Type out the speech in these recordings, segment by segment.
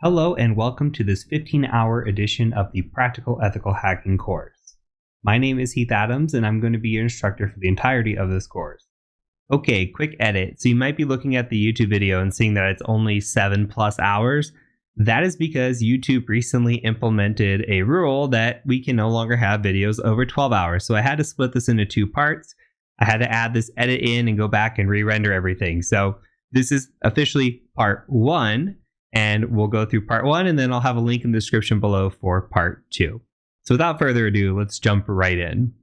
Hello and welcome to this 15-hour edition of the Practical Ethical Hacking course. My name is Heath Adams and I'm going to be your instructor for the entirety of this course. Okay, quick edit. So you might be looking at the YouTube video and seeing that it's only 7+ hours. That is because YouTube recently implemented a rule that we can no longer have videos over 12 hours. So I had to split this into two parts. I had to add this edit in and go back and re-render everything. So this is officially part 1. And we'll go through part 1, and then I'll have a link in the description below for part 2. So without further ado, let's jump right in.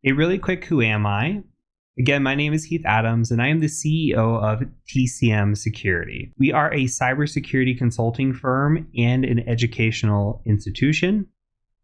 A really quick who am I? Again, my name is Heath Adams, and I am the CEO of TCM Security. We are a cybersecurity consulting firm and an educational institution.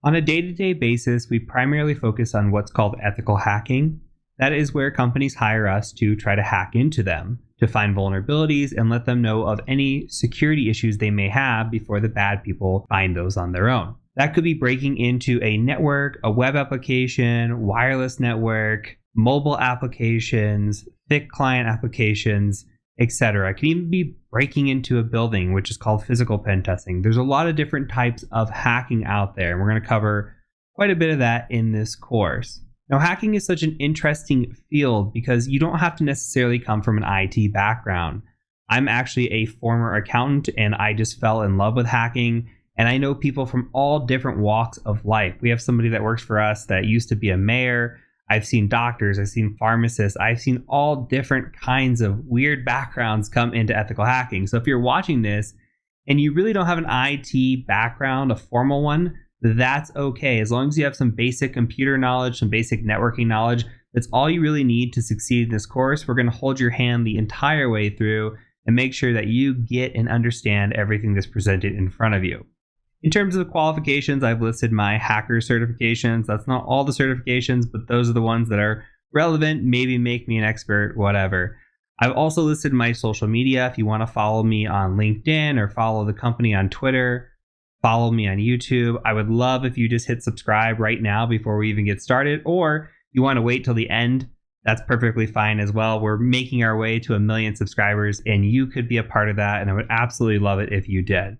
On a day-to-day basis, we primarily focus on what's called ethical hacking. That is where companies hire us to try to hack into them, to find vulnerabilities and let them know of any security issues they may have before the bad people find those on their own. That could be breaking into a network, a web application, wireless network, mobile applications, thick client applications, etc. It can even be breaking into a building, which is called physical pen testing. There's a lot of different types of hacking out there, and we're going to cover quite a bit of that in this course. Now, hacking is such an interesting field because you don't have to necessarily come from an IT background. I'm actually a former accountant and I just fell in love with hacking. And I know people from all different walks of life. We have somebody that works for us that used to be a mayor. I've seen doctors, I've seen pharmacists, I've seen all different kinds of weird backgrounds come into ethical hacking. So if you're watching this and you really don't have an IT background, a formal one, that's okay. As long as you have some basic computer knowledge, some basic networking knowledge, that's all you really need to succeed in this course. We're going to hold your hand the entire way through and make sure that you get and understand everything that's presented in front of you. In terms of the qualifications, I've listed my hacker certifications. That's not all the certifications, but those are the ones that are relevant, maybe make me an expert, whatever. I've also listed my social media. If you want to follow me on LinkedIn or follow the company on Twitter, follow me on YouTube. I would love if you just hit subscribe right now before we even get started, or you want to wait till the end. That's perfectly fine as well. We're making our way to 1 million subscribers and you could be a part of that. And I would absolutely love it if you did.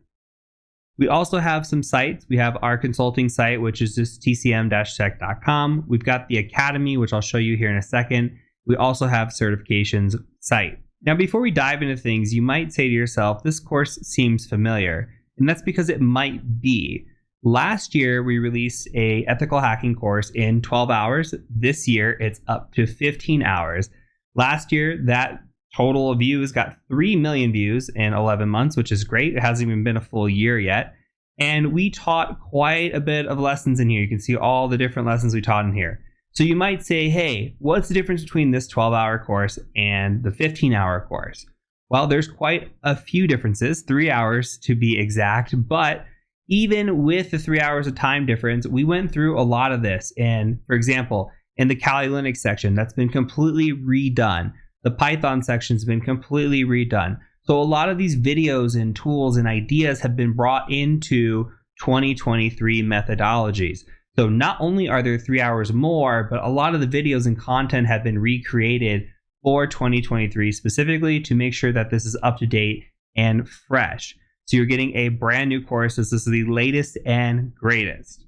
We also have some sites. We have our consulting site, which is just tcm-tech.com. We've got the Academy, which I'll show you here in a second. We also have certifications site. Now, before we dive into things, you might say to yourself, this course seems familiar. And that's because it might be. Last year, we released a ethical hacking course in 12 hours. This year, it's up to 15 hours. Last year, that total of views got 3 million views in 11 months, which is great. It hasn't even been a full year yet. And we taught quite a bit of lessons in here. You can see all the different lessons we taught in here. So you might say, hey, what's the difference between this 12-hour course and the 15-hour course? Well, there's quite a few differences, 3 hours to be exact, but even with the 3 hours of time difference, we went through a lot of this. And for example, in the Kali Linux section, that's been completely redone. The Python section's been completely redone. So a lot of these videos and tools and ideas have been brought into 2023 methodologies. So not only are there 3 hours more, but a lot of the videos and content have been recreated for 2023 specifically to make sure that this is up to date and fresh. So you're getting a brand new course. This is the latest and greatest.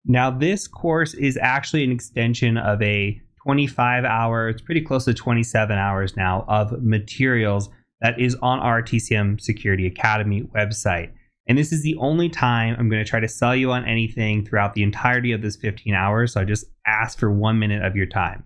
Now, this course is actually an extension of a 25-hour, it's pretty close to 27 hours now of materials that is on our TCM Security Academy website. And this is the only time I'm going to try to sell you on anything throughout the entirety of this 15 hours. So I just ask for 1 minute of your time.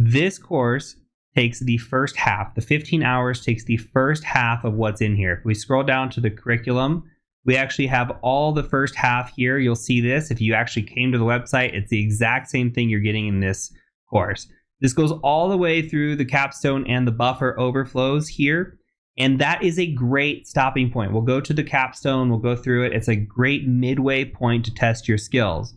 This course takes the first half. The 15 hours takes the first half of what's in here. If we scroll down to the curriculum, we actually have all the first half here. You'll see this. If you actually came to the website, it's the exact same thing you're getting in this course. This goes all the way through the capstone and the buffer overflows here. And that is a great stopping point. We'll go to the capstone. We'll go through it. It's a great midway point to test your skills.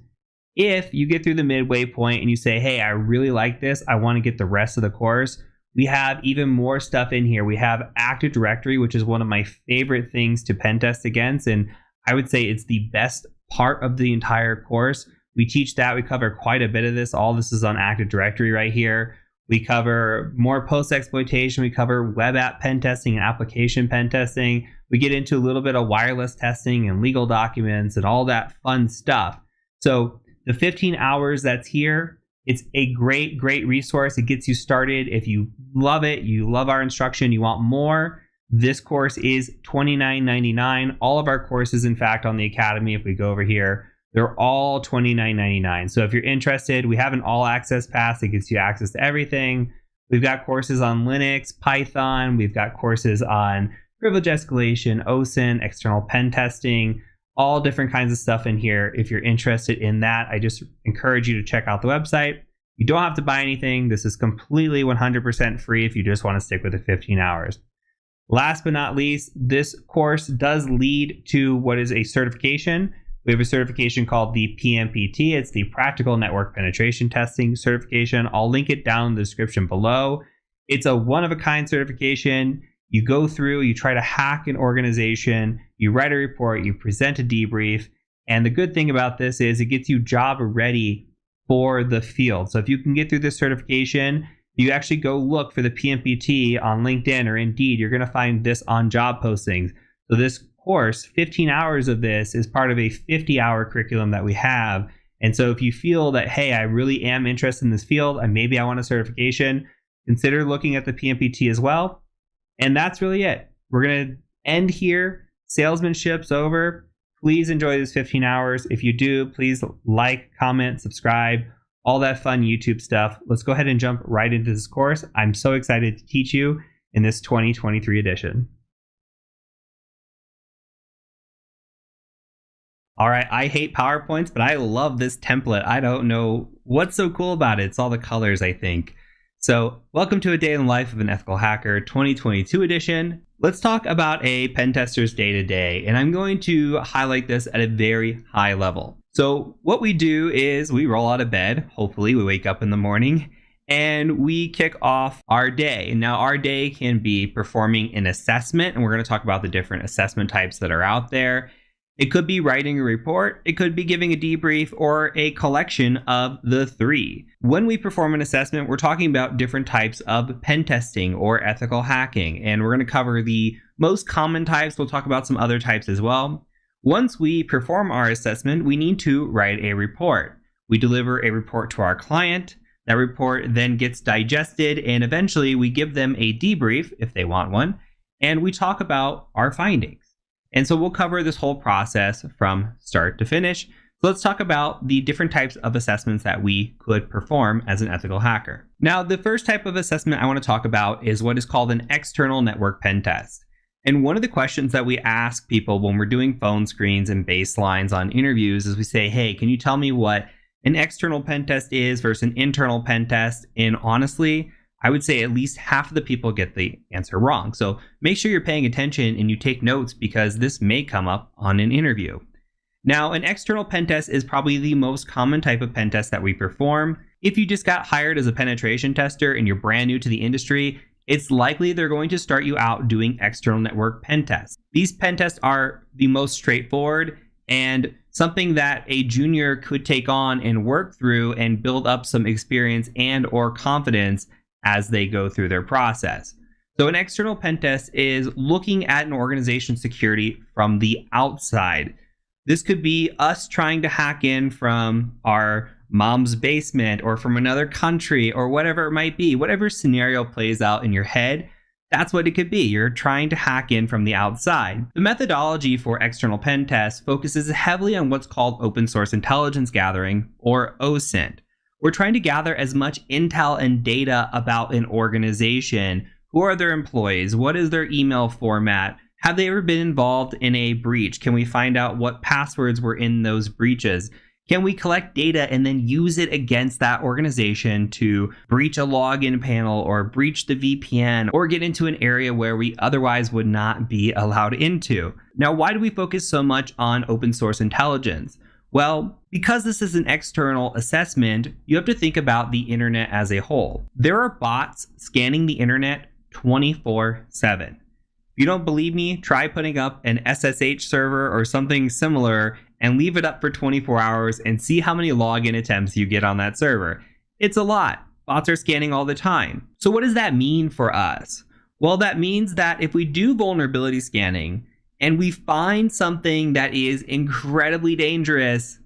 If you get through the midway point and you say, hey, I really like this, I want to get the rest of the course, we have even more stuff in here. We have Active Directory, which is one of my favorite things to pen test against. And I would say it's the best part of the entire course. We teach that. We cover quite a bit of this. All this is on Active Directory right here. We cover more post-exploitation. We cover web app pen testing and application pen testing. We get into a little bit of wireless testing and legal documents and all that fun stuff. So the 15 hours that's here, it's a great, great resource. It gets you started. If you love it, you love our instruction, you want more, this course is $29.99. All of our courses, in fact, on the Academy, if we go over here, they're all $29.99. So if you're interested, we have an all access pass that gives you access to everything. We've got courses on Linux, Python. We've got courses on privilege escalation, OSINT, external pen testing, all different kinds of stuff in here. If you're interested in that, I just encourage you to check out the website. You don't have to buy anything. This is completely 100% free if you just want to stick with the 15 hours. Last but not least, this course does lead to what is a certification. We have a certification called the PMPT. It's the Practical Network Penetration Testing certification. I'll link it down in the description below. It's a one-of-a-kind certification. You go through, you try to hack an organization, you write a report, you present a debrief. And the good thing about this is it gets you job ready for the field. So if you can get through this certification, you actually go look for the PMPT on LinkedIn or Indeed, you're going to find this on job postings. So this course, 15 hours of this is part of a 50-hour curriculum that we have. And so if you feel that, hey, I really am interested in this field and maybe I want a certification, consider looking at the PMPT as well. And that's really it. We're going to end here. Salesmanship's over. Please enjoy this 15 hours. If you do, please like, comment, subscribe, all that fun YouTube stuff. Let's go ahead and jump right into this course. I'm so excited to teach you in this 2023 edition. All right, I hate PowerPoints, but I love this template. I don't know what's so cool about it. It's all the colors, I think. So welcome to A Day in the Life of an Ethical Hacker 2022 edition. Let's talk about a pen tester's day-to-day, and I'm going to highlight this at a very high level. So what we do is we roll out of bed, hopefully we wake up in the morning, and we kick off our day. Now our day can be performing an assessment, and we're going to talk about the different assessment types that are out there. It could be writing a report, it could be giving a debrief, or a collection of the three. When we perform an assessment, we're talking about different types of pen testing or ethical hacking, and we're going to cover the most common types. We'll talk about some other types as well. Once we perform our assessment, we need to write a report. We deliver a report to our client. That report then gets digested, and eventually we give them a debrief if they want one, and we talk about our findings. And so we'll cover this whole process from start to finish. So let's talk about the different types of assessments that we could perform as an ethical hacker. Now, the first type of assessment I want to talk about is what is called an external network pen test. And one of the questions that we ask people when we're doing phone screens and baselines on interviews is we say, hey, can you tell me what an external pen test is versus an internal pen test? And honestly, I would say at least half of the people get the answer wrong. So make sure you're paying attention and you take notes because this may come up on an interview. Now, an external pen test is probably the most common type of pen test that we perform. If you just got hired as a penetration tester and you're brand new to the industry, it's likely they're going to start you out doing external network pen tests. These pen tests are the most straightforward and something that a junior could take on and work through and build up some experience and or confidence as they go through their process. So an external pen test is looking at an organization's security from the outside. This could be us trying to hack in from our mom's basement or from another country or whatever it might be. Whatever scenario plays out in your head, that's what it could be. You're trying to hack in from the outside. The methodology for external pen tests focuses heavily on what's called open source intelligence gathering, or OSINT. We're trying to gather as much intel and data about an organization. Who are their employees? What is their email format? Have they ever been involved in a breach? Can we find out what passwords were in those breaches? Can we collect data and then use it against that organization to breach a login panel or breach the VPN or get into an area where we otherwise would not be allowed into? Now, why do we focus so much on open source intelligence? Well, because this is an external assessment, you have to think about the internet as a whole. There are bots scanning the internet 24/7. If you don't believe me, try putting up an SSH server or something similar and leave it up for 24 hours and see how many login attempts you get on that server. It's a lot. Bots are scanning all the time. So what does that mean for us? Well, that means that if we do vulnerability scanning and we find something that is incredibly dangerous,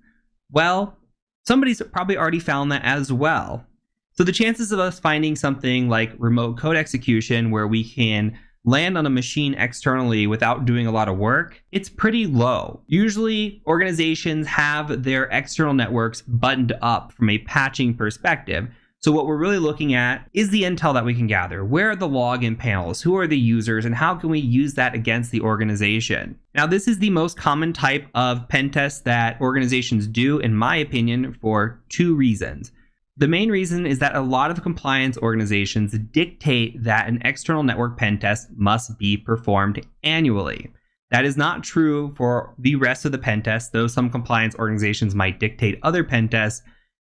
well, somebody's probably already found that as well. So the chances of us finding something like remote code execution where we can land on a machine externally without doing a lot of work, it's pretty low. Usually organizations have their external networks buttoned up from a patching perspective. So what we're really looking at is the intel that we can gather. Where are the login panels? Who are the users? And how can we use that against the organization? Now, this is the most common type of pen test that organizations do, in my opinion, for two reasons. The main reason is that a lot of compliance organizations dictate that an external network pen test must be performed annually. That is not true for the rest of the pen tests, though some compliance organizations might dictate other pen tests.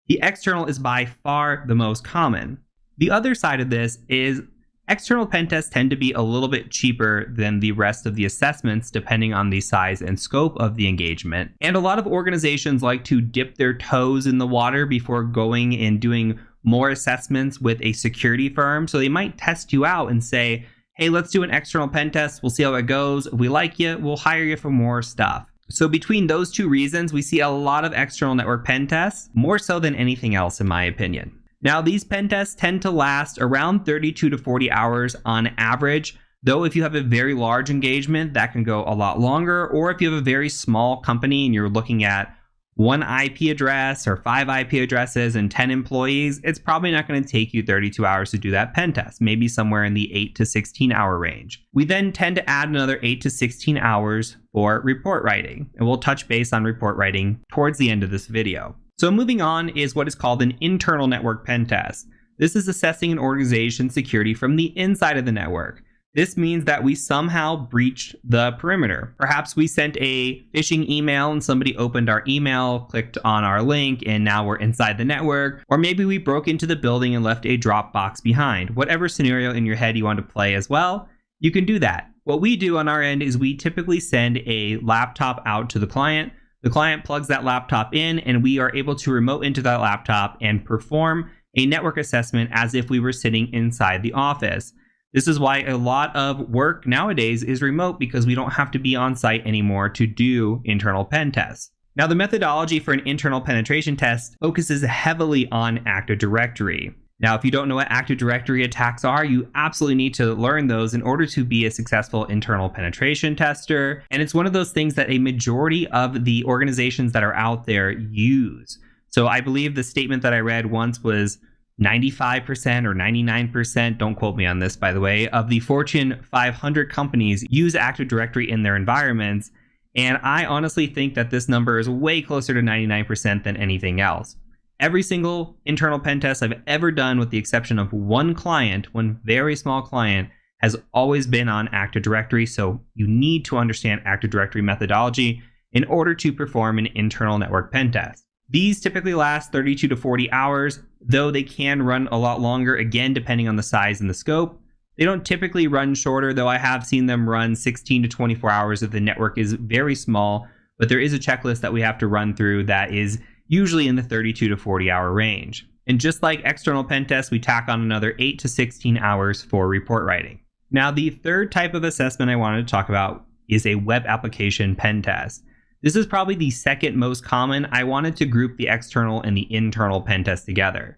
The external is by far the most common. The other side of this is external pen tests tend to be a little bit cheaper than the rest of the assessments depending on the size and scope of the engagement. And a lot of organizations like to dip their toes in the water before going and doing more assessments with a security firm. So they might test you out and say, hey, let's do an external pen test. We'll see how it goes. If we like you, we'll hire you for more stuff. So between those two reasons, we see a lot of external network pen tests, more so than anything else, in my opinion. Now, these pen tests tend to last around 32 to 40 hours on average, though if you have a very large engagement, that can go a lot longer, or if you have a very small company and you're looking at one IP address or 5 IP addresses and 10 employees, it's probably not going to take you 32 hours to do that pen test, maybe somewhere in the 8 to 16 hour range. We then tend to add another 8 to 16 hours for report writing, and we'll touch base on report writing towards the end of this video. So moving on is what is called an internal network pen test. This is assessing an organization's security from the inside of the network. This means that we somehow breached the perimeter. Perhaps we sent a phishing email and somebody opened our email, clicked on our link, and now we're inside the network. Or maybe we broke into the building and left a Dropbox behind. Whatever scenario in your head you want to play as well, you can do that. What we do on our end is we typically send a laptop out to the client. The client plugs that laptop in, and we are able to remote into that laptop and perform a network assessment as if we were sitting inside the office. This is why a lot of work nowadays is remote, because we don't have to be on site anymore to do internal pen tests. Now, the methodology for an internal penetration test focuses heavily on Active Directory. Now, if you don't know what Active Directory attacks are, you absolutely need to learn those in order to be a successful internal penetration tester. And it's one of those things that a majority of the organizations that are out there use. So I believe the statement that I read once was 95% or 99%, don't quote me on this, by the way, of the Fortune 500 companies use Active Directory in their environments. And I honestly think that this number is way closer to 99% than anything else. Every single internal pen test I've ever done, with the exception of one client, one very small client, has always been on Active Directory. So you need to understand Active Directory methodology in order to perform an internal network pen test. These typically last 32 to 40 hours, though they can run a lot longer, again, depending on the size and the scope. They don't typically run shorter, though I have seen them run 16 to 24 hours if the network is very small, but there is a checklist that we have to run through that is usually in the 32 to 40 hour range. And just like external pen tests, we tack on another 8 to 16 hours for report writing. Now, the third type of assessment I wanted to talk about is a web application pen test. This is probably the second most common. I wanted to group the external and the internal pen test together.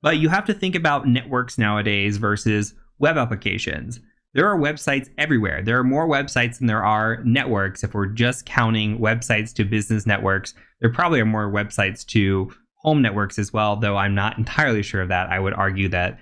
But you have to think about networks nowadays versus web applications. There are websites everywhere. There are more websites than there are networks. If we're just counting websites to business networks, there probably are more websites to home networks as well, though I'm not entirely sure of that. I would argue that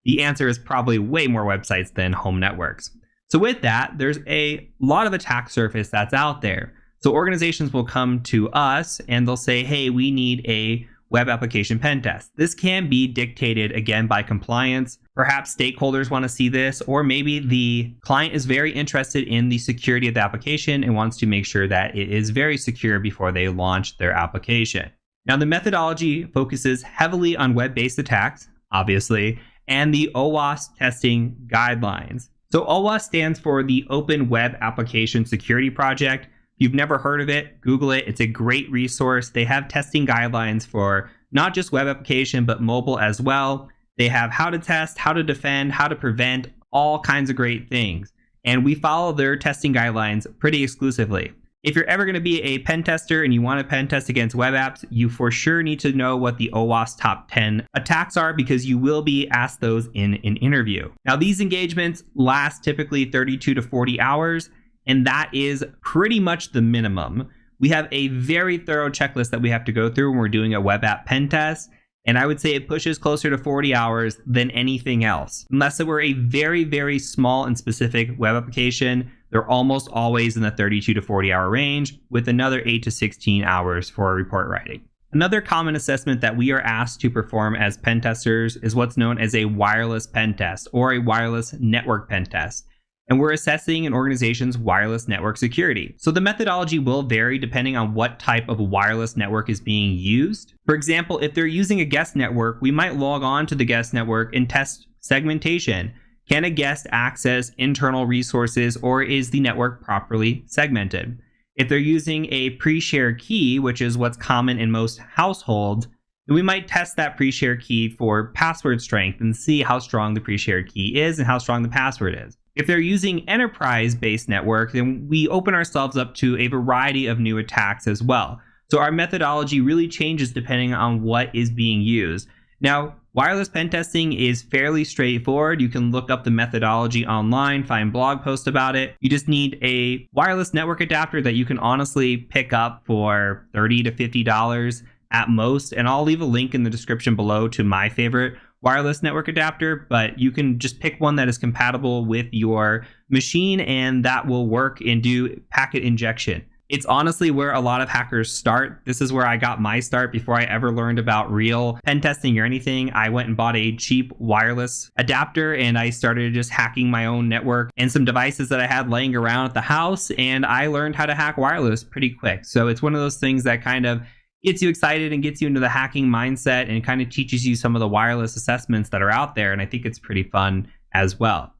the answer is probably way more websites than home networks. So with that, there's a lot of attack surface that's out there. So organizations will come to us and they'll say, hey, we need a web application pen test. This can be dictated, again, by compliance. Perhaps stakeholders want to see this, or maybe the client is very interested in the security of the application and wants to make sure that it is very secure before they launch their application. Now, the methodology focuses heavily on web-based attacks, obviously, and the OWASP testing guidelines. So OWASP stands for the Open Web Application Security Project. If you've never heard of it, Google it. It's a great resource. They have testing guidelines for not just web application, but mobile as well. They have how to test, how to defend, how to prevent, all kinds of great things. And we follow their testing guidelines pretty exclusively. If you're ever going to be a pen tester and you want to pen test against web apps, you for sure need to know what the OWASP top 10 attacks are, because you will be asked those in an interview. Now, these engagements last typically 32 to 40 hours, and that is pretty much the minimum. We have a very thorough checklist that we have to go through when we're doing a web app pen test. And I would say it pushes closer to 40 hours than anything else. Unless it were a very, very small and specific web application, they're almost always in the 32 to 40 hour range, with another 8 to 16 hours for report writing. Another common assessment that we are asked to perform as pen testers is what's known as a wireless pen test or a wireless network pen test. And we're assessing an organization's wireless network security. So the methodology will vary depending on what type of wireless network is being used. For example, if they're using a guest network, we might log on to the guest network and test segmentation. Can a guest access internal resources, or is the network properly segmented? If they're using a pre-share key, which is what's common in most households, then we might test that pre-share key for password strength and see how strong the pre-share key is and how strong the password is. If they're using enterprise-based network, then we open ourselves up to a variety of new attacks as well. So our methodology really changes depending on what is being used. Now, wireless pen testing is fairly straightforward. You can look up the methodology online, find blog posts about it. You just need a wireless network adapter that you can honestly pick up for $30 to $50 at most. And I'll leave a link in the description below to my favorite wireless network adapter, but you can just pick one that is compatible with your machine, and that will work and do packet injection. It's honestly where a lot of hackers start. This is where I got my start before I ever learned about real pen testing or anything. I went and bought a cheap wireless adapter, and I started just hacking my own network and some devices that I had laying around at the house, and I learned how to hack wireless pretty quick. So it's one of those things that kind of gets you excited and gets you into the hacking mindset and kind of teaches you some of the wireless assessments that are out there. And I think it's pretty fun as well.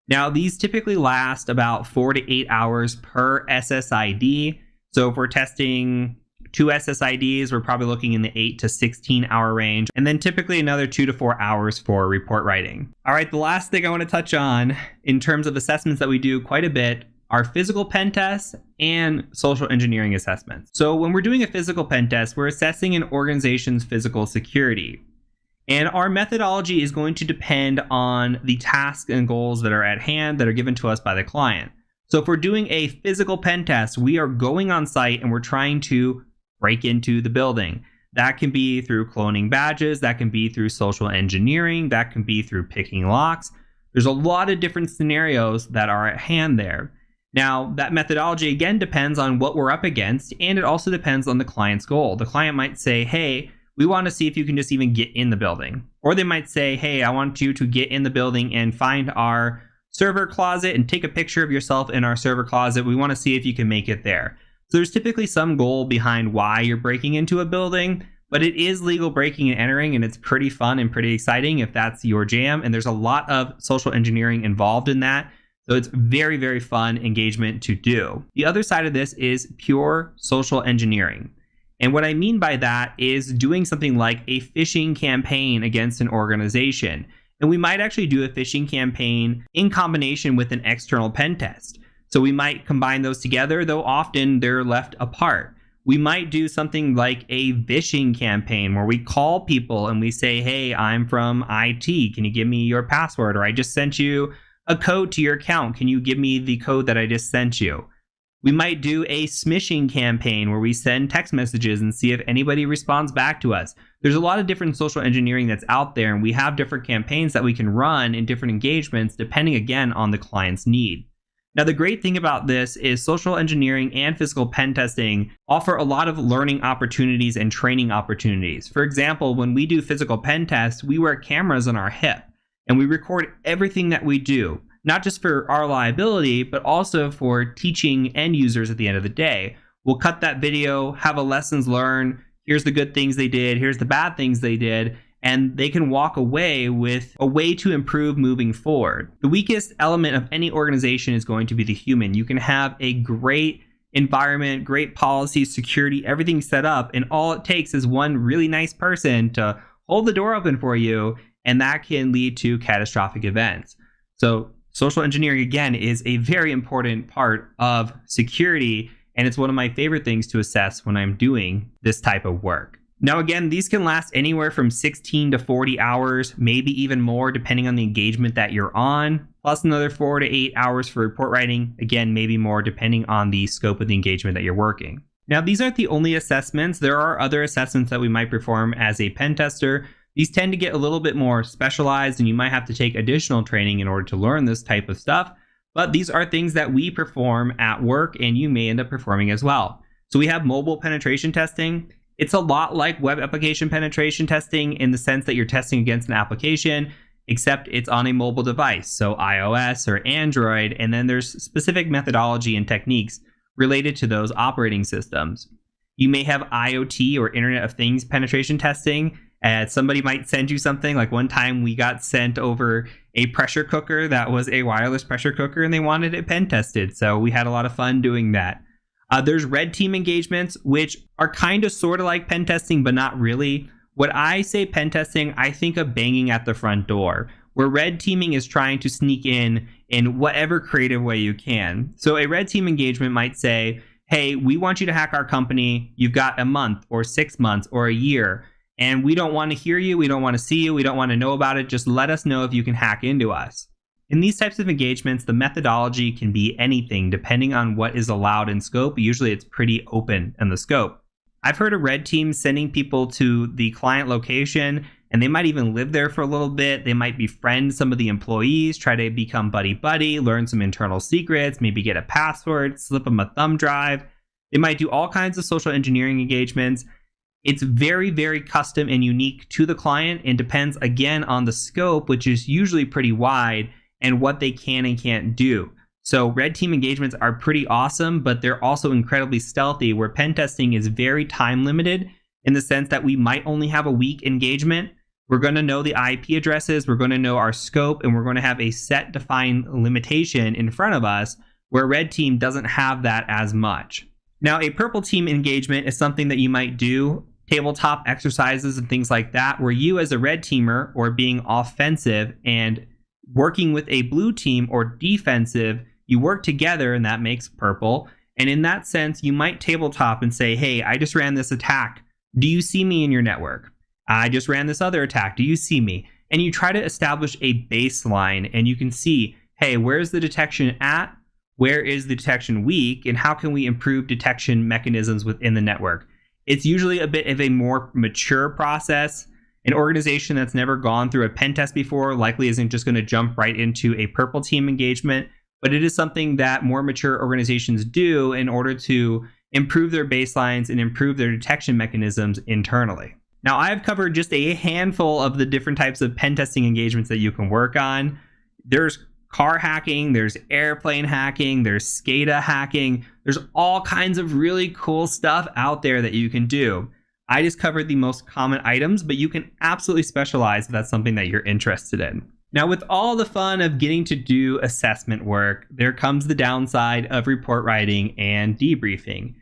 Now, these typically last about 4 to 8 hours per SSID. So if we're testing 2 SSIDs, we're probably looking in the 8 to 16 hour range. And then typically another 2 to 4 hours for report writing. All right, the last thing I want to touch on in terms of assessments that we do quite a bit are physical pen tests and social engineering assessments. So when we're doing a physical pen test, we're assessing an organization's physical security. And our methodology is going to depend on the tasks and goals that are at hand that are given to us by the client. So if we're doing a physical pen test, we are going on site and we're trying to break into the building. That can be through cloning badges, that can be through social engineering, that can be through picking locks. There's a lot of different scenarios that are at hand there. Now, that methodology, again, depends on what we're up against, and it also depends on the client's goal. The client might say, hey, we want to see if you can just even get in the building. Or they might say, hey, I want you to get in the building and find our server closet and take a picture of yourself in our server closet. We want to see if you can make it there. So there's typically some goal behind why you're breaking into a building, but it is legal breaking and entering, and it's pretty fun and pretty exciting if that's your jam. And there's a lot of social engineering involved in that. So it's very, very fun engagement to do. The other side of this is pure social engineering. And what I mean by that is doing something like a phishing campaign against an organization. And we might actually do a phishing campaign in combination with an external pen test. So we might combine those together, though often they're left apart. We might do something like a phishing campaign where we call people and we say, hey, I'm from IT. Can you give me your password? Or I just sent you a code to your account. Can you give me the code that I just sent you? We might do a smishing campaign where we send text messages and see if anybody responds back to us. There's a lot of different social engineering that's out there, and we have different campaigns that we can run in different engagements depending, again, on the client's need. Now, the great thing about this is social engineering and physical pen testing offer a lot of learning opportunities and training opportunities. For example, when we do physical pen tests, we wear cameras on our hip and we record everything that we do, not just for our liability, but also for teaching end users at the end of the day. We'll cut that video, have a lessons learned. Here's the good things they did. Here's the bad things they did. And they can walk away with a way to improve moving forward. The weakest element of any organization is going to be the human. You can have a great environment, great policy, security, everything set up, and all it takes is one really nice person to hold the door open for you and that can lead to catastrophic events. So social engineering, again, is a very important part of security, and it's one of my favorite things to assess when I'm doing this type of work. Now, again, these can last anywhere from 16 to 40 hours, maybe even more, depending on the engagement that you're on, plus another 4 to 8 hours for report writing, again, maybe more, depending on the scope of the engagement that you're working. Now, these aren't the only assessments. There are other assessments that we might perform as a pen tester. These tend to get a little bit more specialized, and you might have to take additional training in order to learn this type of stuff. But these are things that we perform at work, and you may end up performing as well. So we have mobile penetration testing. It's a lot like web application penetration testing in the sense that you're testing against an application, except it's on a mobile device, so iOS or Android, and then there's specific methodology and techniques related to those operating systems. You may have IoT or Internet of Things penetration testing. Somebody might send you something. Like one time we got sent over a pressure cooker that was a wireless pressure cooker, and they wanted it pen tested, so we had a lot of fun doing that. There's red team engagements, which are kind of sort of like pen testing, but not really. When I say pen testing, I think of banging at the front door, where red teaming is trying to sneak in whatever creative way you can. So a red team engagement might say, hey, we want you to hack our company. You've got a month or 6 months or a year, and we don't want to hear you. We don't want to see you. We don't want to know about it. Just let us know if you can hack into us. In these types of engagements, the methodology can be anything depending on what is allowed in scope. Usually it's pretty open in the scope. I've heard of red teams sending people to the client location, and they might even live there for a little bit. They might befriend some of the employees, try to become buddy-buddy, learn some internal secrets, maybe get a password, slip them a thumb drive. They might do all kinds of social engineering engagements. It's very, very custom and unique to the client and depends, again, on the scope, which is usually pretty wide, and what they can and can't do. So red team engagements are pretty awesome, but they're also incredibly stealthy, where pen testing is very time limited in the sense that we might only have a week engagement. We're going to know the IP addresses, we're going to know our scope, and we're going to have a set defined limitation in front of us, where red team doesn't have that as much. Now, a purple team engagement is something that you might do, tabletop exercises and things like that, where you as a red teamer or being offensive and working with a blue team or defensive, you work together and that makes purple. And in that sense, you might tabletop and say, hey, I just ran this attack. Do you see me in your network? I just ran this other attack. Do you see me? And you try to establish a baseline, and you can see, hey, where's the detection at? Where is the detection weak? And how can we improve detection mechanisms within the network? It's usually a bit of a more mature process. An organization that's never gone through a pen test before likely isn't just going to jump right into a purple team engagement, but it is something that more mature organizations do in order to improve their baselines and improve their detection mechanisms internally. Now, I've covered just a handful of the different types of pen testing engagements that you can work on. There's car hacking, there's airplane hacking, there's SCADA hacking. There's all kinds of really cool stuff out there that you can do. I just covered the most common items, but you can absolutely specialize if that's something that you're interested in. Now, with all the fun of getting to do assessment work, there comes the downside of report writing and debriefing.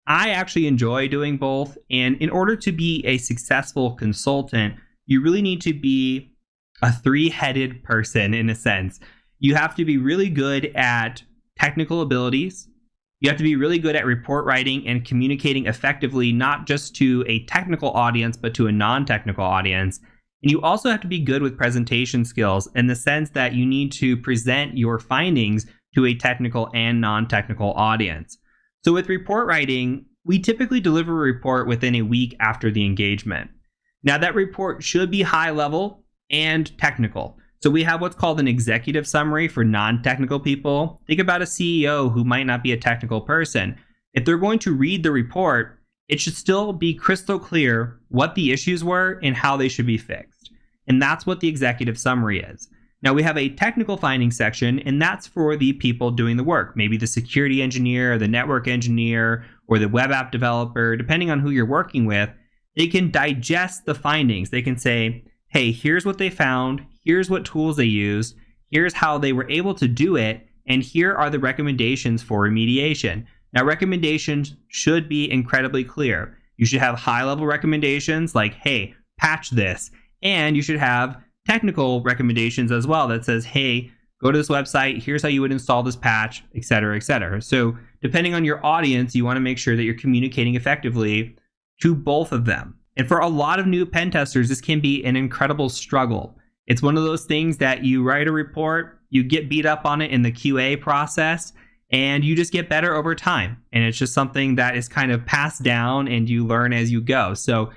I actually enjoy doing both, and in order to be a successful consultant, you really need to be a three-headed person in a sense. You have to be really good at technical abilities. You have to be really good at report writing and communicating effectively, not just to a technical audience, but to a non-technical audience. And you also have to be good with presentation skills in the sense that you need to present your findings to a technical and non-technical audience. So with report writing, we typically deliver a report within a week after the engagement. Now, that report should be high level and technical. So we have what's called an executive summary for non-technical people. Think about a CEO who might not be a technical person. If they're going to read the report, it should still be crystal clear what the issues were and how they should be fixed. And that's what the executive summary is. Now, we have a technical findings section, and that's for the people doing the work. Maybe the security engineer, the network engineer, or the web app developer, depending on who you're working with. They can digest the findings. They can say, hey, here's what they found. Here's what tools they used. Here's how they were able to do it. And here are the recommendations for remediation. Now, recommendations should be incredibly clear. You should have high-level recommendations like, hey, patch this. And you should have technical recommendations as well that says, hey, go to this website, here's how you would install this patch, etc., etc. So depending on your audience, you want to make sure that you're communicating effectively to both of them. And for a lot of new pen testers, this can be an incredible struggle. It's one of those things that you write a report, you get beat up on it in the QA process, and you just get better over time. And it's just something that is kind of passed down and you learn as you go. So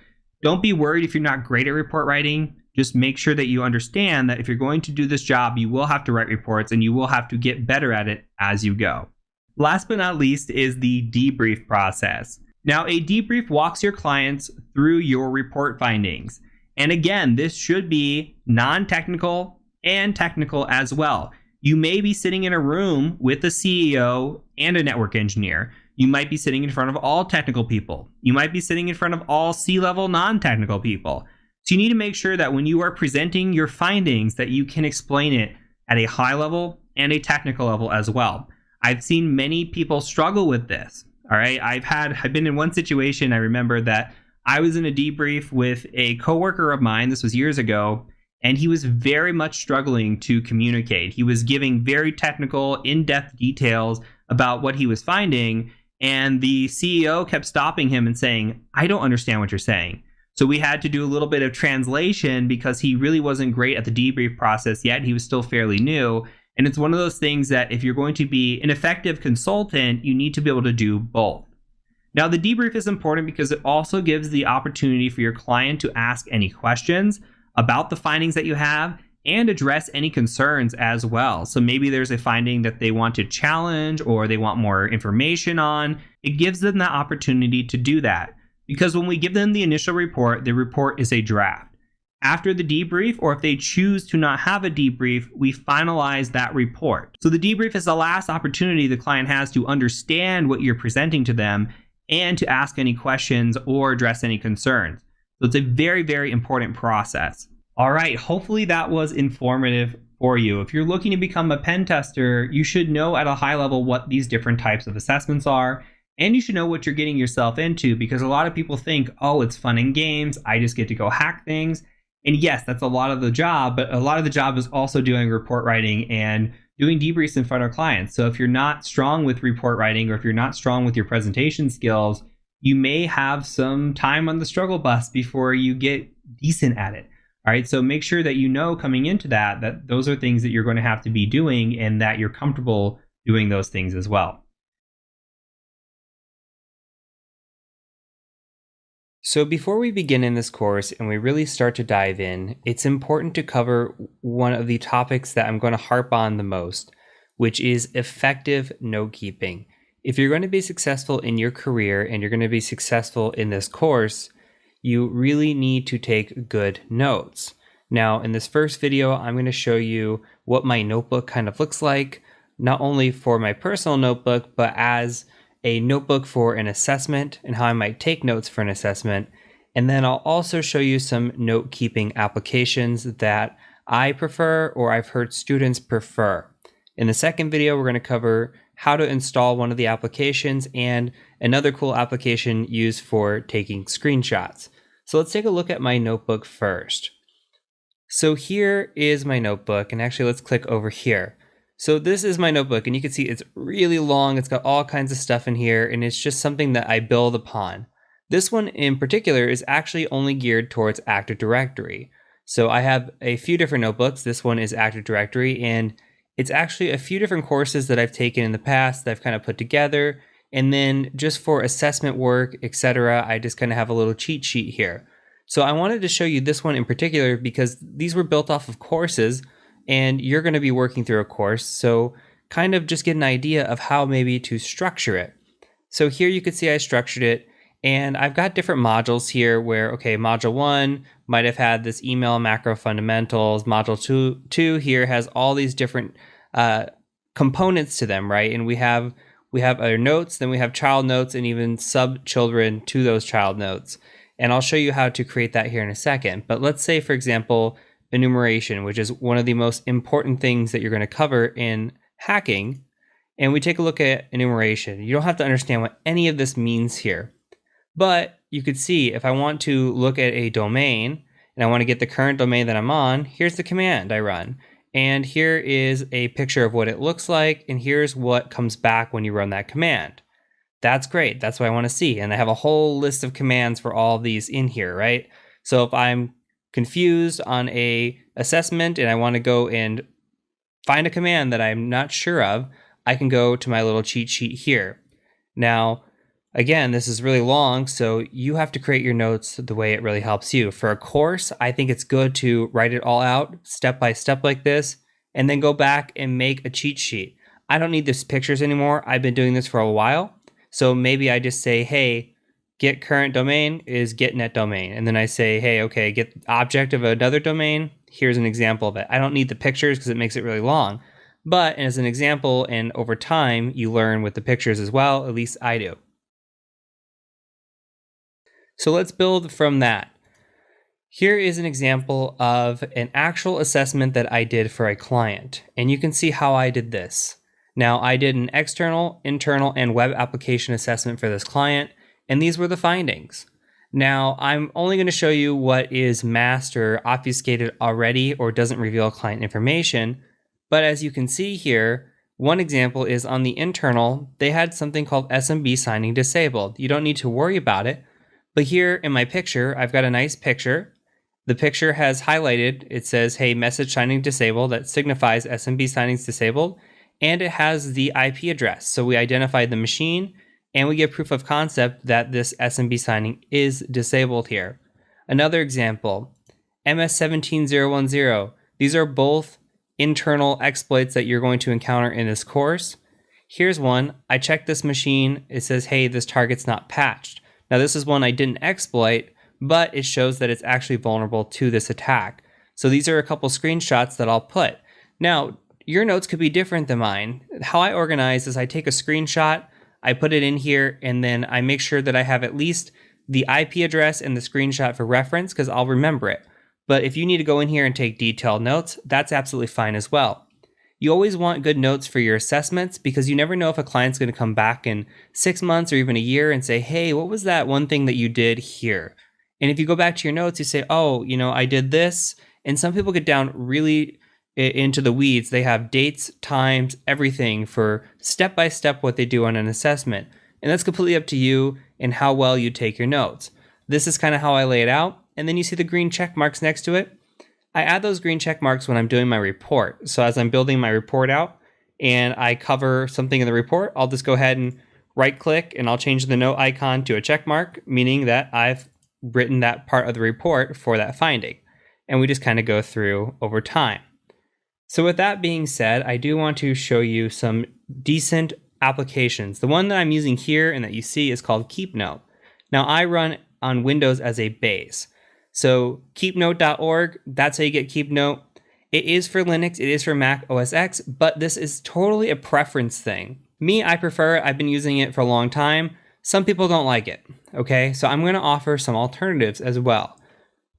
don't be worried if you're not great at report writing. Just make sure that you understand that if you're going to do this job, you will have to write reports and you will have to get better at it as you go. Last but not least is the debrief process. Now, a debrief walks your clients through your report findings. And again, this should be non-technical and technical as well. You may be sitting in a room with a CEO and a network engineer. You might be sitting in front of all technical people. You might be sitting in front of all C-level non-technical people. So you need to make sure that when you are presenting your findings that you can explain it at a high level and a technical level as well. I've seen many people struggle with this. All right. I've been in one situation. I remember that I was in a debrief with a coworker of mine. This was years ago, and he was very much struggling to communicate. He was giving very technical, in-depth details about what he was finding, and the CEO kept stopping him and saying, "I don't understand what you're saying." So we had to do a little bit of translation because he really wasn't great at the debrief process yet. He was still fairly new. And it's one of those things that if you're going to be an effective consultant, you need to be able to do both. Now, the debrief is important because it also gives the opportunity for your client to ask any questions about the findings that you have and address any concerns as well. So maybe there's a finding that they want to challenge or they want more information on. It gives them the opportunity to do that. Because when we give them the initial report, the report is a draft. After the debrief, or if they choose to not have a debrief, we finalize that report. So the debrief is the last opportunity the client has to understand what you're presenting to them and to ask any questions or address any concerns. So it's a very, very important process. All right, hopefully that was informative for you. If you're looking to become a pen tester, you should know at a high level what these different types of assessments are. And you should know what you're getting yourself into, because a lot of people think, oh, it's fun and games, I just get to go hack things. And yes, that's a lot of the job, but a lot of the job is also doing report writing and doing debriefs in front of clients. So if you're not strong with report writing, or if you're not strong with your presentation skills, you may have some time on the struggle bus before you get decent at it. All right, so make sure that you know coming into that those are things that you're going to have to be doing and that you're comfortable doing those things as well. So before we begin in this course and we really start to dive in, it's important to cover one of the topics that I'm going to harp on the most, which is effective note-keeping. If you're going to be successful in your career and you're going to be successful in this course, you really need to take good notes. Now, in this first video, I'm going to show you what my notebook kind of looks like, not only for my personal notebook, but as a notebook for an assessment and how I might take notes for an assessment. And then I'll also show you some note-keeping applications that I prefer or I've heard students prefer. In the second video, we're going to cover how to install one of the applications and another cool application used for taking screenshots. So let's take a look at my notebook first. So here is my notebook, and actually let's click over here. So this is my notebook, and you can see it's really long. It's got all kinds of stuff in here, and it's just something that I build upon. This one in particular is actually only geared towards Active Directory. So I have a few different notebooks. This one is Active Directory, and it's actually a few different courses that I've taken in the past that I've kind of put together. And then just for assessment work, etc., I just kind of have a little cheat sheet here. So I wanted to show you this one in particular because these were built off of courses, and you're going to be working through a course, so kind of just get an idea of how maybe to structure it. So here you can see I structured it, and I've got different modules here where, okay, module 1 might have had this email macro fundamentals. Module 2 here has all these different components to them, right? And we have our notes, then we have child notes, and even sub-children to those child notes. And I'll show you how to create that here in a second. But let's say, for example, enumeration, which is one of the most important things that you're going to cover in hacking. And we take a look at enumeration. You don't have to understand what any of this means here, but you could see if I want to look at a domain and I want to get the current domain that I'm on, here's the command I run. And here is a picture of what it looks like, and here's what comes back when you run that command. That's great. That's what I want to see. And I have a whole list of commands for all of these in here, right? So if I'm confused on a assessment and I want to go and find a command that I'm not sure of, I can go to my little cheat sheet here. Now, again, this is really long, so you have to create your notes the way it really helps you. For a course, I think it's good to write it all out step by step like this, and then go back and make a cheat sheet. I don't need these pictures anymore. I've been doing this for a while. So maybe I just say, hey, get current domain is get net domain. And then I say, hey, okay, get object of another domain. Here's an example of it. I don't need the pictures because it makes it really long. But as an example, and over time, you learn with the pictures as well. At least I do. So let's build from that. Here is an example of an actual assessment that I did for a client. And you can see how I did this. Now, I did an external, internal, and web application assessment for this client, and these were the findings. Now, I'm only going to show you what is masked or obfuscated already or doesn't reveal client information, but as you can see here, one example is on the internal, they had something called SMB signing disabled. You don't need to worry about it, but here in my picture, I've got a nice picture. The picture has highlighted, it says, hey, message signing disabled, that signifies SMB signings disabled. And it has the IP address. So we identified the machine and we give proof of concept that this SMB signing is disabled here. Another example, MS17010. These are both internal exploits that you're going to encounter in this course. Here's one. I checked this machine. It says, hey, this target's not patched. Now this is one I didn't exploit, but it shows that it's actually vulnerable to this attack. So these are a couple screenshots that I'll put. Now, your notes could be different than mine. How I organize is I take a screenshot, I put it in here, and then I make sure that I have at least the IP address and the screenshot for reference because I'll remember it. But if you need to go in here and take detailed notes, that's absolutely fine as well. You always want good notes for your assessments because you never know if a client's going to come back in 6 months or even a year and say, hey, what was that one thing that you did here? And if you go back to your notes, you say, oh, I did this. And some people get down really into the weeds. They have dates, times, everything for step-by-step what they do on an assessment. And that's completely up to you and how well you take your notes. This is kind of how I lay it out. And then you see the green check marks next to it. I add those green check marks when I'm doing my report. So as I'm building my report out and I cover something in the report, I'll just go ahead and right click and I'll change the note icon to a check mark, meaning that I've written that part of the report for that finding. And we just kind of go through over time. So with that being said, I do want to show you some decent applications. The one that I'm using here and that you see is called KeepNote. Now I run on Windows as a base. So keepnote.org, that's how you get KeepNote. It is for Linux, it is for Mac OS X, but this is totally a preference thing. Me, I prefer it. I've been using it for a long time. Some people don't like it, okay? So I'm gonna offer some alternatives as well.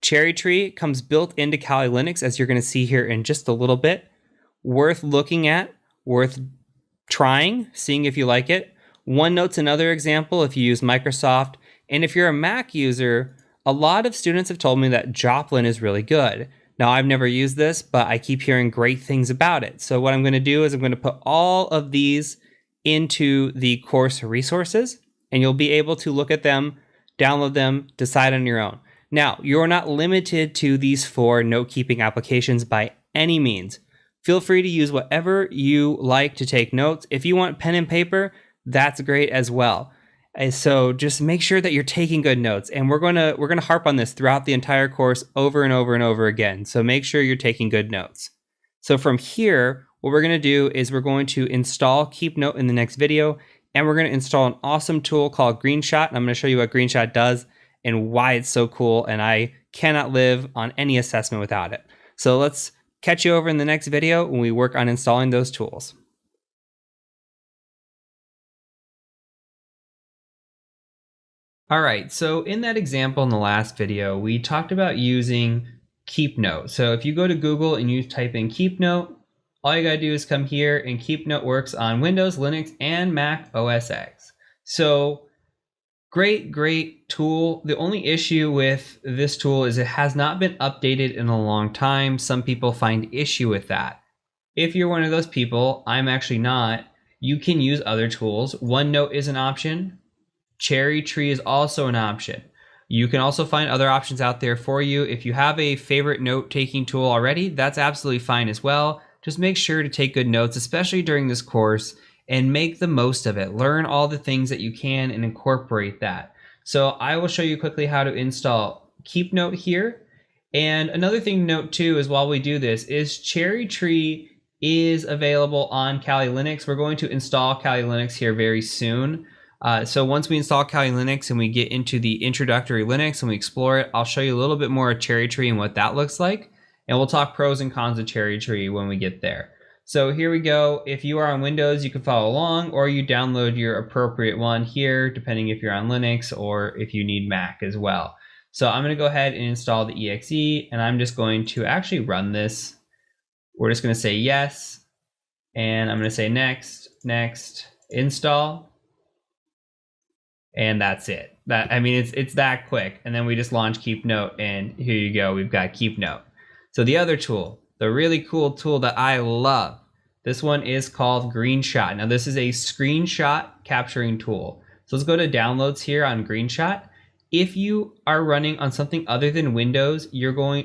Cherry Tree comes built into Kali Linux, as you're going to see here in just a little bit. Worth looking at, worth trying, seeing if you like it. OneNote's another example if you use Microsoft. And if you're a Mac user, a lot of students have told me that Joplin is really good. Now, I've never used this, but I keep hearing great things about it. So what I'm going to do is I'm going to put all of these into the course resources, and you'll be able to look at them, download them, decide on your own. Now, you're not limited to these 4 note-keeping applications by any means. Feel free to use whatever you like to take notes. If you want pen and paper, that's great as well. And so just make sure that you're taking good notes. And we're gonna harp on this throughout the entire course over and over and over again. So make sure you're taking good notes. So from here, what we're gonna do is we're going to install KeepNote in the next video, and we're gonna install an awesome tool called GreenShot. And I'm gonna show you what GreenShot does and why it's so cool, and I cannot live on any assessment without it. So let's catch you over in the next video when we work on installing those tools. All right, so in that example in the last video, we talked about using KeepNote. So if you go to Google and you type in KeepNote, all you gotta do is come here, and KeepNote works on Windows, Linux, and Mac OS X. So Great tool. The only issue with this tool is it has not been updated in a long time. Some people find issue with that. If you're one of those people, I'm actually not, you can use other tools. OneNote is an option. Cherry Tree is also an option. You can also find other options out there for you. If you have a favorite note-taking tool already, that's absolutely fine as well. Just make sure to take good notes, especially during this course, and make the most of it. Learn all the things that you can and incorporate that. So I will show you quickly how to install Keep Note here. And another thing to note too is while we do this is Cherry Tree is available on Kali Linux. We're going to install Kali Linux here very soon. So once we install Kali Linux and we get into the introductory Linux and we explore it, I'll show you a little bit more of Cherry Tree and what that looks like. And we'll talk pros and cons of Cherry Tree when we get there. So here we go. If you are on Windows, you can follow along, or you download your appropriate one here, depending if you're on Linux or if you need Mac as well. So I'm going to go ahead and install the exe, and I'm just going to actually run this. We're just going to say yes, and I'm going to say next, install, and that's it. I mean, it's that quick. And then we just launch Keep Note, and here you go. We've got Keep Note. So the other tool, the really cool tool that I love, this one is called Greenshot. Now this is a screenshot capturing tool. So let's go to downloads here on Greenshot. If you are running on something other than Windows,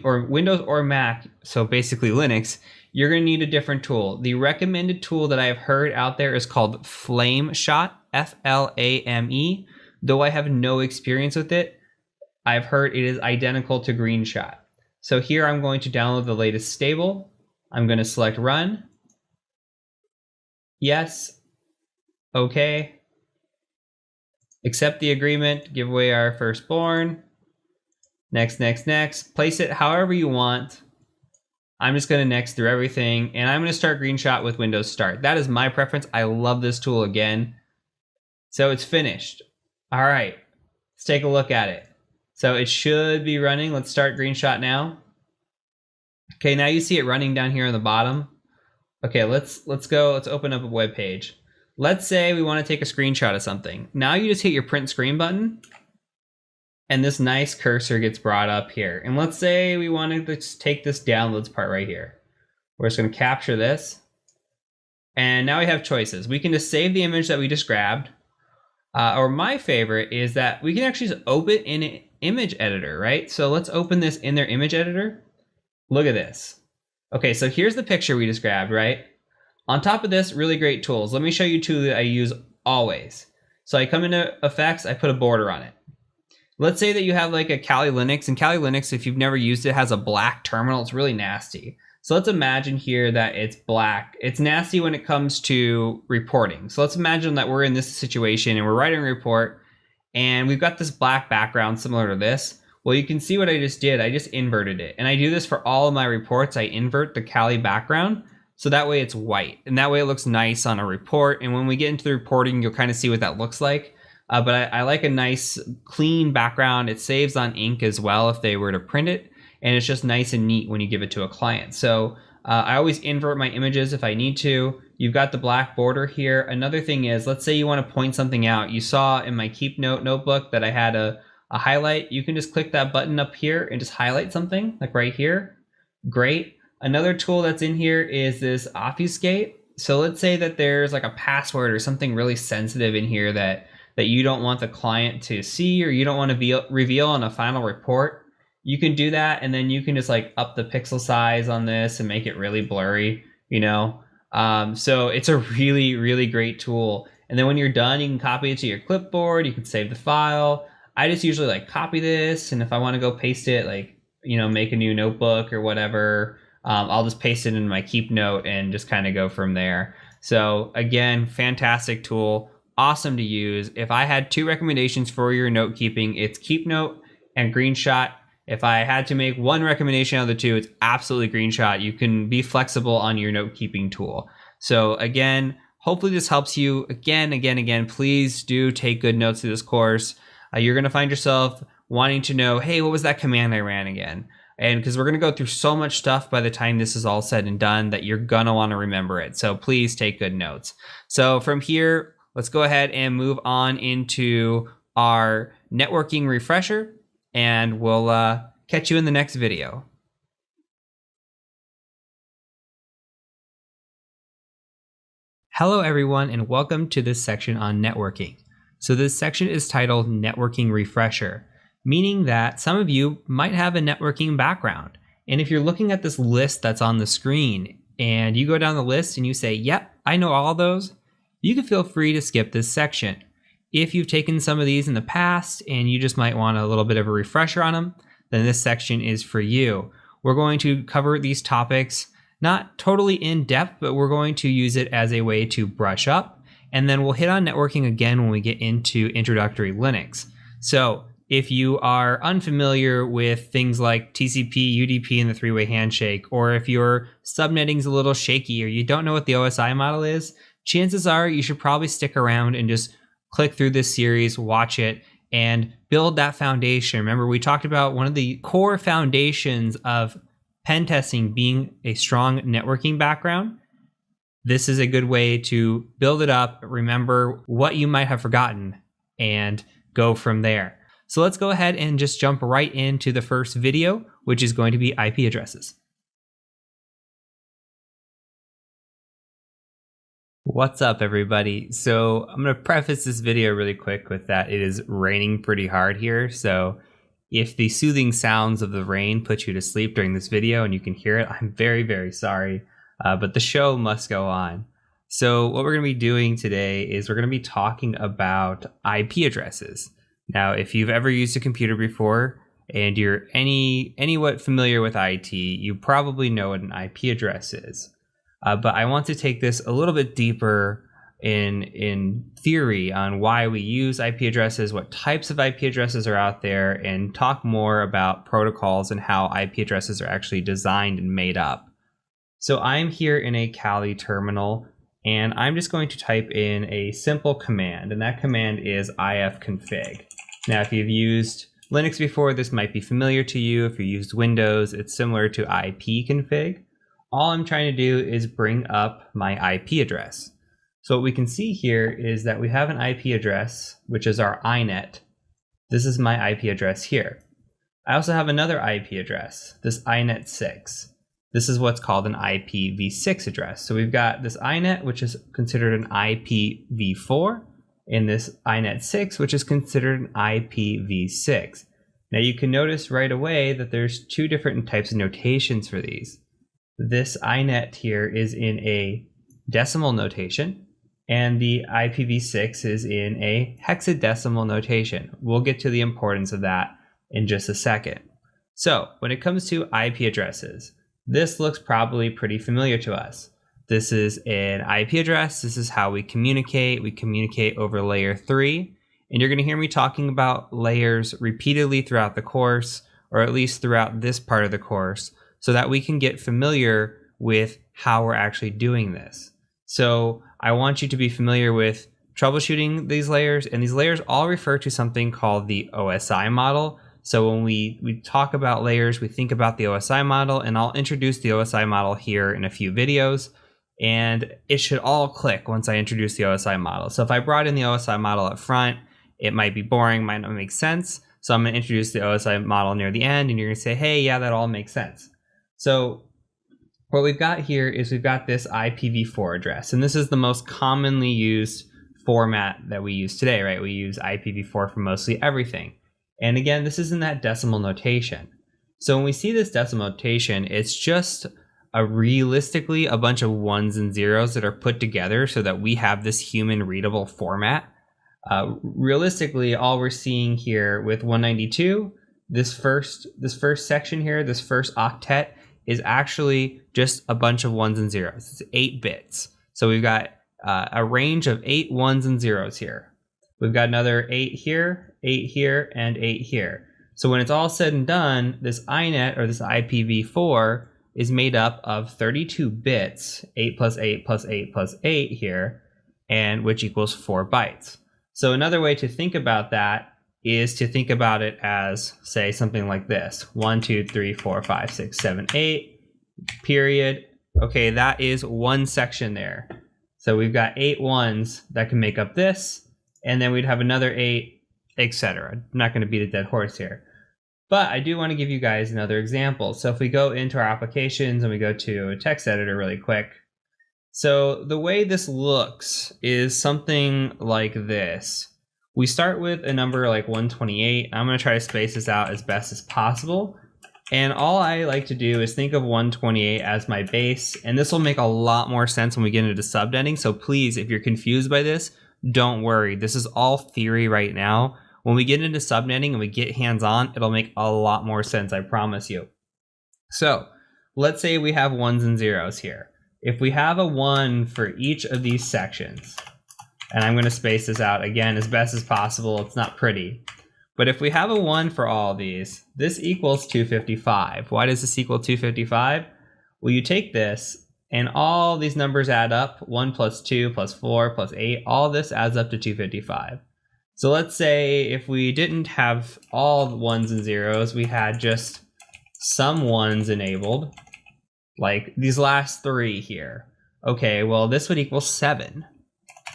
or Windows or Mac, so basically Linux, you're going to need a different tool. The recommended tool that I have heard out there is called FlameShot, Flame. Though I have no experience with it, I've heard it is identical to Greenshot. So here I'm going to download the latest stable. I'm going to select run. Yes. Okay. Accept the agreement. Give away our firstborn. Next. Place it however you want. I'm just going to next through everything. And I'm going to start Greenshot with Windows Start. That is my preference. I love this tool again. So it's finished. All right. Let's take a look at it. So it should be running. Let's start Greenshot now. Okay, now you see it running down here on the bottom. Okay, let's go. Let's open up a web page. Let's say we want to take a screenshot of something. Now you just hit your print screen button, and this nice cursor gets brought up here. And let's say we wanted to just take this downloads part right here. We're just going to capture this. And now we have choices. We can just save the image that we just grabbed. Or my favorite is that we can actually just open in an image editor, right? So let's open this in their image editor. Look at this. Okay, so here's the picture we just grabbed, right? On top of this, really great tools. Let me show you two that I use always. So I come into effects, I put a border on it. Let's say that you have like a Kali Linux, and Kali Linux, if you've never used it, has a black terminal. It's really nasty. So let's imagine here that it's black. It's nasty when it comes to reporting. So let's imagine that we're in this situation and we're writing a report and we've got this black background similar to this. Well, you can see what I just did. I just inverted it. And I do this for all of my reports. I invert the Kali background. So that way it's white. And that way it looks nice on a report. And when we get into the reporting, you'll kind of see what that looks like. But I like a nice clean background. It saves on ink as well if they were to print it. And it's just nice and neat when you give it to a client. So I always invert my images if I need to. You've got the black border here. Another thing is, let's say you want to point something out. You saw in my Keep Note notebook that I had a highlight. You can just click that button up here and just highlight something like right here. Great. Another tool that's in here is this obfuscate. So let's say that there's like a password or something really sensitive in here that you don't want the client to see, or you don't want to reveal on a final report. You can do that, and then you can just like up the pixel size on this and make it really blurry, you know? So it's a really, really great tool. And then when you're done, you can copy it to your clipboard. You can save the file. I just usually like copy this, and if I want to go paste it, like, you know, make a new notebook or whatever, I'll just paste it in my Keep Note and just kind of go from there. So again, fantastic tool, awesome to use. If I had two recommendations for your note keeping, it's Keep Note and Greenshot. If I had to make one recommendation out of the two, it's absolutely Greenshot. You can be flexible on your note keeping tool. So again, hopefully this helps you. Again, please do take good notes through this course. You're going to find yourself wanting to know, hey, what was that command I ran again? And because we're going to go through so much stuff by the time this is all said and done that you're going to want to remember it. So please take good notes. So from here, let's go ahead and move on into our networking refresher, and we'll catch you in the next video. Hello everyone, and welcome to this section on networking. So this section is titled Networking Refresher, meaning that some of you might have a networking background. And if you're looking at this list that's on the screen and you go down the list and you say, yep, I know all those, you can feel free to skip this section. If you've taken some of these in the past and you just might want a little bit of a refresher on them, then this section is for you. We're going to cover these topics not totally in depth, but we're going to use it as a way to brush up. And then we'll hit on networking again when we get into introductory Linux. So if you are unfamiliar with things like TCP, UDP, and the three-way handshake, or if your subnetting's a little shaky or you don't know what the OSI model is, chances are you should probably stick around and just click through this series, watch it, and build that foundation. Remember, we talked about one of the core foundations of pen testing being a strong networking background. This is a good way to build it up, remember what you might have forgotten, and go from there. So let's go ahead and just jump right into the first video, which is going to be IP addresses. What's up, everybody? So I'm going to preface this video really quick with that it is raining pretty hard here. So if the soothing sounds of the rain put you to sleep during this video and you can hear it, I'm very, very sorry, but the show must go on. So what we're going to be doing today is we're going to be talking about IP addresses. Now, if you've ever used a computer before and you're anywhat familiar with IT, you probably know what an IP address is. But I want to take this a little bit deeper in theory on why we use IP addresses, what types of IP addresses are out there, and talk more about protocols and how IP addresses are actually designed and made up. So I'm here in a Kali terminal, and I'm just going to type in a simple command, and that command is ifconfig. Now, if you've used Linux before, this might be familiar to you. If you used Windows, it's similar to ipconfig. All I'm trying to do is bring up my IP address. So what we can see here is that we have an IP address, which is our inet. This is my IP address here. I also have another IP address, this inet6. This is what's called an IPv6 address. So we've got this inet, which is considered an IPv4, and this inet6, which is considered an IPv6. Now you can notice right away that there's two different types of notations for these. This inet here is in a decimal notation, and the IPv6 is in a hexadecimal notation. We'll get to the importance of that in just a second. So when it comes to IP addresses, this looks probably pretty familiar to us. This is an IP address. This is how we communicate. We communicate over layer 3. And you're going to hear me talking about layers repeatedly throughout the course, or at least throughout this part of the course, so that we can get familiar with how we're actually doing this. So I want you to be familiar with troubleshooting these layers, and these layers all refer to something called the OSI model. So when we talk about layers, we think about the OSI model, and I'll introduce the OSI model here in a few videos, and it should all click once I introduce the OSI model. So if I brought in the OSI model up front, it might be boring, might not make sense. So I'm going to introduce the OSI model near the end, and you're going to say, hey, yeah, that all makes sense. So what we've got here is we've got this IPv4 address, and this is the most commonly used format that we use today, right? We use IPv4 for mostly everything. And again, this is in that decimal notation. So when we see this decimal notation, it's just realistically a bunch of ones and zeros that are put together so that we have this human readable format. Realistically, all we're seeing here with 192, this first section here, this first octet, is actually just a bunch of ones and zeros. It's 8 bits. So we've got a range of 8 ones and zeros here. We've got another 8 here, and 8 here. So when it's all said and done, this inet, or this IPv4, is made up of 32 bits, 8 plus 8 plus 8 plus 8 here, and which equals 4 bytes. So another way to think about that is to think about it as, say, something like this. 1, 2, 3, 4, 5, 6, 7, 8, period. Okay, that is one section there. So we've got 8 ones that can make up this, and then we'd have another 8 etc. I'm not going to beat a dead horse here. But I do want to give you guys another example. So if we go into our applications and we go to a text editor really quick. So the way this looks is something like this. We start with a number like 128. I'm going to try to space this out as best as possible. And all I like to do is think of 128 as my base. And this will make a lot more sense when we get into subnetting. So please, if you're confused by this, don't worry. This is all theory right now. When we get into subnetting and we get hands-on, it'll make a lot more sense, I promise you. So let's say we have ones and zeros here. If we have a 1 for each of these sections, and I'm going to space this out again as best as possible, it's not pretty. But if we have a 1 for all of these, this equals 255. Why does this equal 255? Well, you take this, and all these numbers add up. 1 plus 2 plus 4 plus 8, all this adds up to 255. So let's say if we didn't have all the ones and zeros, we had just some ones enabled, like these last 3 here. Okay, well, this would equal 7,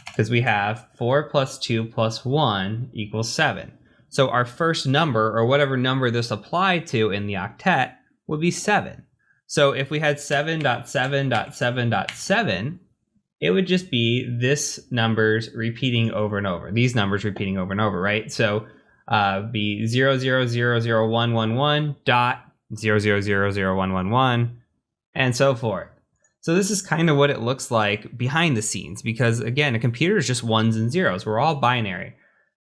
because we have 4 plus 2 plus 1 equals 7. So our first number, or whatever number this applied to in the octet, would be 7. So if we had 7.7.7.7, it would just be this numbers repeating over and over. These numbers repeating over and over, right? So be 0.0001111 dot 0.0000111 and so forth. So this is kind of what it looks like behind the scenes, because again, a computer is just ones and zeros. We're all binary.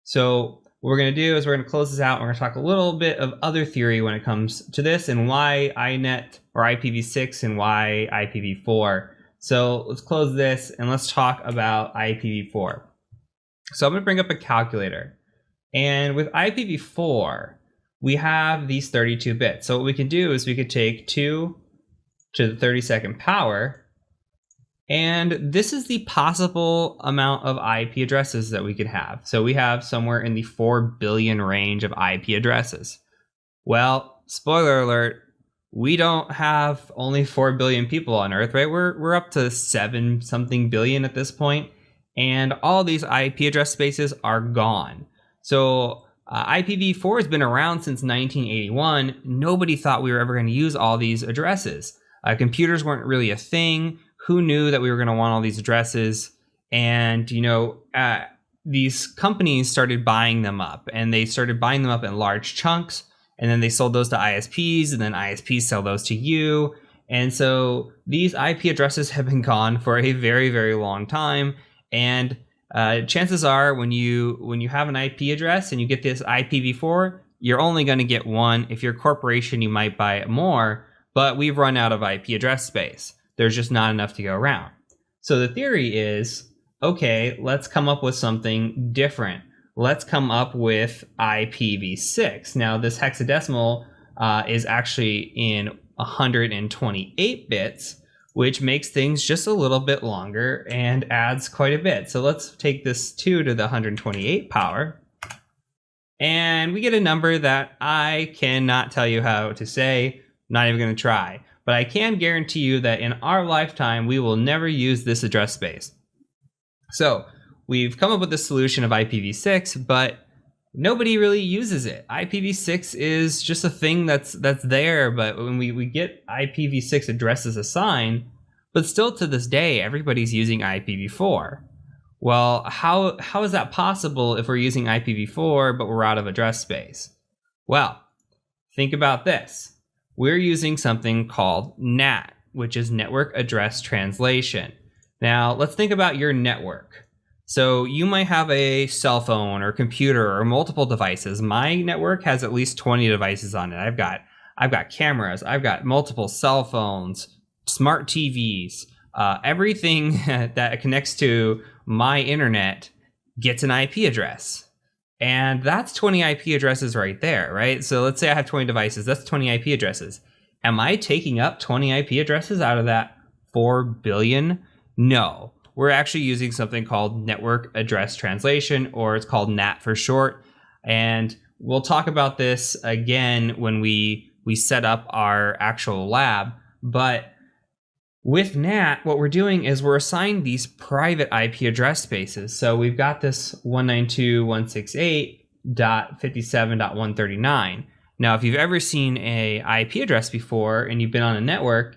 So what we're going to do is we're going to close this out. And we're going to talk a little bit of other theory when it comes to this, and why INET or IPv6 and why IPv4. So let's close this and let's talk about IPv4. So I'm going to bring up a calculator. And with IPv4, we have these 32 bits. So what we can do is we could take 2 to the 32nd power. And this is the possible amount of IP addresses that we could have. So we have somewhere in the 4 billion range of IP addresses. Well, spoiler alert, we don't have only 4 billion people on Earth, right? We're up to 7 something billion at this point, and all these IP address spaces are gone. So IPv4 has been around since 1981. Nobody thought we were ever going to use all these addresses. Computers weren't really a thing. Who knew that we were going to want all these addresses? And these companies started buying them up, and they started buying them up in large chunks. And then they sold those to ISPs, and then ISPs sell those to you. And so these IP addresses have been gone for a very, very long time. And chances are when you have an IP address and you get this IPv4, you're only going to get one. If you're a corporation, you might buy it more, but we've run out of IP address space. There's just not enough to go around. So the theory is, okay, let's come up with something different. Let's come up with IPv6. Now, this hexadecimal is actually in 128 bits, which makes things just a little bit longer and adds quite a bit. So let's take this 2 to the 128 power, and we get a number that I cannot tell you how to say, not even going to try. But I can guarantee you that in our lifetime, we will never use this address space. So we've come up with the solution of IPv6, but nobody really uses it. IPv6 is just a thing that's there, but when we get IPv6 addresses assigned, but still to this day, everybody's using IPv4. Well, how is that possible if we're using IPv4, but we're out of address space? Well, think about this. We're using something called NAT, which is Network Address Translation. Now, let's think about your network. So you might have a cell phone or computer or multiple devices. My network has at least 20 devices on it. I've got cameras, I've got multiple cell phones, smart TVs, everything that connects to my internet gets an IP address. And that's 20 IP addresses right there, right? So let's say I have 20 devices. That's 20 IP addresses. Am I taking up 20 IP addresses out of that 4 billion? No. We're actually using something called Network Address Translation, or it's called NAT for short. And we'll talk about this again when we set up our actual lab. But with NAT, what we're doing is we're assigning these private IP address spaces. So we've got this 192.168 192.168.57.139. Now, if you've ever seen a IP address before and you've been on a network,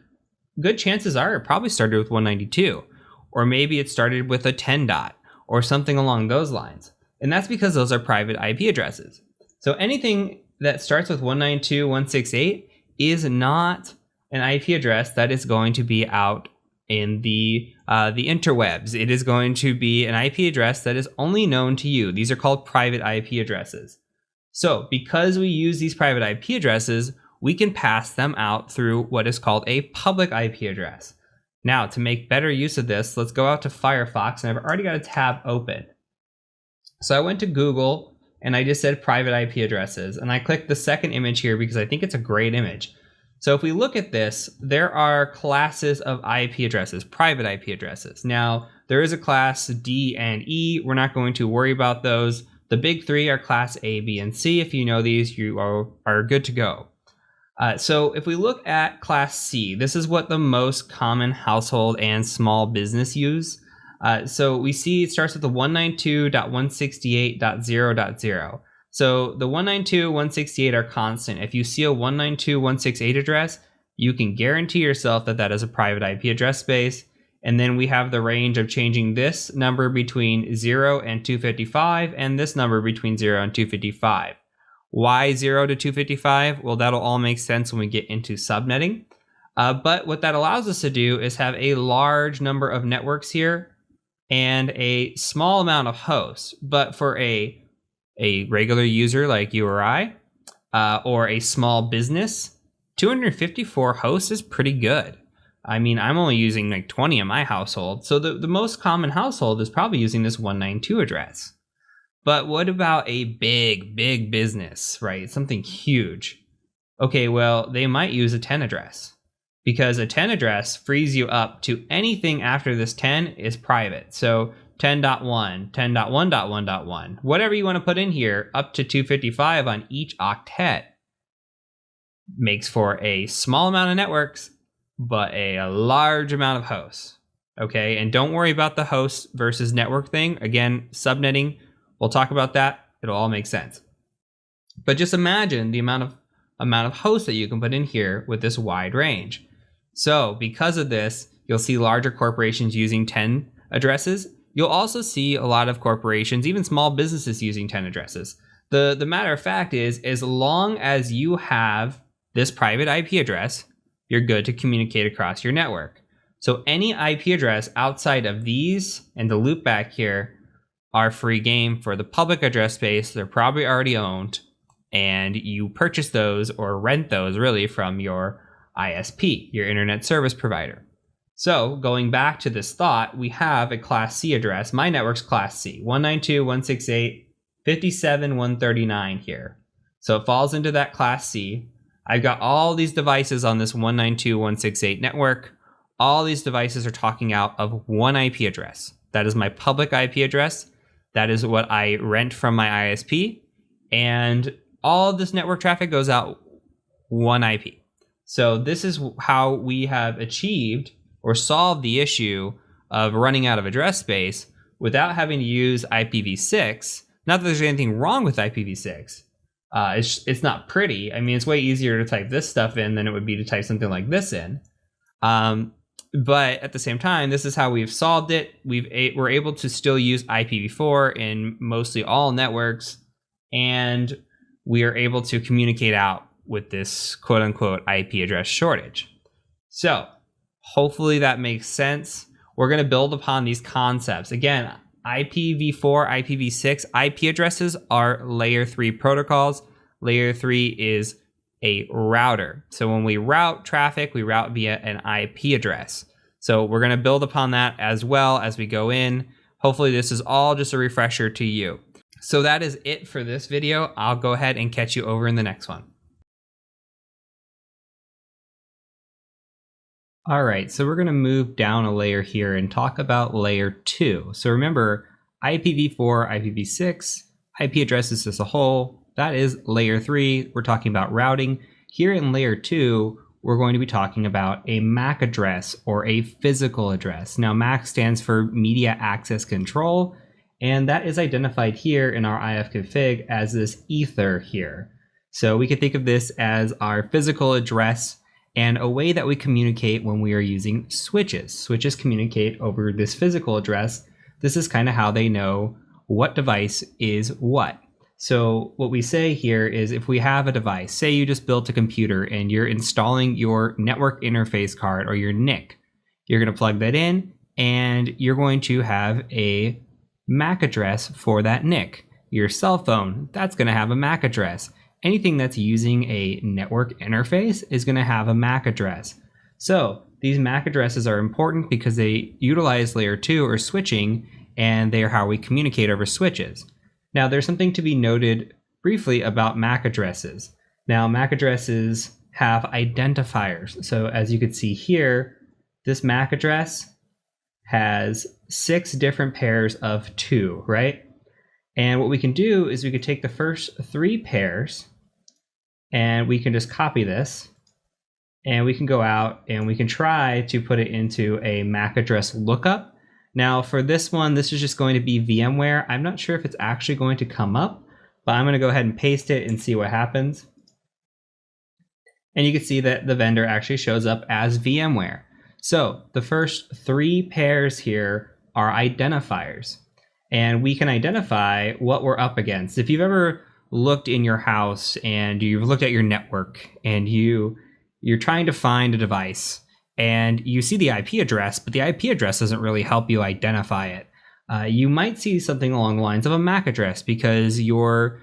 good chances are it probably started with 192, or maybe it started with a 10 dot or something along those lines. And that's because those are private IP addresses. So anything that starts with 192.168 is not an IP address that is going to be out in the interwebs. It is going to be an IP address that is only known to you. These are called private IP addresses. So because we use these private IP addresses, we can pass them out through what is called a public IP address. Now, to make better use of this, let's go out to Firefox, and I've already got a tab open. So I went to Google and I just said private IP addresses, and I clicked the second image here because I think it's a great image. So if we look at this, there are classes of IP addresses, private IP addresses. Now, there is a class D and E. We're not going to worry about those. The big three are class A, B, and C. If you know these, you are good to go. So if we look at class C, this is what the most common household and small business use. So we see it starts with the 192.168.0.0. So the 192.168 are constant. If you see a 192.168 address, you can guarantee yourself that that is a private IP address space. And then we have the range of changing this number between 0 and 255 and this number between 0 and 255. Why 0 to 255? Well, that'll all make sense when we get into subnetting. But what that allows us to do is have a large number of networks here and a small amount of hosts. But for a regular user like you or I, or a small business, 254 hosts is pretty good. I mean, I'm only using like 20 in my household. So the most common household is probably using this 192 address. But what about a big business, right? Something huge. Okay, well, they might use a 10 address because a 10 address frees you up to anything after this 10 is private. So 10.1, 10.1.1.1, whatever you want to put in here up to 255 on each octet makes for a small amount of networks, but a large amount of hosts. Okay, and don't worry about the host versus network thing. Again, subnetting, we'll talk about that. It'll all make sense. But just imagine the amount of hosts that you can put in here with this wide range. So because of this, you'll see larger corporations using 10 addresses. You'll also see a lot of corporations, even small businesses, using 10 addresses. The matter of fact is, as long as you have this private IP address, you're good to communicate across your network. So any IP address outside of these and the loop back here are free game for the public address space. They're probably already owned, and you purchase those or rent those really from your ISP, your internet service provider. So going back to this thought, we have a class C address. My network's class C, 192.168.57.139 here. So it falls into that class C. I've got all these devices on this 192.168 network. All these devices are talking out of one IP address. That is my public IP address. That is what I rent from my ISP. And all of this network traffic goes out one IP. So this is how we have achieved or solved the issue of running out of address space without having to use IPv6. Not that there's anything wrong with IPv6. It's not pretty. I mean, it's way easier to type this stuff in than it would be to type something like this in. But at the same time, this is how we've solved it. We're able to still use IPv4 in mostly all networks, and we are able to communicate out with this quote-unquote IP address shortage. So hopefully that makes sense. We're going to build upon these concepts. Again, IPv4, IPv6 IP addresses are layer 3 protocols. Layer 3 is a router. So when we route traffic, we route via an IP address. So we're going to build upon that as well as we go in. Hopefully this is all just a refresher to you. So that is it for this video. I'll go ahead and catch you over in the next one. All right, so we're going to move down a layer here and talk about layer 2. So remember, IPv4, IPv6, IP addresses as a whole, that is layer 3. We're talking about routing. Here in layer 2, we're going to be talking about a MAC address or a physical address. Now, MAC stands for Media Access Control, And that is identified here in our ifconfig as this ether here. So we can think of this as our physical address and a way that we communicate when we are using switches. Switches communicate over this physical address. This is kind of how they know what device is what. So what we say here is if we have a device, say you just built a computer and you're installing your network interface card or your NIC, you're going to plug that in and you're going to have a MAC address for that NIC. Your cell phone, that's going to have a MAC address. Anything that's using a network interface is going to have a MAC address. So these MAC addresses are important because they utilize layer 2 or switching, and they are how we communicate over switches. Now there's something to be noted briefly about MAC addresses. Now MAC addresses have identifiers. So as you can see here, this MAC address has 6 different pairs of 2, right? And what we can do is we could take the first 3 pairs and we can just copy this and we can go out and we can try to put it into a MAC address lookup. Now for this one, this is just going to be VMware. I'm not sure if it's actually going to come up, but I'm going to go ahead and paste it and see what happens. And you can see that the vendor actually shows up as VMware. So the first 3 pairs here are identifiers, and we can identify what we're up against. If you've ever looked in your house and you've looked at your network and you're trying to find a device and you see the IP address, but the IP address doesn't really help you identify it. You might see something along the lines of a MAC address because your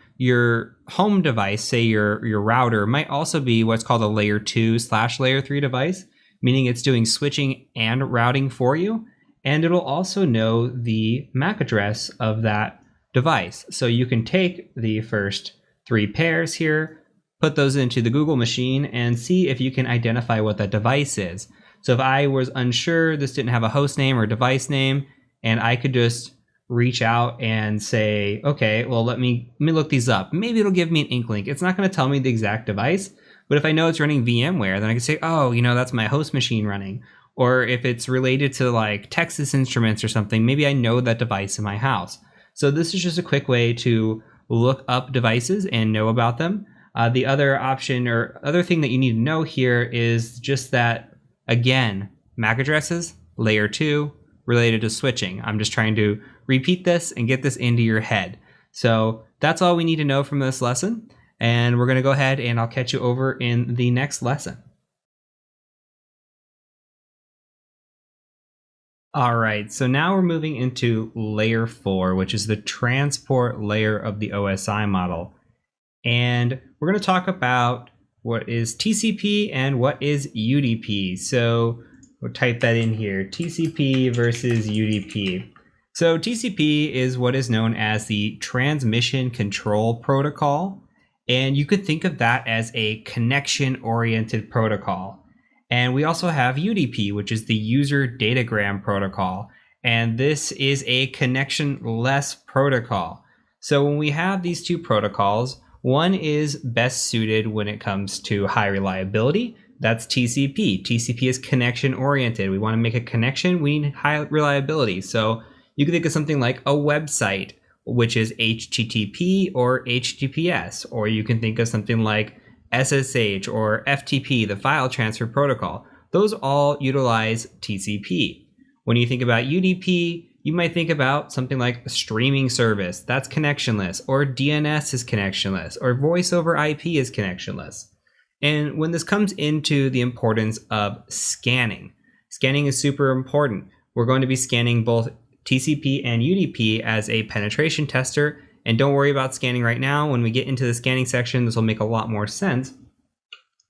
home device, say your router, might also be what's called a layer 2/layer 3 device, meaning it's doing switching and routing for you. And it'll also know the MAC address of that device. So you can take the first 3 pairs here, put those into the Google machine, and see if you can identify what that device is. So if I was unsure, this didn't have a host name or device name, and I could just reach out and say, okay, well, let me look these up. Maybe it'll give me an inkling. It's not going to tell me the exact device, but if I know it's running VMware, then I can say, oh, that's my host machine running. Or if it's related to like Texas Instruments or something, maybe I know that device in my house. So this is just a quick way to look up devices and know about them. The other option or other thing that you need to know here is just that, again, MAC addresses, layer 2, related to switching. I'm just trying to repeat this and get this into your head. So that's all we need to know from this lesson. And we're going to go ahead and I'll catch you over in the next lesson. All right, so now we're moving into layer 4, which is the transport layer of the OSI model. And we're going to talk about what is TCP and what is UDP. So we'll type that in here, TCP versus UDP. So TCP is what is known as the Transmission Control Protocol. And you could think of that as a connection-oriented protocol. And we also have UDP, which is the User Datagram Protocol. And this is a connection-less protocol. So when we have these 2 protocols, one is best suited when it comes to high reliability. That's TCP. TCP is connection-oriented. We want to make a connection, we need high reliability. So you can think of something like a website, which is HTTP or HTTPS. Or you can think of something like SSH or FTP, the file transfer protocol. Those all utilize TCP. When you think about UDP, you might think about something like a streaming service. That's connectionless, or DNS is connectionless, or voice over IP is connectionless. And when this comes into the importance of scanning is super important. We're going to be scanning both TCP and UDP as a penetration tester. And don't worry about scanning right now. When we get into the scanning section, this will make a lot more sense.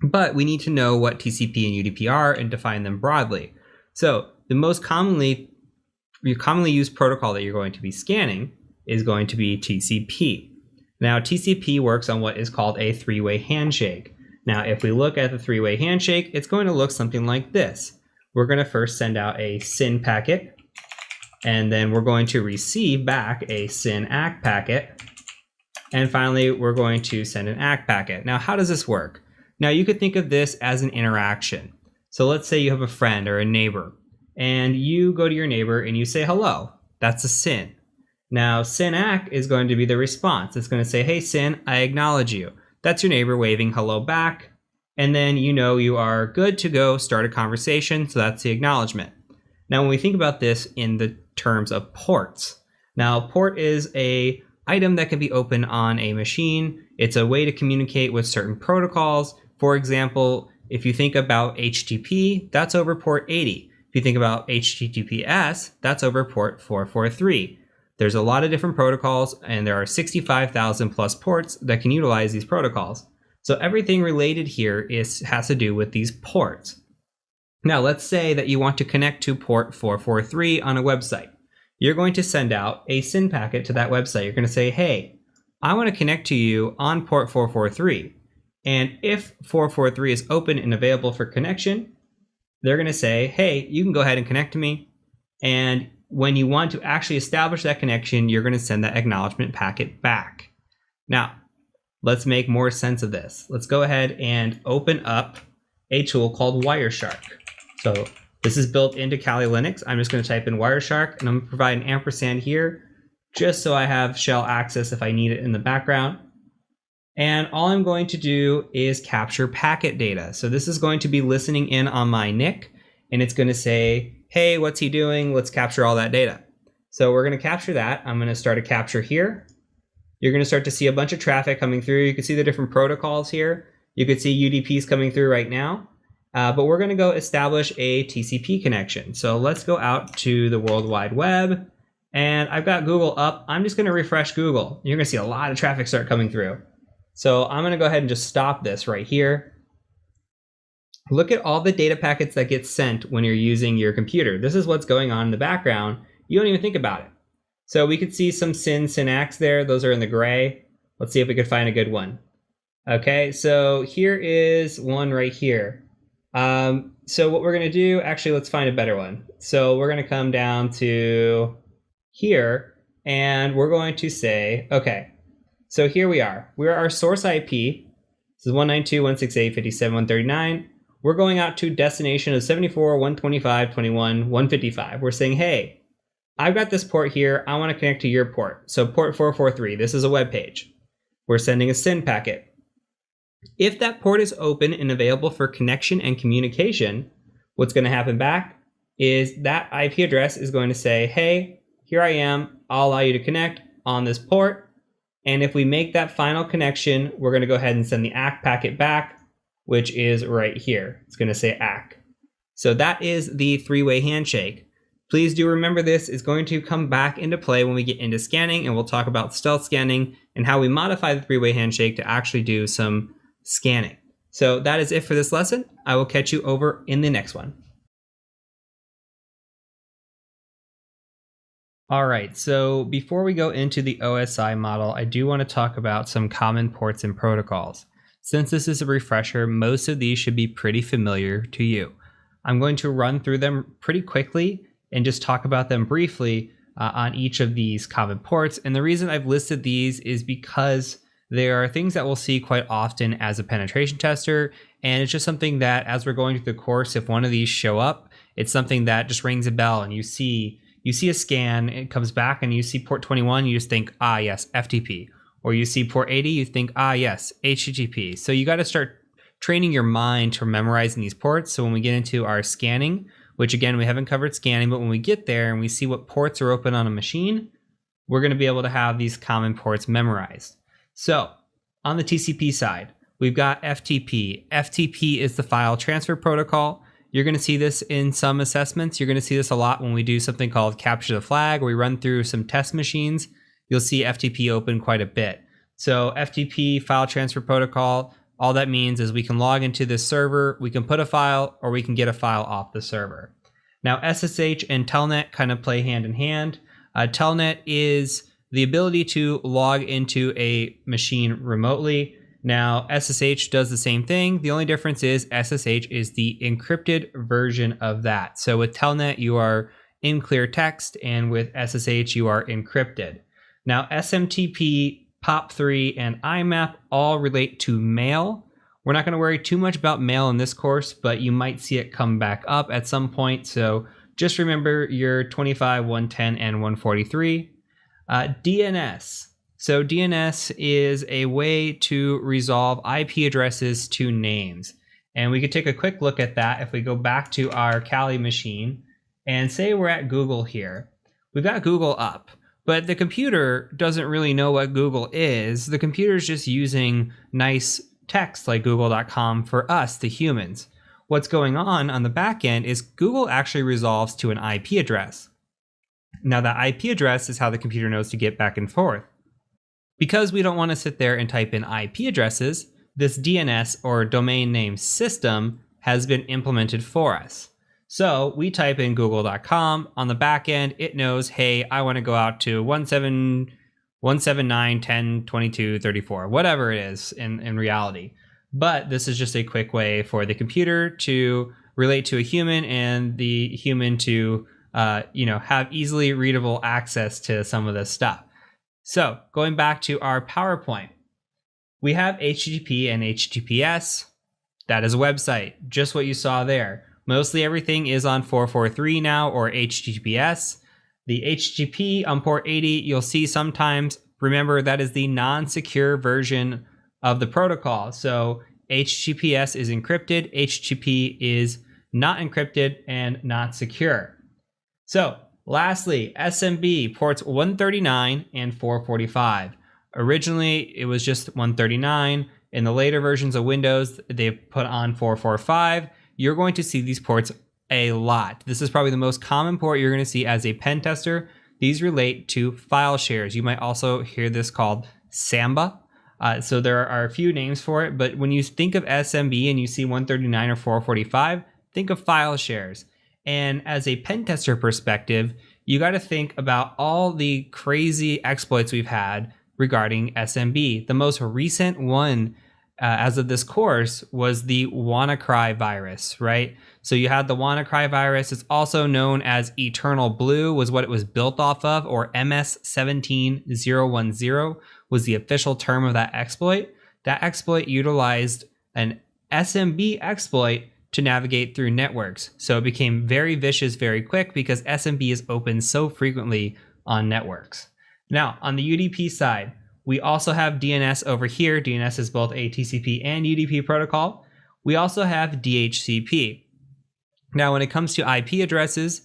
But we need to know what TCP and UDP are and define them broadly. So the most commonly used protocol that you're going to be scanning is going to be TCP. Now, TCP works on what is called a 3-way handshake. Now, if we look at the 3-way handshake, it's going to look something like this. We're going to first send out a SYN packet, and then we're going to receive back a SYN ACK packet. And finally, we're going to send an ACK packet. Now, how does this work? Now, you could think of this as an interaction. So let's say you have a friend or a neighbor, and you go to your neighbor and you say hello. That's a SYN. Now, SYN-ACK is going to be the response. It's going to say, hey, Syn, I acknowledge you. That's your neighbor waving hello back. And then you know you are good to go start a conversation. So that's the acknowledgement. Now, when we think about this in the terms of ports, now port is a item that can be open on a machine. It's a way to communicate with certain protocols. For example, if you think about HTTP, that's over port 80. If you think about HTTPS, that's over port 443. There's a lot of different protocols, and there are 65,000 plus ports that can utilize these protocols. So everything related here has to do with these ports. Now, let's say that you want to connect to port 443 on a website. You're going to send out a SYN packet to that website. You're going to say, hey, I want to connect to you on port 443. And if 443 is open and available for connection, they're going to say, hey, you can go ahead and connect to me. And when you want to actually establish that connection, you're going to send that acknowledgement packet back. Now, let's make more sense of this. Let's go ahead and open up a tool called Wireshark. So this is built into Kali Linux. I'm just going to type in Wireshark, and I'm going to provide an ampersand here just so I have shell access if I need it in the background. And all I'm going to do is capture packet data. So this is going to be listening in on my NIC, and it's going to say, hey, what's he doing? Let's capture all that data. So we're going to capture that. I'm going to start a capture here. You're going to start to see a bunch of traffic coming through. You can see the different protocols here. You could see UDPs coming through right now. But we're going to go establish a TCP connection. So let's go out to the World Wide Web. And I've got Google up. I'm just going to refresh Google. You're going to see a lot of traffic start coming through. So I'm going to go ahead and just stop this right here. Look at all the data packets that get sent when you're using your computer. This is what's going on in the background. You don't even think about it. So we could see some SYN-ACKs there. Those are in the gray. Let's see if we could find a good one. Okay, so here is one right here. So what we're going to do, actually, let's find a better one. So we're going to come down to here, and we're going to say, okay, so here we are. We're our source IP. This is 192.168.57.139. We're going out to destination of 74.125.21.155. We're saying, hey, I've got this port here. I want to connect to your port. So port 443, this is a web page. We're sending a SYN packet. If that port is open and available for connection and communication, what's going to happen back is that IP address is going to say, hey, here I am. I'll allow you to connect on this port. And if we make that final connection, we're going to go ahead and send the ACK packet back, which is right here. It's going to say ACK. So that is the three-way handshake. Please do remember this is going to come back into play when we get into scanning, and we'll talk about stealth scanning and how we modify the three-way handshake to actually do some scanning. So that is it for this lesson. I will catch you over in the next one. All right, so before we go into the OSI model, I do want to talk about some common ports and protocols. Since this is a refresher, most of these should be pretty familiar to you. I'm going to run through them pretty quickly and just talk about them briefly on each of these common ports. And the reason I've listed these is because there are things that we'll see quite often as a penetration tester, and it's just something that as we're going through the course, if one of these show up, it's something that just rings a bell, and you see a scan, it comes back, and you see port 21, you just think, ah, yes, FTP. Or you see port 80, you think, ah, yes, HTTP. So you got to start training your mind to memorizing these ports. So when we get into our scanning, which again, we haven't covered scanning, but when we get there and we see what ports are open on a machine, we're going to be able to have these common ports memorized. So on the TCP side, we've got FTP. FTP is the file transfer protocol. You're going to see this in some assessments. You're going to see this a lot when we do something called capture the flag, where we run through some test machines. You'll see FTP open quite a bit. So FTP, file transfer protocol, all that means is we can log into this server, we can put a file, or we can get a file off the server. Now SSH and Telnet kind of play hand in hand. Telnet is the ability to log into a machine remotely. Now, SSH does the same thing. The only difference is SSH is the encrypted version of that. So with Telnet, you are in clear text, and with SSH, you are encrypted. Now, SMTP, POP3, and IMAP all relate to mail. We're not going to worry too much about mail in this course, but you might see it come back up at some point. So just remember your 25, 110, and 143. DNS. So DNS is a way to resolve IP addresses to names. And we could take a quick look at that if we go back to our Kali machine and say we're at Google here. We've got Google up, but the computer doesn't really know what Google is. The computer's just using nice text like google.com for us, the humans. What's going on the back end is Google actually resolves to an IP address. Now that IP address is how the computer knows to get back and forth. Because we don't want to sit there and type in IP addresses, this DNS or domain name system has been implemented for us. So we type in google.com. On the back end, it knows, hey, I want to go out to 179.10.22.34, whatever it is in reality. But this is just a quick way for the computer to relate to a human and the human to have easily readable access to some of this stuff. So going back to our PowerPoint, we have HTTP and HTTPS. That is a website, just what you saw there. Mostly everything is on 443 now, or HTTPS. The HTTP on port 80, you'll see sometimes. Remember, that is the non-secure version of the protocol. So HTTPS is encrypted, HTTP is not encrypted and not secure. So lastly, SMB ports 139 and 445. Originally, it was just 139. In the later versions of Windows, they've put on 445. You're going to see these ports a lot. This is probably the most common port you're going to see as a pen tester. These relate to file shares. You might also hear this called Samba. So there are a few names for it, but when you think of SMB and you see 139 or 445, think of file shares. And as a pen tester perspective, you got to think about all the crazy exploits we've had regarding SMB. The most recent one as of this course was the WannaCry virus, right? So you had the WannaCry virus. It's also known as Eternal Blue, was what it was built off of, or MS17010 was the official term of that exploit. That exploit utilized an SMB exploit to navigate through networks. So it became very vicious very quick because SMB is open so frequently on networks. Now, on the UDP side, we also have DNS over here. DNS is both a TCP and UDP protocol. We also have DHCP. Now, when it comes to IP addresses,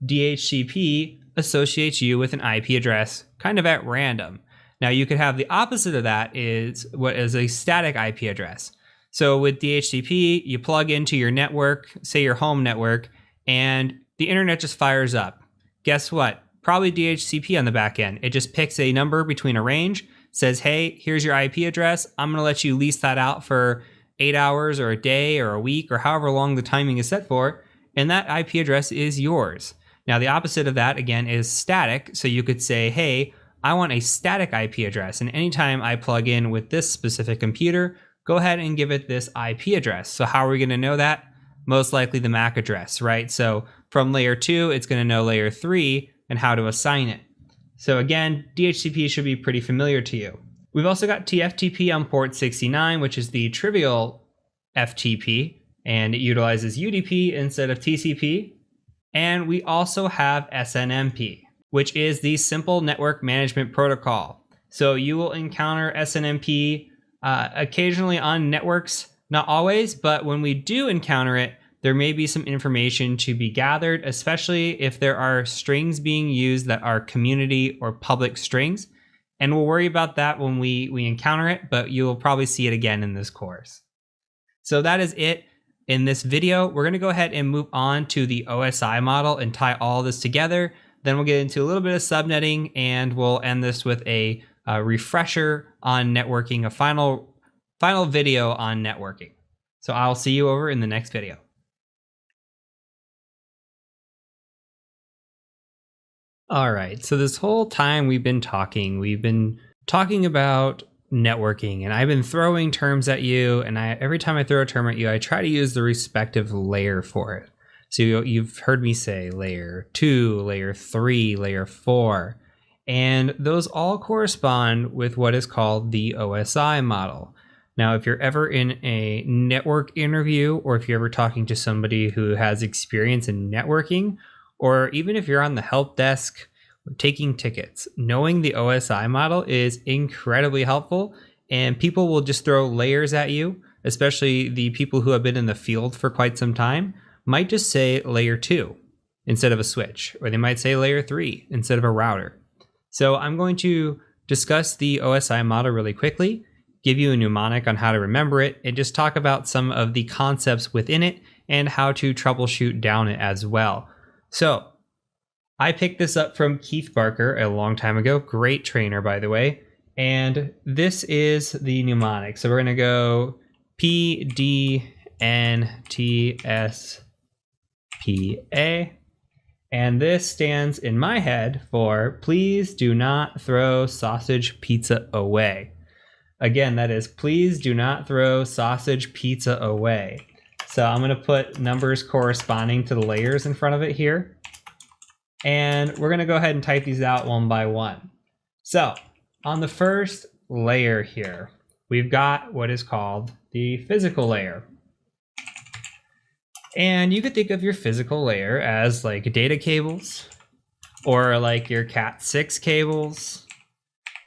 DHCP associates you with an IP address kind of at random. Now, you could have the opposite of that is what is a static IP address. So with DHCP, you plug into your network, say your home network, and the internet just fires up. Guess what? Probably DHCP on the back end. It just picks a number between a range, says, hey, here's your IP address. I'm going to let you lease that out for 8 hours or a day or a week or however long the timing is set for, and that IP address is yours. Now, the opposite of that, again, is static. So you could say, hey, I want a static IP address, and anytime I plug in with this specific computer, go ahead and give it this IP address. So how are we going to know that? Most likely the MAC address, right? So from layer 2, it's going to know layer 3 and how to assign it. So again, DHCP should be pretty familiar to you. We've also got TFTP on port 69, which is the trivial FTP, and it utilizes UDP instead of TCP. And we also have SNMP, which is the Simple Network Management Protocol. So you will encounter SNMP occasionally on networks, not always, but when we do encounter it, there may be some information to be gathered, especially if there are strings being used that are community or public strings. And we'll worry about that when we encounter it, but you'll probably see it again in this course. So that is it in this video. We're going to go ahead and move on to the OSI model and tie all this together. Then we'll get into a little bit of subnetting, and we'll end this with a refresher on networking, a final video on networking. So I'll see you over in the next video. All right, so this whole time we've been talking about networking, and I've been throwing terms at you, and every time I throw a term at you, I try to use the respective layer for it. So you've heard me say layer 2, layer 3, layer 4, and those all correspond with what is called the OSI model. Now, if you're ever in a network interview, or if you're ever talking to somebody who has experience in networking, or even if you're on the help desk taking tickets. Knowing the OSI model is incredibly helpful, and people will just throw layers at you, especially the people who have been in the field for quite some time, might just say layer 2 instead of a switch, or they might say layer 3 instead of a router. So I'm going to discuss the OSI model really quickly, give you a mnemonic on how to remember it, and just talk about some of the concepts within it and how to troubleshoot down it as well. So I picked this up from Keith Barker a long time ago. Great trainer, by the way. And this is the mnemonic. So we're going to go P, D, N, T, S, P, A. And this stands in my head for please do not throw sausage pizza away. Again, that is please do not throw sausage pizza away. So I'm going to put numbers corresponding to the layers in front of it here. And we're going to go ahead and type these out one by one. So on the first layer here, we've got what is called the physical layer. And you could think of your physical layer as like data cables or like your Cat6 cables,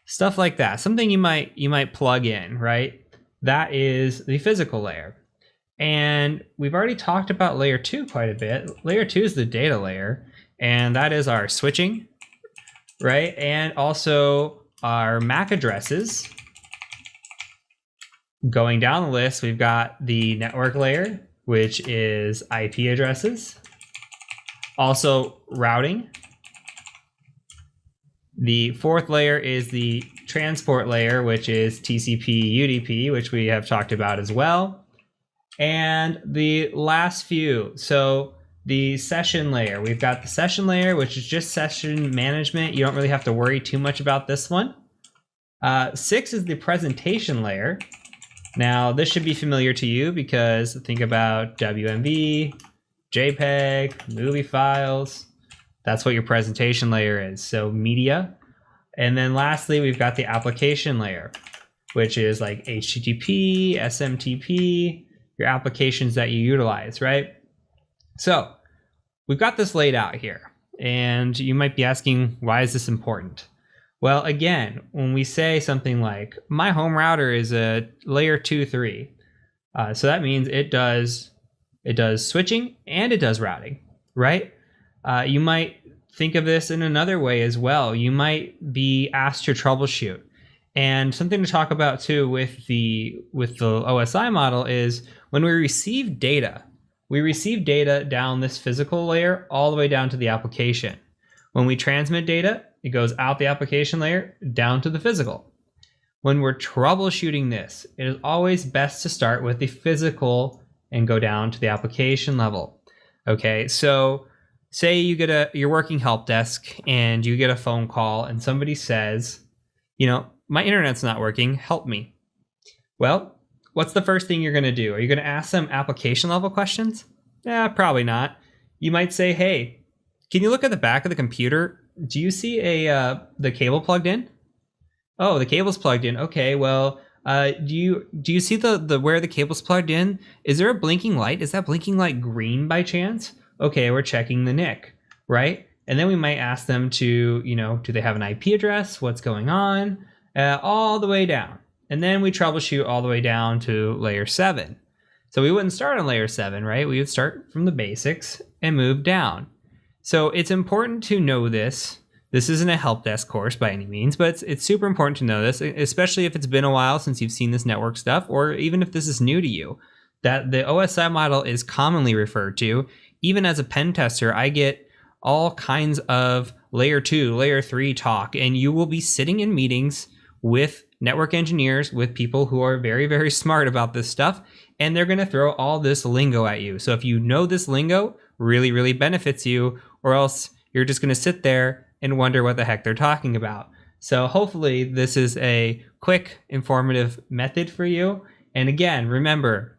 stuff like that. Something you might plug in, right? That is the physical layer. And we've already talked about layer 2 quite a bit. Layer 2 is the data layer, and that is our switching, right? And also our MAC addresses. Going down the list, we've got the network layer, which is IP addresses. Also routing. The fourth layer is the transport layer, which is TCP, UDP, which we have talked about as well. And the last few, so the session layer. We've got the session layer, which is just session management. You don't really have to worry too much about this one. 6 is the presentation layer. Now, this should be familiar to you because think about WMV, JPEG, movie files. That's what your presentation layer is, so media. And then lastly, we've got the application layer, which is like HTTP, SMTP, your applications that you utilize, right? So we've got this laid out here, and you might be asking, why is this important? Well, again, when we say something like, my home router is a layer 2-3, so that means it does switching and it does routing, right? You might think of this in another way as well. You might be asked to troubleshoot. And something to talk about too with the OSI model is when we receive data down this physical layer all the way down to the application. When we transmit data, it goes out the application layer down to the physical. When we're troubleshooting this, it is always best to start with the physical and go down to the application level. Okay, so say you're working help desk and you get a phone call and somebody says, my internet's not working, help me. Well, what's the first thing you're going to do? Are you going to ask them application level questions? Probably not. You might say, hey, can you look at the back of the computer? Do you see the cable plugged in? Oh, the cable's plugged in. Okay, well, do you see the where the cable's plugged in? Is there a blinking light? Is that blinking light green by chance? Okay, we're checking the NIC, right? And then we might ask them to, do they have an IP address? What's going on? All the way down. And then we troubleshoot all the way down to layer 7. So we wouldn't start on layer 7, right? We would start from the basics and move down. So it's important to know this. This isn't a help desk course by any means, but it's super important to know this, especially if it's been a while since you've seen this network stuff, or even if this is new to you, that the OSI model is commonly referred to. Even as a pen tester, I get all kinds of layer 2, layer 3 talk, and you will be sitting in meetings with network engineers, with people who are very, very smart about this stuff, and they're going to throw all this lingo at you. So if you know this lingo, really, really benefits you, or else you're just going to sit there and wonder what the heck they're talking about. So hopefully this is a quick, informative method for you. And again, remember,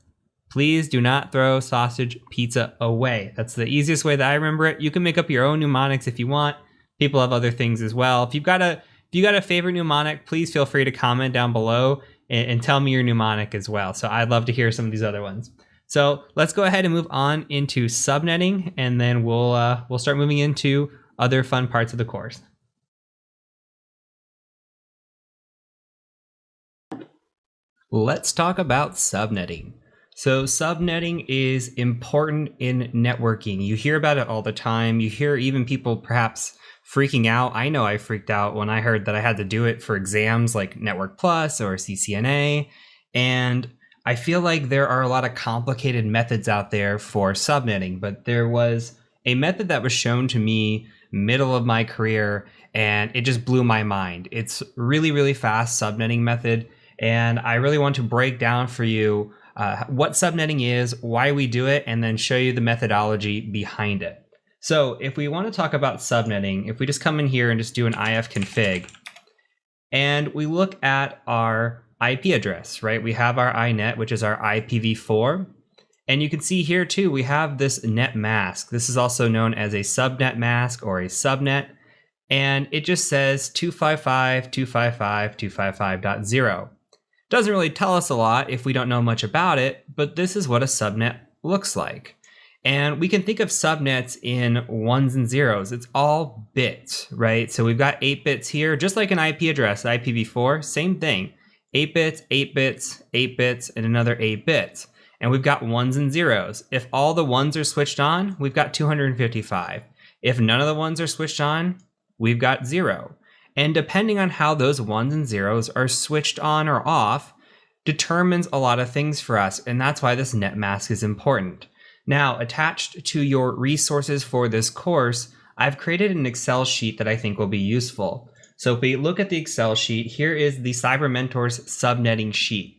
please do not throw sausage pizza away. That's the easiest way that I remember it. You can make up your own mnemonics if you want. People have other things as well. If you've got a favorite mnemonic, please feel free to comment down below and tell me your mnemonic as well. So I'd love to hear some of these other ones. So let's go ahead and move on into subnetting, and then we'll start moving into other fun parts of the course. Let's talk about subnetting. So subnetting is important in networking. You hear about it all the time. You hear even people perhaps freaking out. I know I freaked out when I heard that I had to do it for exams like Network Plus or CCNA. And I feel like there are a lot of complicated methods out there for subnetting, but there was a method that was shown to me middle of my career and it just blew my mind. It's really, really fast subnetting method. And I really want to break down for you what subnetting is, why we do it, and then show you the methodology behind it. So if we want to talk about subnetting, if we just come in here and just do an ifconfig, and we look at our IP address, right? We have our inet, which is our IPv4. And you can see here too, we have this net mask. This is also known as a subnet mask or a subnet. And it just says 255.255.255.0. Doesn't really tell us a lot if we don't know much about it, but this is what a subnet looks like. And we can think of subnets in ones and zeros. It's all bits, right? So we've got 8 bits here, just like an IP address, IPv4, same thing. 8 bits, 8 bits, 8 bits, and another 8 bits. And we've got ones and zeros. If all the ones are switched on, we've got 255. If none of the ones are switched on, we've got 0. And depending on how those ones and zeros are switched on or off determines a lot of things for us. And that's why this net mask is important. Now, attached to your resources for this course, I've created an Excel sheet that I think will be useful. So if we look at the Excel sheet, here is the Cybermentor's subnetting sheet.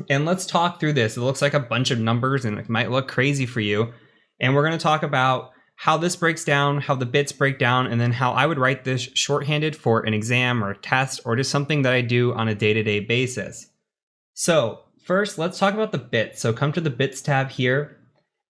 And let's talk through this. It looks like a bunch of numbers and it might look crazy for you. And we're going to talk about how this breaks down, how the bits break down, and then how I would write this shorthanded for an exam or a test or just something that I do on a day-to-day basis. So first, let's talk about the bits. So come to the bits tab here,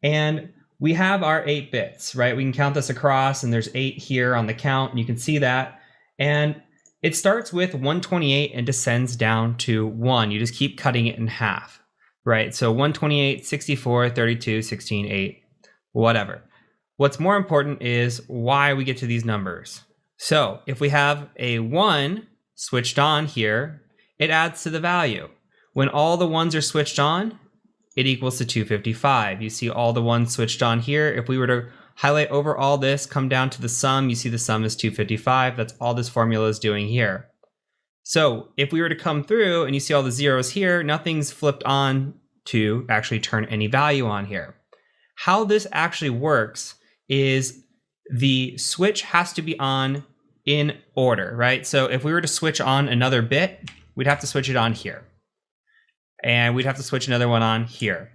and we have our 8 bits, right? We can count this across, and there's 8 here on the count, and you can see that. And it starts with 128 and descends down to 1. You just keep cutting it in half, right? So 128, 64, 32, 16, 8, whatever. What's more important is why we get to these numbers. So if we have a 1 switched on here, it adds to the value. When all the ones are switched on, it equals to 255. You see all the ones switched on here. If we were to highlight over all this, come down to the sum, you see the sum is 255. That's all this formula is doing here. So if we were to come through and you see all the zeros here, nothing's flipped on to actually turn any value on here. How this actually works is the switch has to be on in order, right? So if we were to switch on another bit, we'd have to switch it on here. And we'd have to switch another one on here.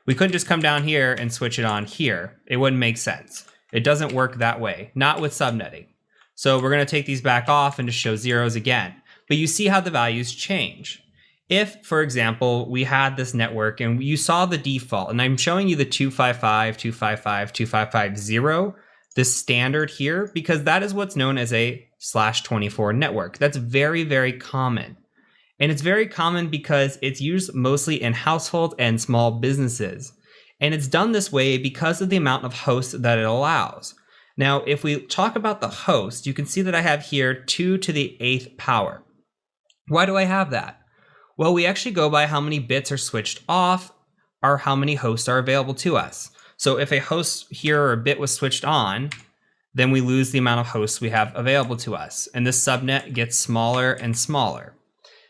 We couldn't just come down here and switch it on here. It wouldn't make sense. It doesn't work that way, not with subnetting. So we're going to take these back off and just show zeros again. But you see how the values change. If, for example, we had this network and you saw the default, and I'm showing you the 255, 255, 2550, this standard here, because that is what's known as a /24 network. That's very, very common. And it's very common because it's used mostly in households and small businesses. And it's done this way because of the amount of hosts that it allows. Now, if we talk about the host, you can see that I have here 2 to the 8th power. Why do I have that? Well, we actually go by how many bits are switched off or how many hosts are available to us. So if a host here or a bit was switched on, then we lose the amount of hosts we have available to us. And this subnet gets smaller and smaller.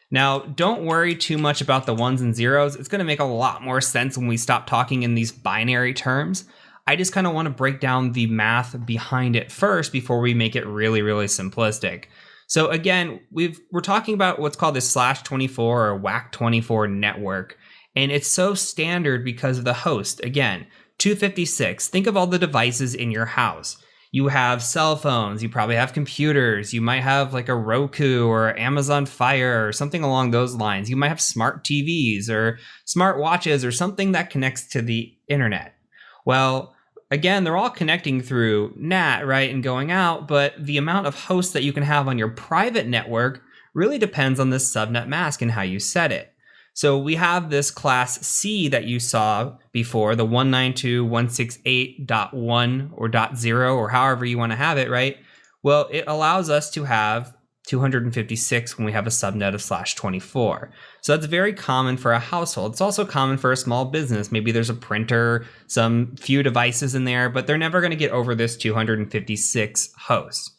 Now, don't worry too much about the ones and zeros. It's going to make a lot more sense when we stop talking in these binary terms. I just kind of want to break down the math behind it first before we make it really, really simplistic. So again, we're talking about what's called this /24 or WAC24 network. And it's so standard because of the host. Again, 256. Think of all the devices in your house. You have cell phones, you probably have computers, you might have like a Roku or Amazon Fire or something along those lines. You might have smart TVs or smart watches or something that connects to the internet. Well, again, they're all connecting through NAT, right, and going out, but the amount of hosts that you can have on your private network really depends on this subnet mask and how you set it. So we have this class C that you saw before, the 192.168.1 or .0 or however you want to have it, right? Well, it allows us to have 256 when we have a subnet of /24. So that's very common for a household. It's also common for a small business. Maybe there's a printer, some few devices in there, but they're never going to get over this 256 hosts.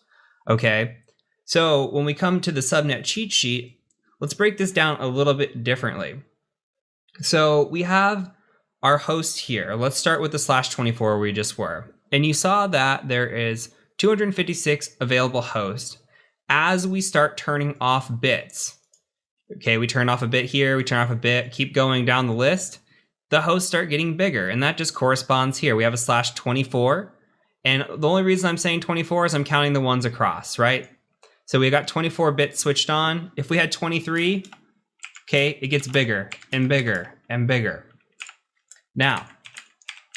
Okay, so when we come to the subnet cheat sheet, let's break this down a little bit differently. So we have our host here. Let's start with the /24 where we just were. And you saw that there is 256 available hosts. As we start turning off bits, okay, we turn off a bit here, we turn off a bit, keep going down the list, the hosts start getting bigger, and that just corresponds here. We have a /24, and the only reason I'm saying 24 is I'm counting the ones across, right? So we got 24 bits switched on. If we had 23, okay, it gets bigger and bigger and bigger. Now,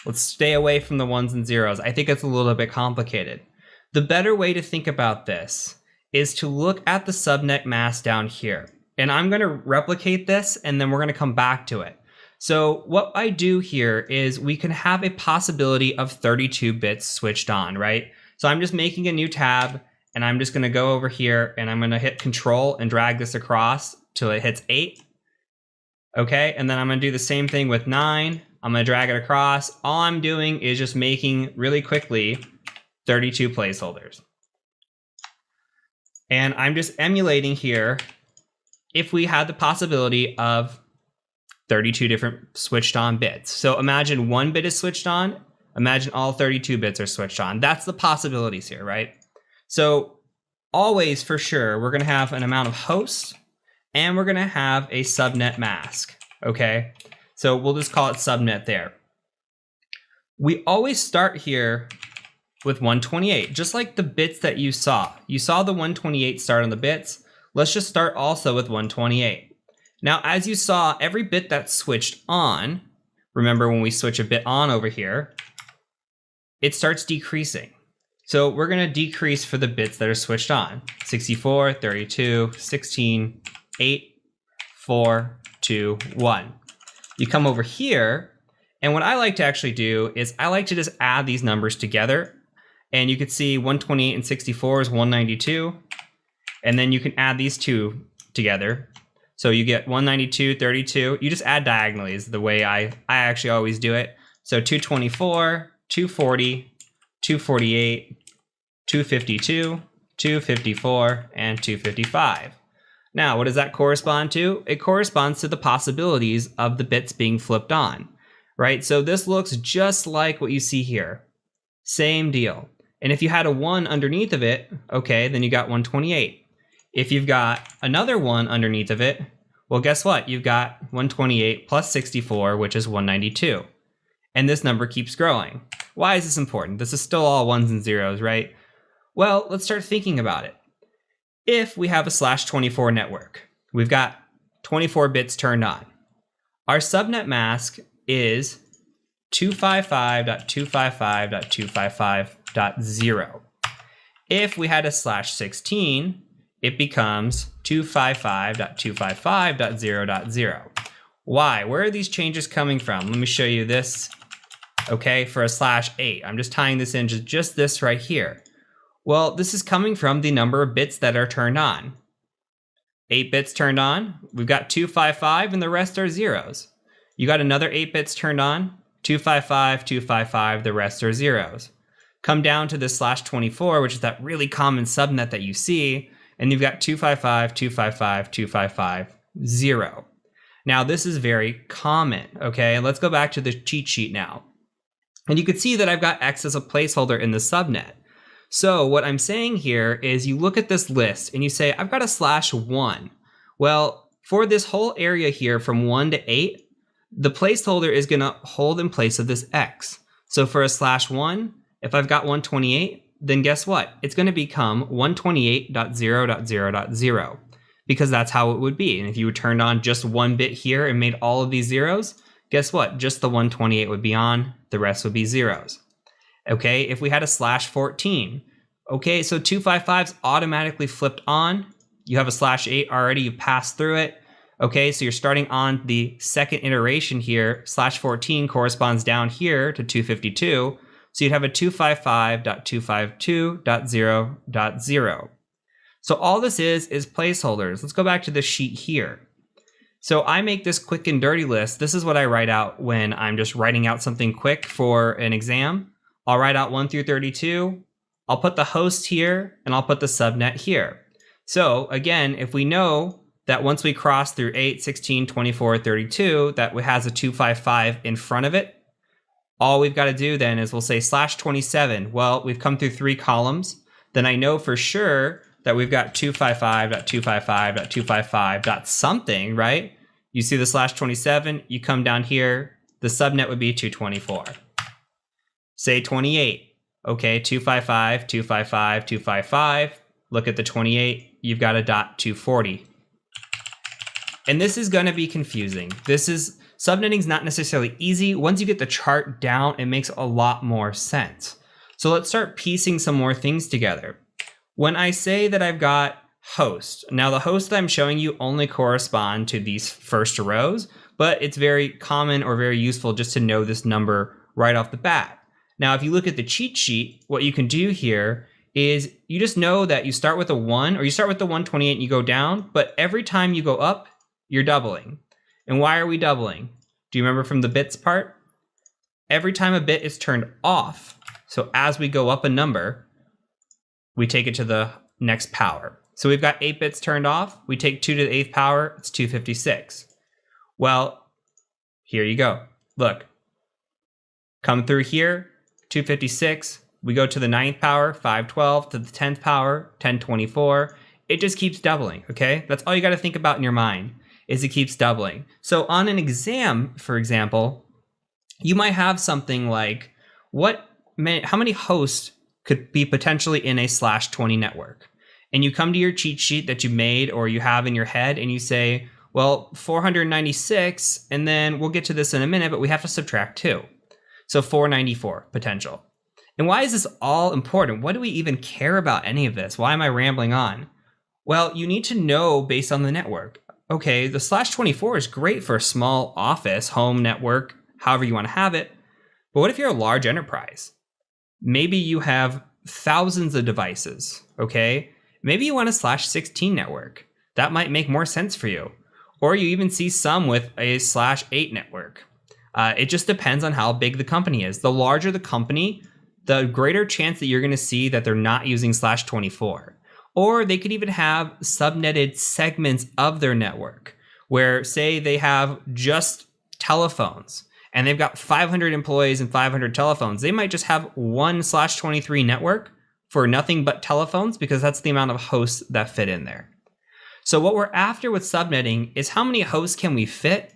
let's stay away from the ones and zeros. I think it's a little bit complicated. The better way to think about this is to look at the subnet mask down here. And I'm going to replicate this, and then we're going to come back to it. So what I do here is we can have a possibility of 32 bits switched on, right? So I'm just making a new tab, and I'm just going to go over here, and I'm going to hit Control and drag this across till it hits 8. Okay, and then I'm going to do the same thing with 9. I'm going to drag it across. All I'm doing is just making, really quickly, 32 placeholders. And I'm just emulating here if we had the possibility of 32 different switched on bits. So imagine one bit is switched on, imagine all 32 bits are switched on. That's the possibilities here, right? So always, for sure, we're going to have an amount of hosts, and we're going to have a subnet mask, okay? So we'll just call it subnet there. We always start here with 128, just like the bits that you saw. You saw the 128 start on the bits. Let's just start also with 128. Now, as you saw, every bit that's switched on, remember when we switch a bit on over here, it starts decreasing. So we're going to decrease for the bits that are switched on. 64, 32, 16, 8, 4, 2, 1. You come over here, and what I like to actually do is I like to just add these numbers together. And you could see 128 and 64 is 192. And then you can add these two together. So you get 192, 32. You just add diagonally is the way I actually always do it. So 224, 240, 248, 252, 254, and 255. Now, what does that correspond to? It corresponds to the possibilities of the bits being flipped on, right? So this looks just like what you see here. Same deal. And if you had a 1 underneath of it, okay, then you got 128. If you've got another 1 underneath of it, well, guess what? You've got 128 plus 64, which is 192. And this number keeps growing. Why is this important? This is still all ones and zeros, right? Well, let's start thinking about it. If we have a /24 network, we've got 24 bits turned on. Our subnet mask is 255.255.255.0. If we had a /16, it becomes 255.255.0.0. Why? Where are these changes coming from? Let me show you this. Okay, for a /8, I'm just tying this into just this right here. Well, this is coming from the number of bits that are turned on. 8 bits turned on, we've got 255, and the rest are zeros. You got another 8 bits turned on, 255, 255, the rest are zeros. Come down to this /24, which is that really common subnet that you see, and you've got 255, 255, 255, 0. Now, this is very common, okay? Let's go back to the cheat sheet now. And you can see that I've got X as a placeholder in the subnet. So what I'm saying here is you look at this list and you say, I've got a /1. Well, for this whole area here from 1 to 8, the placeholder is going to hold in place of this X. So for a /1, if I've got 128, then guess what? It's going to become 128.0.0.0 because that's how it would be. And if you turned on just one bit here and made all of these zeros, guess what? Just the 128 would be on, the rest would be zeros. Okay, if we had a /14, okay, so 255's automatically flipped on. You have a /8 already, you passed through it. Okay, so you're starting on the second iteration here. /14 corresponds down here to 252. So you'd have a 255.252.0.0. So all this is placeholders. Let's go back to the sheet here. So I make this quick and dirty list. This is what I write out when I'm just writing out something quick for an exam. I'll write out 1 through 32. I'll put the host here and I'll put the subnet here. So again, if we know that once we cross through 8, 16, 24, 32, that has a 255 in front of it, all we've got to do then is we'll say /27. Well, we've come through 3 columns. Then I know for sure that we've got 255.255.255. something, right? You see the /27, you come down here, the subnet would be 224. Say 28. Okay, 255, 255, 255. Look at the 28, you've got a .240. And this is going to be confusing. Subnetting is not necessarily easy. Once you get the chart down, it makes a lot more sense. So let's start piecing some more things together. When I say that I've got host, now the hosts that I'm showing you only correspond to these first rows, but it's very common or very useful just to know this number right off the bat. Now, if you look at the cheat sheet, what you can do here is you just know that you start with a 1 or you start with the 128 and you go down, but every time you go up, you're doubling. And why are we doubling? Do you remember from the bits part? Every time a bit is turned off, so as we go up a number, we take it to the next power. So we've got 8 bits turned off. We take 2 to the 8th power, it's 256. Well, here you go. Look, come through here, 256. We go to the 9th power, 512, to the 10th power, 1024. It just keeps doubling, okay? That's all you got to think about in your mind, is it keeps doubling. So on an exam, for example, you might have something like, how many hosts could be potentially in a /20 network? And you come to your cheat sheet that you made or you have in your head and you say, well, 496, and then we'll get to this in a minute, but we have to subtract 2. So 494 potential. And why is this all important? What do we even care about any of this? Why am I rambling on? Well, you need to know based on the network. Okay, the /24 is great for a small office, home network, however you want to have it. But what if you're a large enterprise? Maybe you have thousands of devices, okay? Maybe you want a /16 network. That might make more sense for you. Or you even see some with a /8 network. It just depends on how big the company is. The larger the company, the greater chance that you're going to see that they're not using /24. Or they could even have subnetted segments of their network where, say, they have just telephones and they've got 500 employees and 500 telephones. They might just have one /23 network for nothing but telephones because that's the amount of hosts that fit in there. So what we're after with subnetting is how many hosts can we fit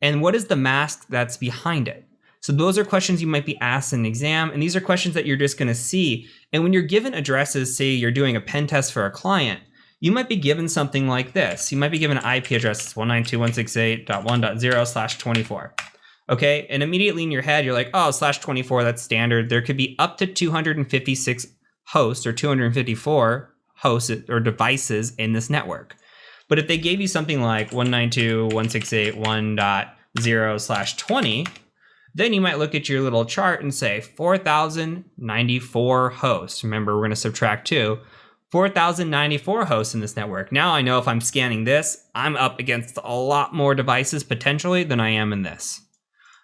and what is the mask that's behind it? So those are questions you might be asked in an exam, and these are questions that you're just going to see. And when you're given addresses, say you're doing a pen test for a client, you might be given something like this. You might be given an IP address, 192.168.1.0/24. Okay, and immediately in your head, you're like, oh, /24, that's standard. There could be up to 256 hosts or 254 hosts or devices in this network. But if they gave you something like 192.168.1.0/20, then you might look at your little chart and say 4,094 hosts. Remember, we're going to subtract 2. 4,094 hosts in this network. Now I know if I'm scanning this, I'm up against a lot more devices potentially than I am in this.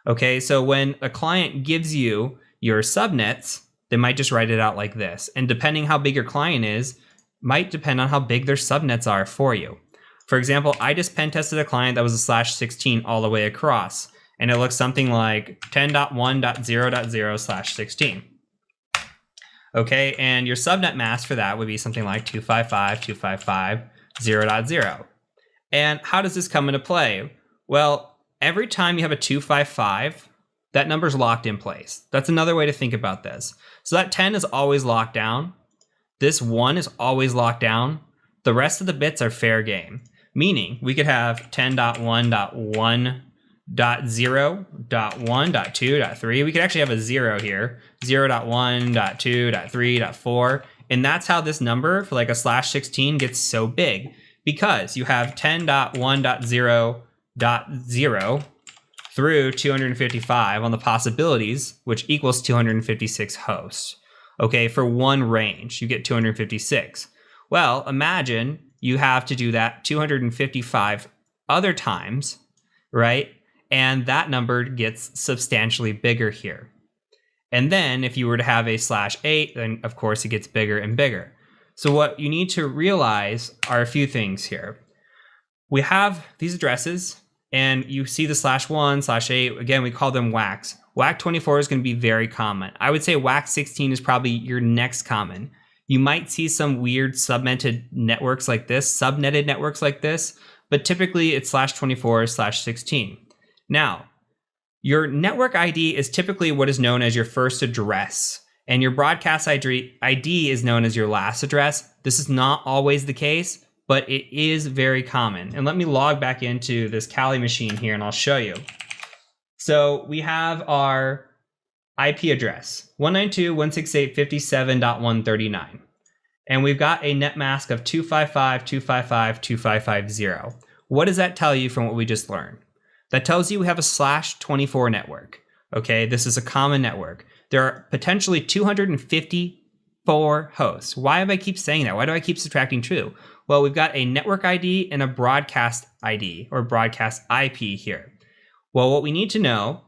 Okay, so when a client gives you your subnets, they might just write it out like this. And depending how big your client is, might depend on how big their subnets are for you. For example, I just pen tested a client that was a /16 all the way across. And it looks something like 10.1.0.0/16. Okay, and your subnet mask for that would be something like 255.255.0.0. And how does this come into play? Well, every time you have a 255, that number's locked in place. That's another way to think about this. So that 10 is always locked down. This 1 is always locked down. The rest of the bits are fair game. Meaning we could have 10.1.1.0.1.2.3. We could actually have a 0 here. 0.1.2.3.4. And that's how this number for like a /16 gets so big. Because you have 10.1.0.0 through 255 on the possibilities, which equals 256 hosts. Okay, for one range, you get 256. Well, imagine you have to do that 255 other times, right? And that number gets substantially bigger here. And then if you were to have a /8, then of course it gets bigger and bigger. So what you need to realize are a few things here. We have these addresses, and you see the /1, /8. Again, we call them WACs. WAC 24 is going to be very common. I would say WAC 16 is probably your next common. You might see some weird subnetted networks like this, but typically it's /24, /16. Now, your network ID is typically what is known as your first address, and your broadcast ID is known as your last address. This is not always the case, but it is very common. And let me log back into this Kali machine here and I'll show you. So we have our IP address, 192.168.57.139. And we've got a net mask of 255.255.255.0. What does that tell you from what we just learned? That tells you we have a /24 network. Okay, this is a common network. There are potentially 254 hosts. Why do I keep saying that? Why do I keep subtracting 2? Well, we've got a network ID and a broadcast ID or broadcast IP here. Well, what we need to know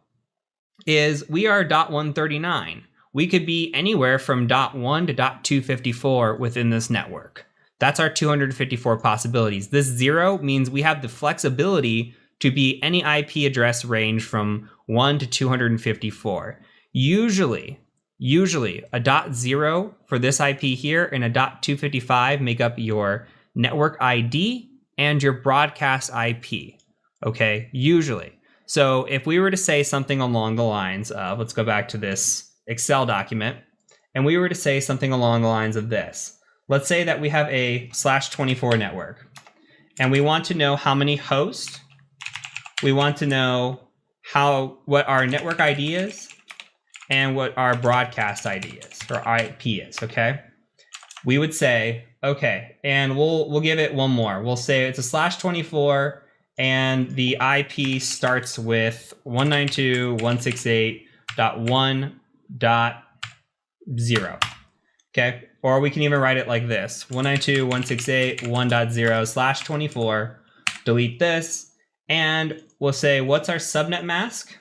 is we are .139. We could be anywhere from .1 to .254 within this network. That's our 254 possibilities. This 0 means we have the flexibility to be any IP address range from 1 to 254. Usually a .0 for this IP here and a .255 make up your network ID and your broadcast IP. Okay, usually. So if we were to say something along the lines of, let's go back to this Excel document, and we were to say something along the lines of this. Let's say that we have a /24 network, and we want to know how many hosts. We want to know what our network ID is and what our broadcast ID is, or IP is, okay? We would say, okay, and we'll give it one more. We'll say it's a /24, and the IP starts with 192.168.1.0, okay? Or we can even write it like this, 192.168.1.0/24, delete this, and we'll say, what's our subnet mask?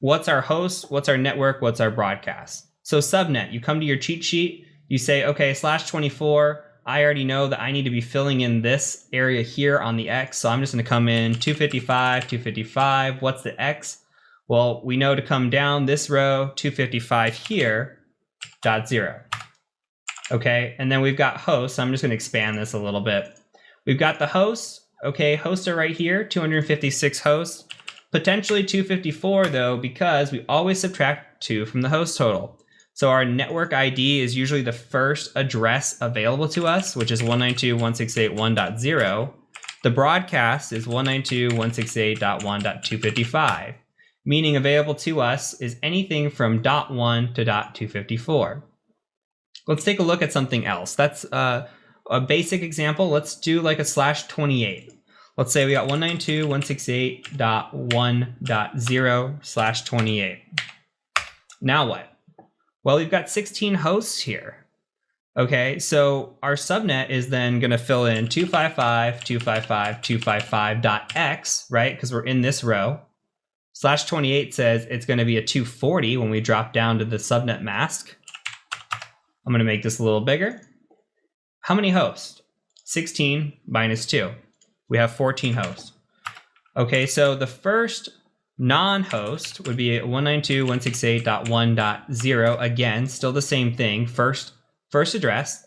What's our host? What's our network? What's our broadcast? So subnet, you come to your cheat sheet, you say, okay, /24, I already know that I need to be filling in this area here on the X. So I'm just going to come in 255. What's the X? Well, we know to come down this row, 255 here, .0. Okay, and then we've got hosts. So I'm just going to expand this a little bit. We've got the hosts. Okay, hosts are right here, 256 hosts. Potentially 254 though, because we always subtract 2 from the host total. So our network ID is usually the first address available to us, which is 192.168.1.0. The broadcast is 192.168.1.255, meaning available to us is anything from .1 to .254. Let's take a look at something else. That's a basic example. Let's do like a /28. Let's say we got 192.168.1.0/28. Now what? Well, we've got 16 hosts here. Okay, so our subnet is then going to fill in 255.255.255.x, right? Because we're in this row. /28 says it's going to be a 240 when we drop down to the subnet mask. I'm going to make this a little bigger. How many hosts? 16 minus 2. We have 14 hosts. Okay, so the first non-host would be 192.168.1.0. Again, still the same thing. First address.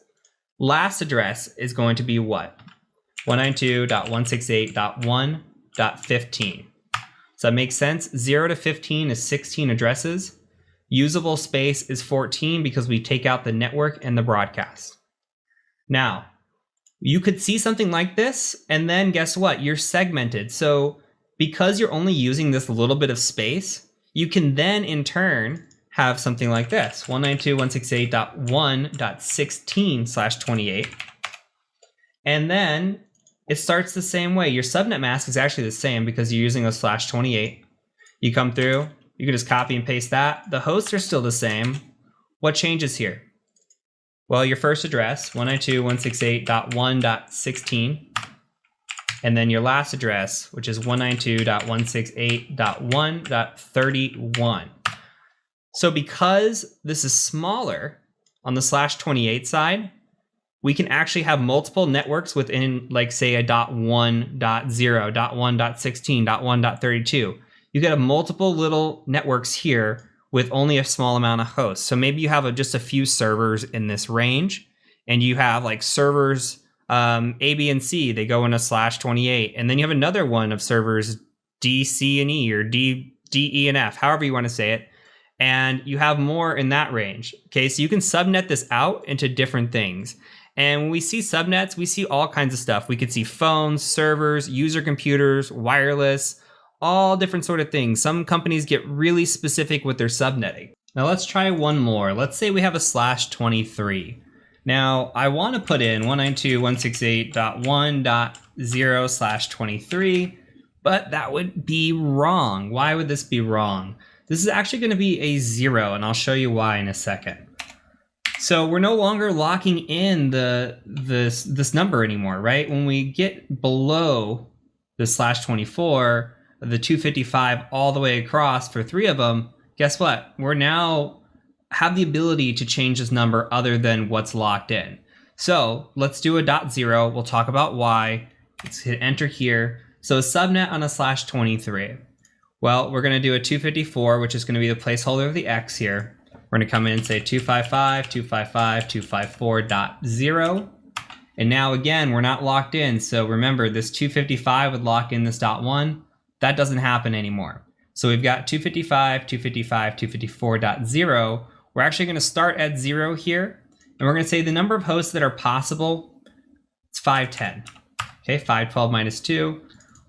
Last address is going to be what? 192.168.1.15. Does that make sense? 0 to 15 is 16 addresses. Usable space is 14 because we take out the network and the broadcast. Now, you could see something like this, and then guess what? You're segmented. So because you're only using this little bit of space, you can then in turn have something like this, 192.168.1.16/28. And then it starts the same way. Your subnet mask is actually the same because you're using a /28. You come through, you can just copy and paste that. The hosts are still the same. What changes here? Well, your first address, 192.168.1.16, and then your last address, which is 192.168.1.31. So because this is smaller on the /28 side, we can actually have multiple networks within, like, say, a .1, .0, .1, .16, .1, .32. You get multiple little networks here with only a small amount of hosts. So maybe you have just a few servers in this range, and you have like servers A, B, and C. They go in a /28, and then you have another one of servers D, C, and E, or D, E, and F, however you want to say it. And you have more in that range. Okay, so you can subnet this out into different things. And when we see subnets, we see all kinds of stuff. We could see phones, servers, user computers, wireless, all different sort of things. Some companies get really specific with their subnetting. Now let's try one more. Let's say we have a /23. Now I want to put in 192.168.1.0/23, but that would be wrong. Why would this be wrong? This is actually going to be a 0, and I'll show you why in a second. So we're no longer locking in this number anymore, right? When we get below the /24, the 255 all the way across for 3 of them, guess what? We're now have the ability to change this number other than what's locked in. So let's do a .0. We'll talk about why. Let's hit enter here. So a subnet on a /23. Well, we're going to do a 254, which is going to be the placeholder of the X here. We're going to come in and say 255, 255, 254.0. And now again, we're not locked in. So remember, this 255 would lock in this .1. That doesn't happen anymore. So we've got 255, 255, 254.0. We're actually going to start at 0 here. And we're going to say the number of hosts that are possible, it's 510. Okay, 512 minus 2.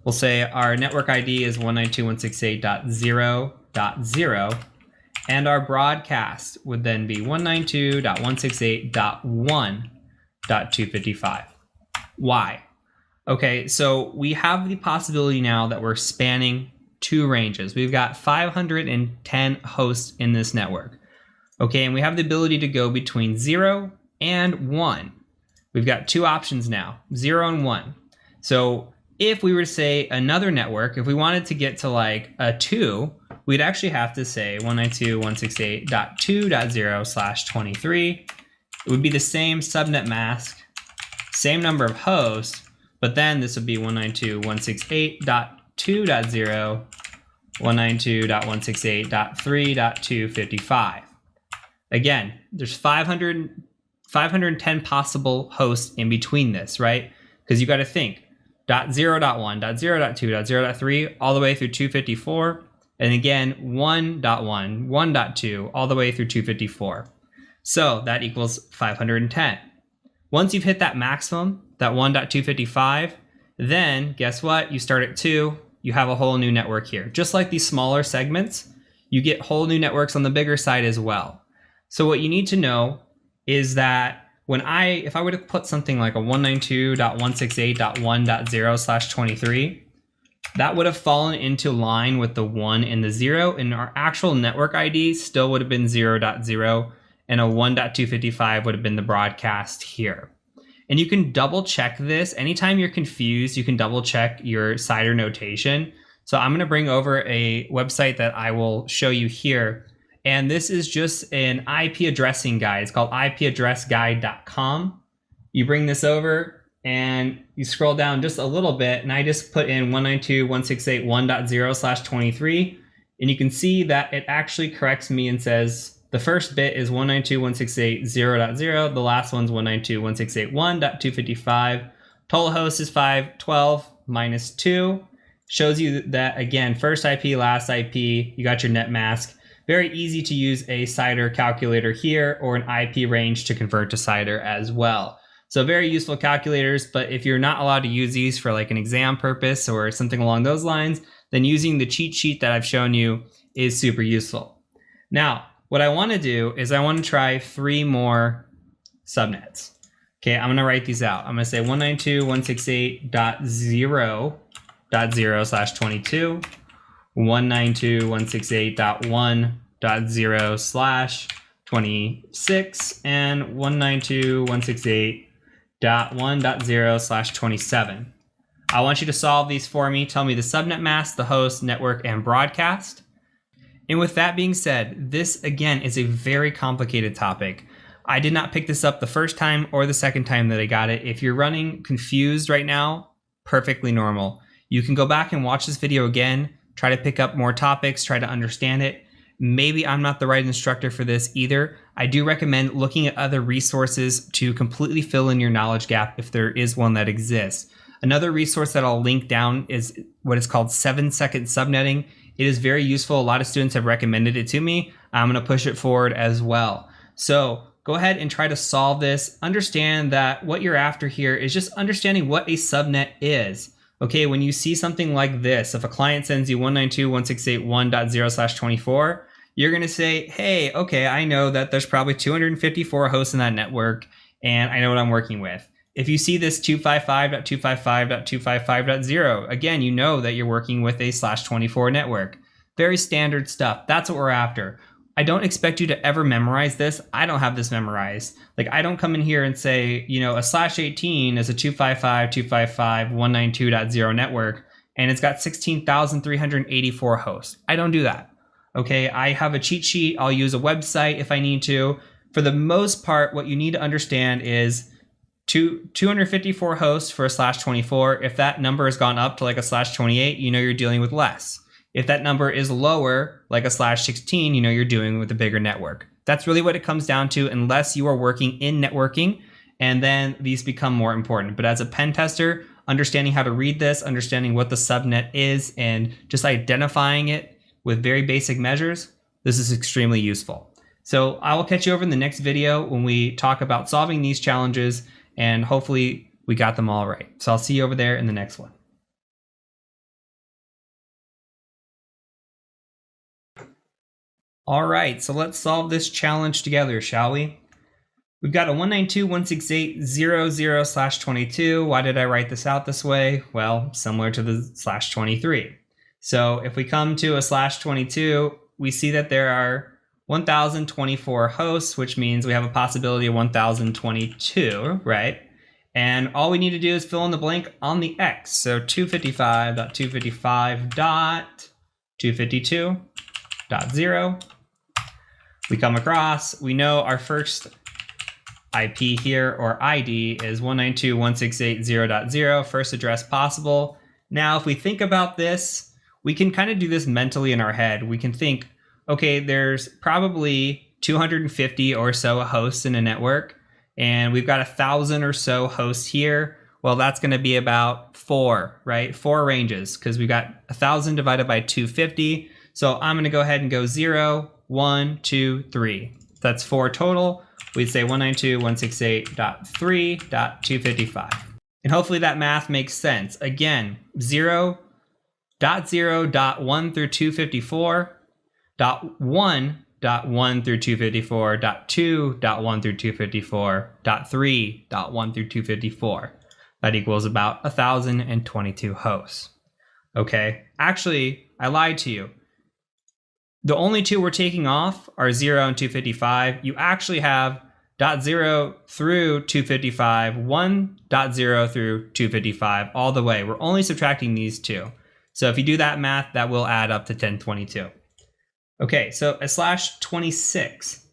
We'll say our network ID is 192.168.0.0. And our broadcast would then be 192.168.1.255. Why? Okay, so we have the possibility now that we're spanning 2 ranges. We've got 510 hosts in this network. Okay, and we have the ability to go between 0 and 1. We've got 2 options now, 0 and 1. So if we were to say another network, if we wanted to get to like a 2, we'd actually have to say 192.168.2.0/23. It would be the same subnet mask, same number of hosts, but then this would be 192.168.2.0, 192.168.3.255. Again, there's 510 possible hosts in between this, right? Because you got to think, .0.1, .0.2, .0.3, all the way through 254. And again, 1.1, 1.2, all the way through 254. So that equals 510. Once you've hit that maximum, that 1.255, then guess what? You start at 2, you have a whole new network here. Just like these smaller segments, you get whole new networks on the bigger side as well. So what you need to know is that if I were to put something like a 192.168.1.0/23, that would have fallen into line with the 1 and the 0, and our actual network ID still would have been 0.0, and a 1.255 would have been the broadcast here. And you can double check this. Anytime you're confused, you can double check your CIDR notation. So I'm going to bring over a website that I will show you here. And this is just an IP addressing guide. It's called ipaddressguide.com. You bring this over and you scroll down just a little bit, and I just put in 192.168.1.0/23, and you can see that it actually corrects me and says the first bit is 192.168.0.0, the last one's 192.168.1.255. Total host is 512 minus 2. Shows you that, again, first IP, last IP, you got your net mask. Very easy to use a CIDR calculator here or an IP range to convert to CIDR as well. So very useful calculators, but if you're not allowed to use these for like an exam purpose or something along those lines, then using the cheat sheet that I've shown you is super useful. Now, what I want to do is I want to try 3 more subnets. Okay, I'm going to write these out. I'm going to say 192.168.0.0/22, 192.168.1.0/ 26 and 192.168.1.0/27. I want you to solve these for me. Tell me the subnet mask, the host, network, and broadcast. And with that being said, this again is a very complicated topic. I did not pick this up the first time or the second time that I got it. If you're running confused right now, perfectly normal. You can go back and watch this video again, try to pick up more topics, try to understand it. Maybe I'm not the right instructor for this either. I do recommend looking at other resources to completely fill in your knowledge gap if there is one that exists. Another resource that I'll link down is what is called 7-second subnetting. It is very useful. A lot of students have recommended it to me. I'm going to push it forward as well. So go ahead and try to solve this. Understand that what you're after here is just understanding what a subnet is. Okay, when you see something like this, if a client sends you 192.168.1.0/24, you're going to say, hey, okay, I know that there's probably 254 hosts in that network, and I know what I'm working with. If you see this 255.255.255.0, again, you know that you're working with a /24 network. Very standard stuff. That's what we're after. I don't expect you to ever memorize this. I don't have this memorized. Like, I don't come in here and say, you know, a /18 is a 255.255.192.0 network, and it's got 16,384 hosts. I don't do that. Okay, I have a cheat sheet. I'll use a website if I need to. For the most part, what you need to understand is 254 hosts for a /24. If that number has gone up to like a /28, you know you're dealing with less. If that number is lower, like a /16, you know you're dealing with a bigger network. That's really what it comes down to, unless you are working in networking, and then these become more important. But as a pen tester, understanding how to read this, understanding what the subnet is, and just identifying it with very basic measures, this is extremely useful. So I will catch you over in the next video when we talk about solving these challenges, and hopefully we got them all right. So I'll see you over there in the next one. All right, so let's solve this challenge together, shall we? We've got a 192.168.0.0/22. Why did I write this out this way? Well, similar to the /23. So if we come to a /22, we see that there are 1,024 hosts, which means we have a possibility of 1,022, right? And all we need to do is fill in the blank on the X. So 255.255.252.0. We come across, we know our first IP here, or ID, is 192.168.0.0, first address possible. Now, if we think about this, we can kind of do this mentally in our head. We can think, okay, there's probably 250 or so hosts in a network, and we've got 1,000 or so hosts here. Well, that's going to be about 4, right? 4 ranges, because we've got 1,000 divided by 250. So I'm going to go ahead and go 0, 1, 2, 3. That's 4 total. We'd say 192.168.3.255. And hopefully that math makes sense. Again, 0.0.1 through 254, .1.1 through 254, .2.1 through 254, .3.1 through 254. That equals about 1,022 hosts. Okay, actually, I lied to you. The only two we're taking off are 0 and 255. You actually have .0 through 255, 1.0 through 255, all the way. We're only subtracting these two. So if you do that math, that will add up to 1022. Okay, so a /26,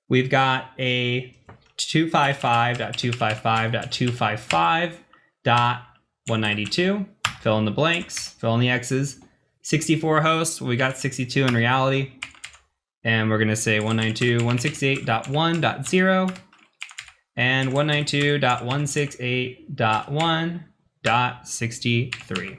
we've got a 255.255.255.192. Fill in the blanks, fill in the X's. 64 hosts, well, we got 62 in reality. And we're gonna say 192.168.1.0 and 192.168.1.63.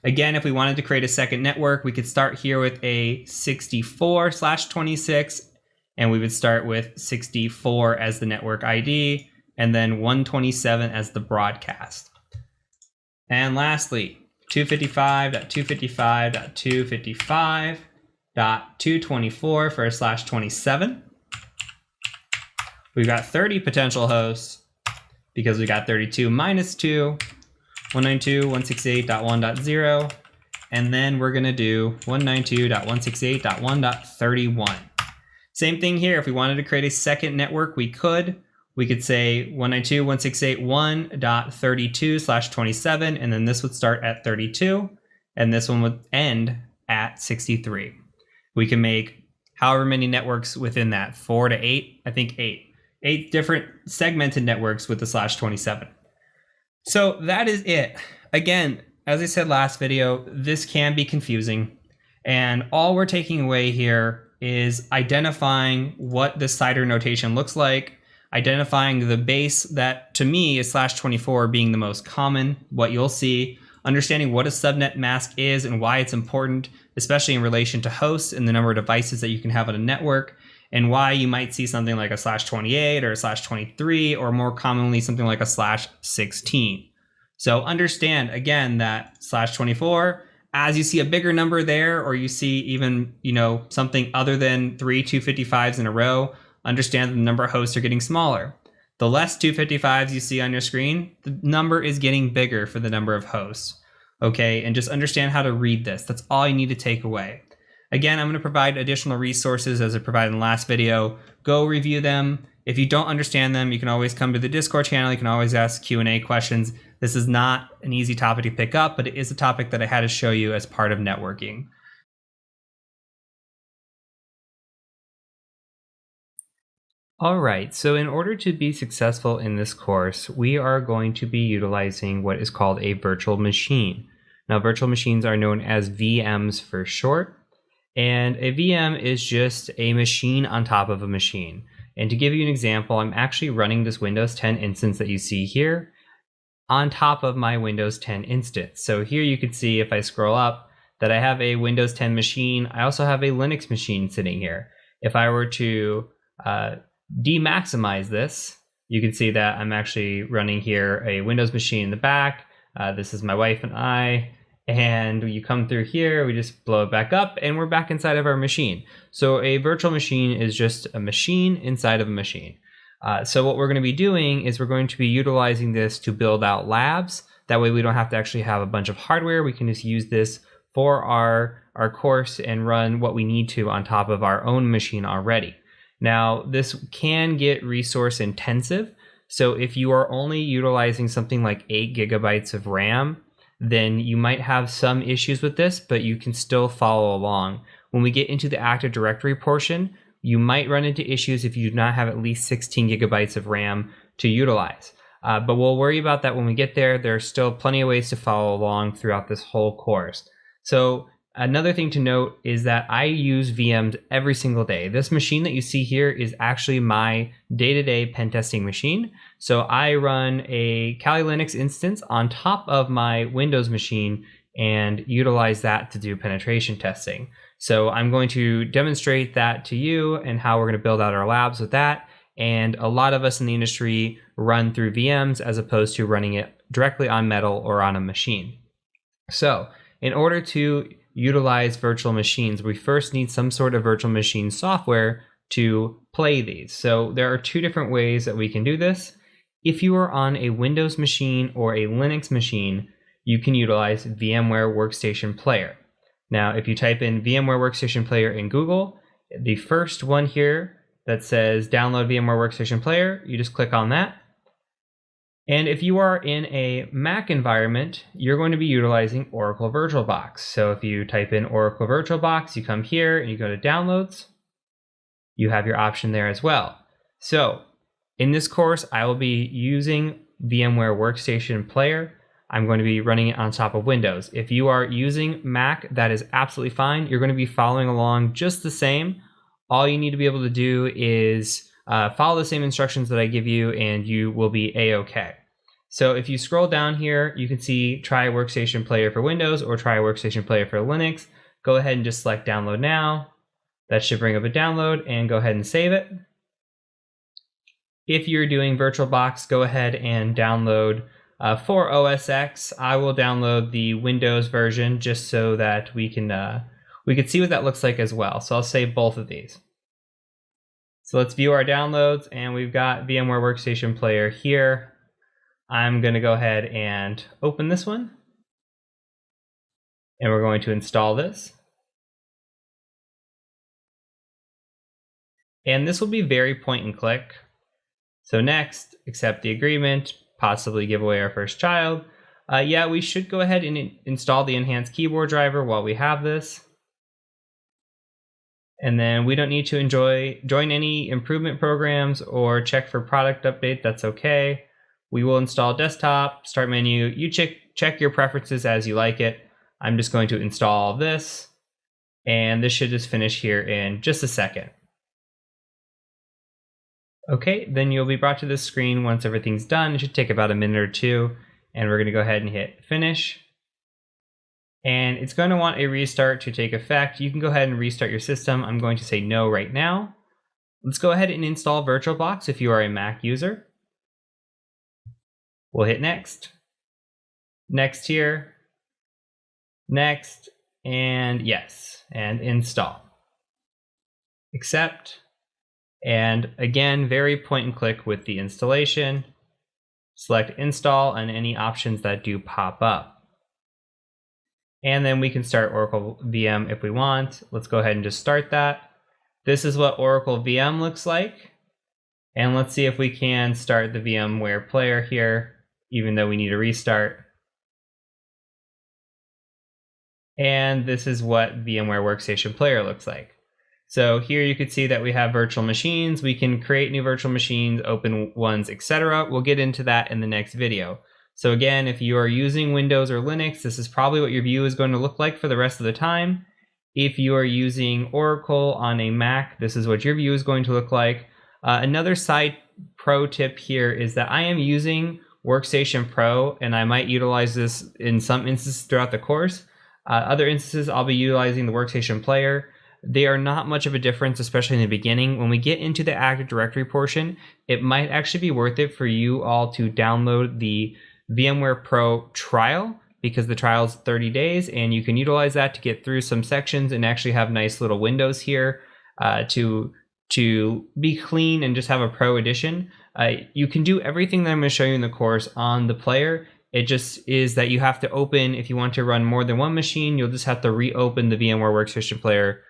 Again, if we wanted to create a second network, we could start here with a 64/26, and we would start with 64 as the network ID, and then 127 as the broadcast. And lastly, 255.255.255.224 for a /27. We've got 30 potential hosts because we got 32 minus 2, 192.168.1.0, and then we're going to do 192.168.1.31. Same thing here. If we wanted to create a second network, we could. We could say 192.168.1.32/27, and then this would start at 32, and this one would end at 63. We can make however many networks within that, 4 to 8, I think 8 different segmented networks with the /27. So that is it. Again, as I said last video, this can be confusing, and all we're taking away here is identifying what the CIDR notation looks like, identifying the base that to me is /24 being the most common, what you'll see, understanding what a subnet mask is and why it's important, especially in relation to hosts and the number of devices that you can have on a network, and why you might see something like a /28 or a /23, or more commonly something like a /16. So understand again that /24, as you see a bigger number there, or you see even, something other than 3 255s in a row, understand that the number of hosts are getting smaller. The less 255s you see on your screen, the number is getting bigger for the number of hosts. Okay, and just understand how to read this. That's all you need to take away. Again, I'm going to provide additional resources as I provided in the last video. Go review them. If you don't understand them, you can always come to the Discord channel. You can always ask Q&A questions. This is not an easy topic to pick up, but it is a topic that I had to show you as part of networking. All right, so in order to be successful in this course, we are going to be utilizing what is called a virtual machine. Now, virtual machines are known as VMs for short, and a VM is just a machine on top of a machine. And to give you an example, I'm actually running this Windows 10 instance that you see here on top of my Windows 10 instance. So here you can see, if I scroll up, that I have a Windows 10 machine. I also have a Linux machine sitting here. If I were to demaximize this, you can see that I'm actually running here a Windows machine in the back. This is my wife and I, and you come through here, we just blow it back up, and we're back inside of our machine. So a virtual machine is just a machine inside of a machine. So what we're going to be doing is we're going to be utilizing this to build out labs. That way we don't have to actually have a bunch of hardware. We can just use this for our course and run what we need to on top of our own machine already. Now, this can get resource intensive. So if you are only utilizing something like 8 gigabytes of RAM, then you might have some issues with this, but you can still follow along. When we get into the Active Directory portion, you might run into issues if you do not have at least 16 gigabytes of RAM to utilize. But we'll worry about that when we get there. There are still plenty of ways to follow along throughout this whole course. So another thing to note is that I use VMs every single day. This machine that you see here is actually my day-to-day pen testing machine. So I run a Kali Linux instance on top of my Windows machine and utilize that to do penetration testing. So I'm going to demonstrate that to you and how we're going to build out our labs with that. And a lot of us in the industry run through VMs as opposed to running it directly on Metal or on a machine. So in order to utilize virtual machines, we first need some sort of virtual machine software to play these. So there are two different ways that we can do this. If you are on a Windows machine or a Linux machine, you can utilize VMware Workstation Player. Now, if you type in VMware Workstation Player in Google, the first one here that says download VMware Workstation Player, you just click on that. And if you are in a Mac environment, you're going to be utilizing Oracle VirtualBox. So if you type in Oracle VirtualBox, you come here and you go to Downloads. You have your option there as well. So in this course, I will be using VMware Workstation Player. I'm going to be running it on top of Windows. If you are using Mac, that is absolutely fine. You're going to be following along just the same. All you need to be able to do is follow the same instructions that I give you, and you will be A-OK. So if you scroll down here, you can see try Workstation Player for Windows or try Workstation Player for Linux. Go ahead and just select Download Now. That should bring up a download, and go ahead and save it. If you're doing VirtualBox, go ahead and download for OS X. I will download the Windows version just so that we can see what that looks like as well. So I'll save both of these. So let's view our downloads, and we've got VMware Workstation Player here. I'm going to go ahead and open this one, and we're going to install this. And this will be very point and click. So next, accept the agreement, possibly give away our first child. Yeah, we should go ahead and install the enhanced keyboard driver while we have this. And then we don't need to join any improvement programs or check for product update. That's okay. We will install desktop, start menu. You check your preferences as you like it. I'm just going to install this. And this should just finish here in just a second. Okay, then you'll be brought to this screen once everything's done. It should take about a minute or two. And we're going to go ahead and hit finish. And it's going to want a restart to take effect. You can go ahead and restart your system. I'm going to say no right now. Let's go ahead and install VirtualBox if you are a Mac user. We'll hit next. Next here. Next. And yes. And install. Accept. And again, very point and click with the installation. Select install and any options that do pop up. And then we can start Oracle VM if we want. Let's go ahead and just start that. This is what Oracle VM looks like. And let's see if we can start the VMware player here, even though we need a restart. And this is what VMware Workstation Player looks like. So here you can see that we have virtual machines. We can create new virtual machines, open ones, etc. We'll get into that in the next video. So again, if you are using Windows or Linux, this is probably what your view is going to look like for the rest of the time. If you are using Oracle on a Mac, this is what your view is going to look like. Another side pro tip here is that I am using Workstation Pro, and I might utilize this in some instances throughout the course. Other instances, I'll be utilizing the Workstation Player. They are not much of a difference, especially in the beginning. When we get into the Active Directory portion, it might actually be worth it for you all to download the VMware Pro trial, because the trial is 30 days and you can utilize that to get through some sections and actually have nice little windows here to be clean and just have a pro edition. You can do everything that I'm going to show you in the course on the player. It just is that you have to open, if you want to run more than one machine, you'll just have to reopen the VMware Workstation Player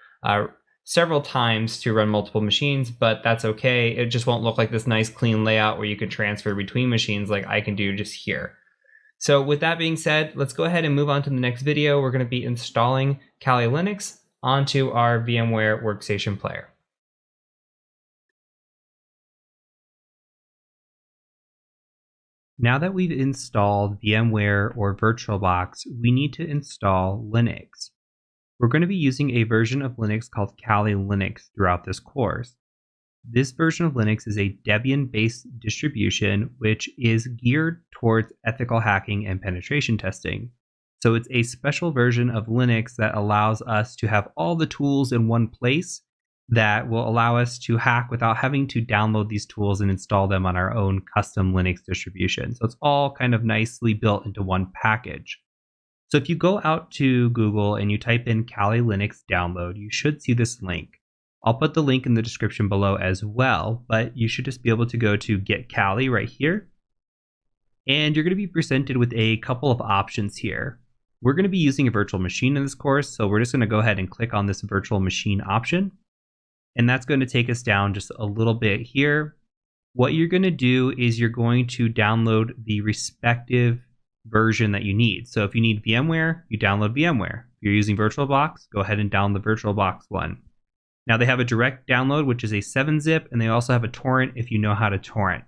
several times to run multiple machines, but that's okay. It just won't look like this nice clean layout where you can transfer between machines like I can do just here. So with that being said, let's go ahead and move on to the next video. We're going to be installing Kali Linux onto our VMware Workstation Player. Now that we've installed VMware or VirtualBox, we need to install Linux. We're going to be using a version of Linux called Kali Linux throughout this course. This version of Linux is a Debian-based distribution which is geared towards ethical hacking and penetration testing. So it's a special version of Linux that allows us to have all the tools in one place that will allow us to hack without having to download these tools and install them on our own custom Linux distribution. So it's all kind of nicely built into one package. So if you go out to Google and you type in Kali Linux download, you should see this link. I'll put the link in the description below as well, but you should just be able to go to Get Kali right here. And you're going to be presented with a couple of options here. We're going to be using a virtual machine in this course, so we're just going to go ahead and click on this virtual machine option. And that's going to take us down just a little bit here. What you're going to do is you're going to download the respective version that you need. So if you need VMware, you download VMware. If you're using VirtualBox, go ahead and download the VirtualBox one. Now they have a direct download, which is a 7-zip, and they also have a torrent if you know how to torrent.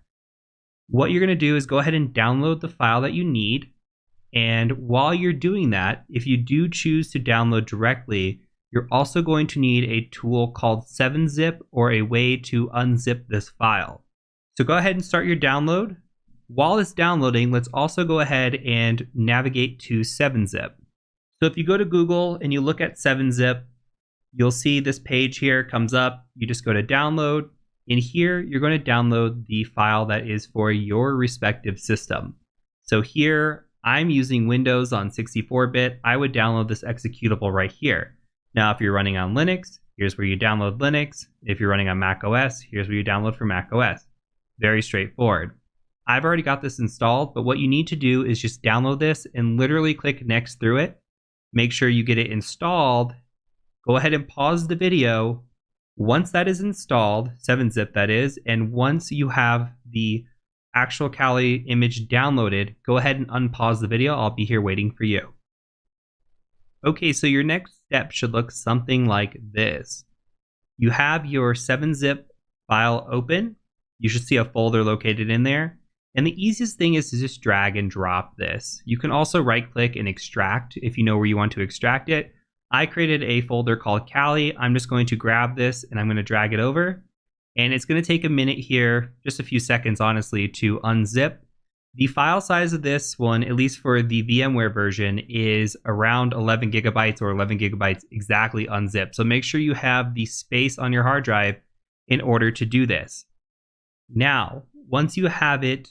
What you're going to do is go ahead and download the file that you need. And while you're doing that, if you do choose to download directly, you're also going to need a tool called 7-zip or a way to unzip this file. So go ahead and start your download. While it's downloading, let's also go ahead and navigate to 7-zip. So if you go to Google and you look at 7-zip, you'll see this page here comes up. You just go to download. In here, you're going to download the file that is for your respective system. So here, I'm using Windows on 64-bit. I would download this executable right here. Now, if you're running on Linux, here's where you download Linux. If you're running on Mac OS, here's where you download for Mac OS. Very straightforward. I've already got this installed, but what you need to do is just download this and literally click next through it. Make sure you get it installed. Go ahead and pause the video, Once that is installed, 7-zip that is, and once you have the actual Kali image downloaded, go ahead and unpause the video. I'll be here waiting for you. Okay, so your next step should look something like this. You have your 7-zip file open. You should see a folder located in there. And the easiest thing is to just drag and drop this. You can also right click and extract if you know where you want to extract it. I created a folder called Kali. I'm just going to grab this and I'm going to drag it over. And it's going to take a minute here, just a few seconds honestly, to unzip. The file size of this one, at least for the VMware version, is around 11 gigabytes or 11 gigabytes exactly unzipped. So make sure you have the space on your hard drive in order to do this. Now, once you have it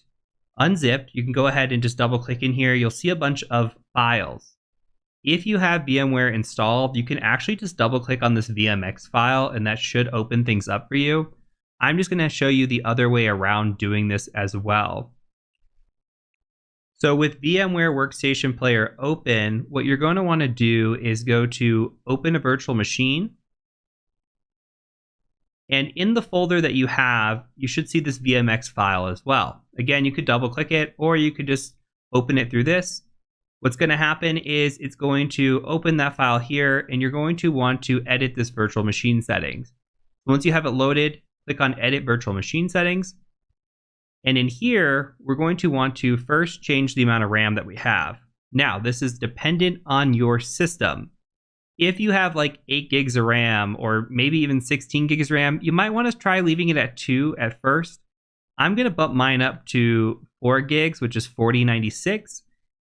unzipped, you can go ahead and just double click in here. You'll see a bunch of files. If you have VMware installed, you can actually just double click on this VMX file and that should open things up for you. I'm just going to show you the other way around doing this as well. So with VMware Workstation Player open, what you're going to want to do is go to Open a Virtual Machine. And in the folder that you have, you should see this VMX file as well. Again, you could double click it or you could just open it through this. What's going to happen is it's going to open that file here and you're going to want to edit this virtual machine settings. Once you have it loaded, click on Edit Virtual Machine Settings. And in here, we're going to want to first change the amount of RAM that we have. Now, this is dependent on your system. If you have like 8 gigs of RAM or maybe even 16 gigs of RAM, you might want to try leaving it at 2 at first. I'm going to bump mine up to 4 gigs, which is 4096.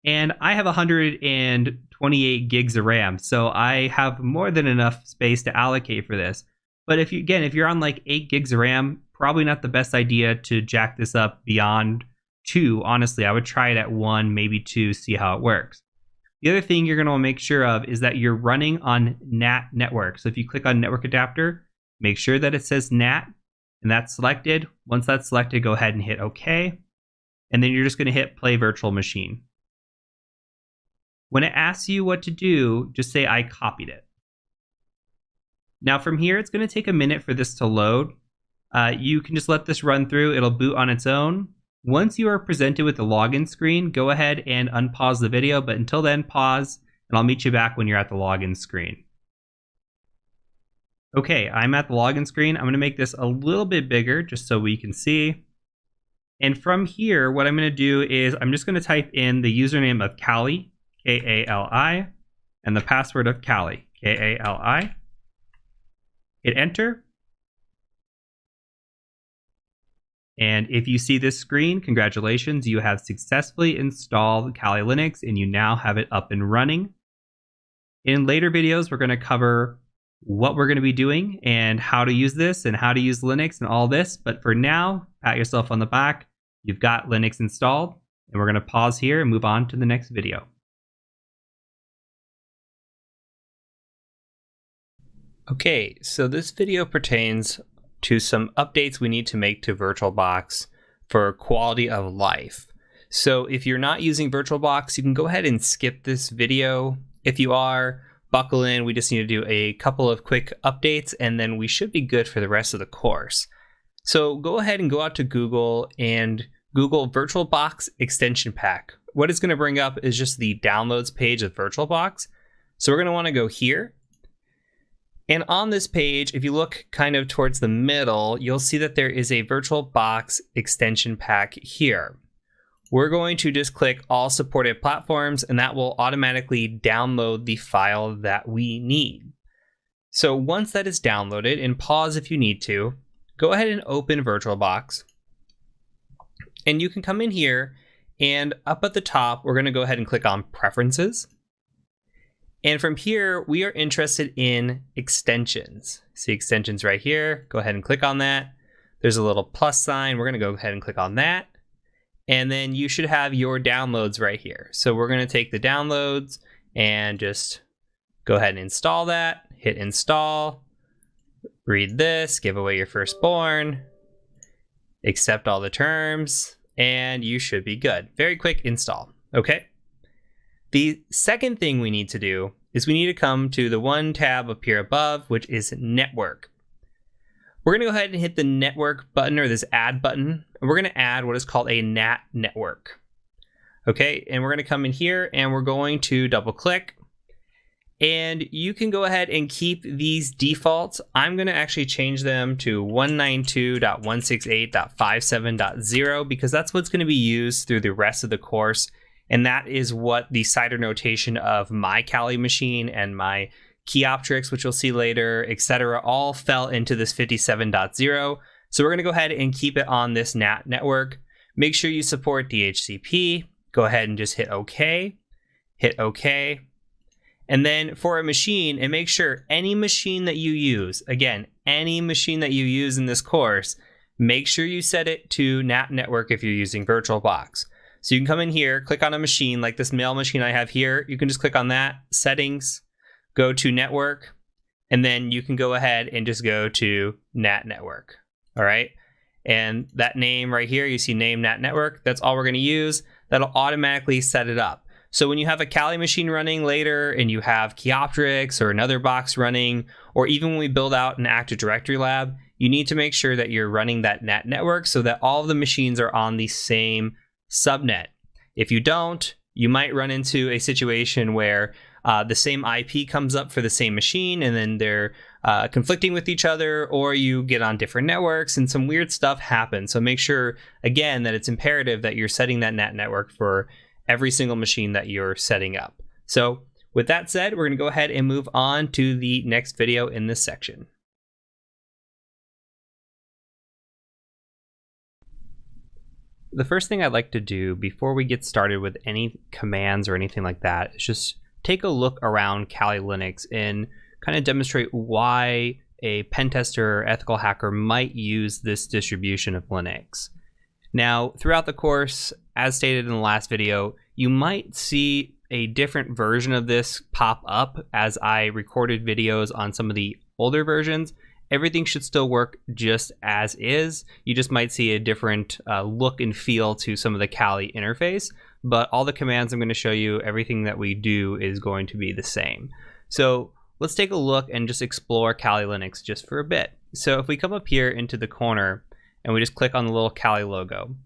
And I have 128 gigs of RAM, so I have more than enough space to allocate for this. But if you're on like 8 gigs of RAM, probably not the best idea to jack this up beyond 2. Honestly, I would try it at 1, maybe 2, see how it works. The other thing you're going to want to make sure of is that you're running on NAT network. So if you click on network adapter, make sure that it says NAT and that's selected. Once that's selected, go ahead and hit OK. And then you're just going to hit play virtual machine. When it asks you what to do, just say I copied it. Now from here, it's going to take a minute for this to load. You can just let this run through. It'll boot on its own. Once you are presented with the login screen, go ahead and unpause the video. But until then, pause, and I'll meet you back when you're at the login screen. Okay, I'm at the login screen. I'm going to make this a little bit bigger just so we can see. And from here, what I'm going to do is I'm just going to type in the username of Kali, K-A-L-I, and the password of Kali, K-A-L-I. Hit enter. And if you see this screen, congratulations, you have successfully installed Kali Linux and you now have it up and running. In later videos, we're going to cover what we're going to be doing and how to use this and how to use Linux and all this. But for now, pat yourself on the back. You've got Linux installed, and we're going to pause here and move on to the next video. Okay, so this video pertains to some updates we need to make to VirtualBox for quality of life. So if you're not using VirtualBox, you can go ahead and skip this video. If you are, buckle in. We just need to do a couple of quick updates and then we should be good for the rest of the course. So go ahead and go out to Google and Google VirtualBox Extension Pack. What it's going to bring up is just the downloads page of VirtualBox. So we're going to want to go here. And on this page, if you look kind of towards the middle, you'll see that there is a VirtualBox extension pack here. We're going to just click all supported platforms and that will automatically download the file that we need. So once that is downloaded, and pause if you need to, go ahead and open VirtualBox. And you can come in here and up at the top, we're going to go ahead and click on Preferences. And from here, we are interested in extensions. See extensions right here. Go ahead and click on that. There's a little plus sign. We're going to go ahead and click on that. And then you should have your downloads right here. So we're going to take the downloads and just go ahead and install that. Hit install. Read this. Give away your firstborn. Accept all the terms. And you should be good. Very quick install. Okay. The second thing we need to do is we need to come to the one tab up here above, which is Network. We're going to go ahead and hit the network button, or this add button, and we're going to add what is called a NAT network. Okay, and we're going to come in here and we're going to double click. And you can go ahead and keep these defaults. I'm going to actually change them to 192.168.57.0 because that's what's going to be used through the rest of the course. And that is what the CIDR notation of my Kali machine and my Keyoptrix, which you'll see later, etc., all fell into this 57.0. So we're going to go ahead and keep it on this NAT network. Make sure you support DHCP. Go ahead and just hit OK. Hit OK. And then for a machine, and make sure any machine that you use, again, any machine that you use in this course, make sure you set it to NAT network if you're using VirtualBox. So you can come in here, click on a machine like this mail machine I have here. You can just click on that, settings, go to network, and then you can go ahead and just go to NAT network. All right. And that name right here, you see name NAT network. That's all we're going to use. That'll automatically set it up. So when you have a Kali machine running later and you have Keyoptrix or another box running, or even when we build out an Active Directory lab, you need to make sure that you're running that NAT network so that all of the machines are on the same subnet. If you don't, you might run into a situation where the same IP comes up for the same machine and then they're conflicting with each other, or you get on different networks and some weird stuff happens. So make sure, again, that it's imperative that you're setting that NAT network for every single machine that you're setting up. So with that said, we're going to go ahead and move on to the next video in this section. The first thing I'd like to do before we get started with any commands or anything like that is just take a look around Kali Linux and kind of demonstrate why a pen tester or ethical hacker might use this distribution of Linux. Now, throughout the course, as stated in the last video, you might see a different version of this pop up as I recorded videos on some of the older versions. Everything should still work just as is. You just might see a different look and feel to some of the Kali interface, but all the commands I'm going to show you, everything that we do is going to be the same. So let's take a look and just explore Kali Linux just for a bit. So if we come up here into the corner and we just click on the little Kali logo,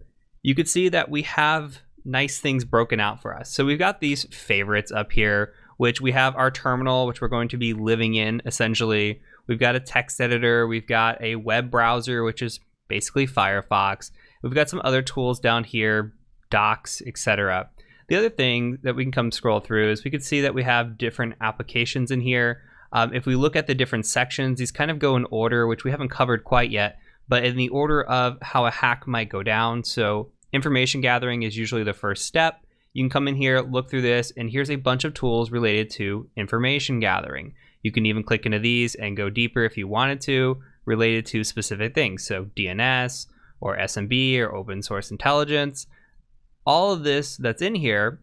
you could see that we have nice things broken out for us. So we've got these favorites up here, which we have our terminal, which we're going to be living in essentially. We've got a text editor. We've got a web browser, which is basically Firefox. We've got some other tools down here, docs, etc. The other thing that we can come scroll through is we can see that we have different applications in here. If we look at the different sections, these kind of go in order, which we haven't covered quite yet, but in the order of how a hack might go down. So information gathering is usually the first step. You can come in here, look through this, and here's a bunch of tools related to information gathering. You can even click into these and go deeper if you wanted to, related to specific things. So DNS or SMB or open source intelligence. All of this that's in here,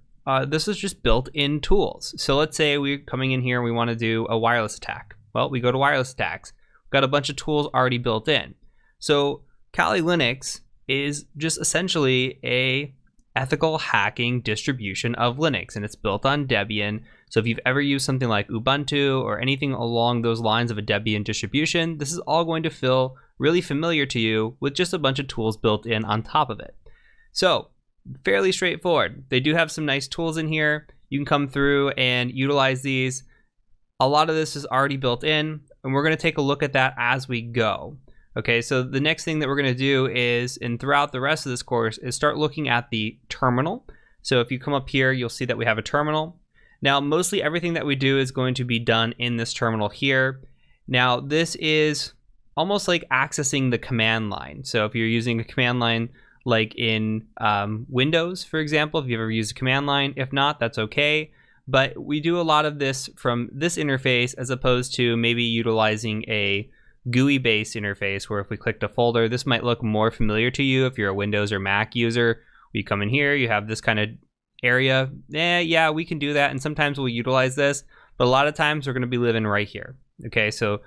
this is just built-in tools. So let's say we're coming in here and we want to do a wireless attack. Well, we go to wireless attacks. We've got a bunch of tools already built in. So Kali Linux is just essentially a ethical hacking distribution of Linux, and it's built on Debian. So if you've ever used something like Ubuntu or anything along those lines of a Debian distribution, this is all going to feel really familiar to you with just a bunch of tools built in on top of it. So fairly straightforward. They do have some nice tools in here. You can come through and utilize these. A lot of this is already built in, and we're going to take a look at that as we go. Okay, so the next thing that we're going to do is, and throughout the rest of this course, is start looking at the terminal. So if you come up here, you'll see that we have a terminal. Now, mostly everything that we do is going to be done in this terminal here. Now, this is almost like accessing the command line. So if you're using a command line like in Windows, for example, if you've ever used a command line, if not, that's okay. But we do a lot of this from this interface as opposed to maybe utilizing a GUI-based interface where if we clicked a folder, this might look more familiar to you if you're a Windows or Mac user. You come in here, you have this kind of area. Yeah, we can do that, and sometimes we'll utilize this, but a lot of times we're going to be living right here. Okay, so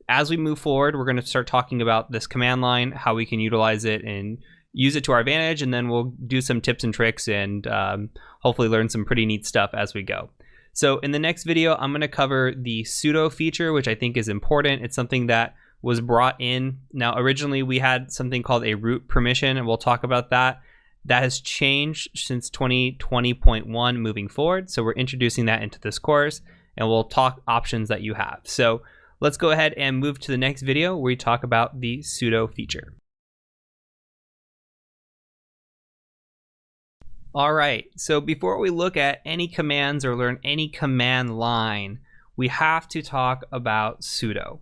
as we move forward, we're going to start talking about this command line, how we can utilize it and use it to our advantage, and then we'll do some tips and tricks and hopefully learn some pretty neat stuff as we go. So in the next video, I'm going to cover the sudo feature, which I think is important. It's something that was brought in. Now, originally we had something called a root permission, and we'll talk about that. That has changed since 2020.1 moving forward. So we're introducing that into this course, and we'll talk options that you have. So let's go ahead and move to the next video where we talk about the sudo feature. All right, so before we look at any commands or learn any command line, we have to talk about sudo.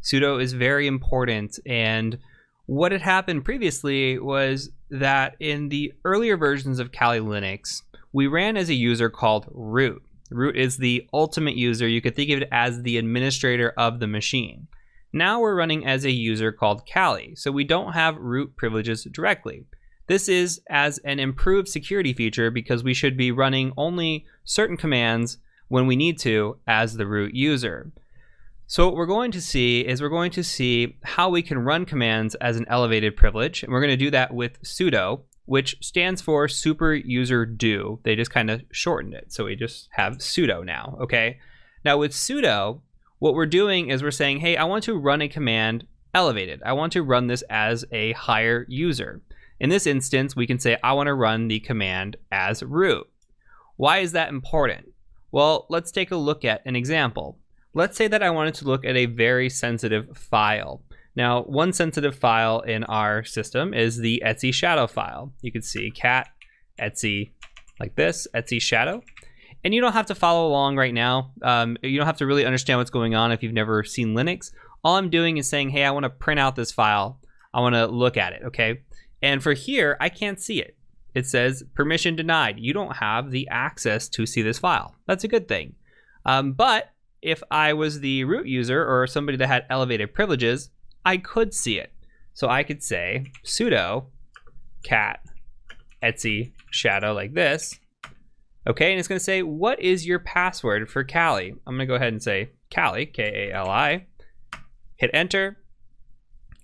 Sudo is very important, and what had happened previously was that in the earlier versions of Kali Linux, we ran as a user called root. Root is the ultimate user. You could think of it as the administrator of the machine. Now we're running as a user called Kali, so we don't have root privileges directly. This is as an improved security feature because we should be running only certain commands when we need to as the root user. So what we're going to see is we're going to see how we can run commands as an elevated privilege, and we're going to do that with sudo, which stands for super user do. They just kind of shortened it, so we just have sudo now, okay? Now with sudo, what we're doing is we're saying, hey, I want to run a command elevated. I want to run this as a higher user. In this instance, we can say, I want to run the command as root. Why is that important? Well, let's take a look at an example. Let's say that I wanted to look at a very sensitive file. Now, one sensitive file in our system is the etc shadow file. You can see cat etc like this, etc shadow. And you don't have to follow along right now. You don't have to really understand what's going on if you've never seen Linux. All I'm doing is saying, hey, I want to print out this file. I want to look at it, okay? And for here, I can't see it. It says permission denied. You don't have the access to see this file. That's a good thing. But if I was the root user or somebody that had elevated privileges, I could see it. So I could say sudo cat etc shadow like this. Okay, and it's going to say, what is your password for Kali? I'm going to go ahead and say Kali, K-A-L-I, hit enter.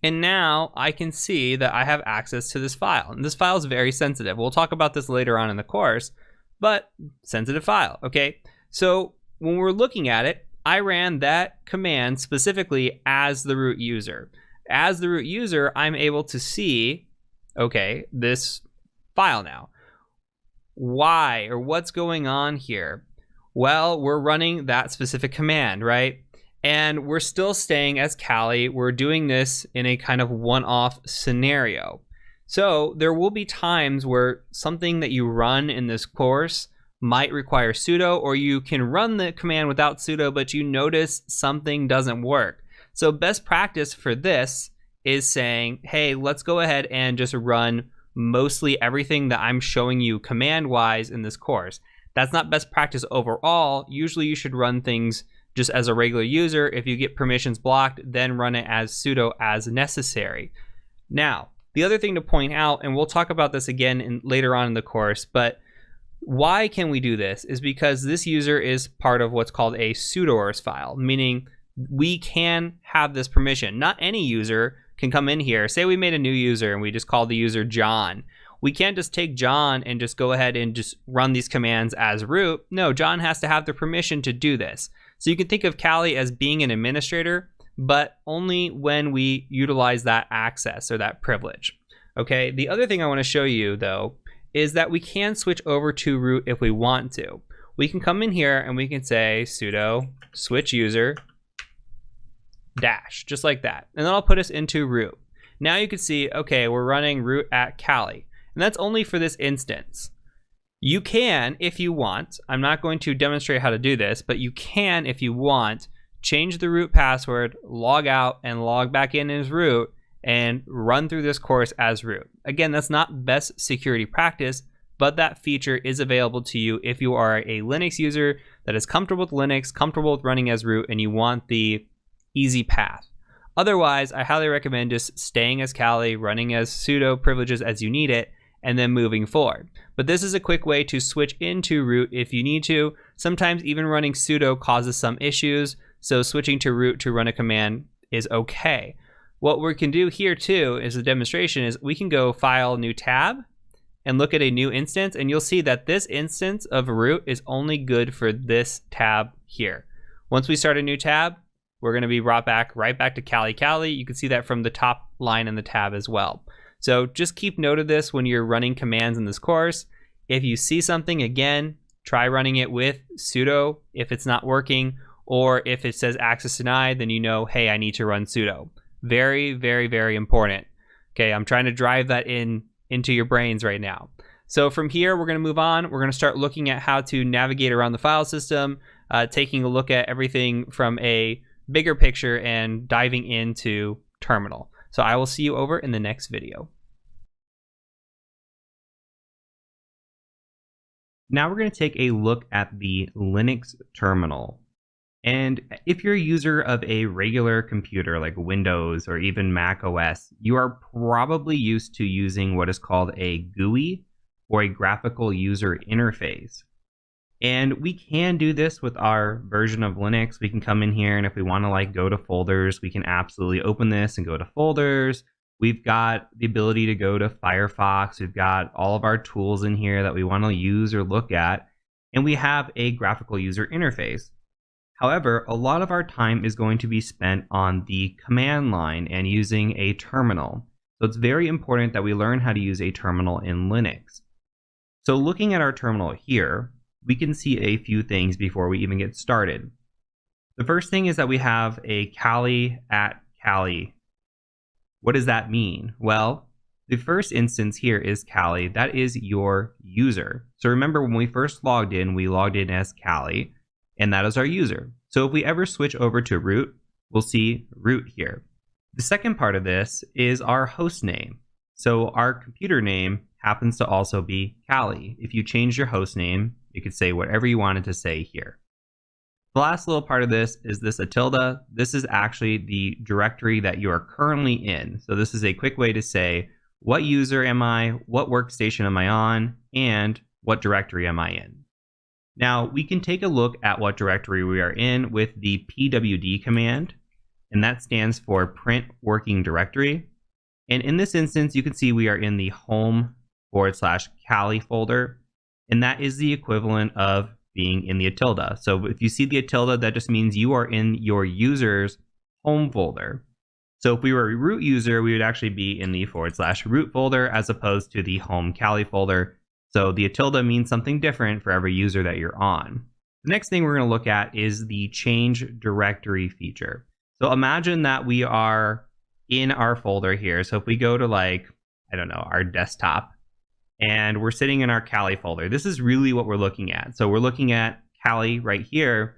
And now I can see that I have access to this file. And this file is very sensitive. We'll talk about this later on in the course, but sensitive file, okay? So when we're looking at it, I ran that command specifically as the root user. As the root user, I'm able to see, okay, this file now. Why, or what's going on here? Well, we're running that specific command, right? And we're still staying as Kali. We're doing this in a kind of one-off scenario. So there will be times where something that you run in this course might require sudo, or you can run the command without sudo, but you notice something doesn't work. So best practice for this is saying, hey, let's go ahead and just run mostly everything that I'm showing you command-wise in this course. That's not best practice overall. Usually you should run things just as a regular user. If you get permissions blocked, then run it as sudo as necessary. Now, the other thing to point out, and we'll talk about this again later on in the course, but why can we do this is because this user is part of what's called a sudoers file, meaning we can have this permission. Not any user can come in here. Say we made a new user and we just call the user John. We can't just take John and just go ahead and just run these commands as root. No, John has to have the permission to do this. So you can think of Kali as being an administrator, but only when we utilize that access or that privilege. Okay, the other thing I want to show you though is that we can switch over to root if we want to. We can come in here and we can say sudo switch user dash, just like that. And then I'll put us into root. Now you can see, okay, we're running root at Kali. And that's only for this instance. You can, if you want, I'm not going to demonstrate how to do this, but you can, if you want, change the root password, log out, and log back in as root, and run through this course as root. Again, that's not best security practice, but that feature is available to you if you are a Linux user that is comfortable with Linux, comfortable with running as root, and you want the easy path. Otherwise, I highly recommend just staying as Kali, running as sudo privileges as you need it, and then moving forward. But this is a quick way to switch into root if you need to. Sometimes even running sudo causes some issues, so switching to root to run a command is okay. What we can do here too is a demonstration is we can go file new tab and look at a new instance, and you'll see that this instance of root is only good for this tab here. Once we start a new tab, we're going to be brought back right back to Kali Kali. You can see that from the top line in the tab as well. So just keep note of this when you're running commands in this course. If you see something, again, try running it with sudo if it's not working, or if it says access denied, then you know, hey, I need to run sudo. Very, very, very important. Okay, I'm trying to drive that into your brains right now. So from here, we're going to move on. We're going to start looking at how to navigate around the file system, taking a look at everything from a bigger picture and diving into terminal. So I will see you over in the next video. Now we're going to take a look at the Linux terminal. And if you're a user of a regular computer like Windows or even Mac OS, you are probably used to using what is called a GUI, or a graphical user interface. And we can do this with our version of Linux. We can come in here, and if we want to like go to folders, we can absolutely open this and go to folders. We've got the ability to go to Firefox. We've got all of our tools in here that we want to use or look at, and we have a graphical user interface. However, a lot of our time is going to be spent on the command line and using a terminal. So it's very important that we learn how to use a terminal in Linux. So looking at our terminal here, we can see a few things before we even get started. The first thing is that we have a Kali at Kali. What does that mean? Well, the first instance here is Kali. That is your user. So remember, when we first logged in as Kali, and that is our user. So if we ever switch over to root, we'll see root here. The second part of this is our host name. So our computer name happens to also be Kali. If you change your host name, you could say whatever you wanted to say here. The last little part of this is this a tilde. This is actually the directory that you are currently in. So this is a quick way to say, what user am I, what workstation am I on, and what directory am I in. Now we can take a look at what directory we are in with the pwd command, and that stands for print working directory. And in this instance, you can see we are in the home/Kali folder, and that is the equivalent of being in the tilde. So if you see the tilde, that just means you are in your user's home folder. So if we were a root user, we would actually be in the /root folder as opposed to the home Kali folder. So the tilde means something different for every user that you're on. The next thing we're going to look at is the change directory feature. So imagine that we are in our folder here. So if we go to like, I don't know, our desktop, and we're sitting in our Kali folder, this is really what we're looking at. So we're looking at Kali right here,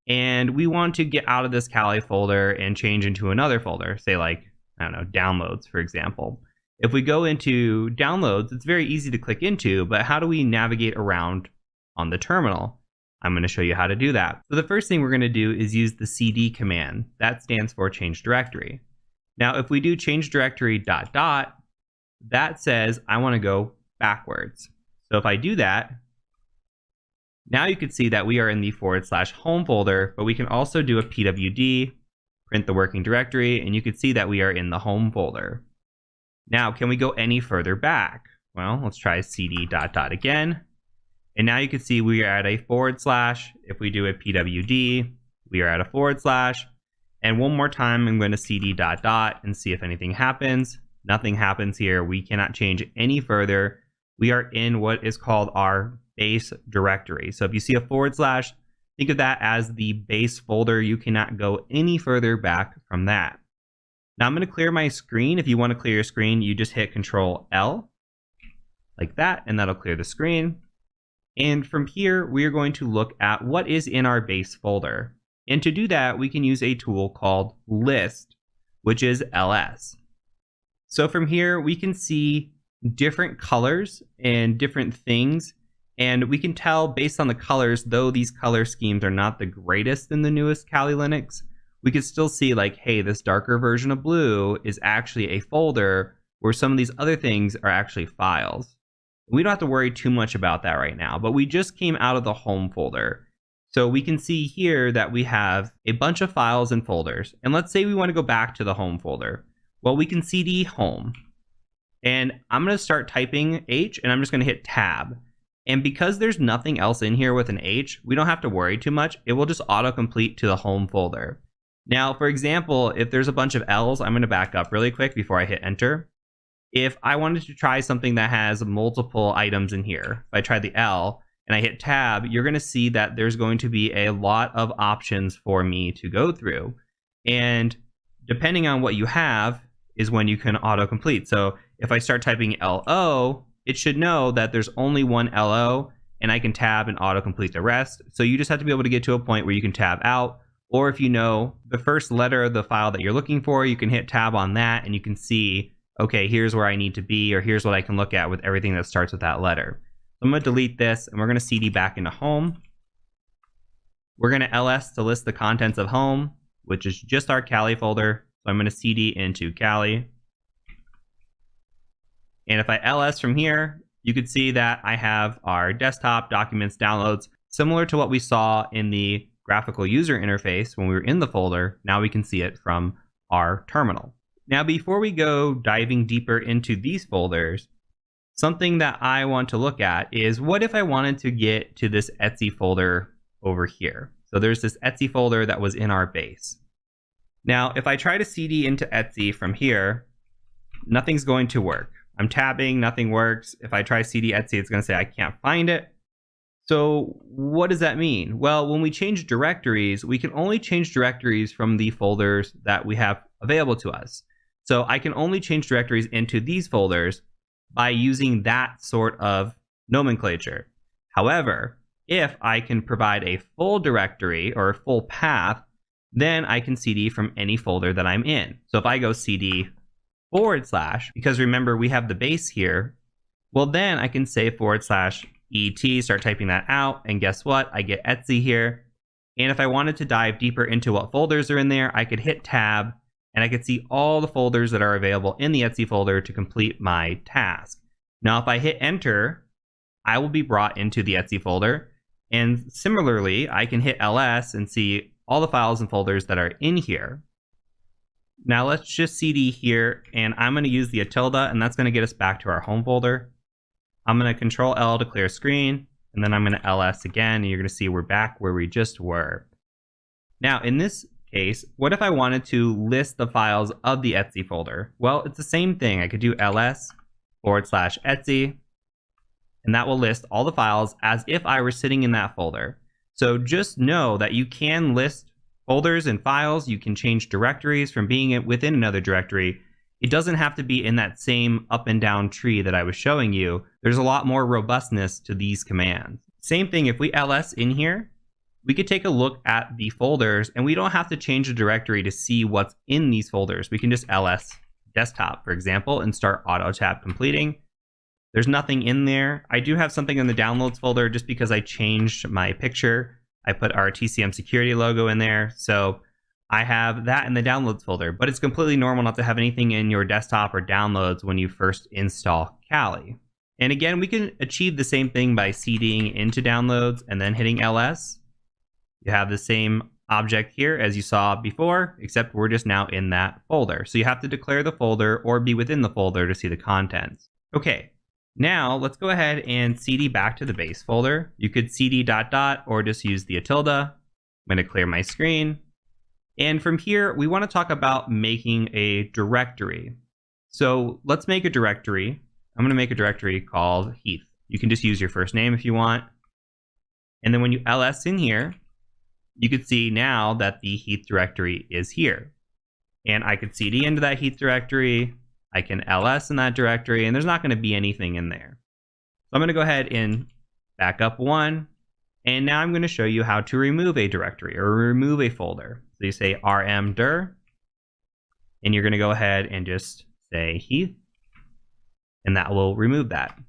and we want to get out of this Kali folder and change into another folder, say like, I don't know, downloads, for example. If we go into downloads, it's very easy to click into, but how do we navigate around on the terminal? I'm going to show you how to do that. So the first thing we're going to do is use the cd command. That stands for change directory. Now, if we do change directory ... that says I want to go backwards. So if I do that, now you can see that we are in the /home folder, but we can also do a pwd, print the working directory, and you can see that we are in the home folder. Now, can we go any further back? Well, let's try cd ... again. And now you can see we are at a /. If we do a pwd, we are at a /. And one more time, I'm going to cd ... and see if anything happens. Nothing happens here. We cannot change any further. We are in what is called our base directory. So if you see a /, think of that as the base folder. You cannot go any further back from that. Now I'm going to clear my screen. If you want to clear your screen, you just hit Control L like that, and that'll clear the screen. And from here, we are going to look at what is in our base folder. And to do that, we can use a tool called list, which is ls. So from here, we can see different colors and different things. And we can tell based on the colors, though these color schemes are not the greatest in the newest Kali Linux, we can still see like, hey, this darker version of blue is actually a folder where some of these other things are actually files. We don't have to worry too much about that right now, but we just came out of the home folder. So we can see here that we have a bunch of files and folders. And let's say we want to go back to the home folder. Well, we can cd home. And I'm going to start typing H, and I'm just going to hit tab. And because there's nothing else in here with an H, we don't have to worry too much. It will just autocomplete to the home folder. Now, for example, if there's a bunch of L's, I'm going to back up really quick before I hit enter. If I wanted to try something that has multiple items in here, if I try the L and I hit tab, you're going to see that there's going to be a lot of options for me to go through. And depending on what you have is when you can autocomplete. So if I start typing LO, it should know that there's only one LO and I can tab and autocomplete the rest. So you just have to be able to get to a point where you can tab out. Or if you know the first letter of the file that you're looking for, you can hit tab on that and you can see, okay, here's where I need to be, or here's what I can look at with everything that starts with that letter. So I'm going to delete this and we're going to CD back into home. We're going to ls to list the contents of home, which is just our Kali folder. So I'm going to CD into Kali. And if I ls from here, you could see that I have our desktop, documents, downloads, similar to what we saw in the graphical user interface when we were in the folder. Now we can see it from our terminal. Now, before we go diving deeper into these folders, something that I want to look at is what if I wanted to get to this Etsy folder over here? So there's this Etsy folder that was in our base. Now, if I try to CD into Etsy from here, nothing's going to work. I'm tabbing, nothing works. If I try CD Etsy, it's going to say I can't find it. So what does that mean? Well, when we change directories, we can only change directories from the folders that we have available to us. So I can only change directories into these folders by using that sort of nomenclature. However, if I can provide a full directory or a full path, then I can CD from any folder that I'm in. So if I go CD /, because remember we have the base here, well then I can say /ET, start typing that out, and guess what? I get Etsy here. And if I wanted to dive deeper into what folders are in there, I could hit tab, and I could see all the folders that are available in the Etsy folder to complete my task. Now, if I hit enter, I will be brought into the Etsy folder. And similarly, I can hit ls and see all the files and folders that are in here. Now let's just CD here, and I'm going to use the tilde, and that's going to get us back to our home folder. I'm going to Control L to clear screen, and then I'm going to ls again, and you're going to see we're back where we just were. Now, in this case, what if I wanted to list the files of the Etsy folder? Well, it's the same thing. I could do ls /Etsy, and that will list all the files as if I were sitting in that folder. So just know that you can list folders and files. You can change directories from being within another directory. It doesn't have to be in that same up and down tree that I was showing you. There's a lot more robustness to these commands. Same thing, if we ls in here, we could take a look at the folders, and we don't have to change the directory to see what's in these folders. We can just ls desktop, for example, and start auto tab completing. There's nothing in there. I do have something in the downloads folder just because I changed my picture. I put our TCM security logo in there. So I have that in the downloads folder, but it's completely normal not to have anything in your desktop or downloads when you first install Kali. And again, we can achieve the same thing by CDing into downloads and then hitting ls. You have the same object here as you saw before, except we're just now in that folder. So you have to declare the folder or be within the folder to see the contents. Okay, now let's go ahead and CD back to the base folder. You could CD ... or just use the tilde. I'm going to clear my screen. And from here, we want to talk about making a directory. So let's make a directory. I'm going to make a directory called Heath. You can just use your first name if you want. And then when you ls in here, you could see now that the Heath directory is here. And I could CD into that Heath directory. I can ls in that directory, and there's not going to be anything in there. So I'm going to go ahead and back up one. And now I'm going to show you how to remove a directory or remove a folder. So you say rm-dir, and you're going to go ahead and just say Heath, and that will remove that.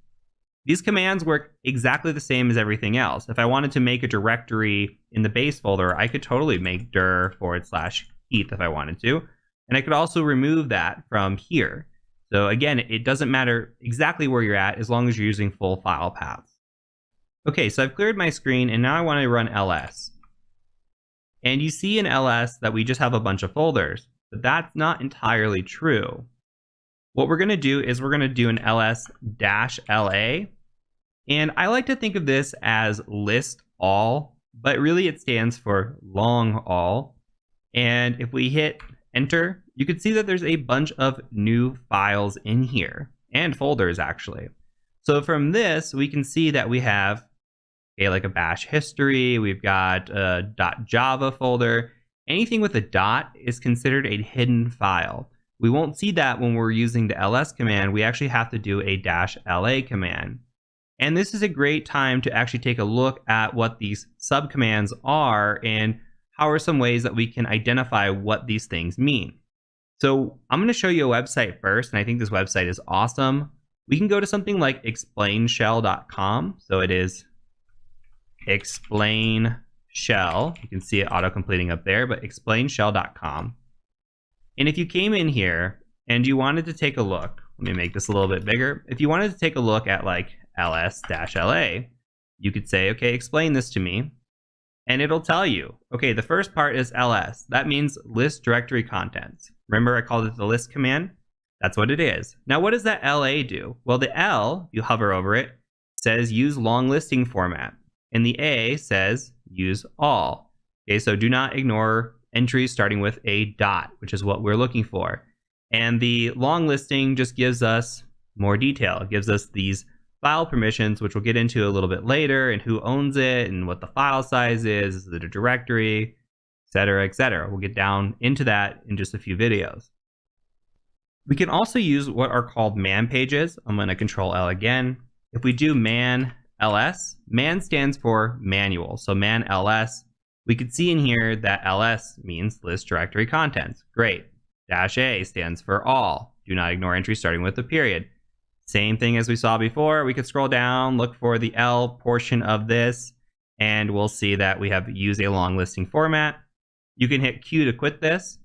These commands work exactly the same as everything else. If I wanted to make a directory in the base folder, I could totally make dir /Heath if I wanted to. And I could also remove that from here. So again, it doesn't matter exactly where you're at as long as you're using full file paths. Okay, so I've cleared my screen, and now I want to run ls. And you see in ls that we just have a bunch of folders, but that's not entirely true. What we're going to do is we're going to do an ls-la, and I like to think of this as list all, but really it stands for long all. And if we hit enter, you can see that there's a bunch of new files in here and folders actually. So from this, we can see that we have like a bash history. We've got a .java folder. Anything with a dot is considered a hidden file. We won't see that when we're using the ls command. We actually have to do a -la command. And this is a great time to actually take a look at what these subcommands are and how are some ways that we can identify what these things mean. So I'm going to show you a website first, and I think this website is awesome. We can go to something like explainshell.com. So it is explain shell. You can see it auto-completing up there, but explainshell.com. And if you came in here and you wanted to take a look, let me make this a little bit bigger. If you wanted to take a look at like ls-la, you could say, okay, explain this to me. And it'll tell you, okay, the first part is ls. That means list directory contents. Remember I called it the list command? That's what it is. Now, what does that la do? Well, the L, you hover over it, says use long listing format. And the A says use all. Okay, so do not ignore entries starting with a dot, which is what we're looking for. And the long listing just gives us more detail. It gives us these file permissions, which we'll get into a little bit later, and who owns it, and what the file size is it a directory, etc., etc. We'll get down into that in just a few videos. We can also use what are called man pages. I'm going to Control L again. If we do man ls, man stands for manual. So man ls, we could see in here that ls means list directory contents. Great. -a stands for all. Do not ignore entries starting with a period. Same thing as we saw before. We could scroll down, look for the L portion of this, and we'll see that we have use a long listing format. You can hit Q to quit this.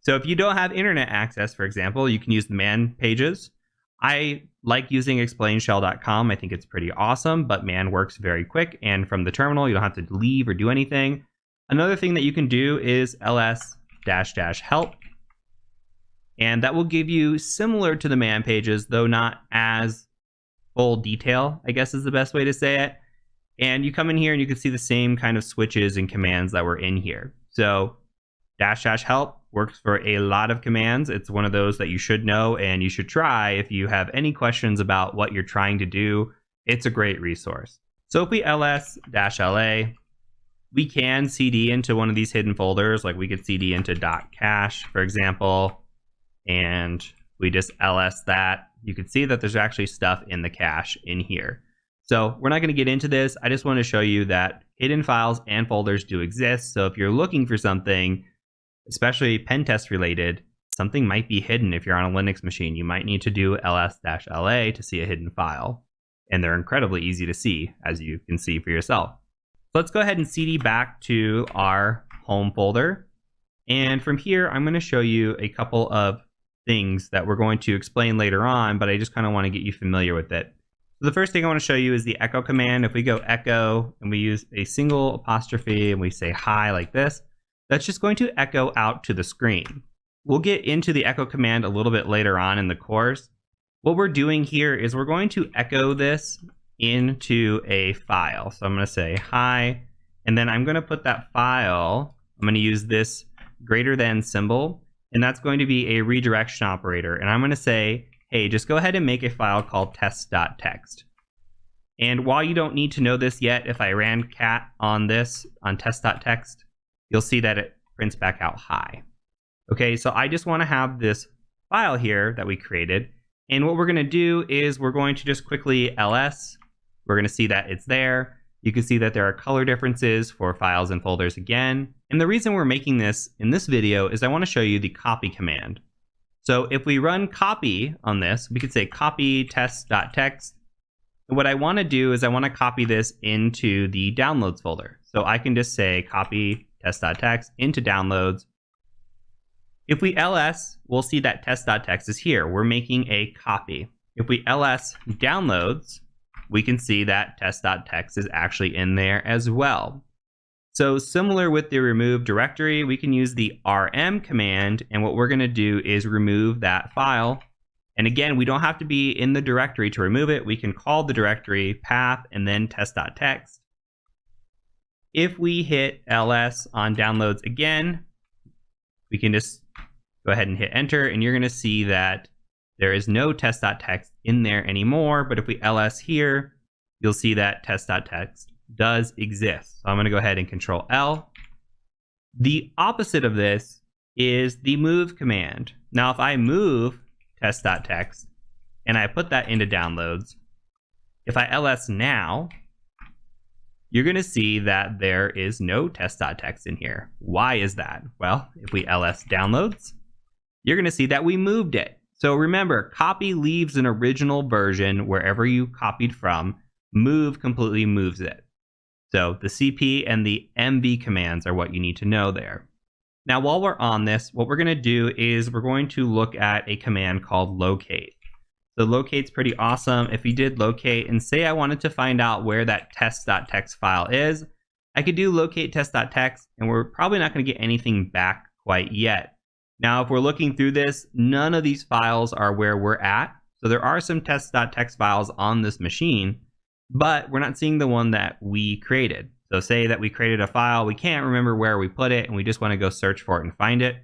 So if you don't have internet access, for example, you can use the man pages. I like using explainshell.com. I think it's pretty awesome, but man works very quick. And from the terminal, you don't have to leave or do anything. Another thing that you can do is ls-help. And that will give you similar to the man pages, though not as full detail, I guess is the best way to say it. And you come in here and you can see the same kind of switches and commands that were in here. So --help works for a lot of commands. It's one of those that you should know and you should try if you have any questions about what you're trying to do. It's a great resource. So if we ls-la, we can cd into one of these hidden folders. Like we could cd into .cache, for example, and we just ls that. You can see that there's actually stuff in the cache in here. So we're not going to get into this. I just want to show you that hidden files and folders do exist. So if you're looking for something, especially pen test related, something might be hidden. If you're on a Linux machine, you might need to do ls-la to see a hidden file. And they're incredibly easy to see, as you can see for yourself. So let's go ahead and cd back to our home folder. And from here, I'm going to show you a couple of things that we're going to explain later on, but I just kind of want to get you familiar with it. So the first thing I want to show you is the echo command. If we go echo and we use a single apostrophe and we say hi like this, that's just going to echo out to the screen. We'll get into the echo command a little bit later on in the course. What we're doing here is we're going to echo this into a file. So I'm going to say hi, and then I'm going to put that file, I'm going to use this greater than symbol, and that's going to be a redirection operator. And I'm going to say, hey, just go ahead and make a file called test.txt. And while you don't need to know this yet, if I ran cat on this, on test.txt, you'll see that it prints back out hi. Okay, so I just want to have this file here that we created. And what we're going to do is we're going to just quickly ls. We're going to see that it's there. You can see that there are color differences for files and folders again. And the reason we're making this in this video is I want to show you the copy command. So if we run copy on this, we could say copy test.txt. And what I want to do is I want to copy this into the downloads folder. So I can just say copy test.txt into downloads. If we ls, we'll see that test.txt is here. We're making a copy. If we ls downloads, we can see that test.txt is actually in there as well. So similar with the remove directory, we can use the rm command, and what we're going to do is remove that file. And again, we don't have to be in the directory to remove it. We can call the directory path and then test.txt. If we hit ls on downloads again, we can just go ahead and hit enter, and you're going to see that there is no test.txt in there anymore. But if we ls here, you'll see that test.txt does exist. So I'm going to go ahead and control L. The opposite of this is the move command. Now, if I move test.txt and I put that into downloads, if I ls now, you're going to see that there is no test.txt in here. Why is that? Well, if we ls downloads, you're going to see that we moved it. So remember, copy leaves an original version wherever you copied from. Move completely moves it. So the CP and the MV commands are what you need to know there. Now, while we're on this, what we're going to do is we're going to look at a command called locate. So locate's pretty awesome. If you did locate and say I wanted to find out where that test.txt file is, I could do locate test.txt, and we're probably not going to get anything back quite yet. Now, if we're looking through this, none of these files are where we're at. So there are some test.txt files on this machine, but we're not seeing the one that we created. So say that we created a file, we can't remember where we put it, and we just want to go search for it and find it.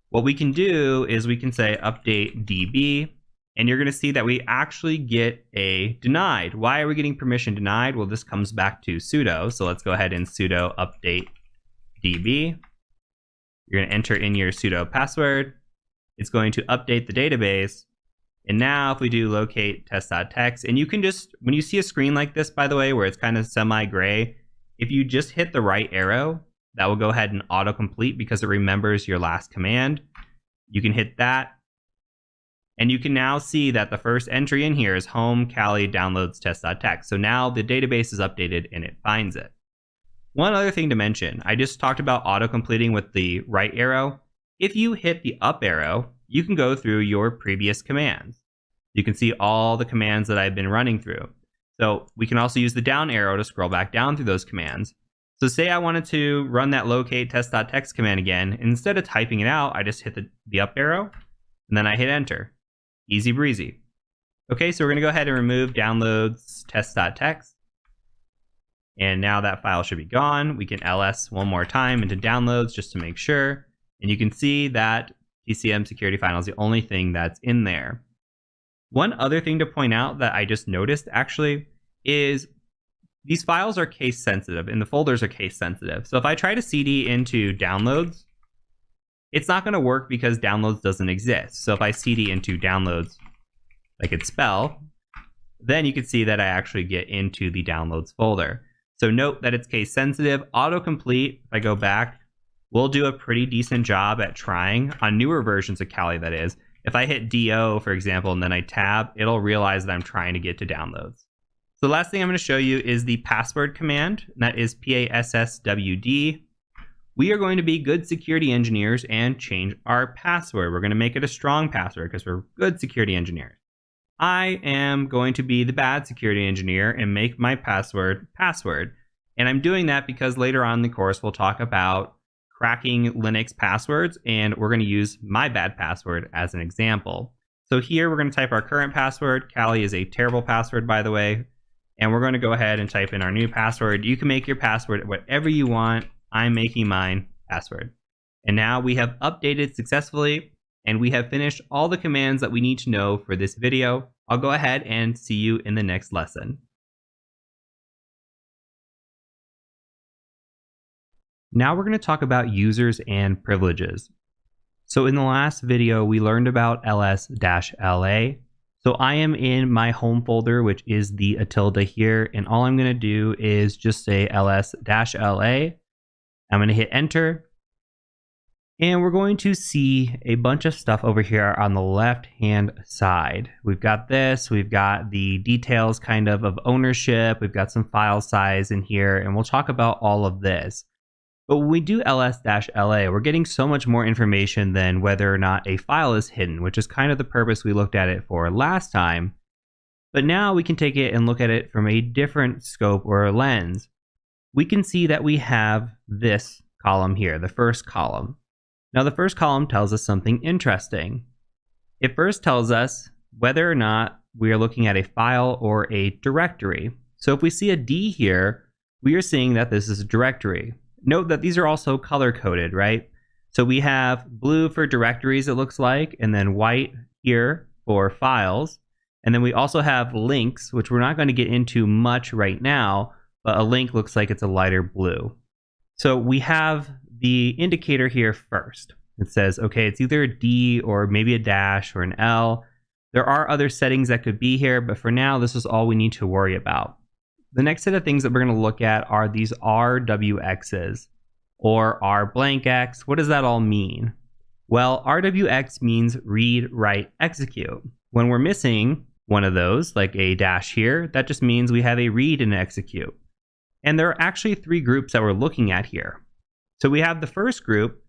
What we can do is we can say update DB, and you're going to see that we actually get a denied. Why are we getting permission denied? Well, this comes back to sudo. So let's go ahead and sudo update DB. You're going to enter in your sudo password. It's going to update the database. And now if we do locate test.txt, and you can just, when you see a screen like this, by the way, where it's kind of semi-gray, if you just hit the right arrow, that will go ahead and autocomplete because it remembers your last command. You can hit that. And you can now see that the first entry in here is home Kali downloads test.txt. So now the database is updated and it finds it. One other thing to mention, I just talked about auto-completing with the right arrow. If you hit the up arrow, you can go through your previous commands. You can see all the commands that I've been running through. So we can also use the down arrow to scroll back down through those commands. So say I wanted to run that locate test.txt command again, and instead of typing it out, I just hit the up arrow, and then I hit enter. Easy breezy. Okay, so we're going to go ahead and remove downloads test.txt. And now that file should be gone. We can ls one more time into downloads just to make sure. And you can see that TCM security final is the only thing that's in there. One other thing to point out that I just noticed actually is these files are case sensitive and the folders are case sensitive. So if I try to CD into downloads, it's not going to work because downloads doesn't exist. So if I CD into downloads, like it's spell, then you can see that I actually get into the downloads folder. So note that it's case sensitive. Autocomplete, if I go back, will do a pretty decent job at trying on newer versions of Kali, that is. If I hit DO, for example, and then I tab, it'll realize that I'm trying to get to downloads. So the last thing I'm going to show you is the password command, and that is passwd. We are going to be good security engineers and change our password. We're going to make it a strong password because we're good security engineers. I am going to be the bad security engineer and make my password password. And I'm doing that because later on in the course, we'll talk about cracking Linux passwords, and we're going to use my bad password as an example. So here we're going to type our current password. Kali is a terrible password, by the way. And we're going to go ahead and type in our new password. You can make your password whatever you want. I'm making mine password. And now we have updated successfully, and we have finished all the commands that we need to know for this video. I'll go ahead and see you in the next lesson. Now we're going to talk about users and privileges. So in the last video, we learned about ls-la. So I am in my home folder, which is the tilde here, and all I'm going to do is just say ls-la. I'm going to hit enter, and we're going to see a bunch of stuff over here on the left-hand side. We've got this, we've got the details kind of ownership, we've got some file size in here, and we'll talk about all of this. But when we do ls-la, we're getting so much more information than whether or not a file is hidden, which is kind of the purpose we looked at it for last time. But now we can take it and look at it from a different scope or lens. We can see that we have this column here, the first column. Now the first column tells us something interesting. It first tells us whether or not we are looking at a file or a directory. So if we see a D here, we are seeing that this is a directory. Note that these are also color-coded, right? So we have blue for directories, it looks like, and then white here for files. And then we also have links, which we're not going to get into much right now, but a link looks like it's a lighter blue. So we have the indicator here first. It says, okay, it's either a D or maybe a dash or an L. There are other settings that could be here, but for now, this is all we need to worry about. The next set of things that we're going to look at are these RWXs or R blank X. What does that all mean? Well, RWX means read, write, execute. When we're missing one of those, like a dash here, that just means we have a read and an execute. And there are actually three groups that we're looking at here. So we have the first group,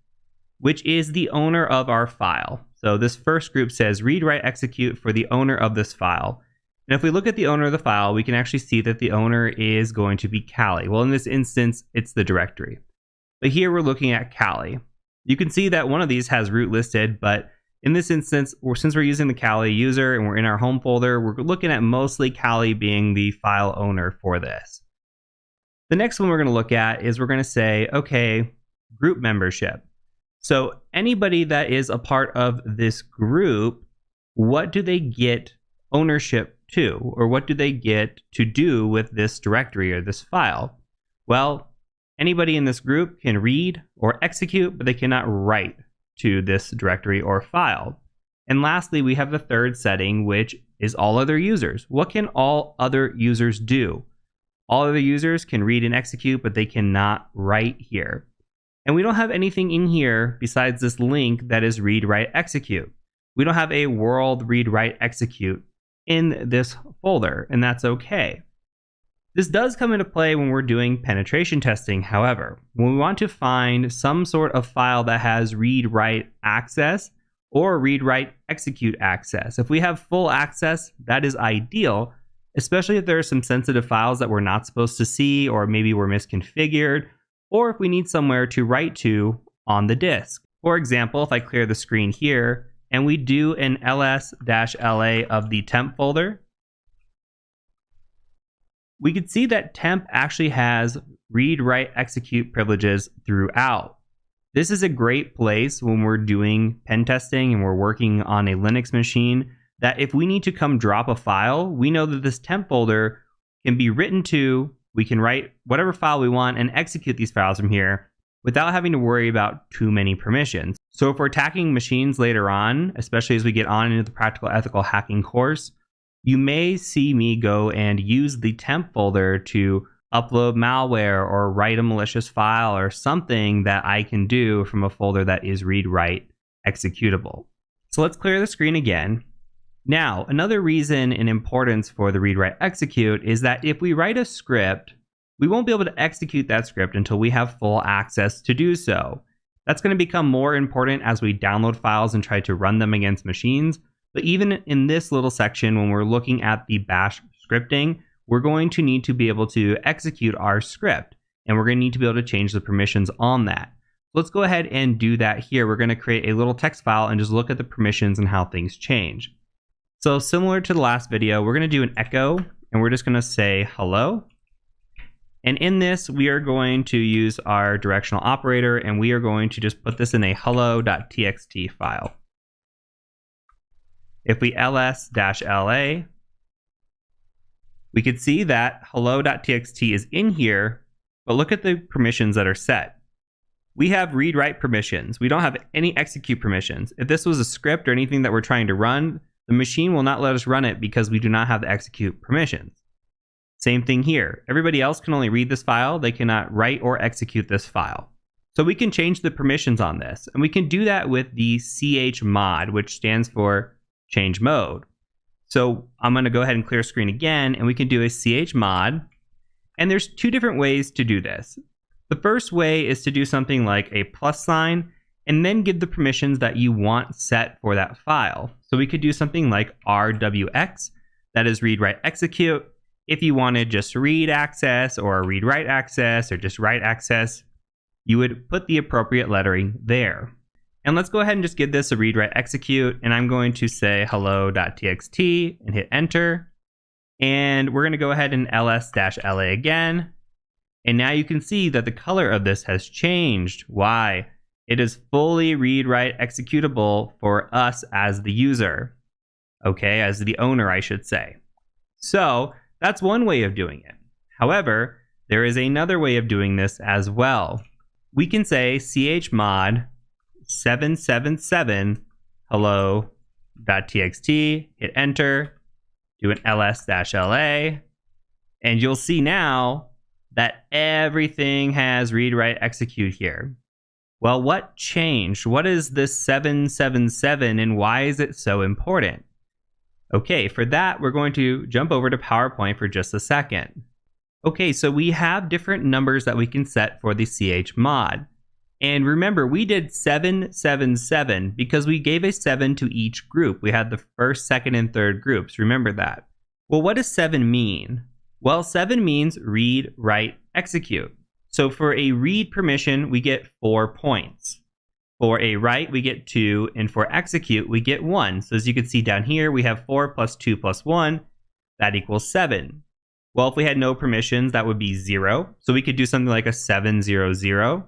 which is the owner of our file. So this first group says read, write, execute for the owner of this file. And if we look at the owner of the file, we can actually see that the owner is going to be Kali. Well, in this instance, it's the directory. But here we're looking at Kali. You can see that one of these has root listed, but in this instance, since we're using the Kali user and we're in our home folder, we're looking at mostly Kali being the file owner for this. The next one we're going to look at is we're going to say, okay, group membership. So anybody that is a part of this group, what do they get ownership to, or what do they get to do with this directory or this file? Well, anybody in this group can read or execute, but they cannot write to this directory or file. And lastly, we have the third setting, which is all other users. What can all other users do? All other users can read and execute, but they cannot write here. And we don't have anything in here besides this link that is read, write, execute. We don't have a world read, write, execute in this folder, and that's okay. This does come into play when we're doing penetration testing, however. When we want to find some sort of file that has read, write access or read, write, execute access. If we have full access, that is ideal, especially if there are some sensitive files that we're not supposed to see, or maybe we're misconfigured, or if we need somewhere to write to on the disk. For example, if I clear the screen here and we do an ls-la of the temp folder, we could see that temp actually has read, write, execute privileges throughout. This is a great place when we're doing pen testing and we're working on a Linux machine, that if we need to come drop a file, we know that this temp folder can be written to, we can write whatever file we want and execute these files from here without having to worry about too many permissions. So if we're attacking machines later on, especially as we get on into the practical ethical hacking course, you may see me go and use the temp folder to upload malware or write a malicious file or something that I can do from a folder that is read, write, executable. So let's clear the screen again. Now, another reason and importance for the read, write, execute is that if we write a script, we won't be able to execute that script until we have full access to do so. That's going to become more important as we download files and try to run them against machines. But even in this little section, when we're looking at the bash scripting, we're going to need to be able to execute our script, and we're going to need to be able to change the permissions on that. Let's go ahead and do that here. We're going to create a little text file and just look at the permissions and how things change. So similar to the last video, we're going to do an echo, and we're just going to say hello. And in this, we are going to use our directional operator, and we are going to just put this in a hello.txt file. If we ls-la, we could see that hello.txt is in here, but look at the permissions that are set. We have read-write permissions. We don't have any execute permissions. If this was a script or anything that we're trying to run, the machine will not let us run it because we do not have the execute permissions. Same thing here. Everybody else can only read this file. They cannot write or execute this file. So we can change the permissions on this, and we can do that with the chmod, which stands for change mode. So I'm going to go ahead and clear screen again, and we can do a chmod. And there's two different ways to do this. The first way is to do something like a plus sign and then give the permissions that you want set for that file. So we could do something like RWX, that is read, write, execute. If you wanted just read access or read, write access or just write access, you would put the appropriate lettering there. And let's go ahead and just give this a read, write, execute. And I'm going to say hello.txt and hit enter. And we're going to go ahead and ls-la again. And now you can see that the color of this has changed. Why? It is fully read-write executable for us as the user. Okay, as the owner, I should say. So that's one way of doing it. However, there is another way of doing this as well. We can say chmod 777 hello.txt, hit enter, do an ls-la, and you'll see now that everything has read, write, execute here. Well, what changed? What is this 777 and why is it so important? Okay, for that, we're going to jump over to PowerPoint for just a second. Okay, so we have different numbers that we can set for the chmod. And remember, we did 777 because we gave a 7 to each group. We had the first, second, and third groups. Remember that. Well, what does 7 mean? Well, 7 means read, write, execute. So for a read permission, we get 4 points. For a write, we get 2, and for execute, we get 1. So as you can see down here, we have 4 plus 2 plus 1. That equals 7. Well, if we had no permissions, that would be 0. So we could do something like a 700.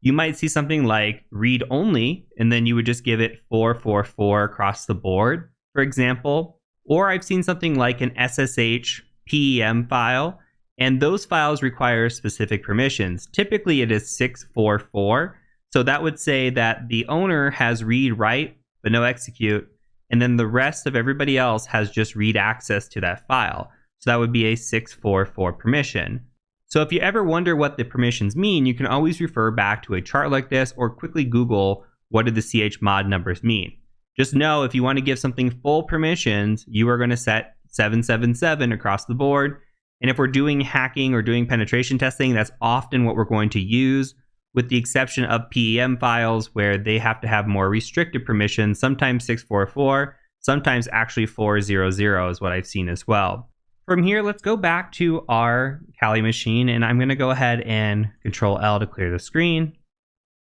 You might see something like read only, and then you would just give it 444 across the board, for example. Or I've seen something like an SSH PEM file, and those files require specific permissions. Typically, it is 644. So that would say that the owner has read, write, but no execute, and then the rest of everybody else has just read access to that file. So that would be a 644 permission. So if you ever wonder what the permissions mean, you can always refer back to a chart like this or quickly Google what do the chmod numbers mean. Just know if you want to give something full permissions, you are going to set 777 across the board. And if we're doing hacking or doing penetration testing, that's often what we're going to use, with the exception of PEM files where they have to have more restricted permissions, sometimes 644, sometimes actually 400 is what I've seen as well. From here, let's go back to our Kali machine, and I'm going to go ahead and Control L to clear the screen.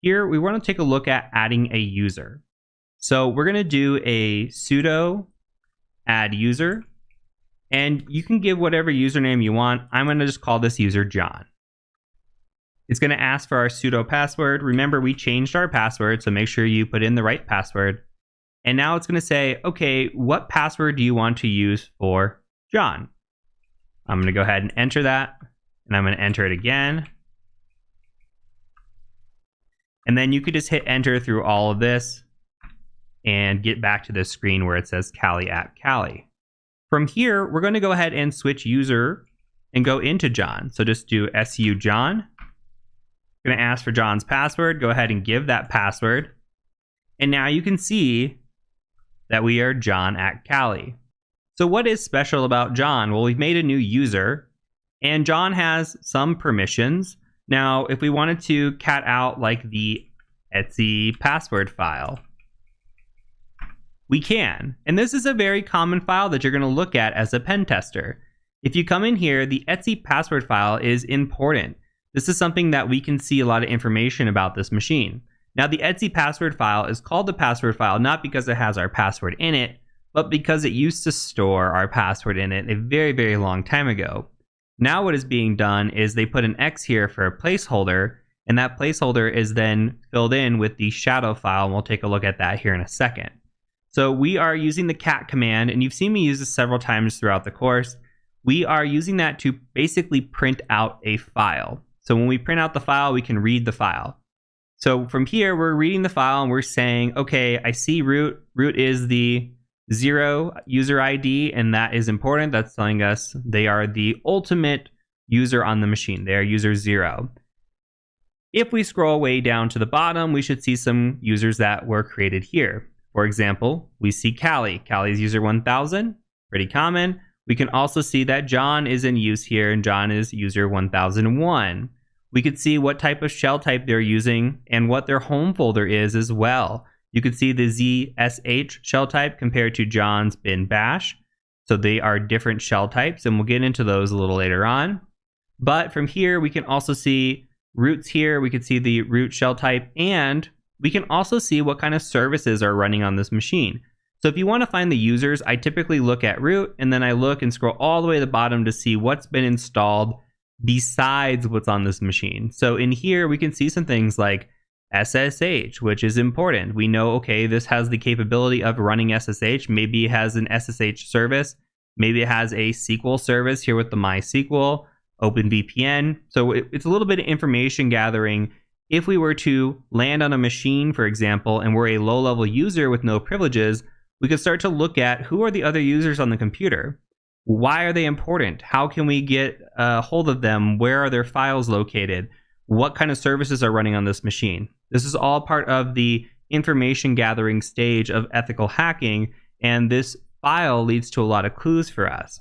Here, we want to take a look at adding a user. So we're going to do a sudo add user, and you can give whatever username you want. I'm going to just call this user John. It's going to ask for our sudo password. Remember, we changed our password, so make sure you put in the right password. And now it's going to say, okay, what password do you want to use for John? I'm going to go ahead and enter that, and I'm going to enter it again. And then you could just hit enter through all of this and get back to this screen where it says Kali at Kali. From here, we're going to go ahead and switch user and go into John. So just do su John. I'm going to ask for John's password. Go ahead and give that password. And now you can see that we are John at Kali. So what is special about John? Well, we've made a new user, and John has some permissions. Now, if we wanted to cat out like the Etsy password file, we can. And this is a very common file that you're going to look at as a pen tester. If you come in here, the Etsy password file is important. This is something that we can see a lot of information about this machine. Now, the Etsy password file is called the password file not because it has our password in it, but because it used to store our password in it a very, very long time ago. Now what is being done is they put an X here for a placeholder, and that placeholder is then filled in with the shadow file, and we'll take a look at that here in a second. So we are using the cat command, and you've seen me use this several times throughout the course. We are using that to basically print out a file. So when we print out the file, we can read the file. So from here, we're reading the file and we're saying, okay, I see root. Root is the 0 user ID, and that is important. That's telling us they are the ultimate user on the machine. They are user 0. If we scroll way down to the bottom, we should see some users that were created here. For example, we see Kali. Kali is user 1000, pretty common. We can also see that John is in use here, and John is user 1001. We could see what type of shell type they're using and what their home folder is as well. You could see the ZSH shell type compared to John's bin bash. So they are different shell types, and we'll get into those a little later on. But from here, we can also see roots here. We can see the root shell type, and we can also see what kind of services are running on this machine. So if you want to find the users, I typically look at root, and then I look and scroll all the way to the bottom to see what's been installed besides what's on this machine. So in here, we can see some things like SSH, which is important. We know, okay, this has the capability of running SSH. Maybe it has an SSH service. Maybe it has a SQL service here with the MySQL, OpenVPN. So it's a little bit of information gathering. If we were to land on a machine, for example, and we're a low-level user with no privileges, we could start to look at who are the other users on the computer. Why are they important? How can we get a hold of them? Where are their files located? What kind of services are running on this machine? This is all part of the information gathering stage of ethical hacking, and this file leads to a lot of clues for us.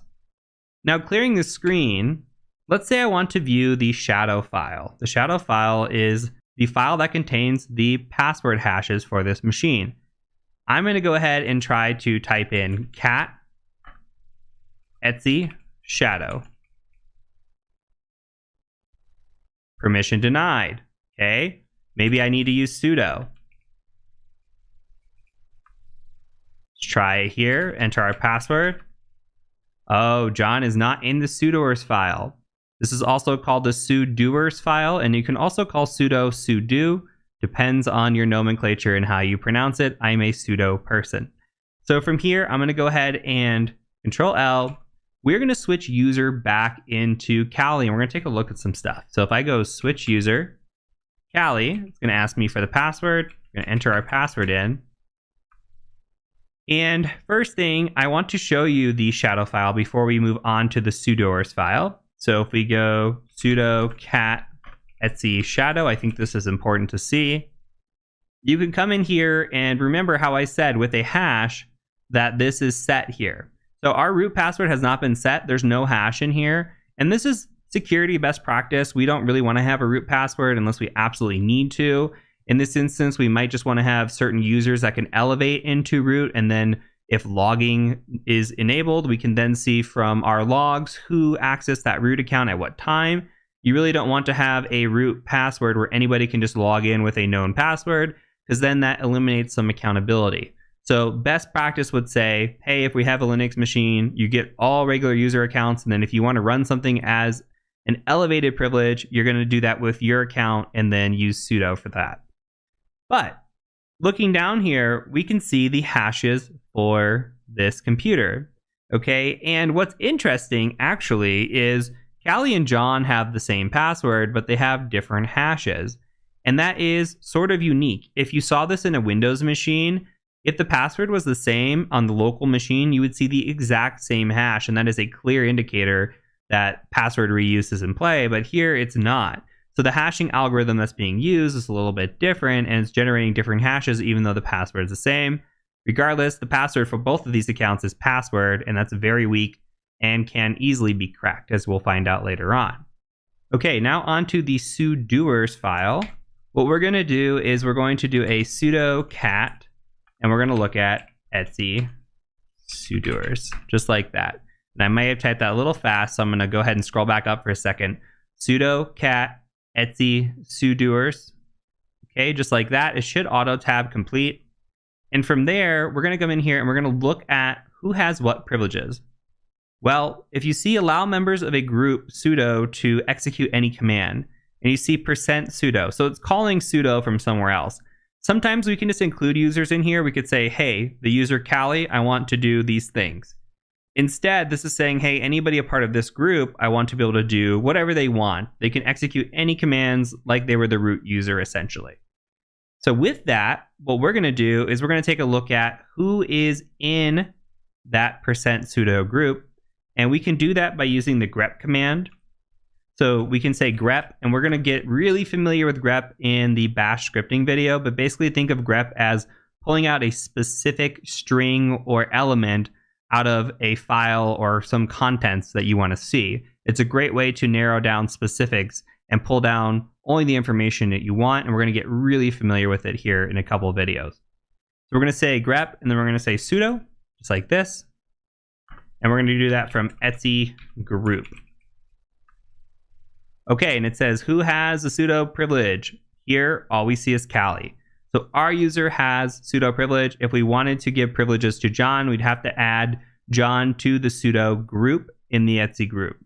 Now, clearing the screen, let's say I want to view the shadow file. The shadow file is the file that contains the password hashes for this machine. I'm going to go ahead and try to type in cat etc shadow. Permission denied. Okay, maybe I need to use sudo. Let's try it here, enter our password. Oh, John is not in the sudoers file. This is also called the sudoers file, and you can also call sudo sudo. Depends on your nomenclature and how you pronounce it. I'm a sudo person. So from here, I'm going to go ahead and Control L. We're going to switch user back into Kali, and we're going to take a look at some stuff. So if I go switch user, Kali, it's going to ask me for the password. We're going to enter our password in. And first thing, I want to show you the shadow file before we move on to the sudoers file. So if we go sudo cat etc shadow, I think this is important to see. You can come in here and remember how I said with a hash that this is set here. So our root password has not been set. There's no hash in here. And this is security best practice. We don't really want to have a root password unless we absolutely need to. In this instance, we might just want to have certain users that can elevate into root. And then if logging is enabled, we can then see from our logs who accessed that root account at what time. You really don't want to have a root password where anybody can just log in with a known password, because then that eliminates some accountability. So best practice would say, hey, if we have a Linux machine, you get all regular user accounts. And then if you want to run something as an elevated privilege, you're going to do that with your account and then use sudo for that. But looking down here, we can see the hashes for this computer. Okay. And what's interesting actually is Callie and John have the same password, but they have different hashes. And that is sort of unique. If you saw this in a Windows machine, if the password was the same on the local machine, you would see the exact same hash, and that is a clear indicator that password reuse is in play, but here it's not. So the hashing algorithm that's being used is a little bit different, and it's generating different hashes even though the password is the same. Regardless, the password for both of these accounts is password, and that's very weak and can easily be cracked, as we'll find out later on. Okay, now onto the sudoers file. What we're going to do is we're going to do a sudo cat, and we're going to look at etc sudoers, just like that. And I might have typed that a little fast, so I'm going to go ahead and scroll back up for a second. Sudo cat etc sudoers. Okay, just like that. It should auto tab complete. And from there, we're going to come in here and we're going to look at who has what privileges. Well, if you see allow members of a group sudo to execute any command, and you see %sudo, so it's calling sudo from somewhere else. Sometimes we can just include users in here. We could say, hey, the user Callie, I want to do these things. Instead, this is saying, hey, anybody a part of this group, I want to be able to do whatever they want. They can execute any commands like they were the root user, essentially. So with that, what we're going to do is we're going to take a look at who is in that %sudo group. And we can do that by using the grep command. So we can say grep, and we're going to get really familiar with grep in the bash scripting video, but basically think of grep as pulling out a specific string or element out of a file or some contents that you want to see. It's a great way to narrow down specifics and pull down only the information that you want, and we're going to get really familiar with it here in a couple of videos. So we're going to say grep, and then we're going to say sudo, just like this. And we're going to do that from etc group. Okay, and it says who has the sudo privilege. Here, all we see is Callie. So our user has sudo privilege. If we wanted to give privileges to John, we'd have to add John to the sudo group in the etc group.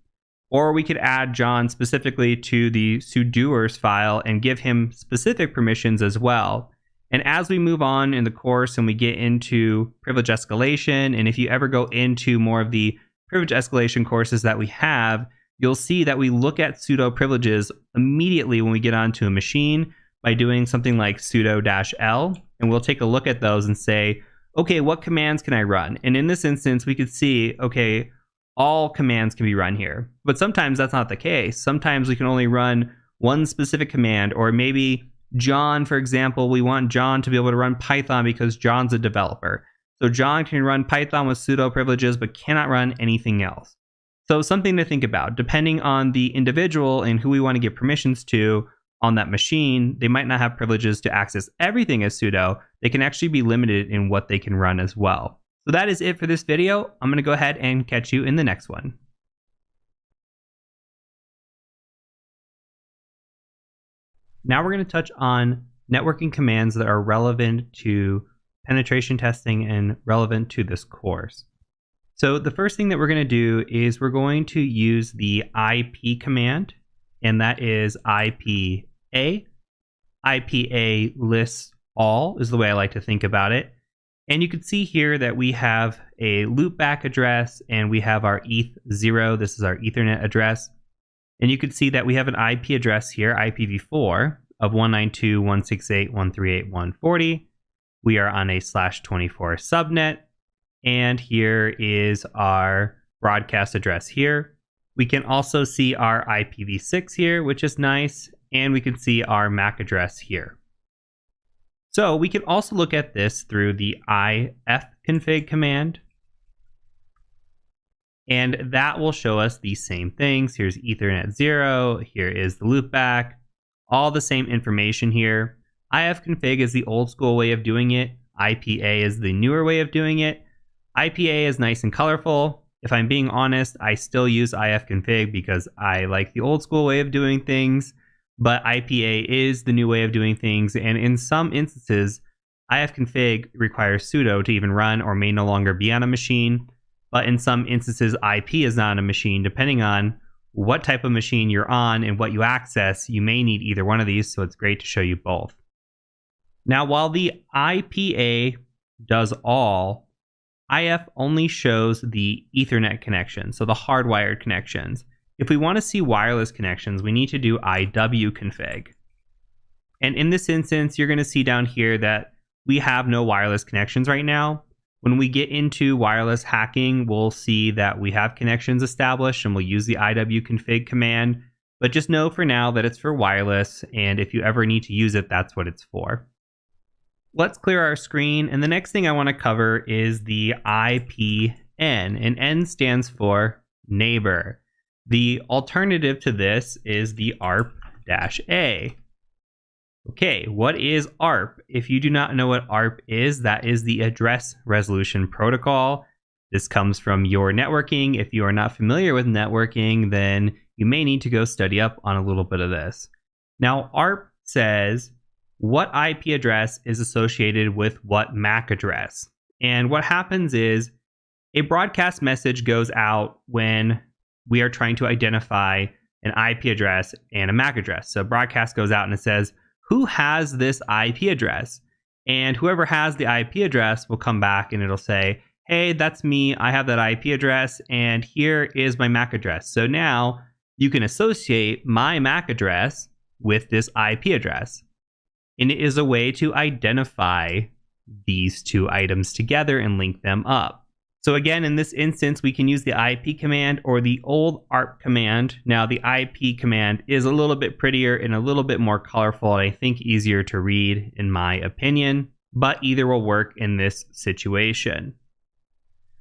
Or we could add John specifically to the sudoers file and give him specific permissions as well. And as we move on in the course and we get into privilege escalation, and if you ever go into more of the privilege escalation courses that we have, you'll see that we look at sudo privileges immediately when we get onto a machine by doing something like sudo-l, and we'll take a look at those and say, okay, what commands can I run? And in this instance, we could see, okay, all commands can be run here. But sometimes that's not the case. Sometimes we can only run one specific command, or maybe John, for example, we want John to be able to run Python because John's a developer. So John can run Python with sudo privileges, but cannot run anything else. So something to think about. Depending on the individual and who we want to give permissions to on that machine, they might not have privileges to access everything as sudo. They can actually be limited in what they can run as well. So that is it for this video. I'm going to go ahead and catch you in the next one. Now we're going to touch on networking commands that are relevant to penetration testing and relevant to this course. So the first thing that we're going to do is we're going to use the IP command, and that is IPA. IPA lists all is the way I like to think about it. And you can see here that we have a loopback address and we have our ETH0. This is our Ethernet address. And you can see that we have an IP address here, IPv4, of 192.168.138.140. We are on a /24 subnet. And here is our broadcast address here. We can also see our IPv6 here, which is nice. And we can see our MAC address here. So we can also look at this through the ifconfig command. And that will show us the same things. Here's Ethernet 0. Here is the loopback. All the same information here. ifconfig is the old school way of doing it. IPA is the newer way of doing it. IPA is nice and colorful. If I'm being honest, I still use ifconfig because I like the old school way of doing things. But IPA is the new way of doing things. And in some instances, ifconfig requires sudo to even run or may no longer be on a machine. But in some instances, IP is not on a machine. Depending on what type of machine you're on and what you access, you may need either one of these, so it's great to show you both. Now, while the IPA does all, IF only shows the Ethernet connection, so the hardwired connections. If we want to see wireless connections, we need to do IWconfig. And in this instance, you're going to see down here that we have no wireless connections right now. When we get into wireless hacking, we'll see that we have connections established and we'll use the IWconfig command. But just know for now that it's for wireless, and if you ever need to use it, that's what it's for. Let's clear our screen, and the next thing I want to cover is the IPN, and N stands for neighbor. The alternative to this is the ARP-A. Okay, what is ARP? If you do not know what ARP is, that is the Address Resolution Protocol. This comes from your networking. If you are not familiar with networking, then you may need to go study up on a little bit of this. Now, ARP says what IP address is associated with what MAC address. And what happens is a broadcast message goes out when we are trying to identify an IP address and a MAC address. So broadcast goes out and it says, who has this IP address? And whoever has the IP address will come back and it'll say, hey, that's me. I have that IP address and here is my MAC address. So now you can associate my MAC address with this IP address. And it is a way to identify these two items together and link them up. So again, in this instance, we can use the IP command or the old ARP command. Now, the IP command is a little bit prettier and a little bit more colorful, and I think easier to read, in my opinion, but either will work in this situation.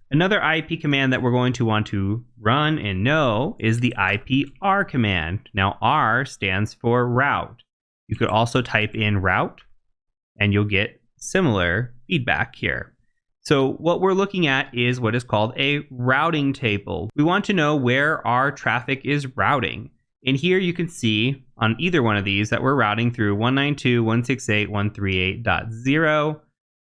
Another IP command that we're going to want to run and know is the IPR command. Now, R stands for route. You could also type in route, and you'll get similar feedback here. So what we're looking at is what is called a routing table. We want to know where our traffic is routing. And here you can see on either one of these that we're routing through 192.168.138.0.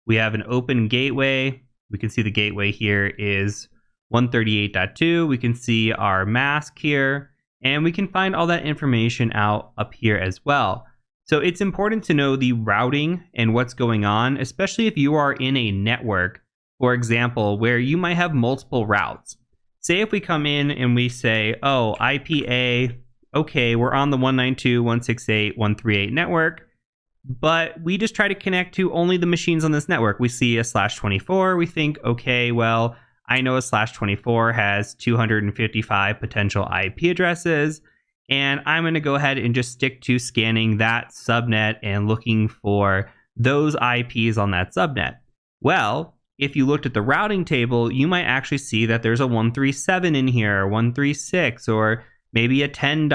We have an open gateway. We can see the gateway here is 138.2. We can see our mask here. And we can find all that information out up here as well. So it's important to know the routing and what's going on, especially if you are in a network, for example, where you might have multiple routes. Say if we come in and we say, oh, IPA, okay, we're on the 192.168.138 network, but we just try to connect to only the machines on this network. We see a /24, we think, okay, well, I know a /24 has 255 potential IP addresses, and I'm going to go ahead and just stick to scanning that subnet and looking for those IPs on that subnet. Well, if you looked at the routing table, you might actually see that there's a 137 in here, or 136, or maybe a 10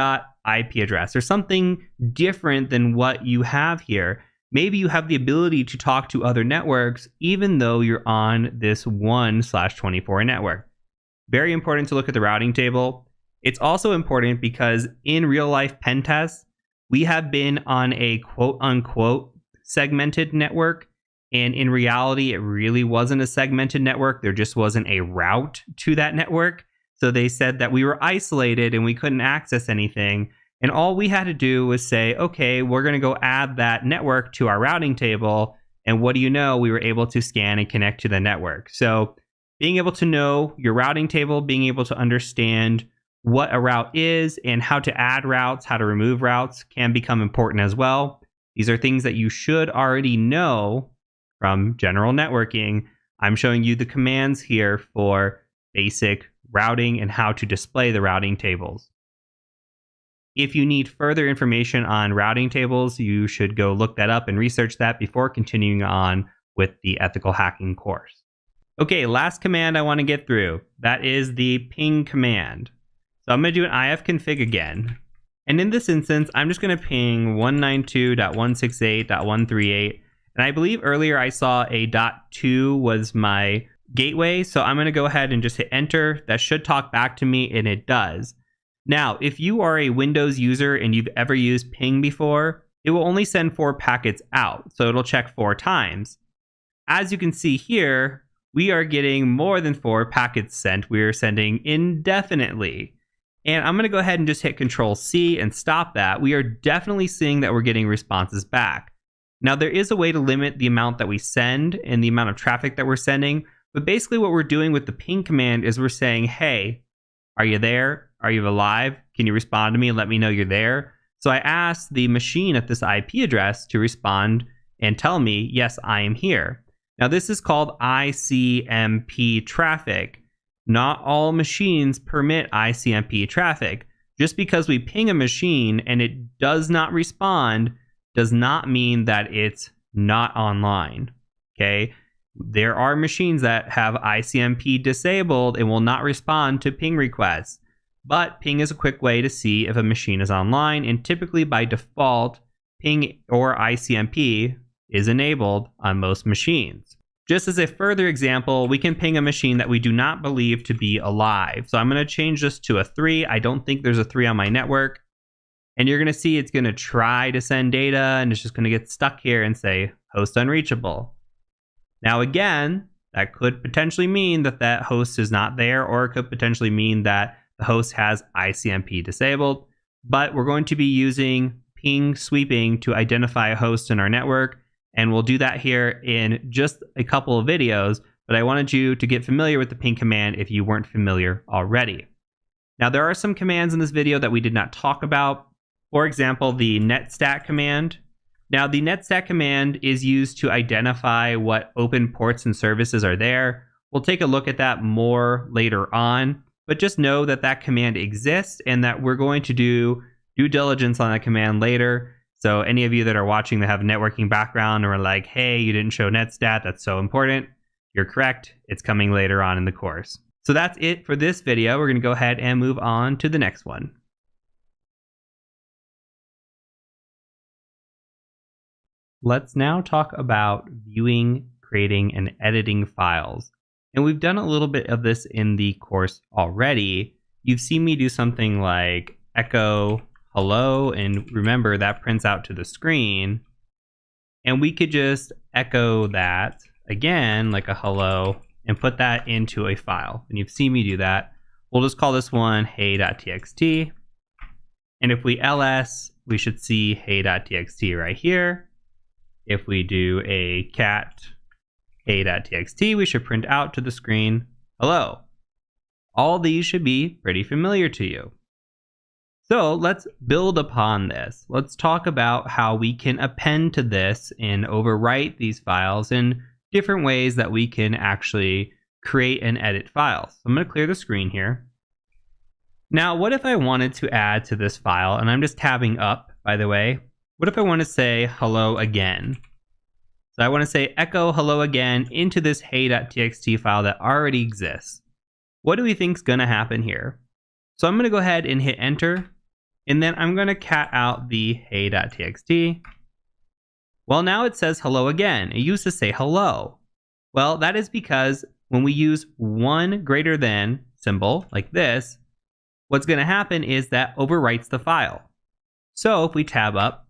IP address, or something different than what you have here. Maybe you have the ability to talk to other networks, even though you're on this 1/24 network. Very important to look at the routing table. It's also important because in real life pen tests, we have been on a quote unquote segmented network. And in reality, it really wasn't a segmented network. There just wasn't a route to that network. So they said that we were isolated and we couldn't access anything. And all we had to do was say, okay, we're going to go add that network to our routing table. And what do you know? We were able to scan and connect to the network. So being able to know your routing table, being able to understand what a route is and how to add routes, how to remove routes can become important as well. These are things that you should already know from general networking. I'm showing you the commands here for basic routing and how to display the routing tables. If you need further information on routing tables, you should go look that up and research that before continuing on with the ethical hacking course. Okay, last command I want to get through. That is the ping command. So I'm going to do an ifconfig again. And in this instance, I'm just going to ping 192.168.138. And I believe earlier I saw a .2 was my gateway. So I'm going to go ahead and just hit enter. That should talk back to me, and it does. Now, if you are a Windows user and you've ever used ping before, it will only send 4 packets out. So it'll check 4 times. As you can see here, we are getting more than 4 packets sent. We are sending indefinitely. And I'm going to go ahead and just hit Control-C and stop that. We are definitely seeing that we're getting responses back. Now, there is a way to limit the amount that we send and the amount of traffic that we're sending. But basically what we're doing with the ping command is we're saying, hey, are you there? Are you alive? Can you respond to me and let me know you're there? So I asked the machine at this IP address to respond and tell me, yes, I am here. Now, this is called ICMP traffic. Not all machines permit ICMP traffic. Just because we ping a machine and it does not respond does not mean that it's not online. Okay? There are machines that have ICMP disabled and will not respond to ping requests. But ping is a quick way to see if a machine is online, and typically by default, ping or ICMP is enabled on most machines. Just as a further example, we can ping a machine that we do not believe to be alive. So I'm going to change this to a 3. I don't think there's a 3 on my network. And you're going to see it's going to try to send data, and it's just going to get stuck here and say host unreachable. Now again, that could potentially mean that that host is not there, or it could potentially mean that the host has ICMP disabled. But we're going to be using ping sweeping to identify a host in our network, and we'll do that here in just a couple of videos. But I wanted you to get familiar with the ping command if you weren't familiar already. Now, there are some commands in this video that we did not talk about. For example, the netstat command. Now, the netstat command is used to identify what open ports and services are there. We'll take a look at that more later on, but just know that that command exists and that we're going to do due diligence on that command later. So any of you that are watching that have a networking background or are like, hey, you didn't show netstat, that's so important, you're correct. It's coming later on in the course. So that's it for this video. We're going to go ahead and move on to the next one. Let's now talk about viewing, creating, and editing files. And we've done a little bit of this in the course already. You've seen me do something like echo hello, and remember that prints out to the screen. And we could just echo that again, like a hello, and put that into a file. And you've seen me do that. We'll just call this one hey.txt. And if we ls, we should see hey.txt right here. If we do a cat hey.txt, we should print out to the screen, hello. All these should be pretty familiar to you. So let's build upon this. Let's talk about how we can append to this and overwrite these files in different ways that we can actually create and edit files. So I'm going to clear the screen here. Now, what if I wanted to add to this file, and I'm just tabbing up, by the way. What if I want to say hello again? So I want to say echo hello again into this hey.txt file that already exists. What do we think is going to happen here? So I'm going to go ahead and hit enter, and then I'm going to cat out the hey.txt. Well, now it says hello again. It used to say hello. Well, that is because when we use one greater than symbol like this, what's going to happen is that overwrites the file. So if we tab up,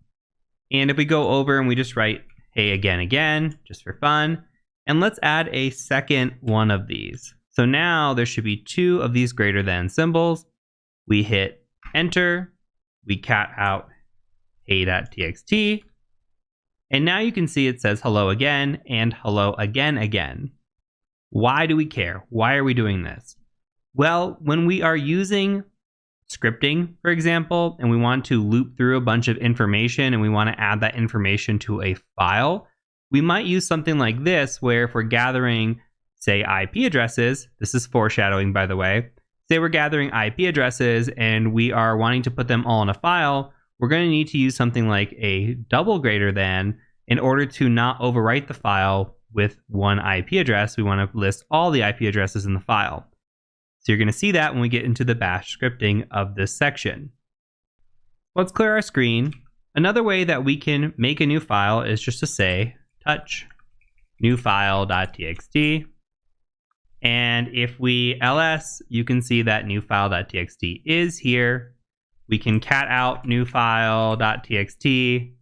and if we go over and we just write hey again, just for fun, and let's add a second one of these. So now there should be two of these greater than symbols. We hit enter, we cat out hey.txt, and now you can see it says hello again and hello again. Why do we care? Why are we doing this? Well, when we are using scripting, for example, and we want to loop through a bunch of information and we want to add that information to a file, we might use something like this, where if we're gathering, say, IP addresses, this is foreshadowing, by the way, say we're gathering IP addresses and we are wanting to put them all in a file, we're going to need to use something like a double greater than in order to not overwrite the file with one IP address. We want to list all the IP addresses in the file. So you're going to see that when we get into the bash scripting of this section. Let's clear our screen. Another way that we can make a new file is just to say touch new file.txt. And if we ls, you can see that new file.txt is here. We can cat out new file.txt,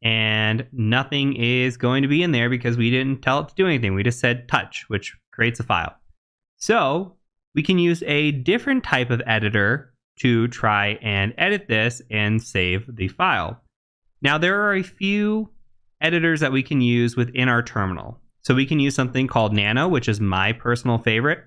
and nothing is going to be in there because we didn't tell it to do anything. We just said touch, which creates a file. So we can use a different type of editor to try and edit this and save the file. Now, there are a few editors that we can use within our terminal. So we can use something called Nano, which is my personal favorite.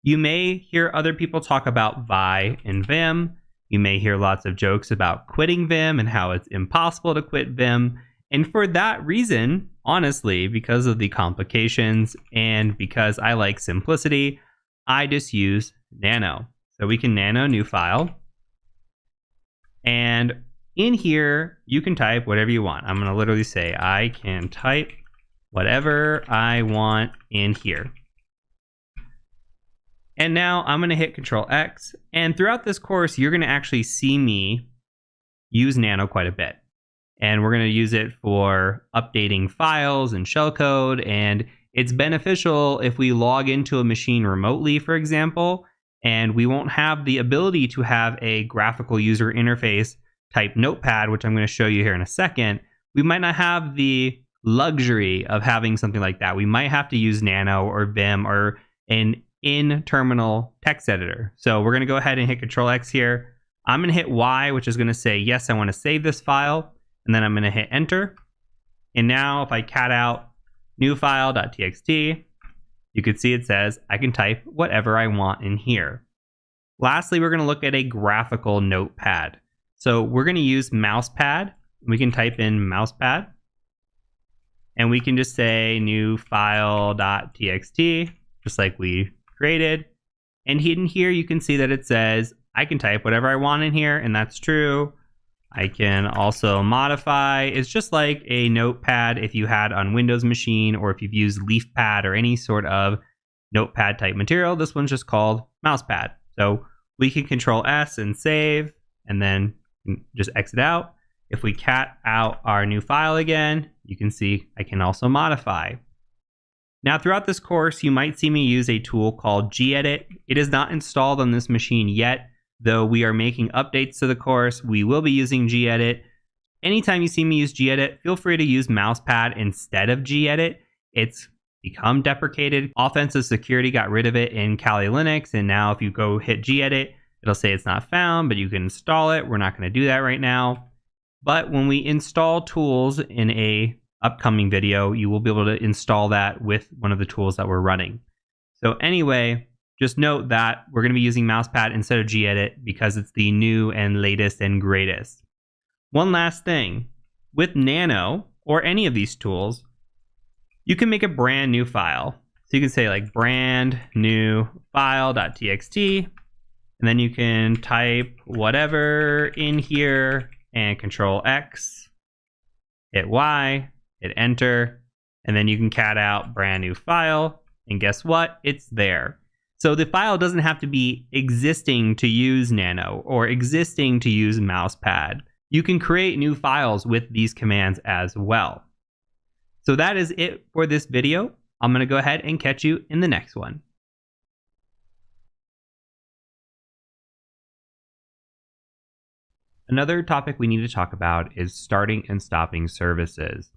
You may hear other people talk about Vi and Vim. You may hear lots of jokes about quitting Vim and how it's impossible to quit Vim. And for that reason, honestly, because of the complications and because I like simplicity, I just use Nano. So we can Nano new file. And in here, you can type whatever you want. I'm going to literally say, I can type whatever I want in here. And now I'm going to hit Control X. And throughout this course, you're going to actually see me use Nano quite a bit. And we're going to use it for updating files and shellcode. And it's beneficial if we log into a machine remotely, for example, and we won't have the ability to have a graphical user interface type notepad, which I'm going to show you here in a second. We might not have the luxury of having something like that. We might have to use Nano or Vim or an in-terminal text editor. So we're going to go ahead and hit Control X here. I'm going to hit Y, which is going to say, yes, I want to save this file. And then I'm going to hit enter. And now if I cat out new file.txt, you can see it says I can type whatever I want in here. Lastly, we're going to look at a graphical notepad. So we're going to use mousepad. We can type in mousepad. And we can just say new file.txt, just like we created. And in here, you can see that it says I can type whatever I want in here, and that's true. I can also modify. It's just like a notepad if you had on Windows machine, or if you've used LeafPad or any sort of notepad type material. This one's just called mousepad. So we can Control S and save, and then just exit out. If we cat out our new file again, you can see I can also modify. Now, throughout this course, you might see me use a tool called gedit. It is not installed on this machine yet, though we are making updates to the course. We will be using gedit. Anytime you see me use gedit, feel free to use mousepad instead of gedit. It's become deprecated. Offensive security got rid of it in Kali Linux, and now if you go hit gedit, It'll say it's not found, but you can install it. We're not going to do that right now. But when we install tools in a upcoming video, you will be able to install that with one of the tools that we're running. So anyway, just note that we're going to be using mousepad instead of gedit because it's the new and latest and greatest. One last thing, with Nano or any of these tools, you can make a brand new file. So you can say like brand new file.txt, and then you can type whatever in here and Control X, hit Y, hit enter, and then you can cat out brand new file, and guess what? It's there. So the file doesn't have to be existing to use Nano or existing to use mousepad. You can create new files with these commands as well. So that is it for this video. I'm going to go ahead and catch you in the next one. Another topic we need to talk about is starting and stopping services.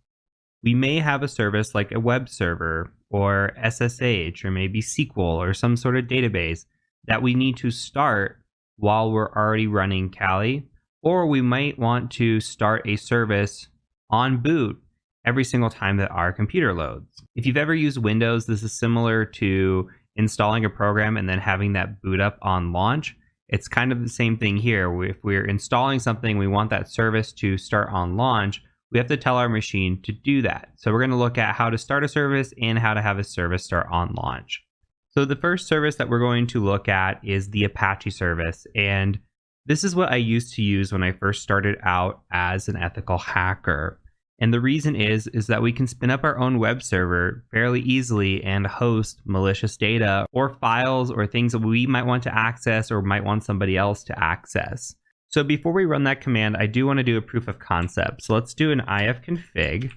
We may have a service like a web server or SSH or maybe SQL or some sort of database that we need to start while we're already running Kali, or we might want to start a service on boot every single time that our computer loads. If you've ever used Windows, this is similar to installing a program and then having that boot up on launch. It's kind of the same thing here. If we're installing something, we want that service to start on launch, we have to tell our machine to do that. So we're going to look at how to start a service and how to have a service start on launch. So the first service that we're going to look at is the Apache service. And this is what I used to use when I first started out as an ethical hacker. And the reason is that we can spin up our own web server fairly easily and host malicious data or files or things that we might want to access or might want somebody else to access. So before we run that command, I do want to do a proof of concept. So let's do an ifconfig,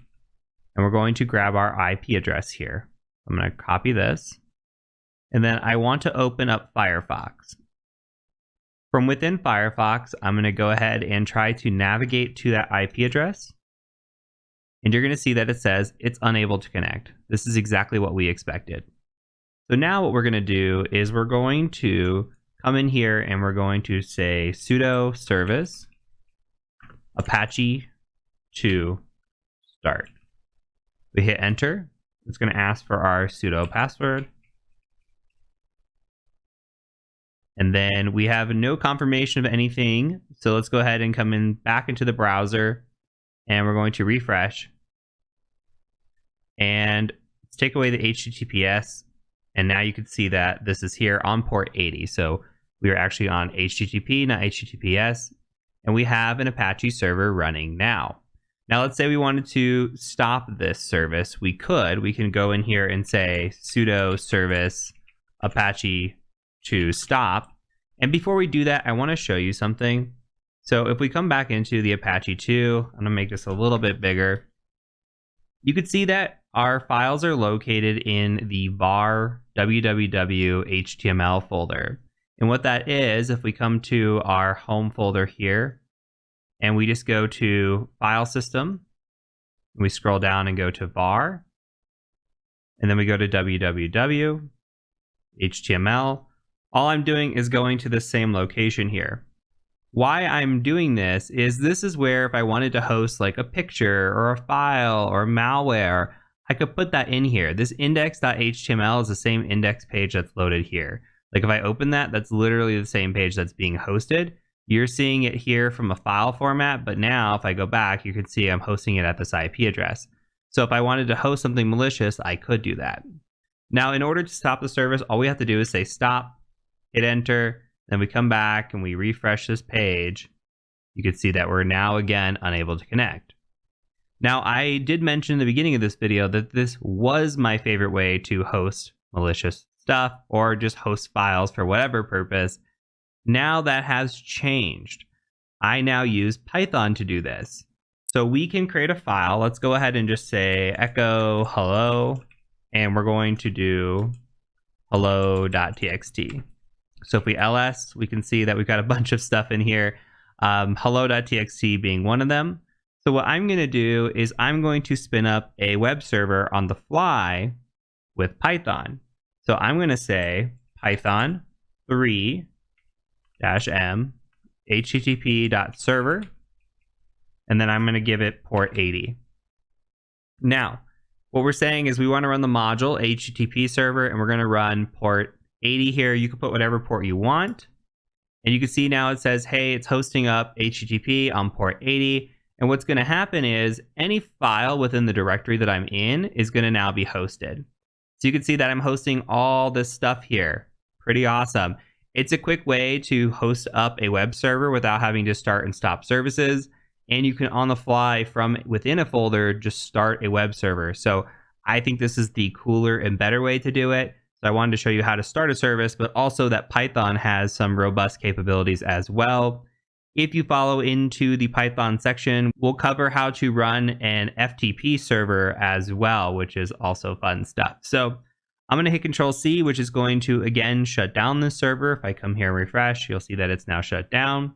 and we're going to grab our IP address here. I'm going to copy this, and then I want to open up Firefox. From within Firefox, I'm going to go ahead and try to navigate to that IP address. And you're going to see that it says it's unable to connect. This is exactly what we expected. So now what we're going to do is we're going to come in here and we're going to say sudo service apache 2 start. We hit enter. It's going to ask for our sudo password. And then we have no confirmation of anything. So let's go ahead and come in back into the browser. And we're going to refresh. And let's take away the HTTPS. And now you can see that this is here on port 80. So we are actually on HTTP, not HTTPS. And we have an Apache server running now. Now let's say we wanted to stop this service. We can go in here and say sudo service apache to stop. And before we do that, I want to show you something. So if we come back into the Apache 2, I'm going to make this a little bit bigger. You can see that our files are located in the var www HTML folder. And what that is, if we come to our home folder here, and we just go to file system, and we scroll down and go to var, and then we go to www HTML, all I'm doing is going to the same location here. Why I'm doing this is where if I wanted to host like a picture or a file or malware, I could put that in here. This index.html is the same index page that's loaded here. Like if I open that, that's literally the same page that's being hosted. You're seeing it here from a file format, but now if I go back, you can see I'm hosting it at this IP address. So if I wanted to host something malicious, I could do that. Now, in order to stop the service, all we have to do is say stop, hit enter, then we come back and we refresh this page. You can see that we're now again unable to connect. Now, I did mention in the beginning of this video that this was my favorite way to host malicious stuff or just host files for whatever purpose. Now that has changed. I now use Python to do this. So we can create a file. Let's go ahead and just say echo hello, and we're going to do hello.txt. So if we ls, we can see that we've got a bunch of stuff in here, hello.txt being one of them. So what I'm going to do is I'm going to spin up a web server on the fly with Python. So I'm going to say Python 3 -m http.server, and then I'm going to give it port 80. Now, what we're saying is we want to run the module HTTP server, and we're going to run port 80 here. You can put whatever port you want. And you can see now it says, hey, it's hosting up HTTP on port 80. And what's going to happen is any file within the directory that I'm in is going to now be hosted. So you can see that I'm hosting all this stuff here. Pretty awesome. It's a quick way to host up a web server without having to start and stop services. And you can, on the fly from within a folder, just start a web server. So I think this is the cooler and better way to do it. So I wanted to show you how to start a service, but also that Python has some robust capabilities as well. If you follow into the Python section, we'll cover how to run an FTP server as well, which is also fun stuff. So I'm going to hit Control-C, which is going to, again, shut down this server. If I come here and refresh, you'll see that it's now shut down.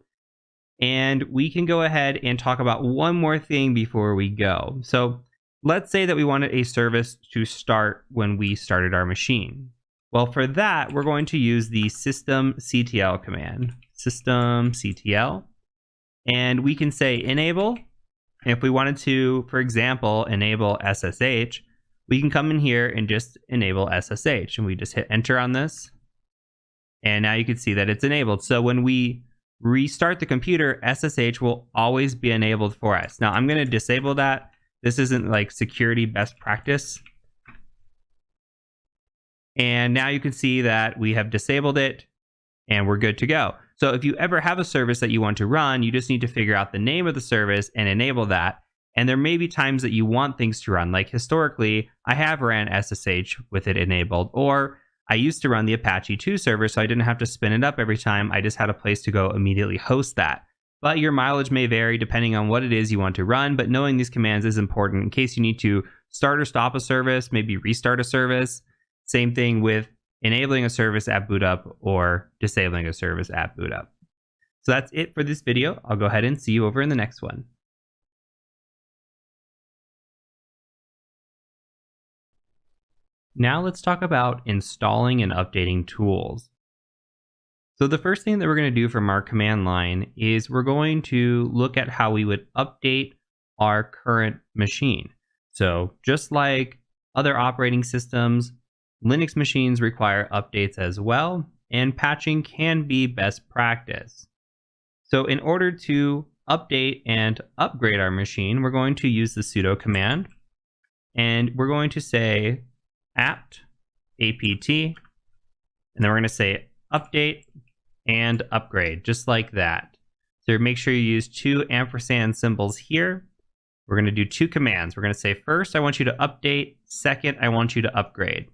And we can go ahead and talk about one more thing before we go. So let's say that we wanted a service to start when we started our machine. Well, for that, we're going to use the systemctl command, systemctl, and we can say enable. If we wanted to, for example, enable SSH, we can come in here and just enable SSH, and we just hit enter on this. And now you can see that it's enabled. So when we restart the computer, SSH will always be enabled for us. Now I'm going to disable that. This isn't like security best practice. And now you can see that we have disabled it and we're good to go. So if you ever have a service that you want to run, you just need to figure out the name of the service and enable that. And there may be times that you want things to run. Like historically, I have ran SSH with it enabled, or I used to run the Apache 2 server, so I didn't have to spin it up every time. I just had a place to go immediately host that. But your mileage may vary depending on what it is you want to run, but knowing these commands is important in case you need to start or stop a service, maybe restart a service. Same thing with enabling a service at boot up or disabling a service at boot up. So that's it for this video. I'll go ahead and see you over in the next one. Now let's talk about installing and updating tools. So the first thing that we're going to do from our command line is we're going to look at how we would update our current machine. So just like other operating systems, Linux machines require updates as well, and patching can be best practice. So in order to update and upgrade our machine, we're going to use the sudo command, and we're going to say apt, apt, and then we're going to say update and upgrade, just like that. So make sure you use two ampersand symbols here. We're going to do two commands. We're going to say, first, I want you to update. Second, I want you to upgrade.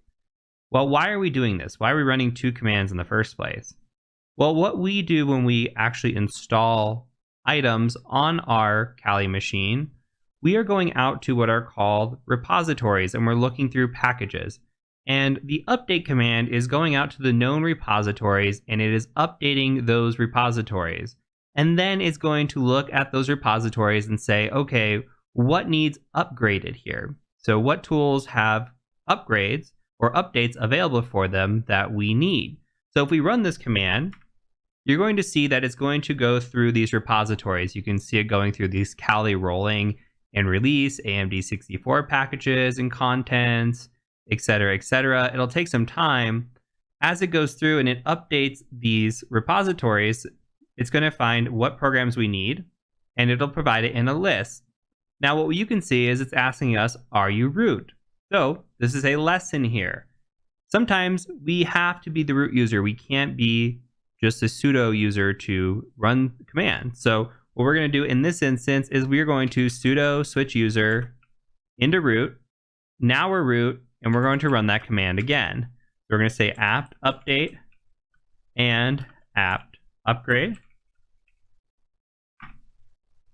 Well, why are we doing this? Why are we running two commands in the first place? Well, what we do when we actually install items on our Kali machine, we are going out to what are called repositories, and we're looking through packages. And the update command is going out to the known repositories, and it is updating those repositories. And then it's going to look at those repositories and say, okay, what needs upgraded here? So what tools have upgrades or updates available for them that we need? So if we run this command, you're going to see that it's going to go through these repositories. You can see it going through these Kali rolling and release, AMD 64 packages and contents, etc., etc. It'll take some time. As it goes through and it updates these repositories, it's going to find what programs we need, and it'll provide it in a list. Now, what you can see is it's asking us, are you root? So this is a lesson here. Sometimes we have to be the root user. We can't be just a sudo user to run the command. So what we're going to do in this instance is we're going to sudo switch user into root. Now we're root, and we're going to run that command again. We're going to say apt update and apt upgrade.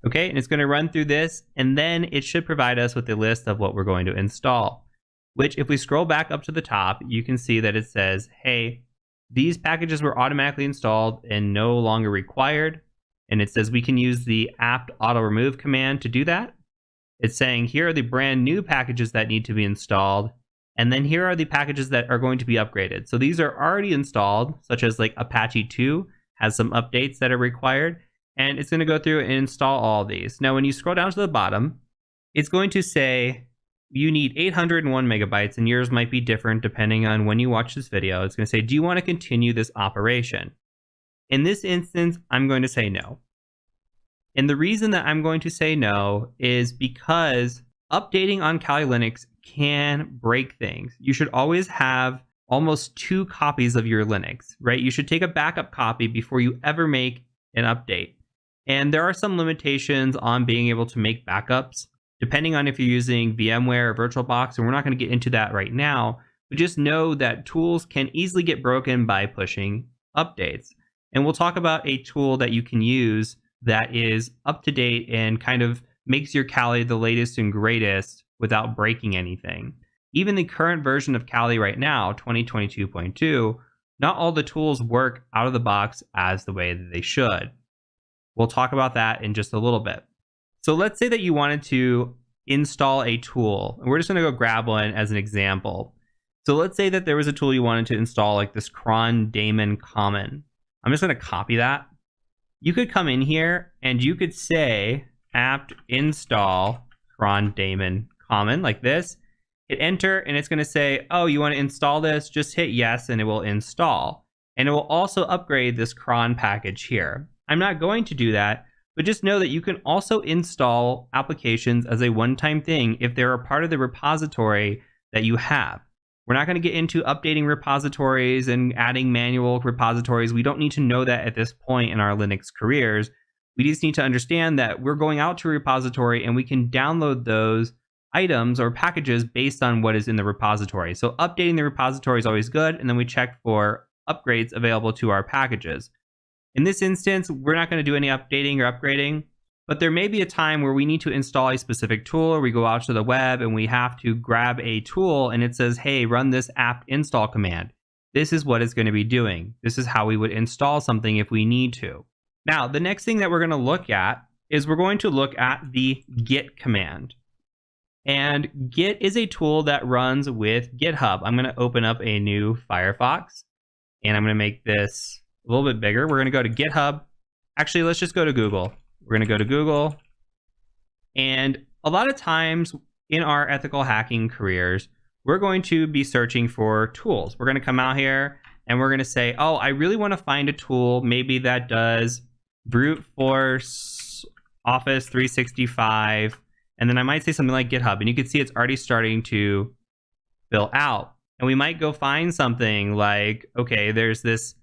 Okay, and it's going to run through this, and then it should provide us with a list of what we're going to install, which if we scroll back up to the top, you can see that it says, hey, these packages were automatically installed and no longer required. And it says we can use the apt auto remove command to do that. It's saying here are the brand new packages that need to be installed. And then here are the packages that are going to be upgraded. So these are already installed, such as like Apache 2 has some updates that are required, and it's going to go through and install all of these. Now, when you scroll down to the bottom, it's going to say you need 801 megabytes, and yours might be different depending on when you watch this video. It's going to say, do you want to continue this operation? In this instance, I'm going to say no. And the reason that I'm going to say no is because updating on Kali Linux can break things. You should always have almost 2 copies of your Linux, right? You should take a backup copy before you ever make an update. And there are some limitations on being able to make backups, depending on if you're using VMware or VirtualBox, and we're not going to get into that right now. But just know that tools can easily get broken by pushing updates. And we'll talk about a tool that you can use that is up to date and kind of makes your Kali the latest and greatest without breaking anything. Even the current version of Kali right now, 2022.2, not all the tools work out of the box as the way that they should. We'll talk about that in just a little bit. So let's say that you wanted to install a tool, and we're just going to go grab one as an example. So let's say that there was a tool you wanted to install, like this cron daemon common. I'm just going to copy that. You could come in here and you could say apt install cron daemon common like this. Hit enter, and it's going to say, oh, you want to install this? Just hit yes, and it will install. And it will also upgrade this cron package here. I'm not going to do that, but just know that you can also install applications as a one-time thing if they're a part of the repository that you have. We're not going to get into updating repositories and adding manual repositories. We don't need to know that at this point in our Linux careers. We just need to understand that we're going out to a repository and we can download those items or packages based on what is in the repository. So updating the repository is always good, and then we check for upgrades available to our packages. In this instance, we're not going to do any updating or upgrading, but there may be a time where we need to install a specific tool, or we go out to the web and we have to grab a tool and it says, hey, run this apt install command. This is what it's going to be doing. This is how we would install something if we need to. Now, the next thing that we're going to look at is we're going to look at the git command. And Git is a tool that runs with GitHub. I'm going to open up a new Firefox, and I'm going to make this a little bit bigger. We're going to go to GitHub. Actually, let's just go to Google. We're going to go to Google. And a lot of times in our ethical hacking careers, we're going to be searching for tools. We're going to come out here and we're going to say, oh, I really want to find a tool maybe that does brute force Office 365. And then I might say something like GitHub, and you can see it's already starting to fill out. And we might go find something like, okay, there's this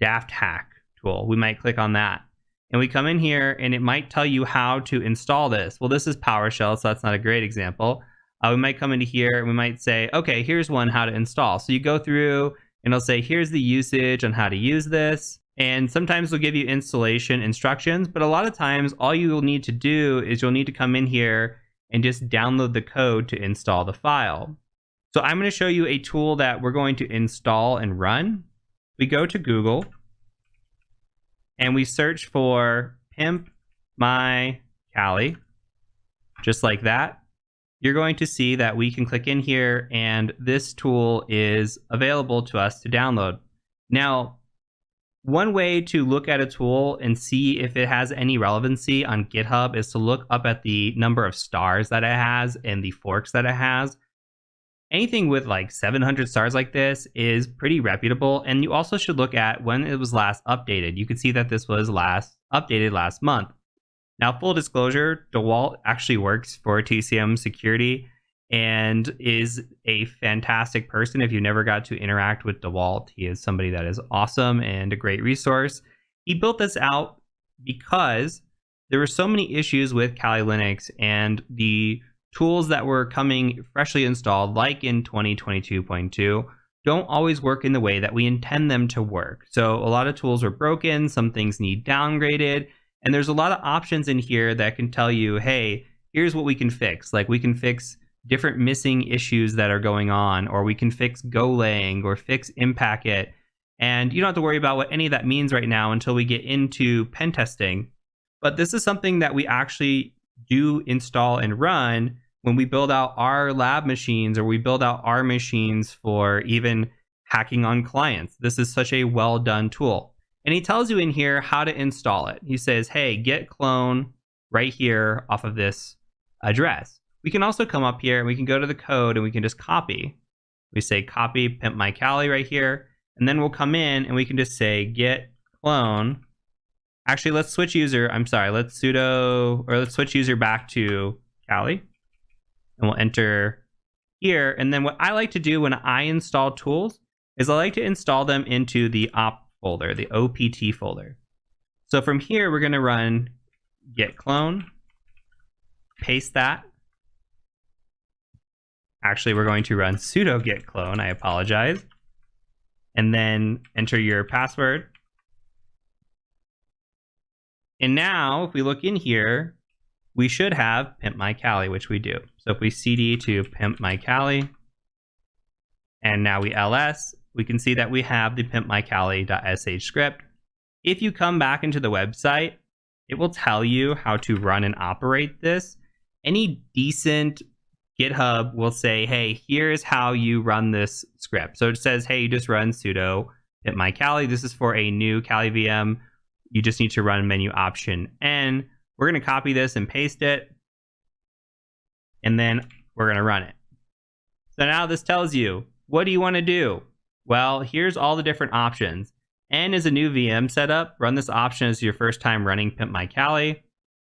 daft hack tool. We might click on that. And we come in here and it might tell you how to install this. Well, this is PowerShell, so that's not a great example. We might come into here and we might say, okay, here's one how to install. So you go through and it'll say, here's the usage on how to use this. And sometimes they'll give you installation instructions, but a lot of times all you will need to do is you'll need to come in here and just download the code to install the file. So I'm going to show you a tool that we're going to install and run. We go to Google and we search for pimp my Kali, just like that. You're going to see that we can click in here and this tool is available to us to download. Now, one way to look at a tool and see if it has any relevancy on GitHub is to look up at the number of stars that it has and the forks that it has. Anything with like 700 stars like this is pretty reputable, and you also should look at when it was last updated. You can see that this was last updated last month. Now, full disclosure, Dewalt actually works for TCM Security and is a fantastic person. If you never got to interact with Dewalt, he is somebody that is awesome and a great resource. He built this out because there were so many issues with Kali Linux, and the tools that were coming freshly installed, like in 2022.2, don't always work in the way that we intend them to work. So a lot of tools are broken, some things need downgraded, and there's a lot of options in here that can tell you, hey, here's what we can fix. Like we can fix different missing issues that are going on, or we can fix Golang or fix Impacket. And you don't have to worry about what any of that means right now until we get into pen testing. But this is something that we actually do install and run when we build out our lab machines, or we build out our machines for even hacking on clients. This is such a well done tool. And he tells you in here how to install it. He says, hey, get clone right here off of this address. We can also come up here and we can go to the code and we can just copy. We say copy pimp my Kali right here. And then we'll come in and we can just say get clone. Actually, let's switch user. I'm sorry. Let's switch user back to Kali. And we'll enter here. And then what I like to do when I install tools is I like to install them into the op folder, the OPT folder. So from here, we're going to run get clone, paste that. Actually, we're going to run sudo get clone. I apologize. And then enter your password. And now, if we look in here, we should have pimp my Kali, which we do. So if we cd to pimp my Kali, and now we ls, we can see that we have the pimpmykali.sh script. If you come back into the website, it will tell you how to run and operate this. Any decent GitHub will say, hey, here's how you run this script. So it says, hey, you just run sudo pimpmykali. This is for a new Kali VM. You just need to run menu option N. We're going to copy this and paste it. And then we're going to run it. So now this tells you, what do you want to do? Well, here's all the different options. N is a new VM setup. Run this option as your first time running pimpmykali.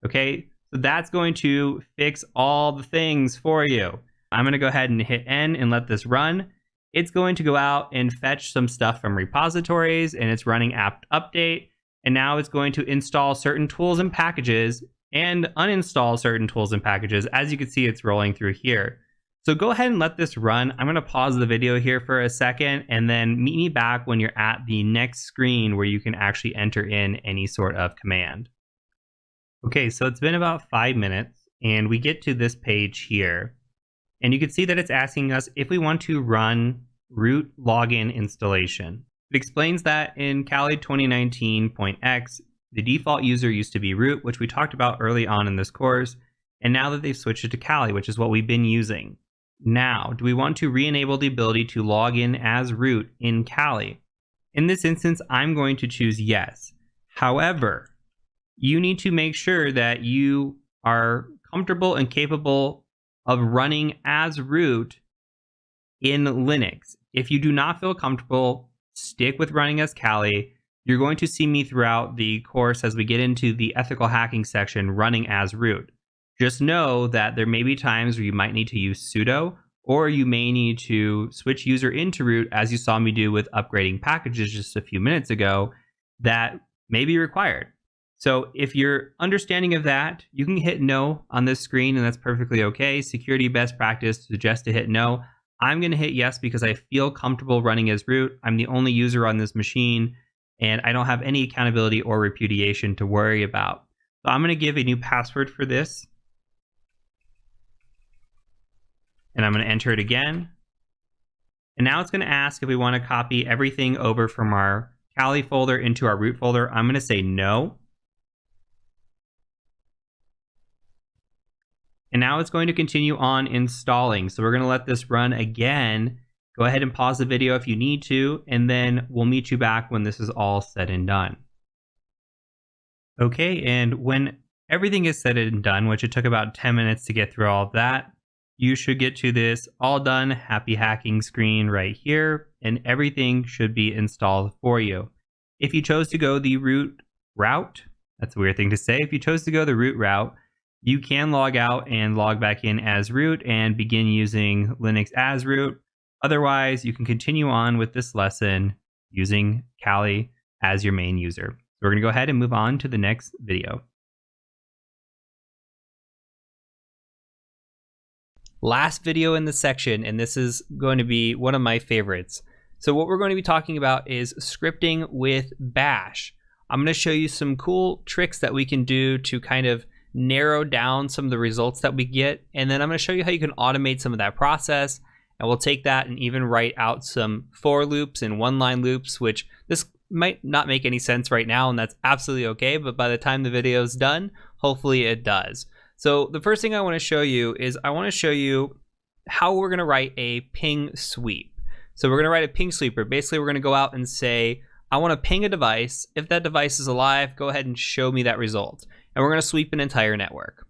Okay, so that's going to fix all the things for you. I'm going to go ahead and hit N and let this run. It's going to go out and fetch some stuff from repositories, and it's running apt update. And now it's going to install certain tools and packages and uninstall certain tools and packages. As you can see, it's rolling through here. So go ahead and let this run. I'm going to pause the video here for a second and then meet me back when you're at the next screen where you can actually enter in any sort of command. Okay, so it's been about 5 minutes and we get to this page here. And you can see that it's asking us if we want to run root login installation. It explains that in Kali 2019.x, the default user used to be root, which we talked about early on in this course. And now that they've switched it to Kali, which is what we've been using. Now, do we want to re-enable the ability to log in as root in Kali? In this instance, I'm going to choose yes. However, you need to make sure that you are comfortable and capable of running as root in Linux. If you do not feel comfortable, stick with running as Kali. You're going to see me throughout the course as we get into the ethical hacking section running as root. Just know that there may be times where you might need to use sudo, or you may need to switch user into root, as you saw me do with upgrading packages just a few minutes ago, that may be required. So if you're understanding of that, you can hit no on this screen, and that's perfectly okay. Security best practice suggests to hit no. I'm going to hit yes because I feel comfortable running as root. I'm the only user on this machine, and I don't have any accountability or repudiation to worry about. So I'm going to give a new password for this. And I'm going to enter it again. And now it's going to ask if we want to copy everything over from our Kali folder into our root folder. I'm going to say no. And now it's going to continue on installing. So we're going to let this run again. Go ahead and pause the video if you need to, and then we'll meet you back when this is all said and done. Okay, and when everything is said and done, which it took about 10 minutes to get through all of that, you should get to this all done, happy hacking screen right here, and everything should be installed for you. If you chose to go the root route, that's a weird thing to say. If you chose to go the root route, you can log out and log back in as root and begin using Linux as root. Otherwise, you can continue on with this lesson using Kali as your main user. So we're going to go ahead and move on to the next video. Last video in the section, and this is going to be one of my favorites. So what we're going to be talking about is scripting with Bash. I'm going to show you some cool tricks that we can do to kind of narrow down some of the results that we get, and then I'm going to show you how you can automate some of that process, and we'll take that and even write out some for loops and one-line loops, which this might not make any sense right now, and that's absolutely okay, but by the time the video is done, hopefully it does. So the first thing I want to show you is I want to show you how we're going to write a ping sweep. So we're going to write a ping sweeper. Basically, we're going to go out and say, I want to ping a device. If that device is alive, go ahead and show me that result. And we're going to sweep an entire network.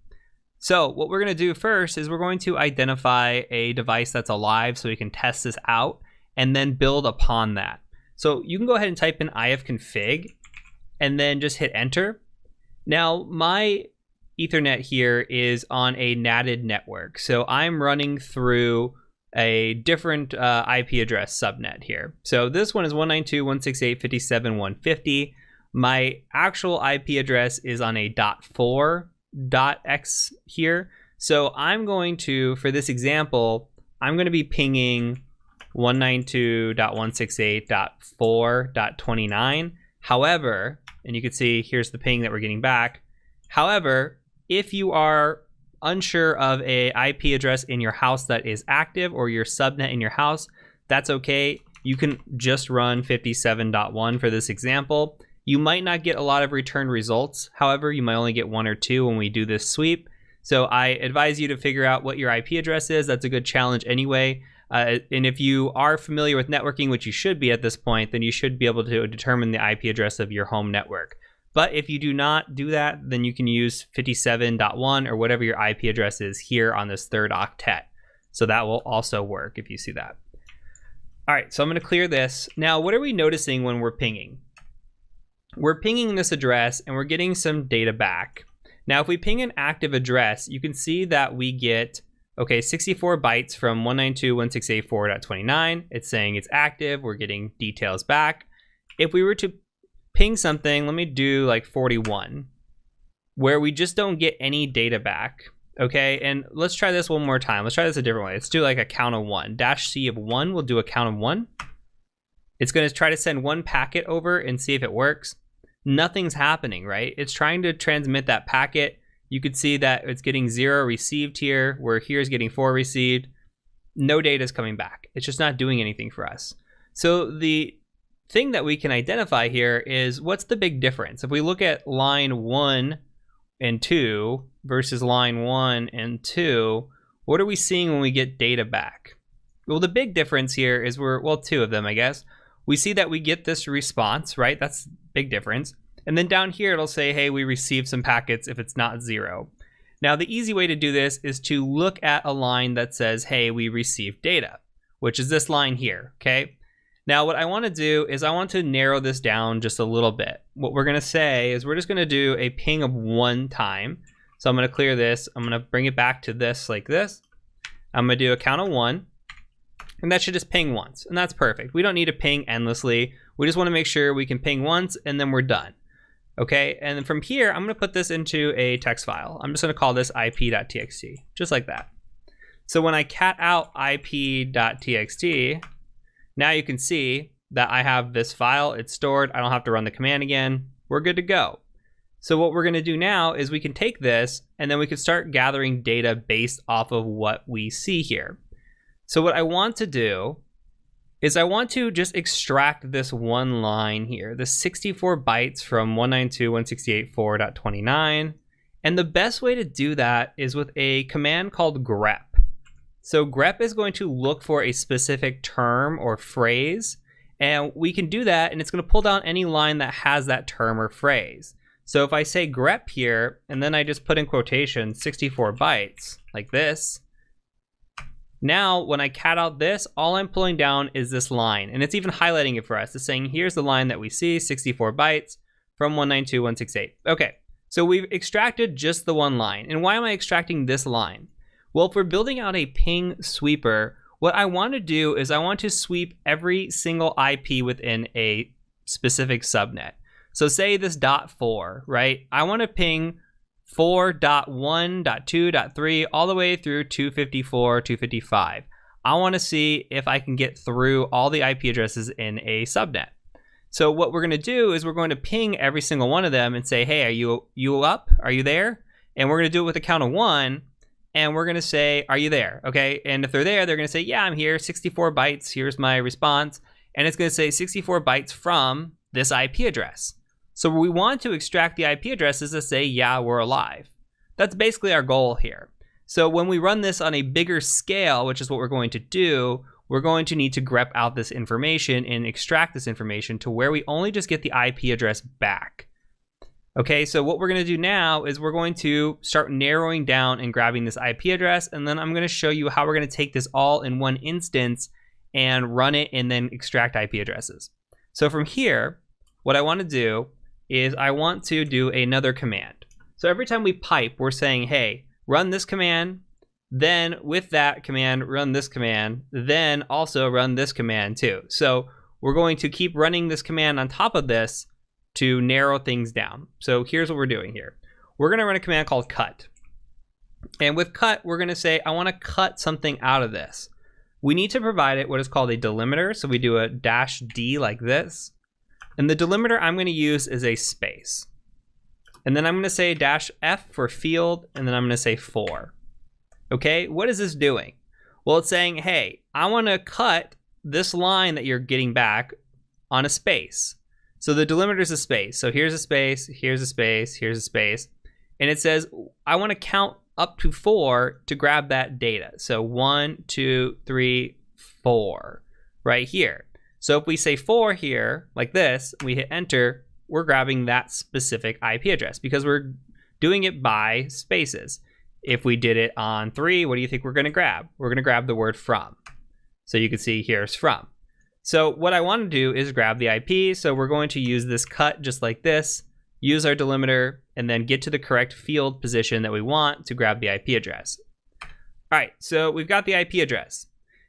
So what we're going to do first is we're going to identify a device that's alive so we can test this out and then build upon that. So you can go ahead and type in ifconfig and then just hit enter. Now my Ethernet here is on a NATed network. So I'm running through a different IP address subnet here. So this one is 192.168.57.150. My actual IP address is on a .4.x here. So I'm going to, for this example, I'm going to be pinging 192.168.4.29. However, and you can see here's the ping that we're getting back. However, if you are unsure of a IP address in your house that is active or your subnet in your house, that's okay. You can just run 57.1 for this example. You might not get a lot of returned results. However, you might only get 1 or 2 when we do this sweep. So I advise you to figure out what your IP address is. That's a good challenge anyway. And if you are familiar with networking, which you should be at this point, then you should be able to determine the IP address of your home network. But if you do not do that, then you can use 57.1 or whatever your IP address is here on this third octet. So that will also work if you see that. All right, so I'm going to clear this. Now, what are we noticing when we're pinging? We're pinging this address and we're getting some data back. Now, if we ping an active address, you can see that we get, okay, 64 bytes from 192.168.4.29. It's saying it's active. We're getting details back. If we were to ping something, let me do like 41, where we just don't get any data back. Okay, and let's try this one more time. Let's try this a different way. Let's do like a count of 1. -C of 1, we'll do a count of 1. It's going to try to send one packet over and see if it works. Nothing's happening, right? It's trying to transmit that packet. You could see that it's getting 0 received here, where here's getting 4 received. No data is coming back. It's just not doing anything for us. So the thing that we can identify here is what's the big difference? If we look at line 1 and 2 versus line 1 and 2, what are we seeing when we get data back? Well, the big difference here is well, 2 of them, I guess. We see that we get this response, right? That's big difference. And then down here, it'll say, hey, we received some packets if it's not 0. Now, the easy way to do this is to look at a line that says, hey, we received data, which is this line here, okay? Now, what I want to do is I want to narrow this down just a little bit. What we're going to say is we're just going to do a ping of 1 time. So I'm going to clear this. I'm going to bring it back to this like this. I'm going to do a count of 1. And that should just ping once, and that's perfect. We don't need to ping endlessly. We just want to make sure we can ping once, and then we're done. Okay, and then from here, I'm going to put this into a text file. I'm just going to call this ip.txt, just like that. So when I cat out ip.txt, now you can see that I have this file. It's stored. I don't have to run the command again. We're good to go. So what we're going to do now is we can take this, and then we can start gathering data based off of what we see here. So what I want to do is I want to just extract this one line here, the 64 bytes from 192.168.4.29. And the best way to do that is with a command called grep. So grep is going to look for a specific term or phrase, and we can do that, and it's going to pull down any line that has that term or phrase. So if I say grep here, and then I just put in quotation 64 bytes, like this, now, when I cat out this, all I'm pulling down is this line, and it's even highlighting it for us. It's saying, here's the line that we see, 64 bytes from 192.168. Okay, so we've extracted just the one line. And why am I extracting this line? Well, if we're building out a ping sweeper, what I want to do is I want to sweep every single IP within a specific subnet. So say this .4, right? I want to ping 4.1.2.3 all the way through 254, 255. I want to see if I can get through all the IP addresses in a subnet. So what we're going to do is we're going to ping every single one of them and say, hey, are you up? Are you there? And we're going to do it with a count of 1. And we're going to say, are you there? Okay. And if they're there, they're going to say, yeah, I'm here. 64 bytes. Here's my response. And it's going to say 64 bytes from this IP address. So we want to extract the IP addresses to say, yeah, we're alive. That's basically our goal here. So when we run this on a bigger scale, which is what we're going to do, we're going to need to grep out this information and extract this information to where we only just get the IP address back. Okay, so what we're going to do now is we're going to start narrowing down and grabbing this IP address, and then I'm going to show you how we're going to take this all in one instance and run it and then extract IP addresses. So from here, what I want to do is I want to do another command. So every time we pipe, we're saying, hey, run this command, then with that command, run this command, then also run this command too. So we're going to keep running this command on top of this to narrow things down. So here's what we're doing here. We're going to run a command called cut. And with cut, we're going to say, I want to cut something out of this. We need to provide it what is called a delimiter. So we do a -D like this. And the delimiter I'm going to use is a space. And then I'm going to say -F for field, and then I'm going to say 4. Okay, what is this doing? Well, it's saying, hey, I want to cut this line that you're getting back on a space. So the delimiter is a space. So here's a space, here's a space, here's a space. And it says, I want to count up to 4 to grab that data. So 1, 2, 3, 4 right here. So if we say 4 here, like this, we hit enter, we're grabbing that specific IP address because we're doing it by spaces. If we did it on 3, what do you think we're going to grab? We're going to grab the word from. So you can see here's from. So what I want to do is grab the IP. So we're going to use this cut just like this, use our delimiter, and then get to the correct field position that we want to grab the IP address. All right, so we've got the IP address.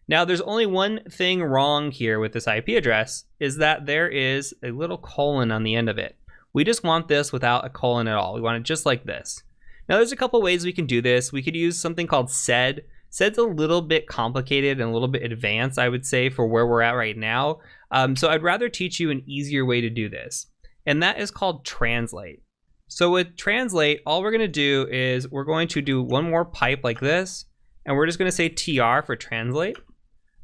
Now there's only one thing wrong here with this IP address, is that there is a little colon on the end of it. We just want this without a colon at all. We want it just like this. Now there's a couple ways we can do this. We could use something called sed. Sed's a little bit complicated and a little bit advanced, I would say, for where we're at right now. So I'd rather teach you an easier way to do this, and that is called translate. So with translate, all we're going to do is we're going to do one more pipe like this, and we're just going to say TR for translate,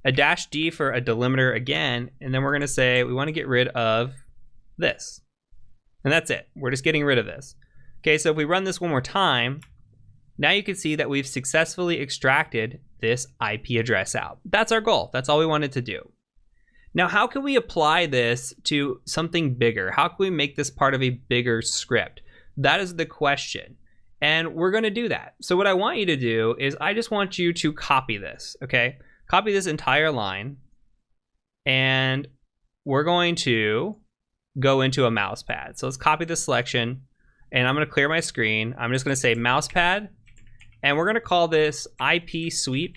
a -D for a delimiter again, and then we're going to say we want to get rid of this. And that's it. We're just getting rid of this. Okay, so if we run this one more time, now you can see that we've successfully extracted this IP address out. That's our goal. That's all we wanted to do. Now, how can we apply this to something bigger? How can we make this part of a bigger script? That is the question. And we're going to do that. So what I want you to do is I just want you to copy this, okay? Copy this entire line. And we're going to go into a mouse pad. So let's copy this selection. And I'm going to clear my screen. I'm just going to say mouse pad. And we're going to call this ipsweep.sh.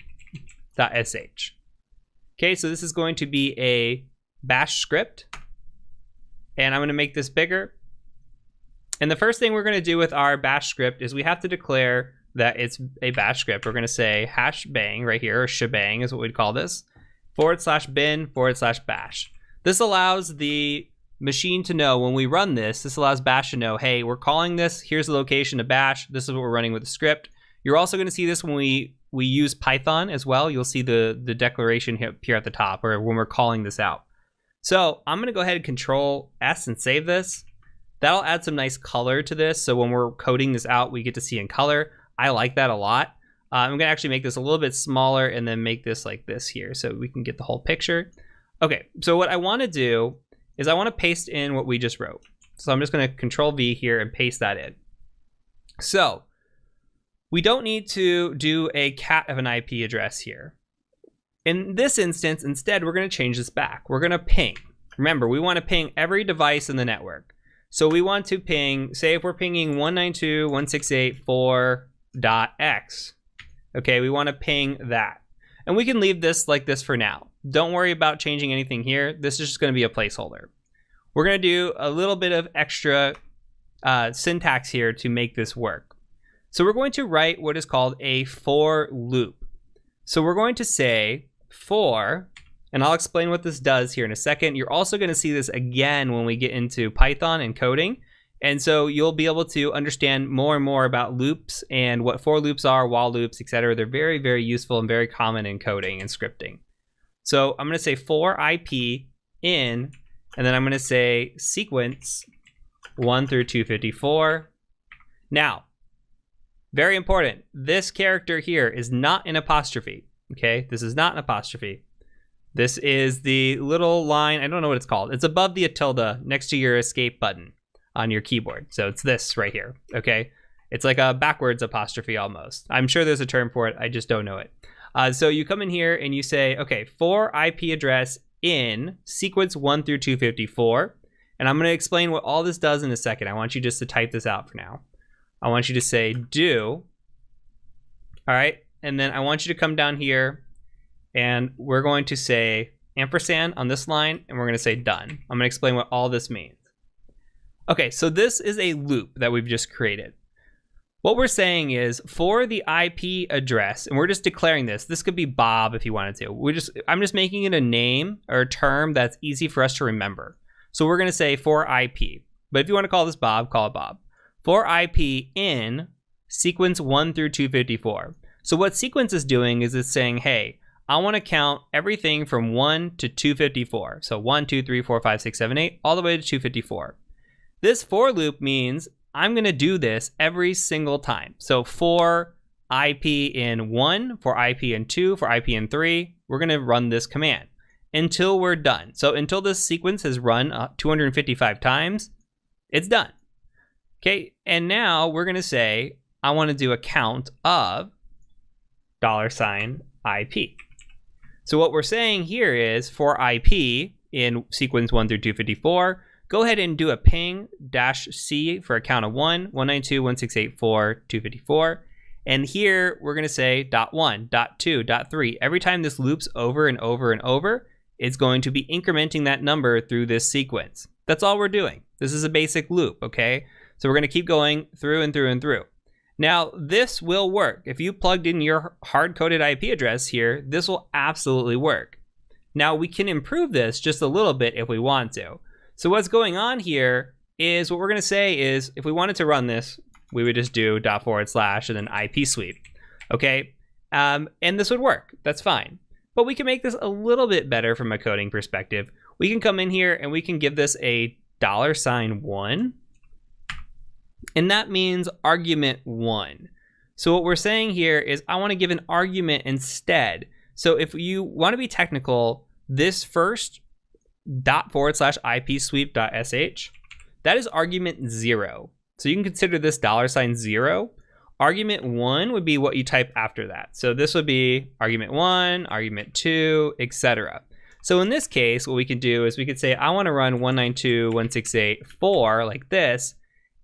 Okay, so this is going to be a bash script. And I'm going to make this bigger. And the first thing we're going to do with our bash script is we have to declare that it's a bash script. We're going to say #bang right here, or shebang is what we'd call this, /bin/bash. This allows the machine to know when we run this, this allows bash to know, hey, we're calling this, here's the location of bash, this is what we're running with the script. You're also going to see this when we use Python as well. You'll see the declaration here at the top, or when we're calling this out. So I'm going to go ahead and Control S and save this. That'll add some nice color to this, so when we're coding this out, we get to see in color. I like that a lot. I'm going to actually make this a little bit smaller and then make this like this here so we can get the whole picture. Okay, so what I want to do is I want to paste in what we just wrote. So I'm just going to Control V here and paste that in. So we don't need to do a cat of an IP address here. In this instance, instead, we're going to change this back. We're going to ping. Remember, we want to ping every device in the network. So we want to ping, say if we're pinging 192.168.4.x, okay, we want to ping that. And we can leave this like this for now. Don't worry about changing anything here. This is just going to be a placeholder. We're going to do a little bit of extra syntax here to make this work. So we're going to write what is called a for loop. So we're going to say for, and I'll explain what this does here in a second. You're also going to see this again when we get into Python and coding. And so you'll be able to understand more and more about loops and what for loops are, while loops, etc. They're very, very useful and very common in coding and scripting. So I'm going to say for IP in, and then I'm going to say sequence 1 through 254. Now, very important, this character here is not an apostrophe. Okay, this is not an apostrophe. This is the little line, I don't know what it's called. It's above the tilde next to your escape button on your keyboard. So it's this right here, okay? It's like a backwards apostrophe almost. I'm sure there's a term for it, I just don't know it. So you come in here and you say, okay, for IP address in sequence 1 through 254, and I'm gonna explain what all this does in a second. I want you just to type this out for now. I want you to say do, all right? And then I want you to come down here and we're going to say ampersand on this line and we're gonna say done. I'm gonna explain what all this means. Okay, so this is a loop that we've just created. What we're saying is for the IP address, and we're just declaring this could be Bob if you wanted to. I'm just making it a name or a term that's easy for us to remember. So we're gonna say for IP, but if you wanna call this Bob, call it Bob. For IP in sequence 1 through 254. So what sequence is doing is it's saying, hey, I wanna count everything from 1 to 254. So 1, 2, 3, 4, 5, 6, 7, 8, all the way to 254. This for loop means I'm gonna do this every single time. So for IP in 1, for IP in 2, for IP in 3, we're gonna run this command until we're done. So until this sequence has run 255 times, it's done. Okay, and now we're gonna say, I wanna do a count of $IP. So what we're saying here is for IP in sequence 1 through 254, go ahead and do a ping -C for a count of 1, 192.168.4, 254. And here we're gonna say .1, .2, .3. Every time this loops over and over and over, it's going to be incrementing that number through this sequence. That's all we're doing. This is a basic loop, okay? So we're gonna keep going through and through and through. Now, this will work. If you plugged in your hard-coded IP address here, this will absolutely work. Now, we can improve this just a little bit if we want to. So what's going on here is what we're gonna say is if we wanted to run this, we would just do // and then IP sweep, okay? And this would work, that's fine. But we can make this a little bit better from a coding perspective. We can come in here and we can give this a $1, and that means argument 1. So what we're saying here is I wanna give an argument instead. So if you wanna be technical, this first /IP sweep.sh, that is argument 0. So you can consider this $0. Argument 1 would be what you type after that. So this would be argument 1, argument 2, etc. So in this case, what we could do is we could say, I wanna run 192.168.4 like this,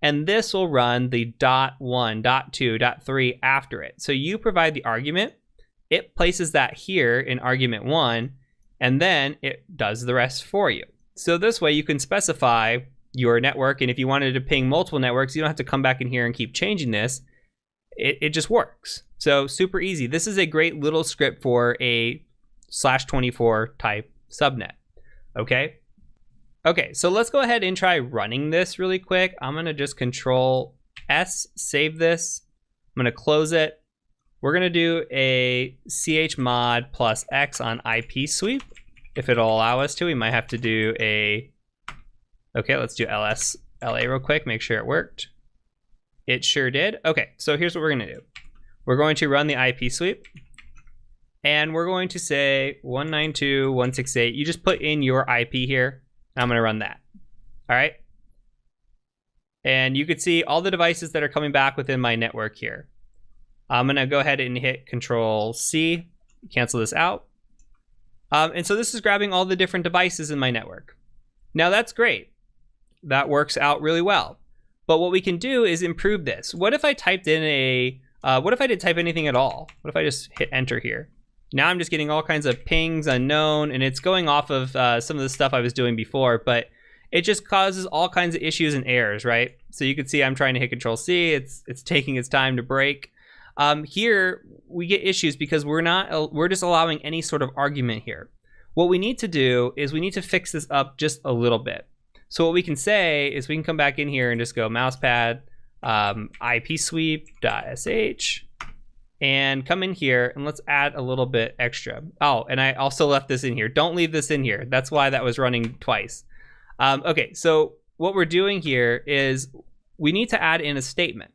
and this will run the .1, .2, .3 after it. So you provide the argument, it places that here in argument 1, and then it does the rest for you. So this way you can specify your network, and if you wanted to ping multiple networks, you don't have to come back in here and keep changing this. It just works. So super easy. This is a great little script for a /24 type subnet, okay? Okay, so let's go ahead and try running this really quick. I'm gonna just Control S, save this. I'm gonna close it. We're gonna do a chmod +X on IP sweep. If it'll allow us to, we might have to do a, okay, let's do LSLA real quick, make sure it worked. It sure did. Okay, so here's what we're gonna do. We're going to run the IP sweep, and we're going to say 192.168. You just put in your IP here, and I'm gonna run that, all right? And you could see all the devices that are coming back within my network here. I'm gonna go ahead and hit Control C, cancel this out. And so this is grabbing all the different devices in my network. Now that's great. That works out really well. But what we can do is improve this. What if I typed in a, what if I didn't type anything at all? What if I just hit enter here? Now I'm just getting all kinds of pings unknown, and it's going off of some of the stuff I was doing before, but it just causes all kinds of issues and errors, right? So you can see I'm trying to hit Control C, it's taking its time to break. Here we get issues because we're just allowing any sort of argument here. What we need to do is we need to fix this up just a little bit. So what we can say is we can come back in here and just go mousepad ipsweep.sh and come in here and let's add a little bit extra. Oh, and I also left this in here. Don't leave this in here. That's why that was running twice. Okay, so what we're doing here is we need to add in a statement.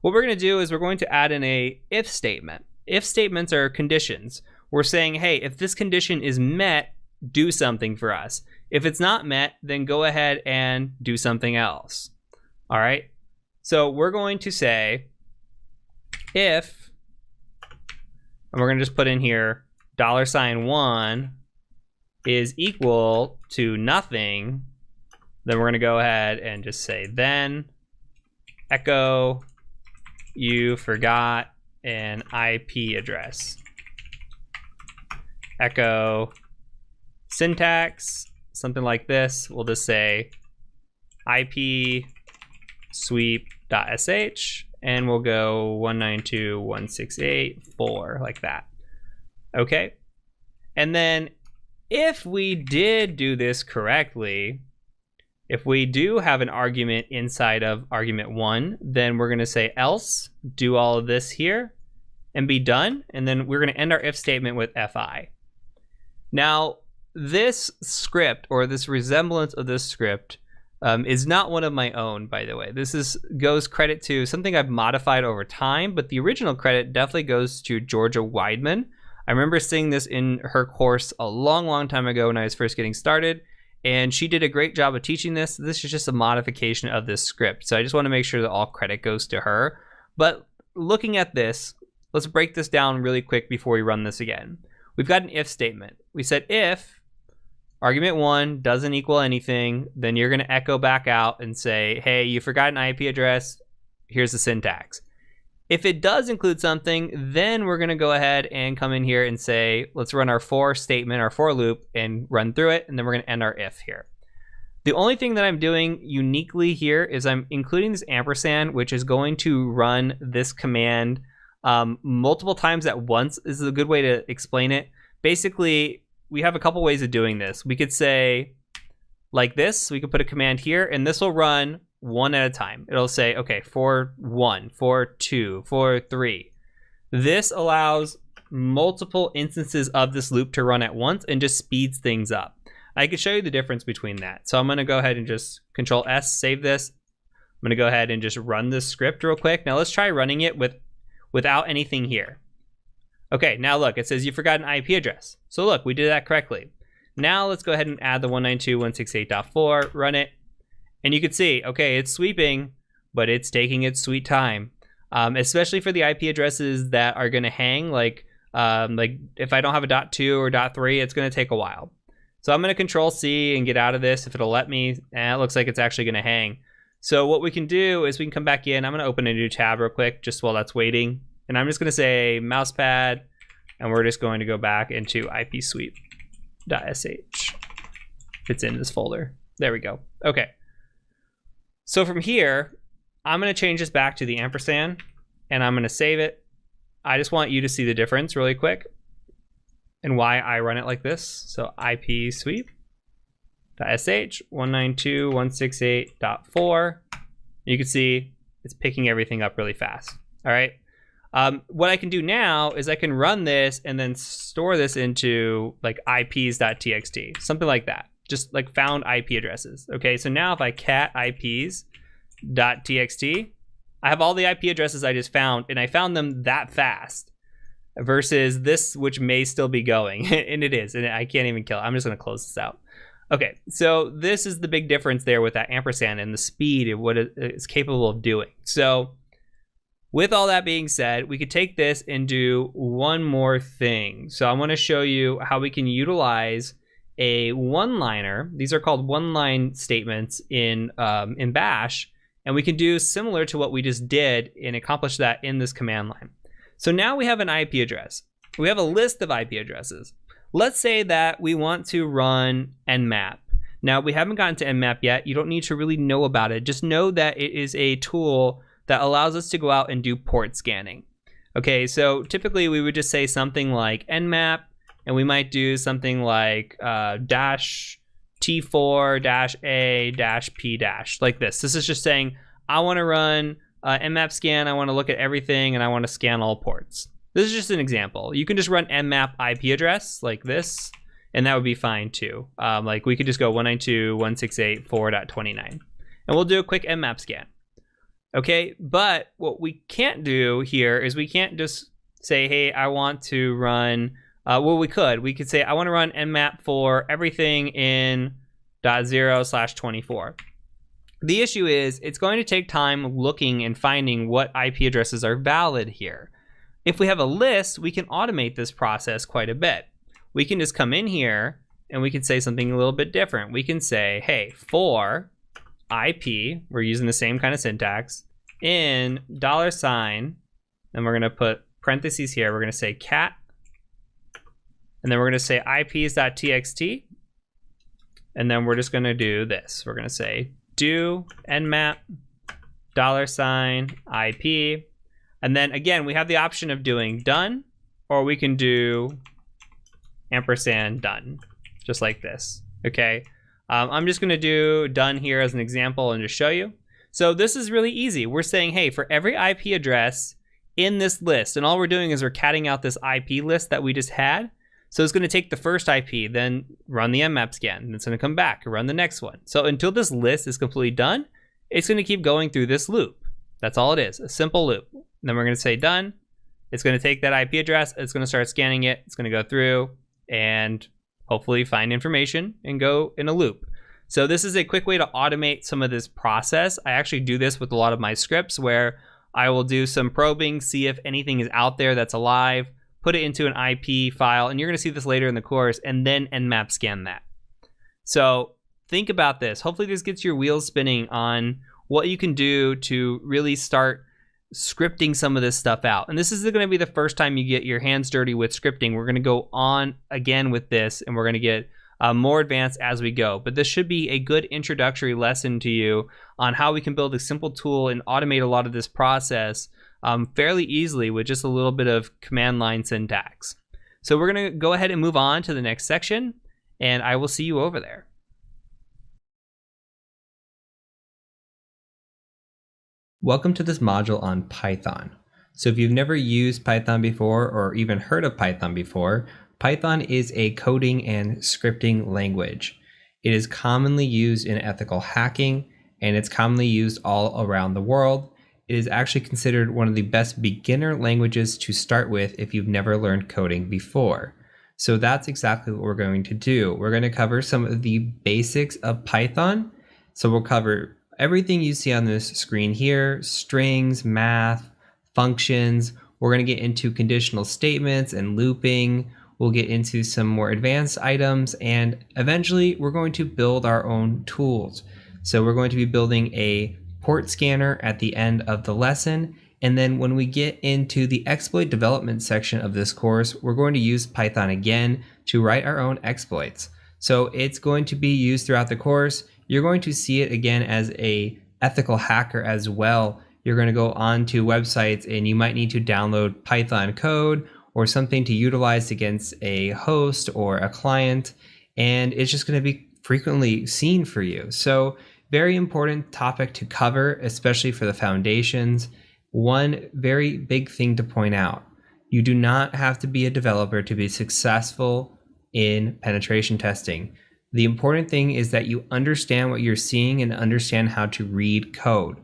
What we're gonna do is we're going to add in a if statement. If statements are conditions. We're saying, hey, if this condition is met, do something for us. If it's not met, then go ahead and do something else. All right. So we're going to say if, and we're going to just put in here $1 is equal to nothing, then we're going to go ahead and just say then echo you forgot an IP address. Echo syntax, something like this. We'll just say IP sweep.sh, and we'll go 192.168.4 like that. Okay. And then if we did do this correctly, if we do have an argument inside of argument 1, then we're going to say else, do all of this here, and be done. And then we're going to end our if statement with fi. Now, this script, or this resemblance of this script, is not one of my own, by the way. This goes credit to something I've modified over time, but the original credit definitely goes to Georgia Weidman. I remember seeing this in her course a long, long time ago when I was first getting started, and she did a great job of teaching this. This is just a modification of this script, so I just want to make sure that all credit goes to her. But looking at this, let's break this down really quick before we run this again. We've got an if statement. We said if argument 1 doesn't equal anything, then you're going to echo back out and say, hey, you forgot an IP address. Here's the syntax. If it does include something, then we're going to go ahead and come in here and say, let's run our for statement, our for loop, and run through it. And then we're going to end our if here. The only thing that I'm doing uniquely here is I'm including this ampersand, which is going to run this command multiple times at once. This is a good way to explain it. Basically, we have a couple ways of doing this. We could say like this. We could put a command here, and this will run one at a time. It'll say, okay, for 1, for 2, for 3. This allows multiple instances of this loop to run at once and just speeds things up. I could show you the difference between that. So I'm going to go ahead and just Control S, save this. I'm going to go ahead and just run this script real quick. Now let's try running it without anything here. Okay, now look, it says you forgot an IP address. So look, we did that correctly. Now let's go ahead and add the 192.168.4, run it. And you can see, okay, it's sweeping, but it's taking its sweet time. Especially for the IP addresses that are gonna hang, like if I don't have a .2 or .3, it's gonna take a while. So I'm gonna Control C and get out of this if it'll let me. And it looks like it's actually gonna hang. So what we can do is we can come back in. I'm gonna open a new tab real quick just while that's waiting. And I'm just gonna say mousepad, and we're just going to go back into ipsweep.sh. It's in this folder. There we go. Okay. So from here, I'm going to change this back to the ampersand, and I'm going to save it. I just want you to see the difference really quick and why I run it like this. So ipsweep.sh 192.168.4. You can see it's picking everything up really fast. All right. What I can do now is I can run this and then store this into like ips.txt, something like that. Just like found IP addresses. Okay, so now if I cat ips.txt, I have all the IP addresses I just found, and I found them that fast versus this, which may still be going, and it is, and I can't even kill it. I'm just gonna close this out. Okay, so this is the big difference there with that ampersand and the speed of what it is capable of doing. So with all that being said, we could take this and do one more thing. So I wanna show you how we can utilize a one-liner. These are called one-line statements in Bash, and we can do similar to what we just did and accomplish that in this command line. So now we have an IP address. We have a list of IP addresses. Let's say that we want to run nmap. Now we haven't gotten to nmap yet. You don't need to really know about it. Just know that it is a tool that allows us to go out and do port scanning. Okay, so typically we would just say something like nmap, and we might do something like dash T4 dash A dash P dash, like this. This is just saying, I want to run nmap scan, I want to look at everything, and I want to scan all ports. This is just an example. You can just run nmap IP address like this, and that would be fine too. Like we could just go 192.168.4.29, and we'll do a quick nmap scan. Okay, but what we can't do here is we can't just say, hey, I want to run Well, we could say I want to run nmap for everything in .0/24. The issue is it's going to take time looking and finding what IP addresses are valid here. If we have a list, we can automate this process quite a bit. We can just come in here and we can say something a little bit different. We can say, hey, for IP, we're using the same kind of syntax, in $, and we're going to put parentheses here. We're going to say cat, and then we're going to say ips.txt, and then we're just going to do this. We're going to say do nmap $IP, and then again we have the option of doing done, or we can do ampersand done, just like this. Okay, I'm just going to do done here as an example and just show you. So this is really easy. We're saying, hey, for every IP address in this list, and all we're doing is we're catting out this IP list that we just had. So it's going to take the first IP, then run the nmap scan, and it's going to come back and run the next one. So until this list is completely done, it's going to keep going through this loop. That's all it is, a simple loop. And then we're going to say done. It's going to take that IP address, it's going to start scanning it, it's going to go through and hopefully find information and go in a loop. So this is a quick way to automate some of this process. I actually do this with a lot of my scripts where I will do some probing, see if anything is out there that's alive, put it into an IP file, and you're going to see this later in the course, and then nmap scan that. So think about this. Hopefully this gets your wheels spinning on what you can do to really start scripting some of this stuff out. And this is going to be the first time you get your hands dirty with scripting. We're going to go on again with this, and we're going to get more advanced as we go. But this should be a good introductory lesson to you on how we can build a simple tool and automate a lot of this process fairly easily with just a little bit of command line syntax. So we're going to go ahead and move on to the next section, and I will see you over there. Welcome to this module on Python. So if you've never used Python before or even heard of Python before, Python is a coding and scripting language. It is commonly used in ethical hacking, and it's commonly used all around the world. It is actually considered one of the best beginner languages to start with if you've never learned coding before. So that's exactly what we're going to do. We're going to cover some of the basics of Python. So we'll cover everything you see on this screen here: strings, math, functions. We're going to get into conditional statements and looping. We'll get into some more advanced items, and eventually we're going to build our own tools. So we're going to be building a port scanner at the end of the lesson, and then when we get into the exploit development section of this course, we're going to use Python again to write our own exploits. So it's going to be used throughout the course. You're going to see it again as a ethical hacker as well. You're going to go on to websites and you might need to download Python code or something to utilize against a host or a client, and it's just going to be frequently seen for you. So very important topic to cover, especially for the foundations. One very big thing to point out: you do not have to be a developer to be successful in penetration testing. The important thing is that you understand what you're seeing and understand how to read code.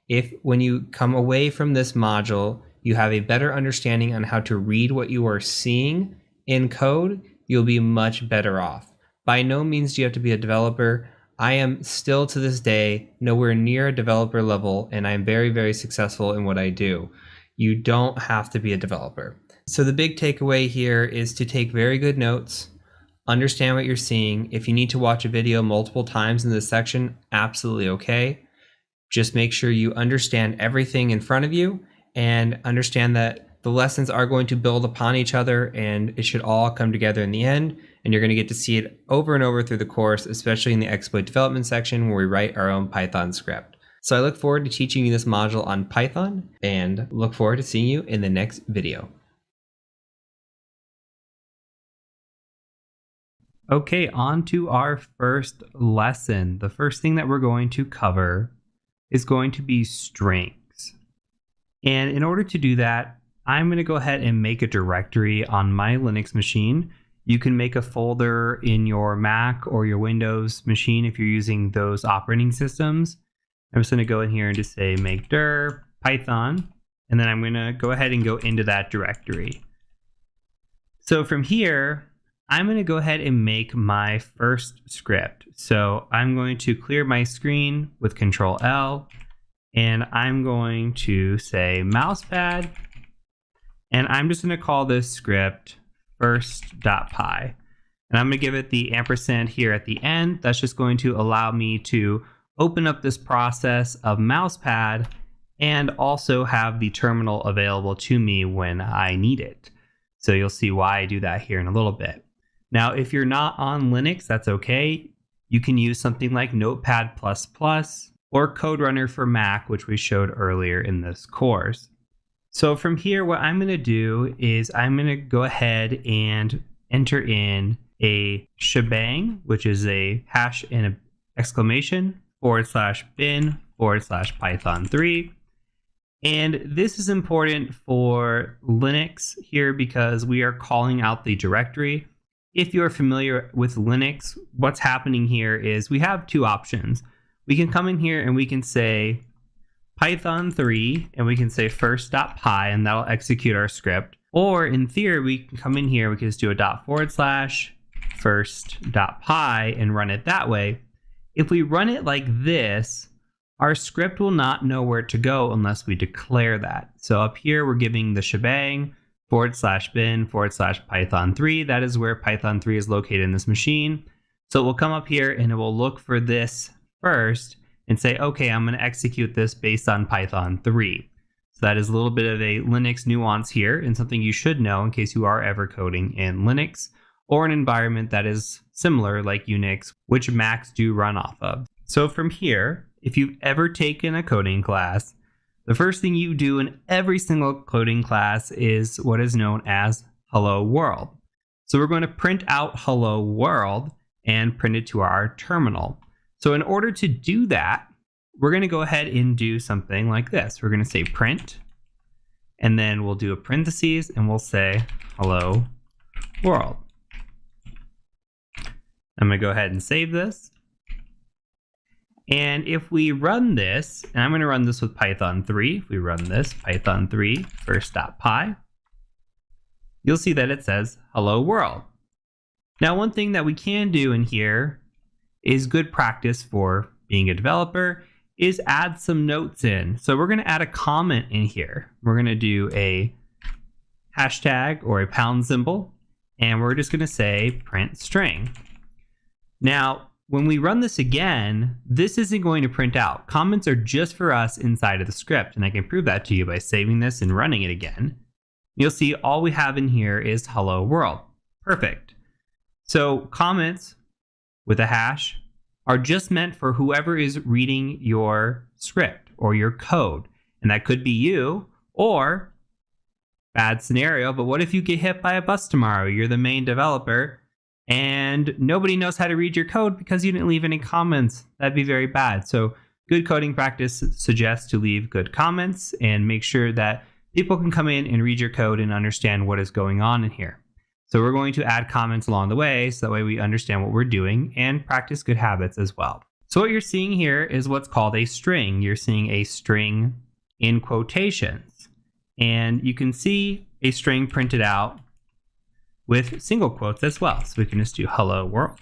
If when you come away from this module, you have a better understanding on how to read what you are seeing in code, you'll be much better off. By no means do you have to be a developer. I am still to this day nowhere near a developer level, and I'm very, very successful in what I do. You don't have to be a developer. So the big takeaway here is to take very good notes, understand what you're seeing. If you need to watch a video multiple times in this section, absolutely okay. Just make sure you understand everything in front of you and understand that the lessons are going to build upon each other, and it should all come together in the end. And you're going to get to see it over and over through the course, especially in the exploit development section where we write our own Python script. So I look forward to teaching you this module on Python and look forward to seeing you in the next video. Okay, on to our first lesson. The first thing that we're going to cover is going to be strings. And in order to do that, I'm going to go ahead and make a directory on my Linux machine. You can make a folder in your Mac or your Windows machine if you're using those operating systems. I'm just going to go in here and just say make dir Python, and then I'm going to go ahead and go into that directory. So from here, I'm going to go ahead and make my first script. So I'm going to clear my screen with Control L, and I'm going to say mousepad, and I'm just going to call this script first.py. And I'm going to give it the ampersand here at the end. That's just going to allow me to open up this process of mousepad and also have the terminal available to me when I need it. So you'll see why I do that here in a little bit. Now, if you're not on Linux, that's okay. You can use something like Notepad++ or CodeRunner for Mac, which we showed earlier in this course. So from here, what I'm going to do is I'm going to go ahead and enter in a shebang, which is a hash and an exclamation /bin /python3. And this is important for Linux here because we are calling out the directory. If you're familiar with Linux, what's happening here is we have two options. We can come in here and we can say Python3 and we can say first.py and that'll execute our script. Or in theory, we can come in here, we can just do a ./first.py and run it that way. If we run it like this, our script will not know where to go unless we declare that. So up here, we're giving the shebang /bin /python3. That is where Python3 is located in this machine. So we'll come up here and it will look for this first and say, okay, I'm going to execute this based on Python3. So that is a little bit of a Linux nuance here and something you should know in case you are ever coding in Linux or an environment that is similar like Unix, which Macs do run off of. So from here, if you've ever taken a coding class, the first thing you do in every single coding class is what is known as hello world. So we're going to print out hello world and print it to our terminal. So in order to do that, we're going to go ahead and do something like this. We're going to say print, and then we'll do a parentheses and we'll say hello world. I'm going to go ahead and save this. And if we run this, and I'm going to run this with Python3, if we run this, Python3 first.py, you'll see that it says hello world. Now, one thing that we can do in here is good practice for being a developer is add some notes in. So we're going to add a comment in here. We're going to do a hashtag or a pound symbol, and we're just going to say print string. Now, when we run this again, this isn't going to print out. Comments are just for us inside of the script, and I can prove that to you by saving this and running it again. You'll see all we have in here is hello world. Perfect. So comments with a hash are just meant for whoever is reading your script or your code. And that could be you, or bad scenario, but what if you get hit by a bus tomorrow? You're the main developer and nobody knows how to read your code because you didn't leave any comments. That'd be very bad. So good coding practice suggests to leave good comments and make sure that people can come in and read your code and understand what is going on in here. So we're going to add comments along the way so that way we understand what we're doing and practice good habits as well. So what you're seeing here is what's called a string. You're seeing a string in quotations. And you can see a string printed out with single quotes as well. So we can just do hello world.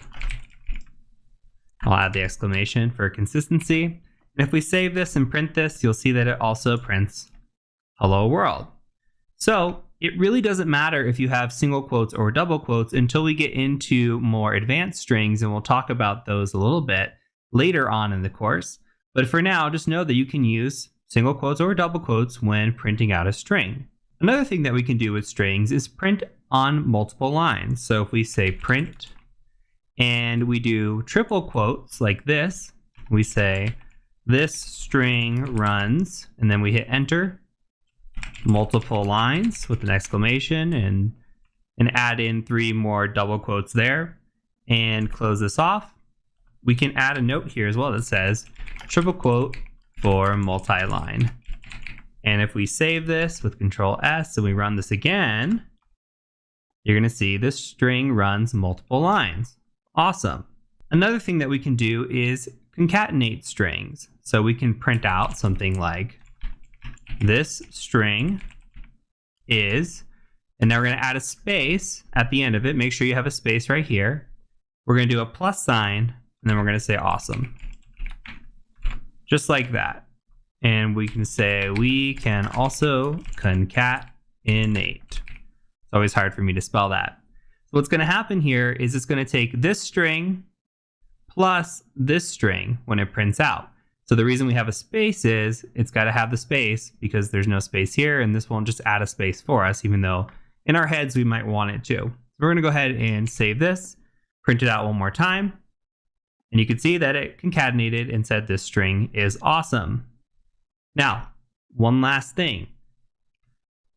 I'll add the exclamation for consistency. And if we save this and print this, you'll see that it also prints hello world. So it really doesn't matter if you have single quotes or double quotes until we get into more advanced strings, and we'll talk about those a little bit later on in the course. But for now, just know that you can use single quotes or double quotes when printing out a string. Another thing that we can do with strings is print on multiple lines. So if we say print and we do triple quotes like this, we say this string runs, and then we hit enter, multiple lines with an exclamation, and add in 3 more double quotes there and close this off. We can add a note here as well that says triple quote for multi-line. And if we save this with Control S and we run this again, you're going to see this string runs multiple lines. Awesome. Another thing that we can do is concatenate strings. So we can print out something like this string is, And now we're going to add a space at the end of it. Make sure you have a space right here. We're going to do a plus sign, and then we're going to say awesome. Just like that. And we can say we can also concatenate. It's always hard for me to spell that. So what's going to happen here is it's going to take this string plus this string when it prints out. So the reason we have a space is it's got to have the space because there's no space here, and this won't just add a space for us, even though in our heads we might want it to. So we're going to go ahead and save this, print it out one more time, and you can see that it concatenated and said this string is awesome. Now, one last thing.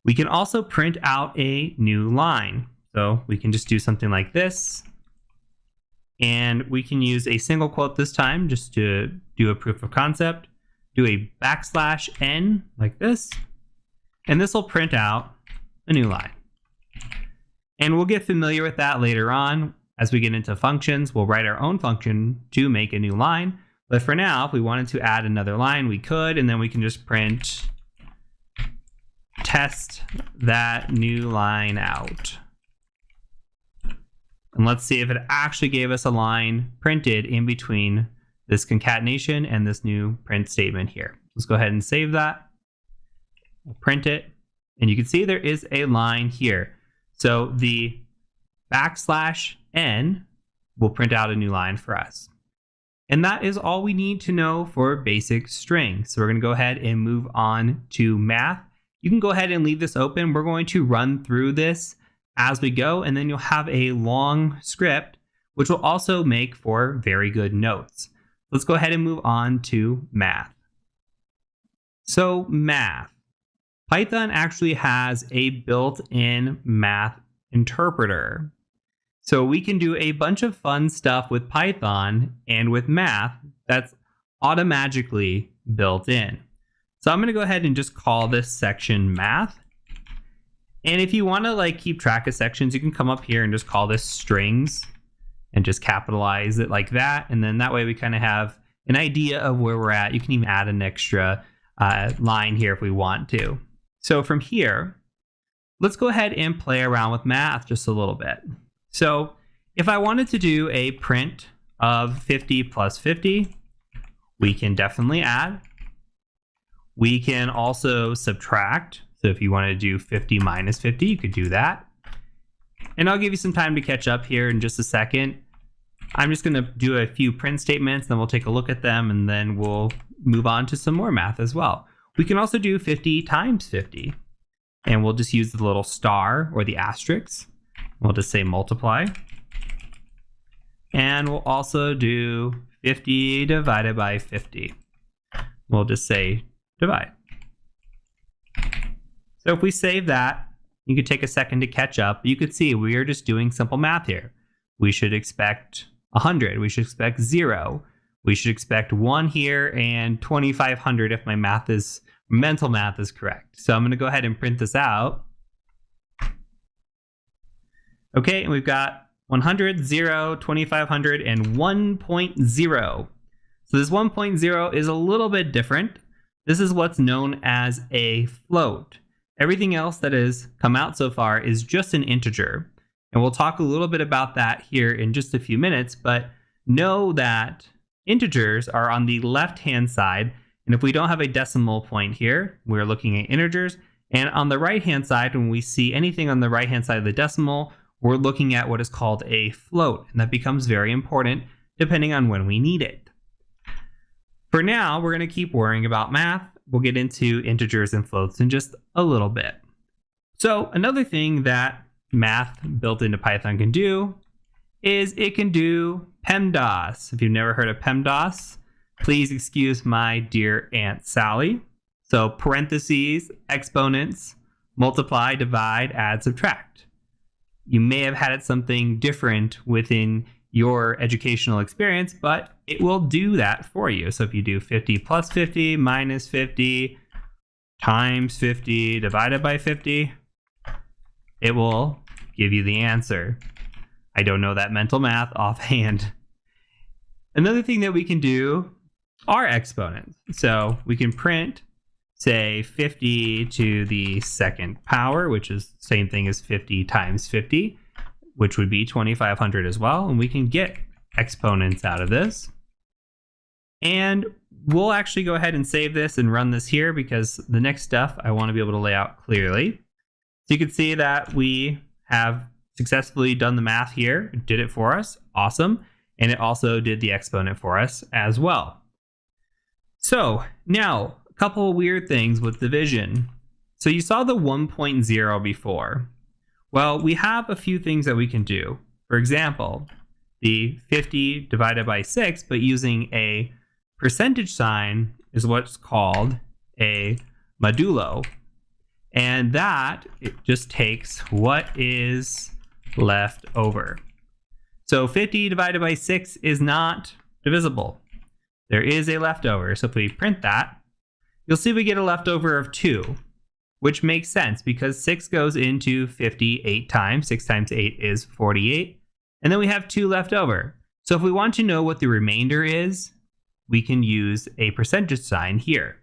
We can also print out a new line. So we can just do something like this. And we can use a single quote this time just to do a proof of concept. Do a \n like this. And this will print out a new line. And we'll get familiar with that later on. As we get into functions, we'll write our own function to make a new line. But for now, if we wanted to add another line, we could, and then we can just print test that new line out. And let's see if it actually gave us a line printed in between this concatenation and this new print statement here. Let's go ahead and save that. We'll print it. And you can see there is a line here. So the \n will print out a new line for us. And that is all we need to know for basic string. So we're going to go ahead and move on to math. You can go ahead and leave this open. We're going to run through this as we go, and then you'll have a long script, which will also make for very good notes. Let's go ahead and move on to math. So math. Python actually has a built-in math interpreter. So we can do a bunch of fun stuff with Python and with math that's automatically built in. So I'm going to go ahead and just call this section math. And if you want to keep track of sections, you can come up here and just call this strings and just capitalize it like that. And then that way we kind of have an idea of where we're at. You can even add an extra line here if we want to. So from here, let's go ahead and play around with math just a little bit. So if I wanted to do a print of 50 plus 50, we can definitely add. We can also subtract. So if you want to do 50 minus 50, you could do that. And I'll give you some time to catch up here in just a second. I'm just going to do a few print statements, then we'll take a look at them, and then we'll move on to some more math as well. We can also do 50 times 50. And we'll just use the little star or the asterisk. We'll just say multiply. And we'll also do 50 divided by 50. We'll just say divide. So if we save that, you could take a second to catch up. You could see we are just doing simple math here. We should expect 100. We should expect 0. We should expect 1 here and 2,500 if my mental math is correct. So I'm going to go ahead and print this out. Okay, and we've got 100, 0, 2,500, and 1.0. So this 1.0 is a little bit different. This is what's known as a float. Everything else that has come out so far is just an integer. And we'll talk a little bit about that here in just a few minutes, but know that integers are on the left-hand side. And if we don't have a decimal point here, we're looking at integers. And on the right-hand side, when we see anything on the right-hand side of the decimal, we're looking at what is called a float. And that becomes very important depending on when we need it. For now, we're going to keep worrying about math. We'll get into integers and floats in just a little bit. So another thing that math built into Python can do is it can do PEMDAS. If you've never heard of PEMDAS, please excuse my dear Aunt Sally. So parentheses, exponents, multiply, divide, add, subtract. You may have had something different within your educational experience, but it will do that for you. So if you do 50 plus 50 minus 50 times 50 divided by 50, it will give you the answer. I don't know that mental math offhand. Another thing that we can do are exponents. So we can print say 50 to the second power, which is the same thing as 50 times 50, which would be 2500 as well. And we can get exponents out of this. And we'll actually go ahead and save this and run this here because the next stuff I want to be able to lay out clearly. So you can see that we have successfully done the math here. It did it for us. Awesome. And it also did the exponent for us as well. So now a couple of weird things with division. So you saw the 1.0 before. Well, we have a few things that we can do. For example, the 50 divided by 6, but using a percentage sign is what's called a modulo. And that it just takes what is left over. So 50 divided by 6 is not divisible. There is a leftover. So if we print that, you'll see we get a leftover of 2, which makes sense because 6 goes into 50 8 times. 6 times 8 is 48. And then we have 2 left over. So if we want to know what the remainder is, we can use a percentage sign here.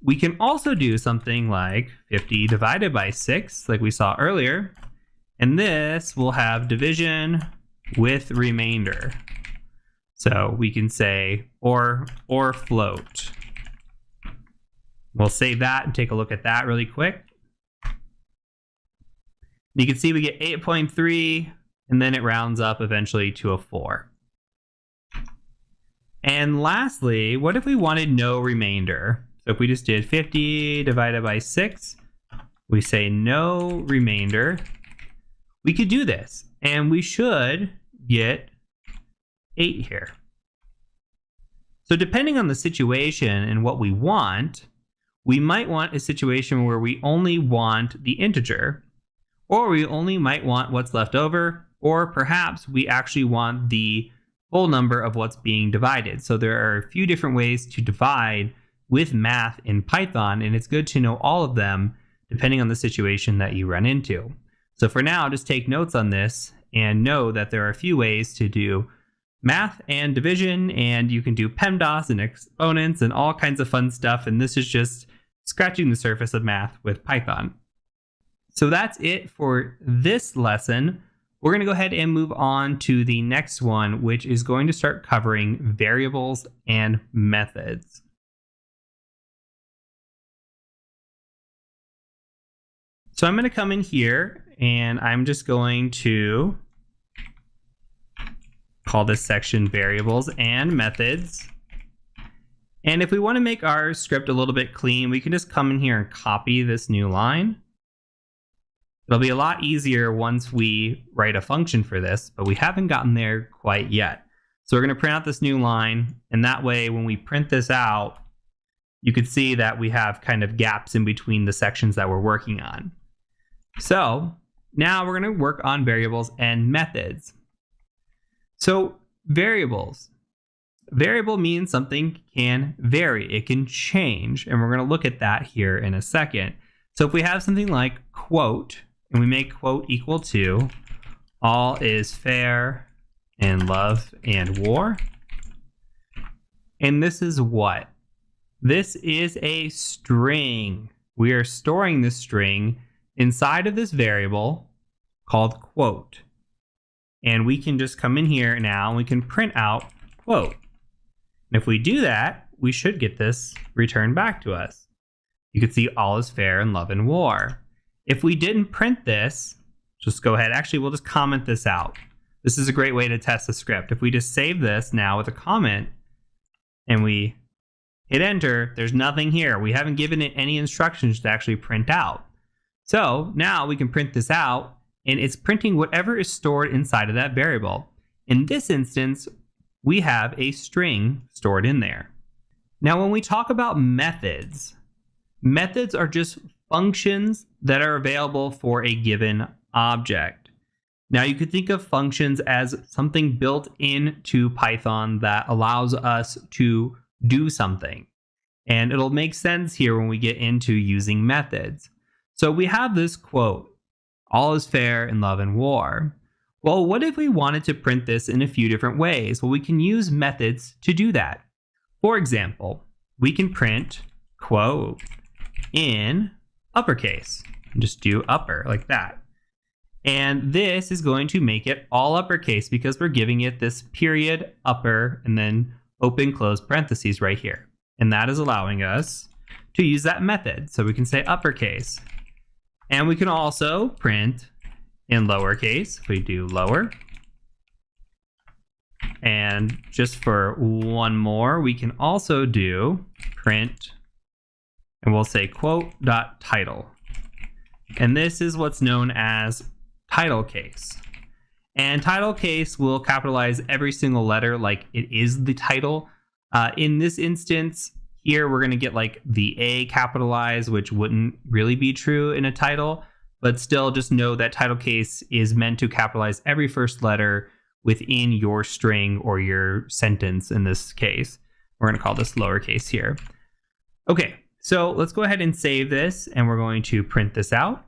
We can also do something like 50 divided by 6, like we saw earlier. And this will have division with remainder. So we can say or float. We'll save that and take a look at that really quick. You can see we get 8.3, and then it rounds up eventually to a 4. And lastly, what if we wanted no remainder? So if we just did 50 divided by 6, we say no remainder. We could do this, and we should get 8 here. So depending on the situation and what we want, we might want a situation where we only want the integer, or we only might want what's left over, or perhaps we actually want the full number of what's being divided. So there are a few different ways to divide with math in Python, and it's good to know all of them depending on the situation that you run into. So for now, just take notes on this and know that there are a few ways to do math and division, and you can do PEMDAS and exponents and all kinds of fun stuff, and this is just scratching the surface of math with Python. So that's it for this lesson. We're going to go ahead and move on to the next one, which is going to start covering variables and methods. So I'm going to come in here and I'm just going to call this section variables and methods. And if we want to make our script a little bit clean, we can just come in here and copy this new line. It'll be a lot easier once we write a function for this, but we haven't gotten there quite yet. So we're going to print out this new line, and that way when we print this out, you can see that we have kind of gaps in between the sections that we're working on. So now we're going to work on variables and methods. So variables. Variable means something can vary. It can change, and we're going to look at that here in a second. So if we have something like quote, and we make quote equal to all is fair in love and war. And this is what? This is a string. We are storing this string inside of this variable called quote. And we can just come in here now and we can print out quote. And if we do that, we should get this returned back to us. You can see all is fair in love and war. If we didn't print this, just go ahead. Actually, we'll just comment this out. This is a great way to test the script. If we just save this now with a comment and we hit enter, there's nothing here. We haven't given it any instructions to actually print out. So now we can print this out, and it's printing whatever is stored inside of that variable. In this instance, we have a string stored in there. Now, when we talk about methods, methods are just functions that are available for a given object. Now, you could think of functions as something built into Python that allows us to do something. And it'll make sense here when we get into using methods. So we have this quote, all is fair in love and war. Well, what if we wanted to print this in a few different ways? Well, we can use methods to do that. For example, we can print quote in uppercase. Just do upper like that. And this is going to make it all uppercase because we're giving it this period, upper, and then open, close parentheses right here. And that is allowing us to use that method. So we can say uppercase. And we can also print in lowercase. If we do lower. And just for one more, we can also do print, and we'll say quote.title. And this is what's known as title case. And title case will capitalize every single letter like it is the title. In this instance here, we're going to get like the A capitalized, which wouldn't really be true in a title, but still just know that title case is meant to capitalize every first letter within your string or your sentence in this case. We're going to call this lowercase here. Okay, so let's go ahead and save this, and we're going to print this out.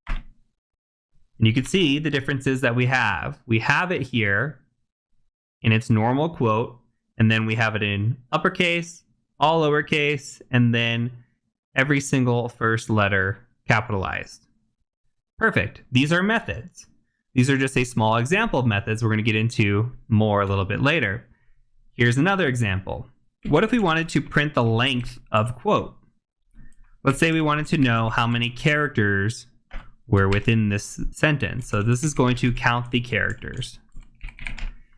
And you can see the differences that we have. We have it here in its normal quote, and then we have it in uppercase, all lowercase, and then every single first letter capitalized. Perfect. These are methods. These are just a small example of methods we're going to get into more a little bit later. Here's another example. What if we wanted to print the length of quote? Let's say we wanted to know how many characters were within this sentence. So this is going to count the characters.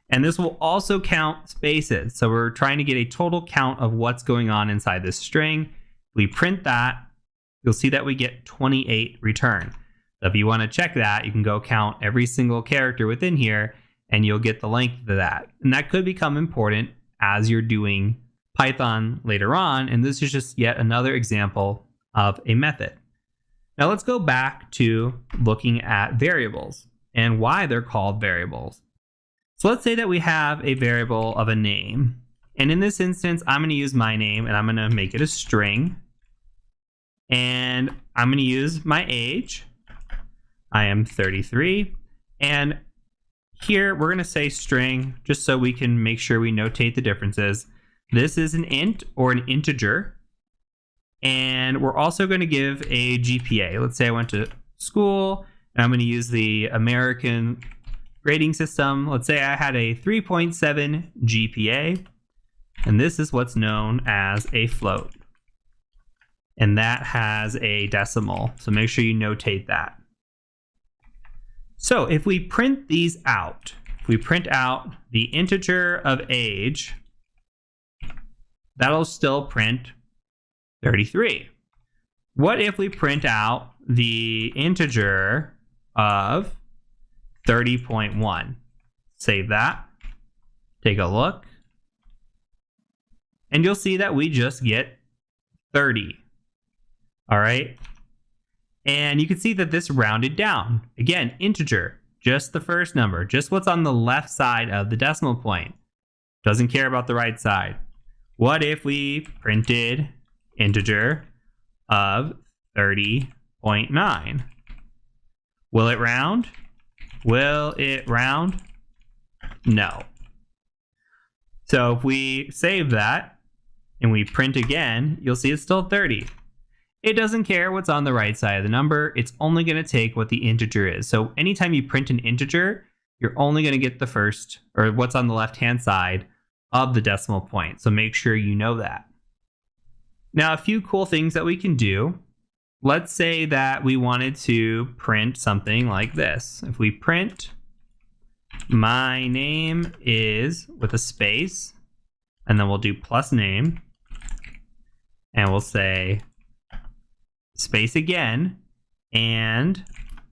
And this will also count spaces. So we're trying to get a total count of what's going on inside this string. We print that, you'll see that we get 28 return. So if you want to check that, you can go count every single character within here and you'll get the length of that. And that could become important as you're doing Python later on. And this is just yet another example of a method. Now let's go back to looking at variables and why they're called variables. So let's say that we have a variable of a name. And in this instance, I'm going to use my name and I'm going to make it a string. And I'm going to use my age. I am 33. And here we're going to say string just so we can make sure we notate the differences. This is an int or an integer. And we're also going to give a GPA. Let's say I went to school and I'm going to use the American grading system. Let's say I had a 3.7 GPA. And this is what's known as a float. And that has a decimal. So make sure you notate that. So if we print these out, if we print out the integer of age, that'll still print 33. What if we print out the integer of 30.1? Save that. Take a look. And you'll see that we just get 30. All right. And you can see that this rounded down. Again, integer, just the first number, just what's on the left side of the decimal point. Doesn't care about the right side. What if we printed integer of 30.9? Will it round? Will it round? No. So if we save that and we print again, you'll see it's still 30. It doesn't care what's on the right side of the number. It's only going to take what the integer is. So anytime you print an integer, you're only going to get the first, or what's on the left-hand side of the decimal point. So make sure you know that. Now, a few cool things that we can do. Let's say that we wanted to print something like this. If we print my name is with a space, and then we'll do plus name, and we'll say space again, and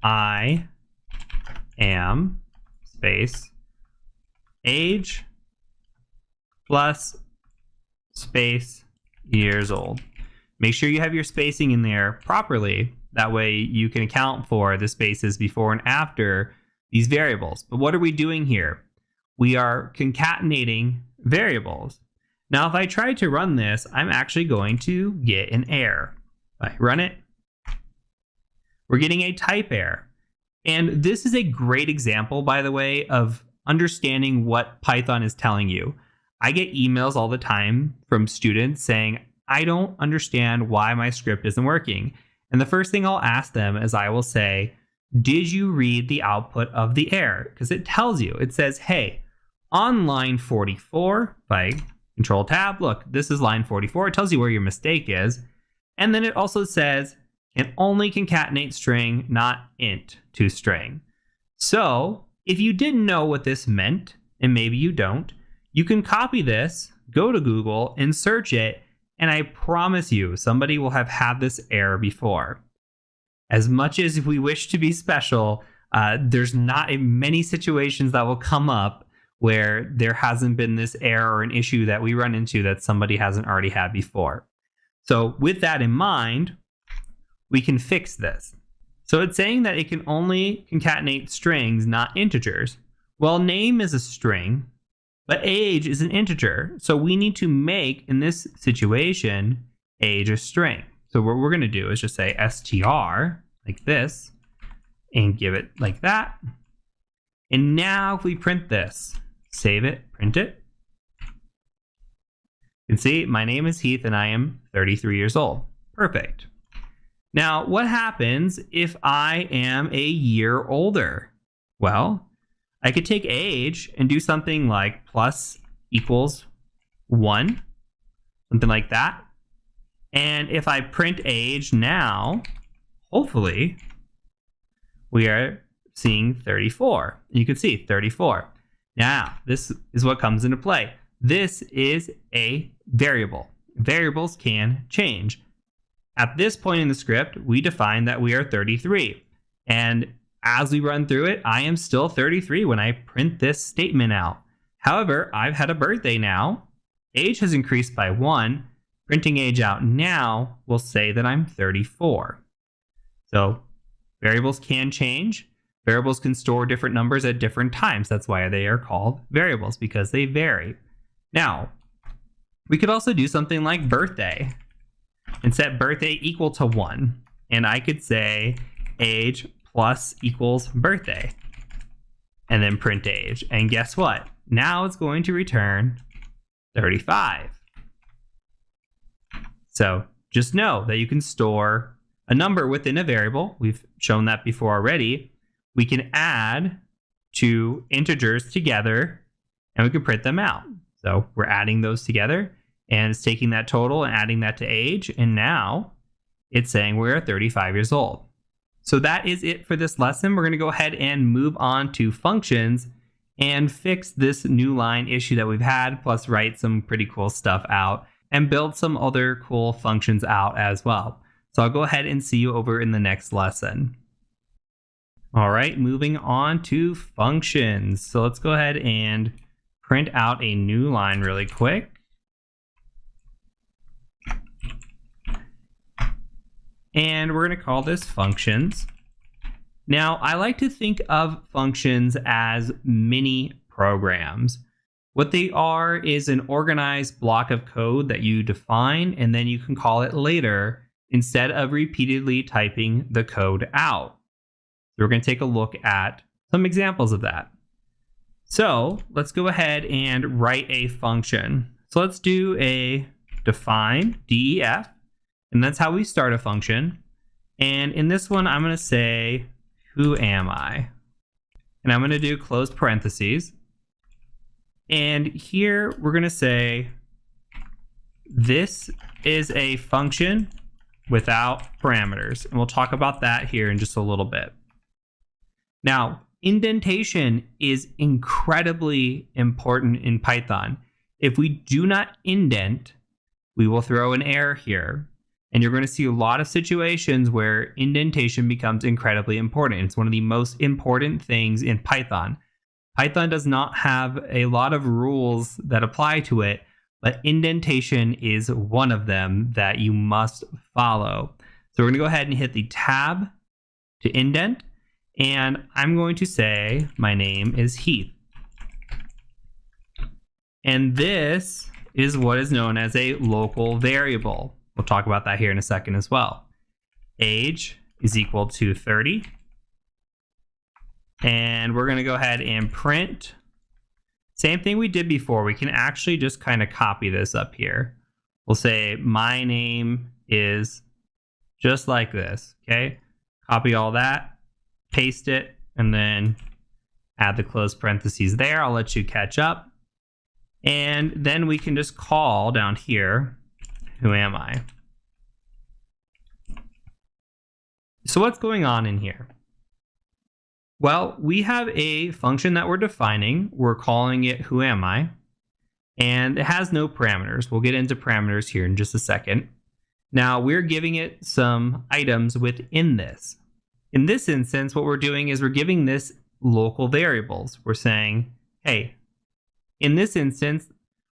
I am space age plus space years old. Make sure you have your spacing in there properly. That way you can account for the spaces before and after these variables. But what are we doing here? We are concatenating variables. Now, if I try to run this, I'm actually going to get an error. If I run it, we're getting a type error. And this is a great example, by the way, of understanding what Python is telling you. I get emails all the time from students saying, I don't understand why my script isn't working. And the first thing I'll ask them is I will say, did you read the output of the error? Because it tells you, it says, hey, on line 44, if I control tab, look, this is line 44. It tells you where your mistake is. And then it also says, can only concatenate string, not int to string. So if you didn't know what this meant, and maybe you don't, you can copy this, go to Google and search it. And I promise you, somebody will have had this error before. As much as we wish to be special, there's not many situations that will come up where there hasn't been this error or an issue that we run into that somebody hasn't already had before. So with that in mind, we can fix this. So it's saying that it can only concatenate strings, not integers. Well, name is a string, but age is an integer. So we need to make, in this situation, age a string. So what we're going to do is just say str, like this, and give it like that. And now if we print this, save it, print it, you can see my name is Heath and I am 33 years old. Perfect. Now, what happens if I am a year older? Well, I could take age and do something like plus equals 1, something like that. And if I print age now, hopefully, we are seeing 34. You can see 34. Now, this is what comes into play. This is a variable. Variables can change. At this point in the script, we define that we are 33. And as we run through it, I am still 33 when I print this statement out. However, I've had a birthday now. Age has increased by 1. Printing age out now will say that I'm 34. So variables can change. Variables can store different numbers at different times. That's why they are called variables, because they vary. Now, we could also do something like birthday and set birthday equal to 1. And I could say age plus equals birthday and then print age. And guess what? Now it's going to return 35. So just know that you can store a number within a variable. We've shown that before already. We can add two integers together and we can print them out. So we're adding those together and it's taking that total and adding that to age. And now it's saying we're 35 years old. So that is it for this lesson. We're going to go ahead and move on to functions and fix this new line issue that we've had, plus write some pretty cool stuff out and build some other cool functions out as well. So I'll go ahead and see you over in the next lesson. All right, moving on to functions. So let's go ahead and print out a new line really quick. And we're going to call this functions. Now, I like to think of functions as mini programs. What they are is an organized block of code that you define, and then you can call it later instead of repeatedly typing the code out. So we're going to take a look at some examples of that. So let's go ahead and write a function. So let's do a define, def, and that's how we start a function. And in this one, I'm going to say, who am I? And I'm going to do close parentheses. And here we're going to say, this is a function without parameters. And we'll talk about that here in just a little bit. Now, indentation is incredibly important in Python. If we do not indent, we will throw an error here. And you're going to see a lot of situations where indentation becomes incredibly important. It's one of the most important things in Python. Python does not have a lot of rules that apply to it, but indentation is one of them that you must follow. So we're going to go ahead and hit the tab to indent. And I'm going to say my name is Heath. And this is what is known as a local variable. We'll talk about that here in a second as well. Age is equal to 30. And we're going to go ahead and print. Same thing we did before. We can actually just kind of copy this up here. We'll say my name is just like this, okay? Copy all that, paste it, and then add the close parentheses there. I'll let you catch up. And then we can just call down here, who am I? So what's going on in here? Well, we have a function that we're defining. We're calling it who am I? And it has no parameters. We'll get into parameters here in just a second. Now we're giving it some items within this. In this instance, what we're doing is we're giving this local variables. We're saying, hey, in this instance,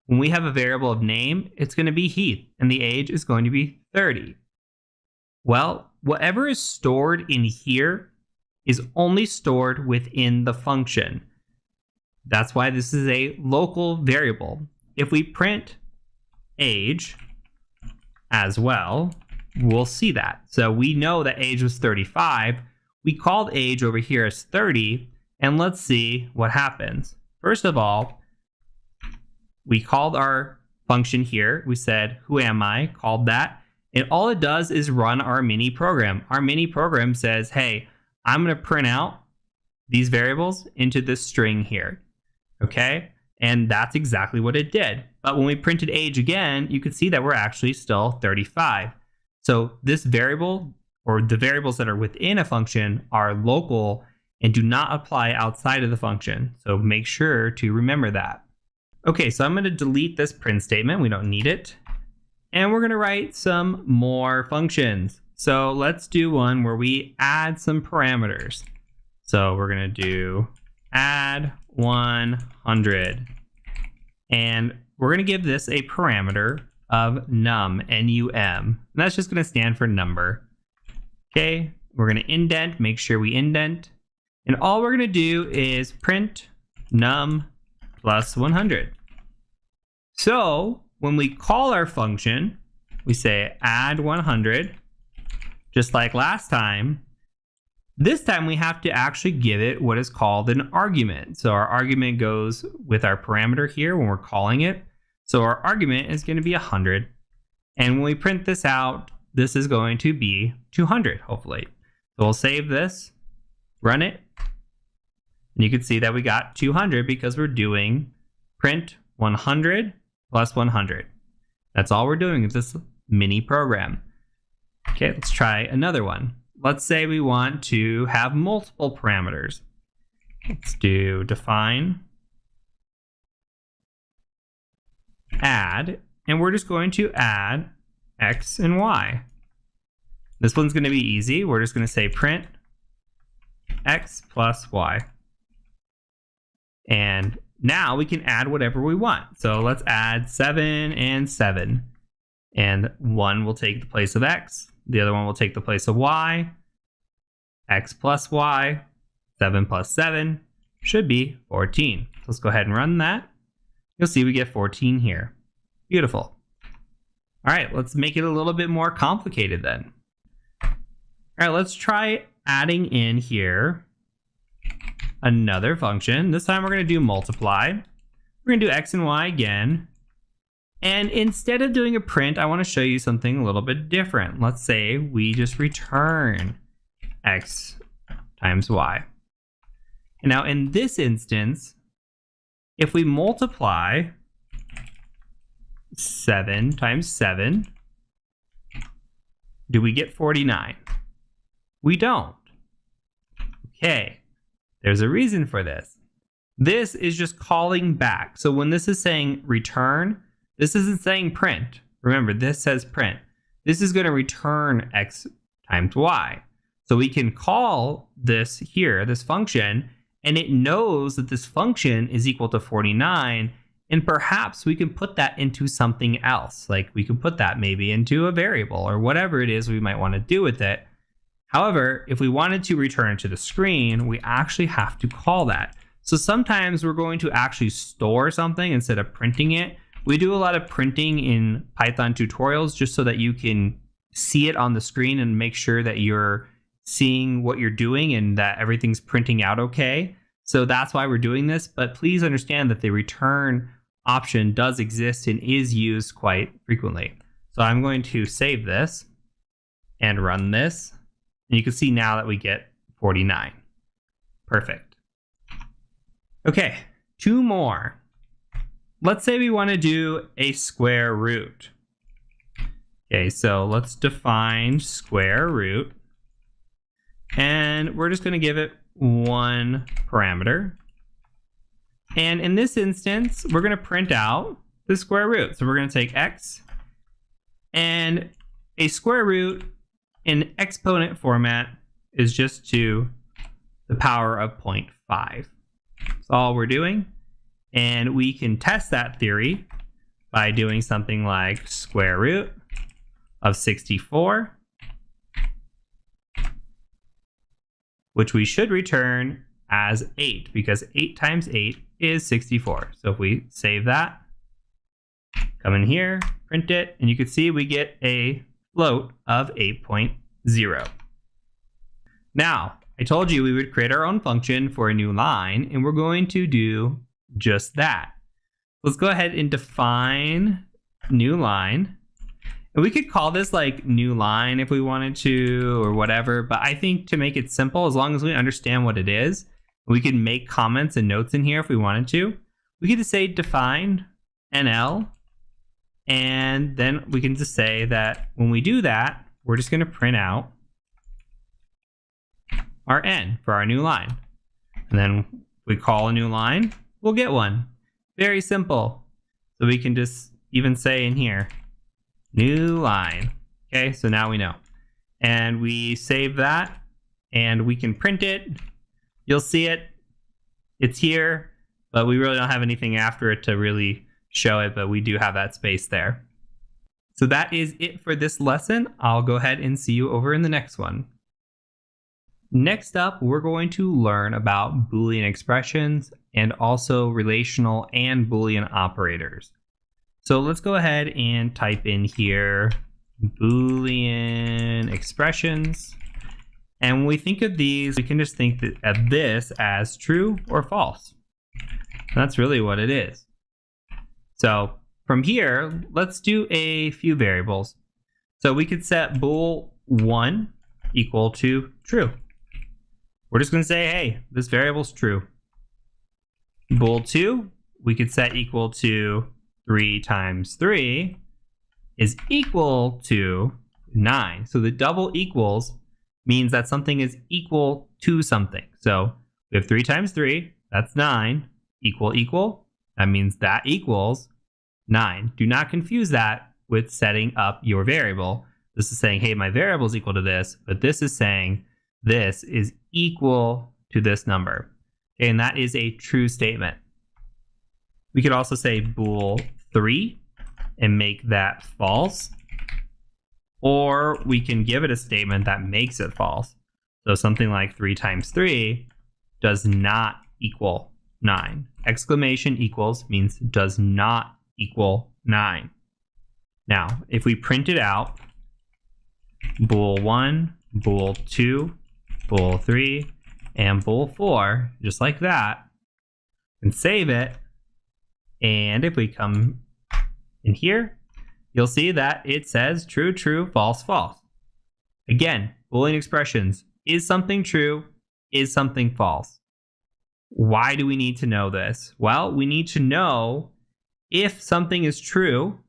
when we have a variable of name, it's going to be Heath, and the age is going to be 30. Well, whatever is stored in here is only stored within the function. That's why this is a local variable. If we print age as well, we'll see that. So we know that age was 35. We called age over here as 30, and let's see what happens. First of all, we called our function here. We said, who am I? Called that. And all it does is run our mini program. Our mini program says, hey, I'm going to print out these variables into this string here. Okay? And that's exactly what it did. But when we printed age again, you could see that we're actually still 35. So this variable, or the variables that are within a function, are local and do not apply outside of the function. So make sure to remember that. Okay, so I'm going to delete this print statement. We don't need it. And we're going to write some more functions. So let's do one where we add some parameters. So we're going to do add 100. And we're going to give this a parameter of num, N-U-M. And that's just going to stand for number. Okay, we're going to indent, make sure we indent. And all we're going to do is print num plus 100. So when we call our function, we say add 100, just like last time. This time we have to actually give it what is called an argument. So our argument goes with our parameter here when we're calling it. So our argument is going to be 100. And when we print this out, this is going to be 200, hopefully. So we'll save this, run it. And you can see that we got 200 because we're doing print 100 plus 100. That's all we're doing with this mini program. Okay, let's try another one. Let's say we want to have multiple parameters. Let's do define add, and we're just going to add x and y. This one's going to be easy. We're just going to say print x plus y. And now we can add whatever we want. So let's add 7 and 7. And one will take the place of x. The other one will take the place of y. X plus y, 7 plus 7 should be 14. So let's go ahead and run that. You'll see we get 14 here. Beautiful. All right, let's make it a little bit more complicated then. All right, let's try adding in here another function. This time we're going to do multiply. We're going to do x and y again. And instead of doing a print, I want to show you something a little bit different. Let's say we just return x times y. And now in this instance, if we multiply 7 times 7, do we get 49? We don't. Okay, there's a reason for this. This is just calling back. So when this is saying return, this isn't saying print. Remember, this says print. This is going to return x times y. So we can call this here, this function, and it knows that this function is equal to 49, and perhaps we can put that into something else. Like we can put that maybe into a variable or whatever it is we might want to do with it. However, if we wanted to return to the screen, we actually have to call that. So sometimes we're going to actually store something instead of printing it. We do a lot of printing in Python tutorials just so that you can see it on the screen and make sure that you're seeing what you're doing and that everything's printing out okay. So that's why we're doing this, but please understand that the return option does exist and is used quite frequently. So I'm going to save this and run this. And you can see now that we get 49. Perfect. Okay, 2 more. Let's say we want to do a square root. Okay, so let's define square root. And we're just going to give it 1 parameter. And in this instance, we're going to print out the square root. So we're going to take x, and a square root in exponent format is just to the power of 0.5. That's all we're doing. And we can test that theory by doing something like square root of 64, which we should return as 8, because 8 times 8 is 64. So if we save that, come in here, print it, and you can see we get a float of 8.0. Now, I told you we would create our own function for a new line, and we're going to do just that. Let's go ahead and define new line. And we could call this like new line if we wanted to, or whatever, but I think to make it simple, as long as we understand what it is, we can make comments and notes in here if we wanted to. We could just say define NL, and then we can just say that when we do that, we're just going to print out our N for our new line. And then we call a new line, we'll get one. Very simple. So we can just even say in here, new line. Okay, so now we know. And we save that, and we can print it. You'll see it. It's here, but we really don't have anything after it to really show it, but we do have that space there. So that is it for this lesson. I'll go ahead and see you over in the next one. Next up, we're going to learn about Boolean expressions and also relational and Boolean operators. So let's go ahead and type in here Boolean expressions. And when we think of these, we can just think of this as true or false. And that's really what it is. So from here, let's do a few variables. So we could set bool1 equal to true. We're just going to say, hey, this variable's true. Bool2, we could set equal to 3 times 3 is equal to 9. So the double equals means that something is equal to something. So we have 3 times 3, that's 9, equal, that means that equals 9. Do not confuse that with setting up your variable. This is saying, hey, my variable is equal to this, but this is saying this is equal to this number. Okay, and that is a true statement. We could also say bool3 and make that false. Or we can give it a statement that makes it false. So something like 3 times 3 does not equal 9. Exclamation equals means does not equal 9. Now, if we print it out, bool1, bool2, bool3, and bool4, just like that, and save it, and if we come in here, you'll see that it says true, true, false, false. Again, Boolean expressions. Is something true? Is something false? Why do we need to know this? Well, we need to know if something is true,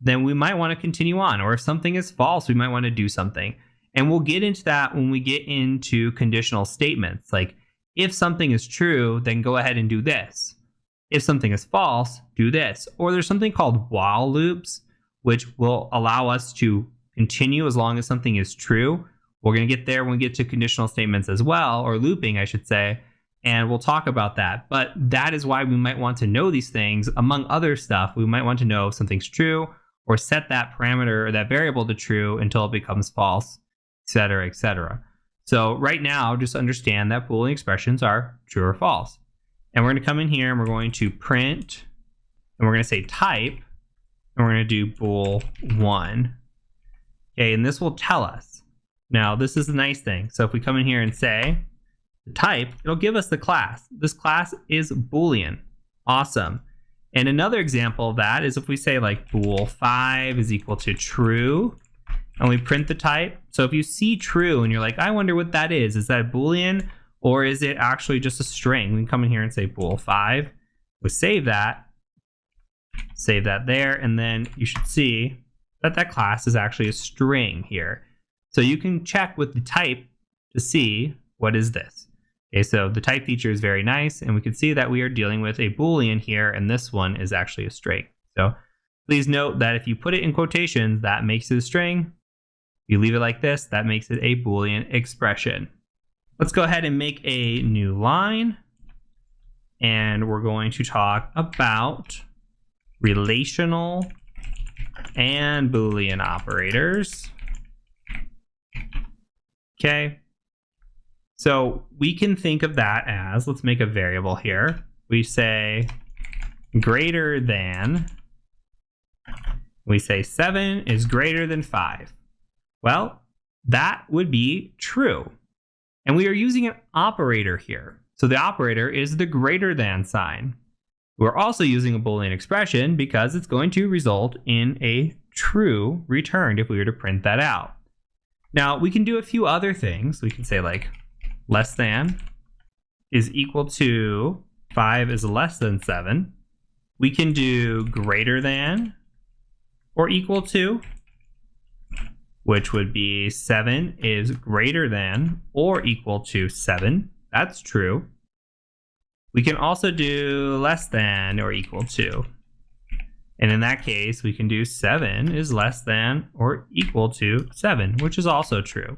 then we might want to continue on. Or if something is false, we might want to do something. And we'll get into that when we get into conditional statements. Like, if something is true, then go ahead and do this. If something is false, do this. Or there's something called while loops, which will allow us to continue as long as something is true. We're going to get there when we get to conditional statements as well, or looping, I should say, and we'll talk about that. But that is why we might want to know these things. Among other stuff, we might want to know if something's true, or set that parameter or that variable to true until it becomes false, etc., etc. So right now, just understand that Boolean expressions are true or false. And we're going to come in here and we're going to print, and we're going to say type, and we're going to do bool1. Okay, and this will tell us. Now, this is the nice thing. So if we come in here and say the type, it'll give us the class. This class is Boolean. Awesome. And another example of that is if we say like bool 5 is equal to true, and we print the type. So if you see true and you're like, I wonder what that is that a Boolean or is it actually just a string? We can come in here and say bool 5. We save that there, and then you should see that that class is actually a string here. So you can check with the type to see what is this. Okay, so the type feature is very nice, and we can see that we are dealing with a Boolean here, and this one is actually a string. So please note that if you put it in quotations, that makes it a string. If you leave it like this, that makes it a Boolean expression. Let's go ahead and make a new line, and we're going to talk about relational and Boolean operators. Okay. So we can think of that as, let's make a variable here. We say greater than, we say 7 is greater than 5. Well, that would be true. And we are using an operator here. So the operator is the greater than sign. We're also using a Boolean expression because it's going to result in a true returned if we were to print that out. Now, we can do a few other things. We can say like less than is equal to 5 is less than 7. We can do greater than or equal to, which would be 7 is greater than or equal to 7. That's true. We can also do less than or equal to. And in that case, we can do 7 is less than or equal to 7, which is also true.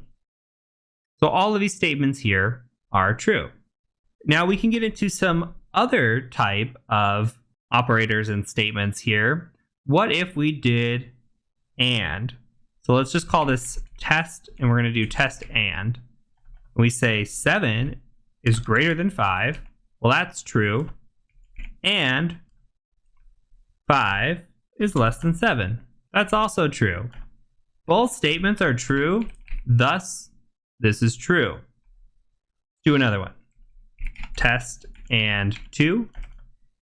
So all of these statements here are true. Now we can get into some other type of operators and statements here. What if we did and? So let's just call this test, and we're going to do test and. We say 7 is greater than 5. Well, that's true. And 5 is less than 7. That's also true. Both statements are true, thus this is true. Do another one. Test and 2.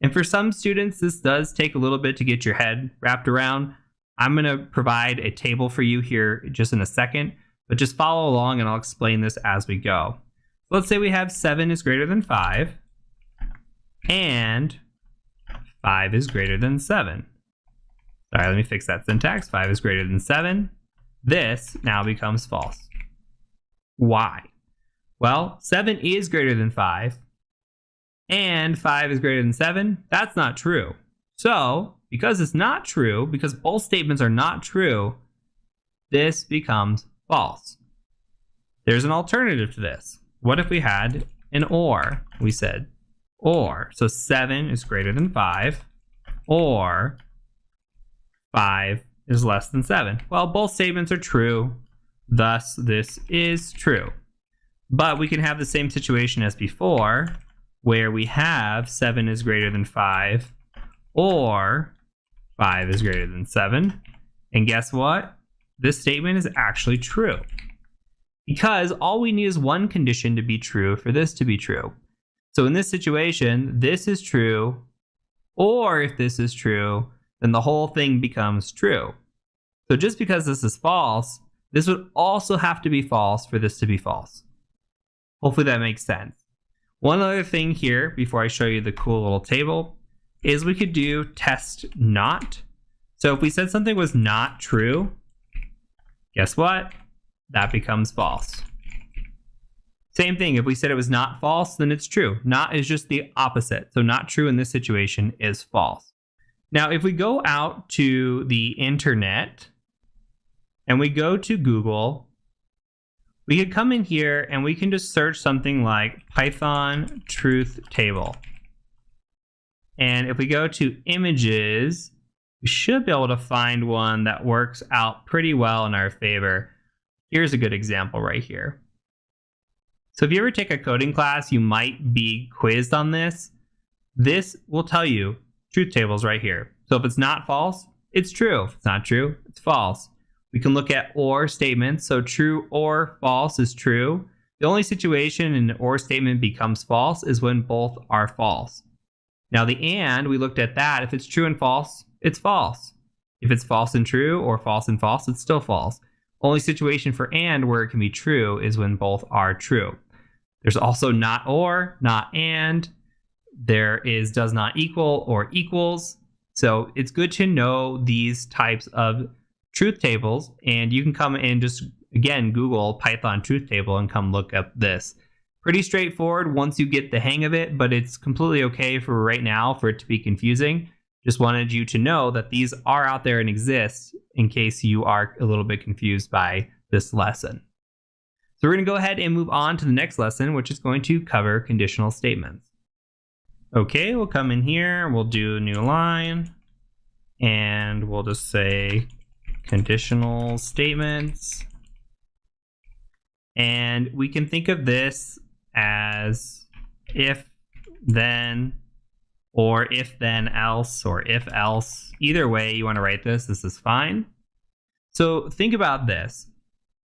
And for some students, this does take a little bit to get your head wrapped around. I'm going to provide a table for you here just in a second, but just follow along and I'll explain this as we go. Let's say we have 7 is greater than 5 and 5 is greater than 7. Sorry, let me fix that syntax. 5 is greater than 7. This now becomes false. Why? Well, 7 is greater than 5 and 5 is greater than 7. That's not true. So, because it's not true, because both statements are not true, this becomes false. There's an alternative to this. What if we had an or? We said or. So 7 is greater than 5 or 5 is less than 7. Well, both statements are true, thus this is true. But we can have the same situation as before, where we have 7 is greater than 5 or 5 is greater than 7. And guess what? This statement is actually true. Because all we need is one condition to be true for this to be true. So in this situation, this is true, or if this is true, then the whole thing becomes true. So just because this is false, this would also have to be false for this to be false. Hopefully that makes sense. One other thing here, before I show you the cool little table, is we could do test not. So if we said something was not true, guess what? That becomes false. Same thing, if we said it was not false, then it's true. Not is just the opposite. So not true in this situation is false. Now, if we go out to the internet and we go to Google, we could come in here and we can just search something like Python truth table. And if we go to images, we should be able to find one that works out pretty well in our favor. Here's a good example right here. So if you ever take a coding class, you might be quizzed on this. This will tell you truth tables right here. So if it's not false, it's true. If it's not true, it's false. We can look at or statements. So true or false is true. The only situation an or statement becomes false is when both are false. Now the and, we looked at that. If it's true and false, it's false. If it's false and true or false and false, it's still false. Only situation for and where it can be true is when both are true. There's also not or, not and. There is does not equal or equals. So it's good to know these types of truth tables, and you can come and just, again, Google Python truth table and come look up this. Pretty straightforward once you get the hang of it, but it's completely okay for right now for it to be confusing. Just wanted you to know that these are out there and exist in case you are a little bit confused by this lesson. So we're going to go ahead and move on to the next lesson, which is going to cover conditional statements. Okay, we'll come in here, we'll do a new line, and we'll just say conditional statements. And we can think of this as if, then, or if, then, else, or if, else. Either way you want to write this is fine. So think about this.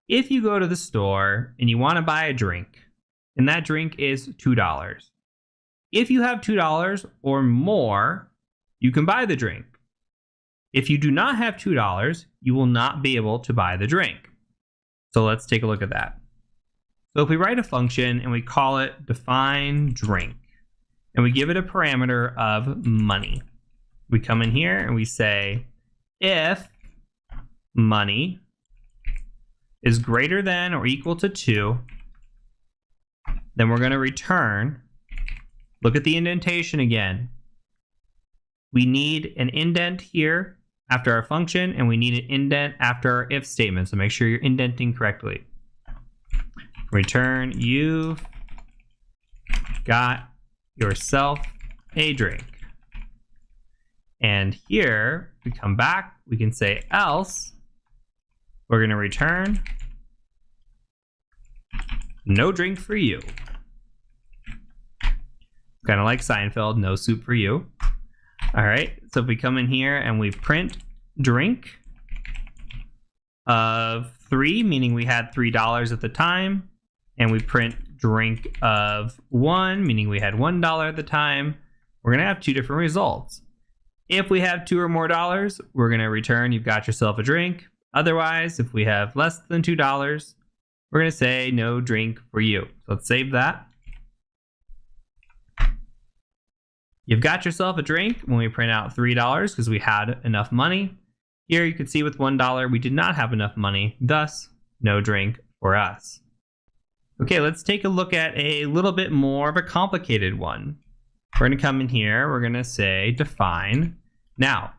If you go to the store and you want to buy a drink, and that drink is $2. If you have $2 or more, you can buy the drink. If you do not have $2, you will not be able to buy the drink. So let's take a look at that. So if we write a function and we call it define drink, and we give it a parameter of money, we come in here and we say if money is greater than or equal to 2, then we're going to return. Look at the indentation again. We need an indent here after our function, and we need an indent after our if statement. So make sure you're indenting correctly. Return, you've got yourself a drink. And here, we come back, we can say else. We're going to return no drink for you. Kind of like Seinfeld, no soup for you. All right, so if we come in here and we print drink of 3, meaning we had $3 at the time, and we print drink of 1, meaning we had $1 at the time, we're going to have 2 different results. If we have 2 or more dollars, we're going to return you've got yourself a drink. Otherwise, if we have less than $2, we're going to say no drink for you. So let's save that. You've got yourself a drink when we print out $3 because we had enough money. Here you can see with $1 we did not have enough money, thus no drink for us. Okay, let's take a look at a little bit more of a complicated one. We're going to come in here, we're going to say define. Now,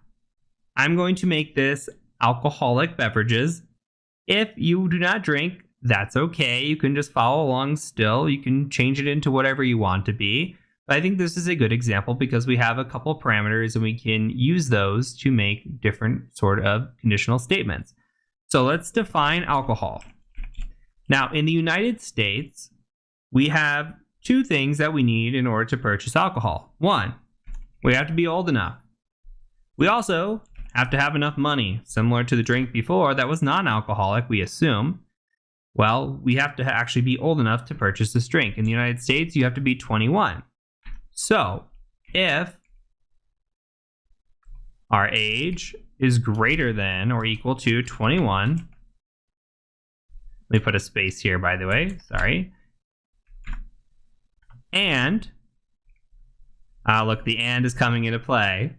I'm going to make this alcoholic beverages. If you do not drink, that's okay. You can just follow along still. You can change it into whatever you want to be. But I think this is a good example because we have a couple parameters and we can use those to make different sort of conditional statements. So let's define alcohol. Now, in the United States, we have 2 things that we need in order to purchase alcohol. 1, we have to be old enough. We also have to have enough money, similar to the drink before that was non-alcoholic, we assume. Well, we have to actually be old enough to purchase this drink. In the United States, you have to be 21. So, if our age is greater than or equal to 21, let me put a space here, by the way, sorry. And, look, the and is coming into play.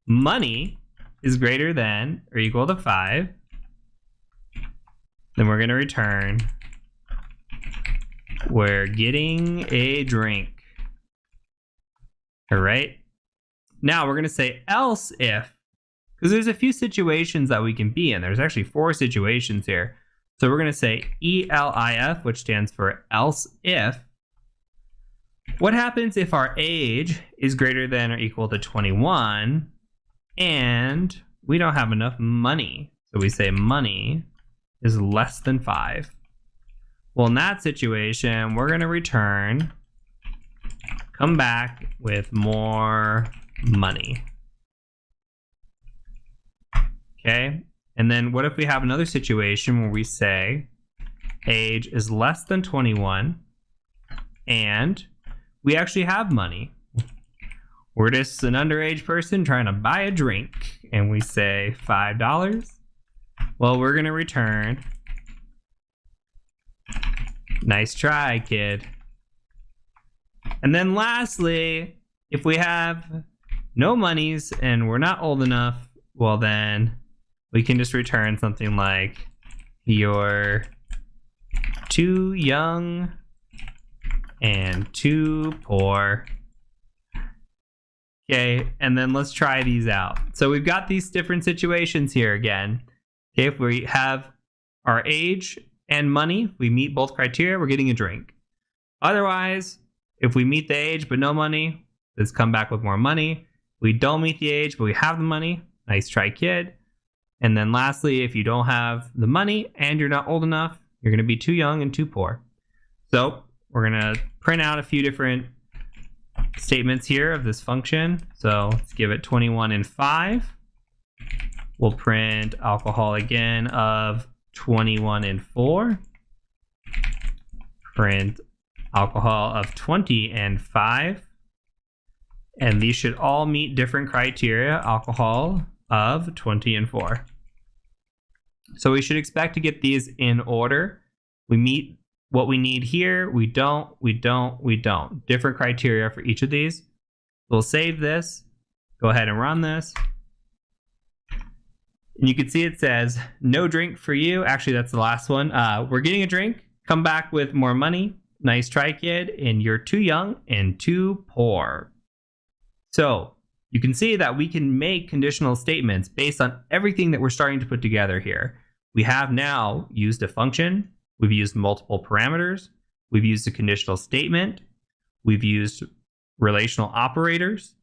Money is greater than or equal to 5. Then we're going to return, we're getting a drink. All right. Now we're going to say else if, because there's a few situations that we can be in. There's actually 4 situations here. So we're going to say ELIF, which stands for else if. What happens if our age is greater than or equal to 21 and we don't have enough money? So we say money is less than 5. Well, in that situation, we're going to return, come back with more money. Okay, and then what if we have another situation where we say age is less than 21 and we actually have money? We're just an underage person trying to buy a drink, and we say $5. Well, we're going to return. Nice try, kid. And then lastly, if we have no monies and we're not old enough, well then we can just return something like you're too young and too poor. Okay, and then let's try these out. So we've got these different situations here again. Okay, if we have our age and money, we meet both criteria, we're getting a drink. Otherwise, if we meet the age but no money, let's come back with more money. We don't meet the age, but we have the money. Nice try, kid. And then lastly, if you don't have the money and you're not old enough, you're going to be too young and too poor. So we're going to print out a few different statements here of this function. So let's give it 21 and 5. We'll print alcohol again of 21 and 4. Print alcohol of 20 and 5. And these should all meet different criteria. Alcohol of 20 and 4. So we should expect to get these in order. We meet what we need here. We don't. Different criteria for each of these. We'll save this. Go ahead and run this. And you can see it says, no drink for you. Actually, that's the last one. We're getting a drink. Come back with more money. Nice try, kid. And you're too young and too poor. So you can see that we can make conditional statements based on everything that we're starting to put together here. We have now used a function. We've used multiple parameters. We've used a conditional statement. We've used relational operators.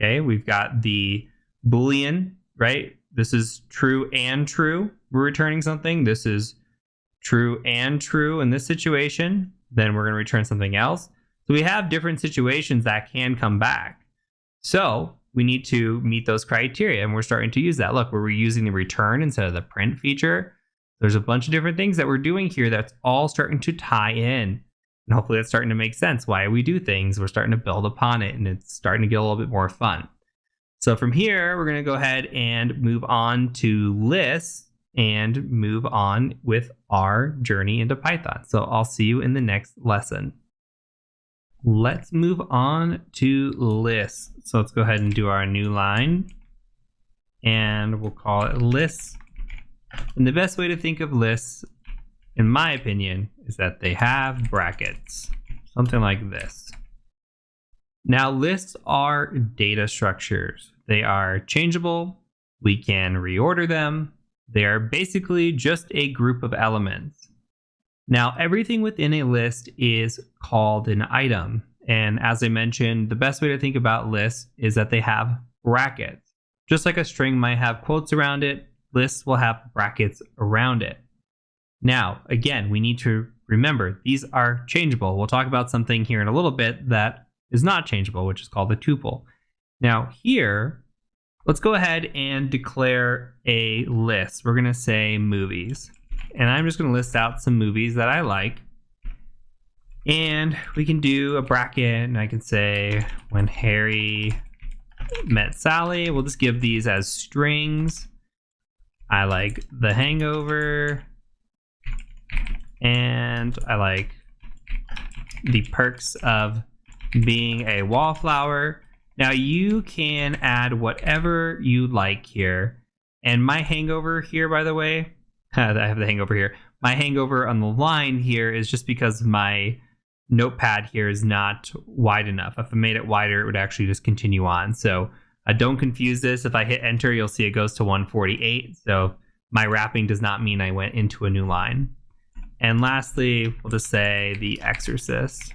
Okay, we've got the Boolean, right? This is true and true. We're returning something. This is true and true in this situation. Then we're going to return something else. So we have different situations that can come back. So we need to meet those criteria, and we're starting to use that. Look, we're reusing the return instead of the print feature. There's a bunch of different things that we're doing here that's all starting to tie in. And hopefully that's starting to make sense why we do things. We're starting to build upon it, and it's starting to get a little bit more fun. So from here, we're going to go ahead and move on to lists and move on with our journey into Python. So I'll see you in the next lesson. Let's move on to lists. So let's go ahead and do our new line, and we'll call it lists. And the best way to think of lists, in my opinion, is that they have brackets, something like this. Now, lists are data structures. They are changeable. We can reorder them. They are basically just a group of elements. Now, everything within a list is called an item. And as I mentioned, the best way to think about lists is that they have brackets. Just like a string might have quotes around it, lists will have brackets around it. Now, again, we need to remember these are changeable. We'll talk about something here in a little bit that is not changeable, which is called a tuple. Now here, let's go ahead and declare a list. We're going to say movies. And I'm just going to list out some movies that I like. And we can do a bracket, and I can say when Harry met Sally. We'll just give these as strings. I like The Hangover. And I like The Perks of Being a Wallflower. Now you can add whatever you like here. And my hangover here, by the way, I have the hangover here. My hangover on the line here is just because my notepad here is not wide enough. If I made it wider, it would actually just continue on. So don't confuse this. If I hit enter, you'll see it goes to 148. So my wrapping does not mean I went into a new line. And lastly, we'll just say The Exorcist.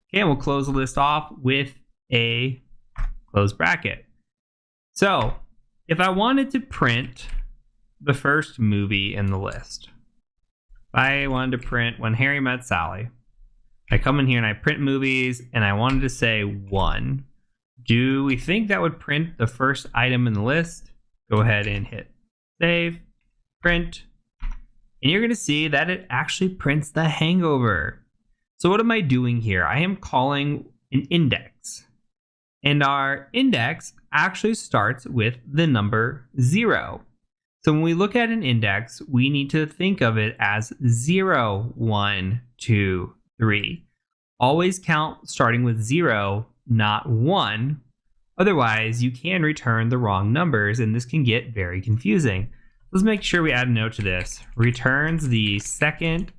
Okay, and we'll close the list off with a close bracket. So if I wanted to print the first movie in the list, if I wanted to print When Harry Met Sally, I come in here and I print movies, and I wanted to say 1. Do we think that would print the first item in the list? Go ahead and hit save, print, and you're going to see that it actually prints The Hangover. So what am I doing here? I am calling an index. And our index actually starts with the number 0. So when we look at an index, we need to think of it as 0, 1, 2, 3. Always count starting with 0, not 1. Otherwise, you can return the wrong numbers, and this can get very confusing. Let's make sure we add a note to this. Returns the second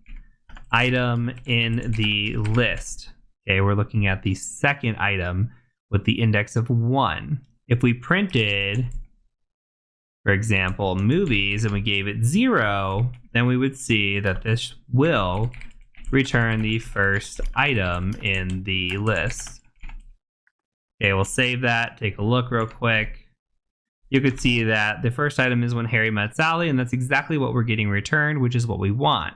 item in the list. Okay, we're looking at the second item with the index of 1. If we printed, for example, movies, and we gave it 0, then we would see that this will return the first item in the list. Okay, we'll save that, take a look real quick. You could see that the first item is When Harry Met Sally, and that's exactly what we're getting returned, which is what we want.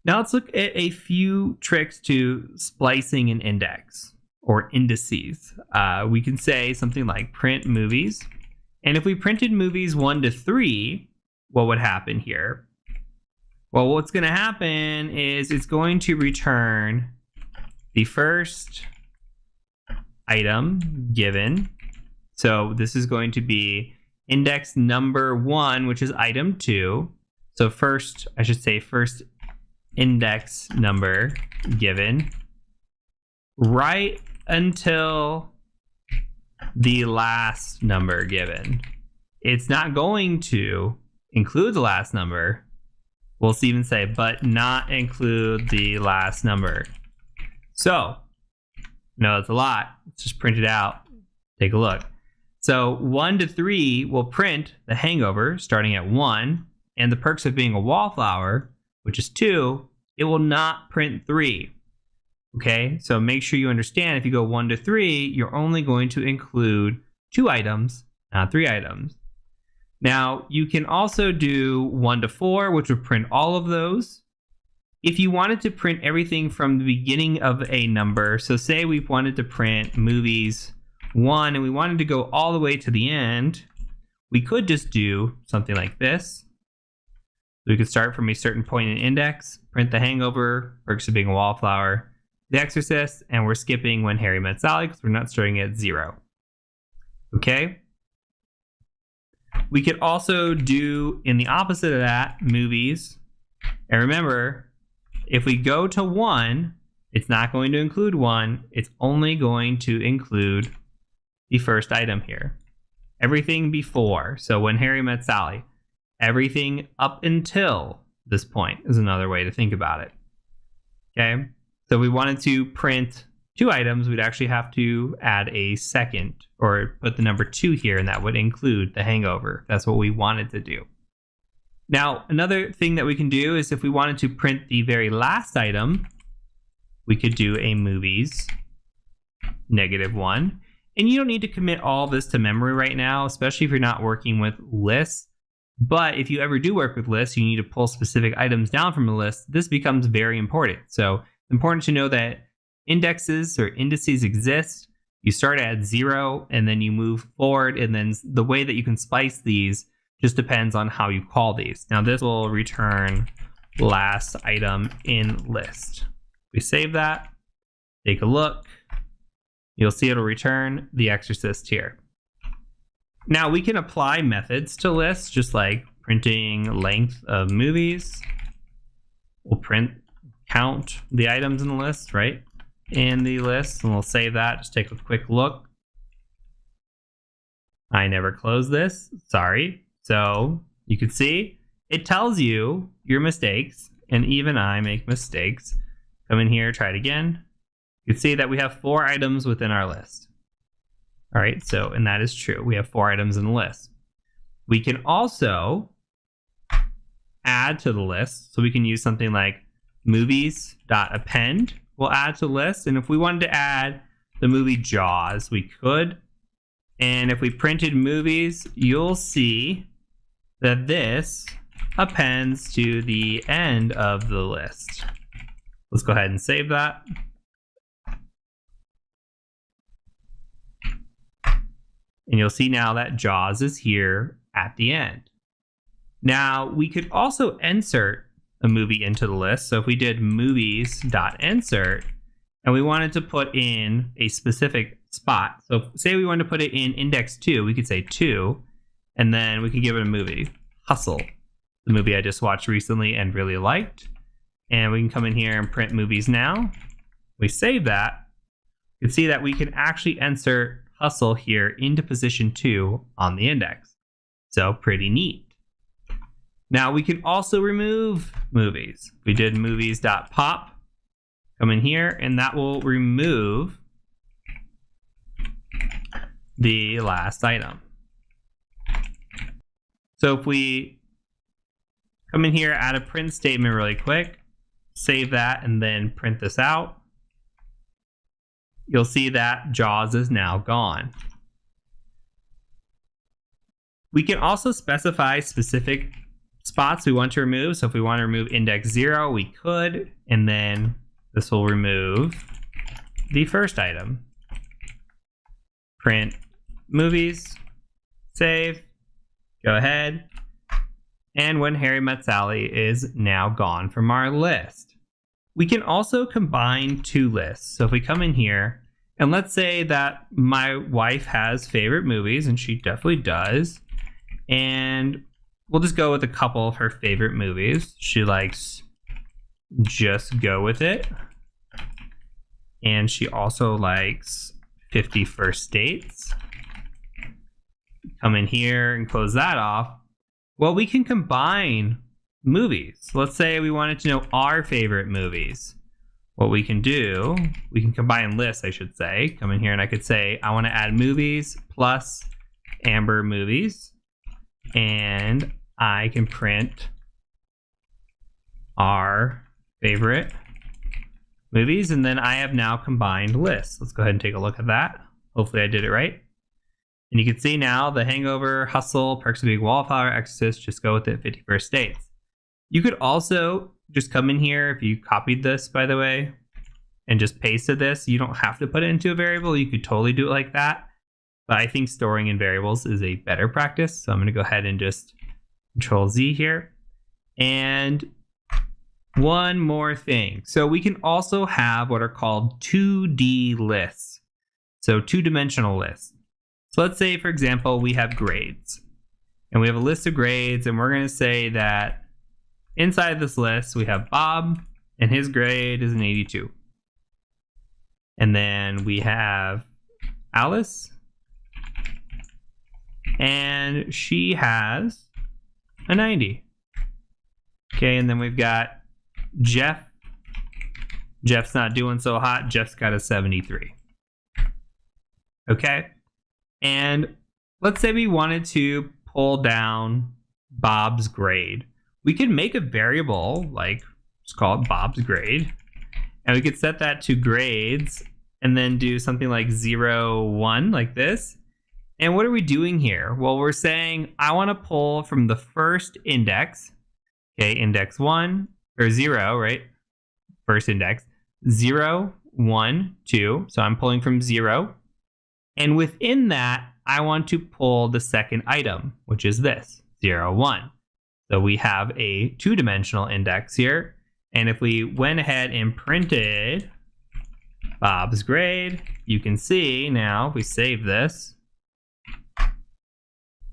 Now let's look at a few tricks to splicing an index or indices. We can say something like print movies. And if we printed movies 1 to 3, what would happen here? Well, what's going to happen is it's going to return the first item given. So this is going to be index number 1, which is item 2. So first index number given right until the last number given. It's not going to include the last number. We'll even say, but not include the last number. So, no, that's a lot. Let's just print it out. Take a look. So 1 to 3 will print The Hangover starting at 1, and The Perks of Being a Wallflower, which is 2, it will not print 3. Okay, so make sure you understand if you go 1 to 3, you're only going to include 2 items, not 3 items. Now, you can also do 1 to 4, which would print all of those. If you wanted to print everything from the beginning of a number, so say we wanted to print movies 1 and we wanted to go all the way to the end, we could just do something like this. We could start from a certain point in index, print The Hangover, Perks of Being a Wallflower, The Exorcist, and we're skipping When Harry Met Sally because we're not starting at 0. Okay? We could also do, in the opposite of that, movies. And remember, if we go to 1, it's not going to include 1. It's only going to include the first item here. Everything before. So When Harry Met Sally. Everything up until this point is another way to think about it. Okay? So if we wanted to print 2 items, we'd actually have to add a second or put the number 2 here, and that would include The Hangover. That's what we wanted to do. Now, another thing that we can do is if we wanted to print the very last item, we could do a movies -1. And you don't need to commit all this to memory right now, especially if you're not working with lists. But if you ever do work with lists, you need to pull specific items down from a list. This becomes very important. So it's important to know that indexes or indices exist. You start at 0 and then you move forward. And then the way that you can splice these just depends on how you call these. Now this will return last item in list. We save that, take a look. You'll see it'll return The Exorcist here. Now we can apply methods to lists, just like printing length of movies. We'll count the items in the list, right? In the list, and we'll save that. Just take a quick look. I never closed this, sorry. So you can see it tells you your mistakes, and even I make mistakes. Come in here, try it again. You can see that we have 4 items within our list. All right, so, and that is true. We have 4 items in the list. We can also add to the list. So we can use something like movies.append. We'll add to the list. And if we wanted to add the movie Jaws, we could. And if we printed movies, you'll see that this appends to the end of the list. Let's go ahead and save that. And you'll see now that Jaws is here at the end. Now, we could also insert a movie into the list. So if we did movies.insert, and we wanted to put in a specific spot. So say we wanted to put it in index 2, we could say 2, and then we could give it a movie, Hustle, the movie I just watched recently and really liked. And we can come in here and print movies now. We save that. You can see that we can actually insert Hustle here into position 2 on the index. So pretty neat. Now we can also remove movies. We did movies.pop. Come in here, and that will remove the last item. So if we come in here, add a print statement really quick, save that, and then print this out, you'll see that Jaws is now gone. We can also specify specific spots we want to remove. So if we want to remove index 0, we could, and then this will remove the first item. Print movies, save, go ahead. And When Harry Met Sally is now gone from our list. We can also combine two lists. So if we come in here, and let's say that my wife has favorite movies, and she definitely does, and we'll just go with a couple of her favorite movies. She likes Just Go With It, and she also likes 50 First Dates. Come in here and close that off. Well, we can combine movies. Let's say we wanted to know our favorite movies. What we can do, we can combine lists, I should say. Come in here and I could say, I want to add movies plus Amber movies. And I can print our favorite movies. And then I have now combined lists. Let's go ahead and take a look at that. Hopefully I did it right. And you can see now The Hangover, Hustle, Perks of Being a Wallflower, Exorcist, Just Go With It, 50 First Dates. You could also just come in here, if you copied this, by the way, and just pasted this. You don't have to put it into a variable. You could totally do it like that. But I think storing in variables is a better practice. So I'm going to go ahead and just Control Z here. And one more thing. So we can also have what are called 2D lists. So two-dimensional lists. So let's say, for example, we have grades. And we have a list of grades, and we're going to say that inside this list, we have Bob, and his grade is an 82. And then we have Alice, and she has a 90. Okay, and then we've got Jeff. Jeff's not doing so hot. Jeff's got a 73. Okay, and let's say we wanted to pull down Bob's grade. We could make a variable, like, let's call it Bob's grade, and we could set that to grades, and then do something like 0, 1, like this. And what are we doing here? Well, we're saying, I want to pull from the first index, okay, index 1, or 0, right? First index, 0, 1, 2. So I'm pulling from 0. And within that, I want to pull the second item, which is this, 0, 1. So we have a two-dimensional index here. And if we went ahead and printed Bob's grade, you can see now, if we save this,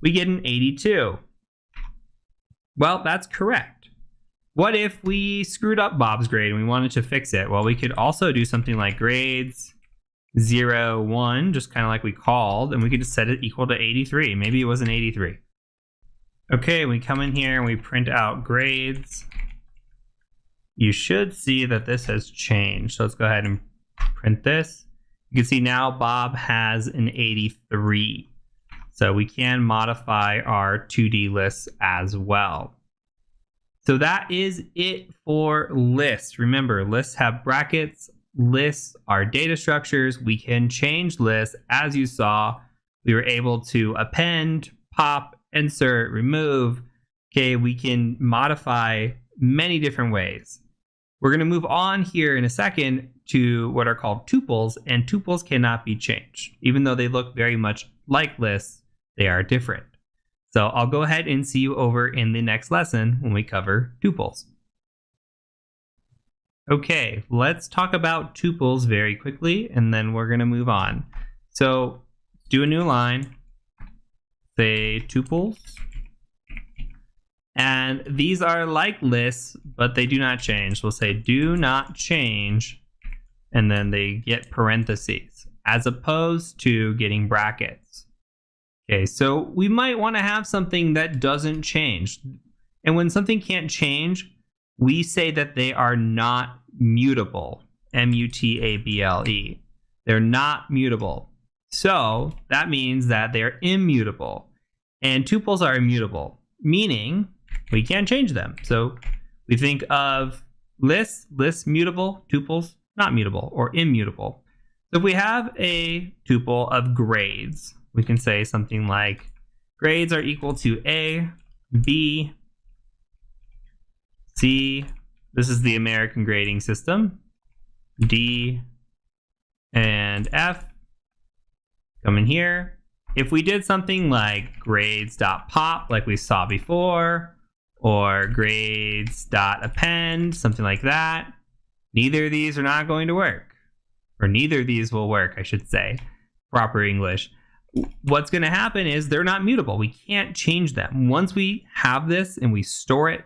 we get an 82. Well, that's correct. What if we screwed up Bob's grade and we wanted to fix it? Well, we could also do something like grades 0, 1, just kind of like we called, and we could just set it equal to 83. Maybe it was an 83. Okay, we come in here and we print out grades. You should see that this has changed. So let's go ahead and print this. You can see now Bob has an 83. So we can modify our 2D lists as well. So that is it for lists. Remember, lists have brackets. Lists are data structures. We can change lists. As you saw, we were able to append, pop, insert, remove. Okay, we can modify many different ways. We're going to move on here in a second to what are called tuples, and tuples cannot be changed. Even though they look very much like lists, they are different. So I'll go ahead and see you over in the next lesson when we cover tuples. Okay, let's talk about tuples very quickly, and then we're going to move on. So do a new line, say tuples. And these are like lists, but they do not change. We'll say do not change, and then they get parentheses, as opposed to getting brackets. Okay, so we might want to have something that doesn't change. And when something can't change, we say that they are not mutable. M-U-T-A-B-L-E. They're not mutable. So that means that they're immutable. And tuples are immutable, meaning we can't change them. So we think of lists mutable, tuples not mutable or immutable. So if we have a tuple of grades, we can say something like grades are equal to A, B, C, this is the American grading system, D, and F. Come in here. If we did something like grades.pop, like we saw before, or grades.append, something like that, neither of these are not going to work. Or neither of these will work, I should say. Proper English. What's going to happen is they're not mutable. We can't change them. Once we have this and we store it,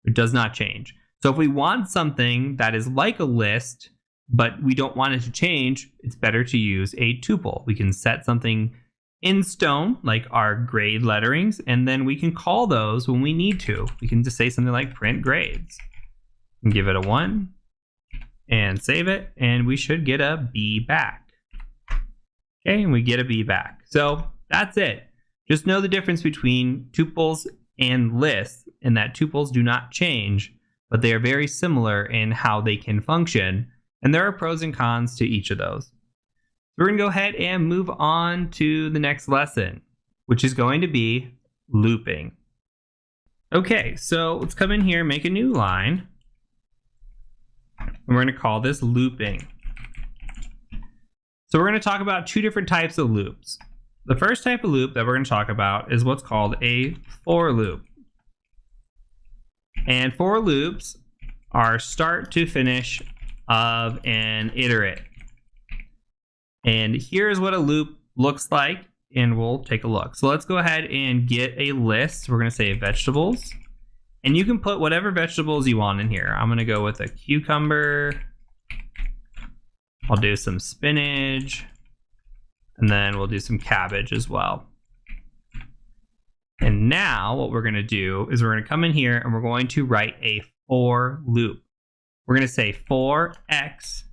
it does not change. So if we want something that is like a list, but we don't want it to change, it's better to use a tuple. We can set something in stone, like our grade letterings, and then we can call those when we need to. We can just say something like print grades and give it a 1 and save it, and we should get a B back. Okay, and we get a B back. So that's it. Just know the difference between tuples and lists, and that tuples do not change, but they are very similar in how they can function, and there are pros and cons to each of those. We're going to go ahead and move on to the next lesson, which is going to be looping. Okay, so let's come in here, make a new line, and we're going to call this looping. So we're going to talk about two different types of loops. The first type of loop that we're going to talk about is what's called a for loop. And for loops are start to finish of an iterate. And here's what a loop looks like, and we'll take a look. So let's go ahead and get a list. We're going to say vegetables, and you can put whatever vegetables you want in here. I'm going to go with a cucumber. I'll do some spinach, and then we'll do some cabbage as well. And now what we're going to do is we're going to come in here and we're going to write a for loop. We're going to say for x,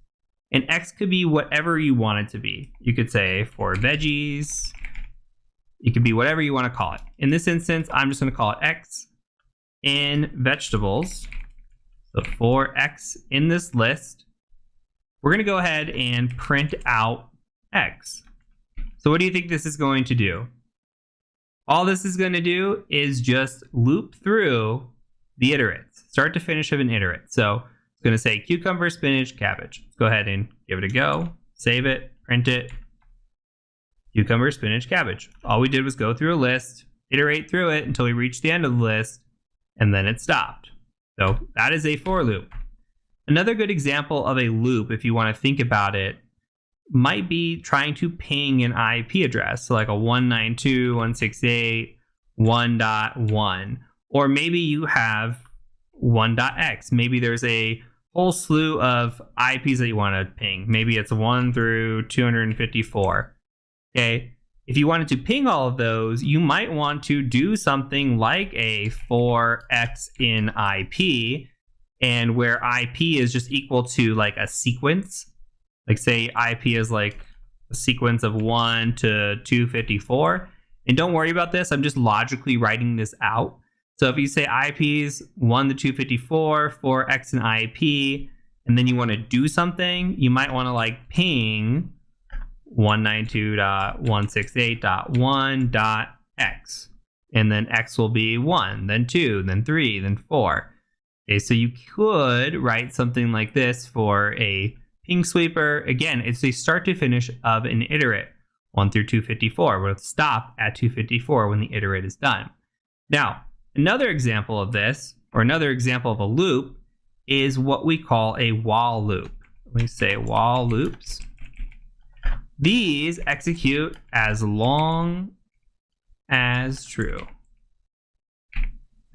and x could be whatever you want it to be. You could say for veggies. It could be whatever you want to call it. In this instance, I'm just going to call it x in vegetables. So for x in this list, we're going to go ahead and print out x. So what do you think this is going to do? All this is going to do is just loop through the iterates, start to finish of an iterate. So it's going to say cucumber, spinach, cabbage. Let's go ahead and give it a go, save it, print it. Cucumber, spinach, cabbage. All we did was go through a list, iterate through it until we reached the end of the list, and then it stopped. So that is a for loop. Another good example of a loop, if you want to think about it, might be trying to ping an IP address, so like a 192.168.1.1, or maybe you have 1.x. Maybe there's a whole slew of IPs that you want to ping. Maybe it's 1 through 254. Okay, if you wanted to ping all of those, you might want to do something like a for x in IP, and where IP is just equal to like a sequence. Like say IP is like a sequence of 1 to 254. And don't worry about this. I'm just logically writing this out. So if you say IPs 1 to 254 for X and IP, and then you want to do something, you might want to like ping 192.168.1.x. And then X will be 1, then 2, then 3, then 4. Okay, so you could write something like this for a ping sweeper. Again, it's a start to finish of an iterate, 1 through 254. We'll stop at 254 when the iterate is done. Now, another example of this, or another example of a loop, is what we call a while loop. We say while loops. These execute as long as true.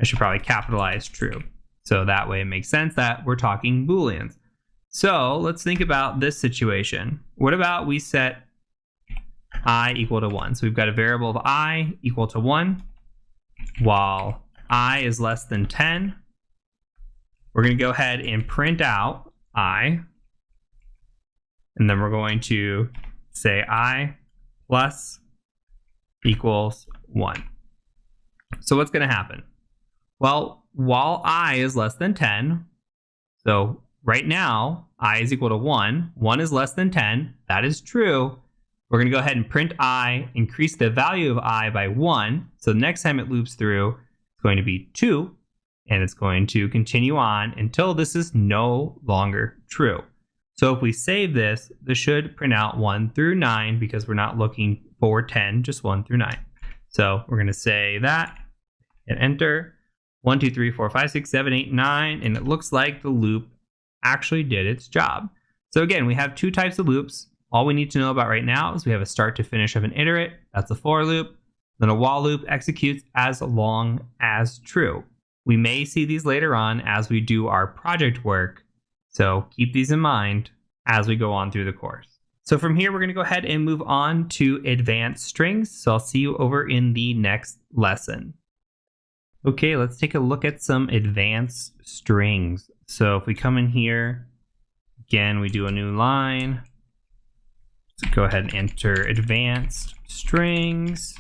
I should probably capitalize true. So that way it makes sense that we're talking Booleans. So let's think about this situation. What about we set I equal to 1? So we've got a variable of I equal to 1, while I is less than 10. We're going to go ahead and print out I, and then we're going to say I plus equals 1. So what's going to happen? Well, while I is less than 10, so right now, I is equal to 1. 1 is less than 10. That is true. We're going to go ahead and print I, increase the value of I by 1. So the next time it loops through, it's going to be 2. And it's going to continue on until this is no longer true. So if we save this, this should print out 1 through 9 because we're not looking for 10, just 1 through 9. So we're going to say that and enter 1, 2, 3, 4, 5, 6, 7, 8, 9. And it looks like the loop actually did its job. So again, we have two types of loops. All we need to know about right now is we have a start to finish of an iterate. That's a for loop. Then a while loop executes as long as true. We may see these later on as we do our project work. So keep these in mind as we go on through the course. So from here, we're going to go ahead and move on to advanced strings. So I'll see you over in the next lesson. Okay, let's take a look at some advanced strings. So if we come in here, again, we do a new line. So go ahead and enter advanced strings.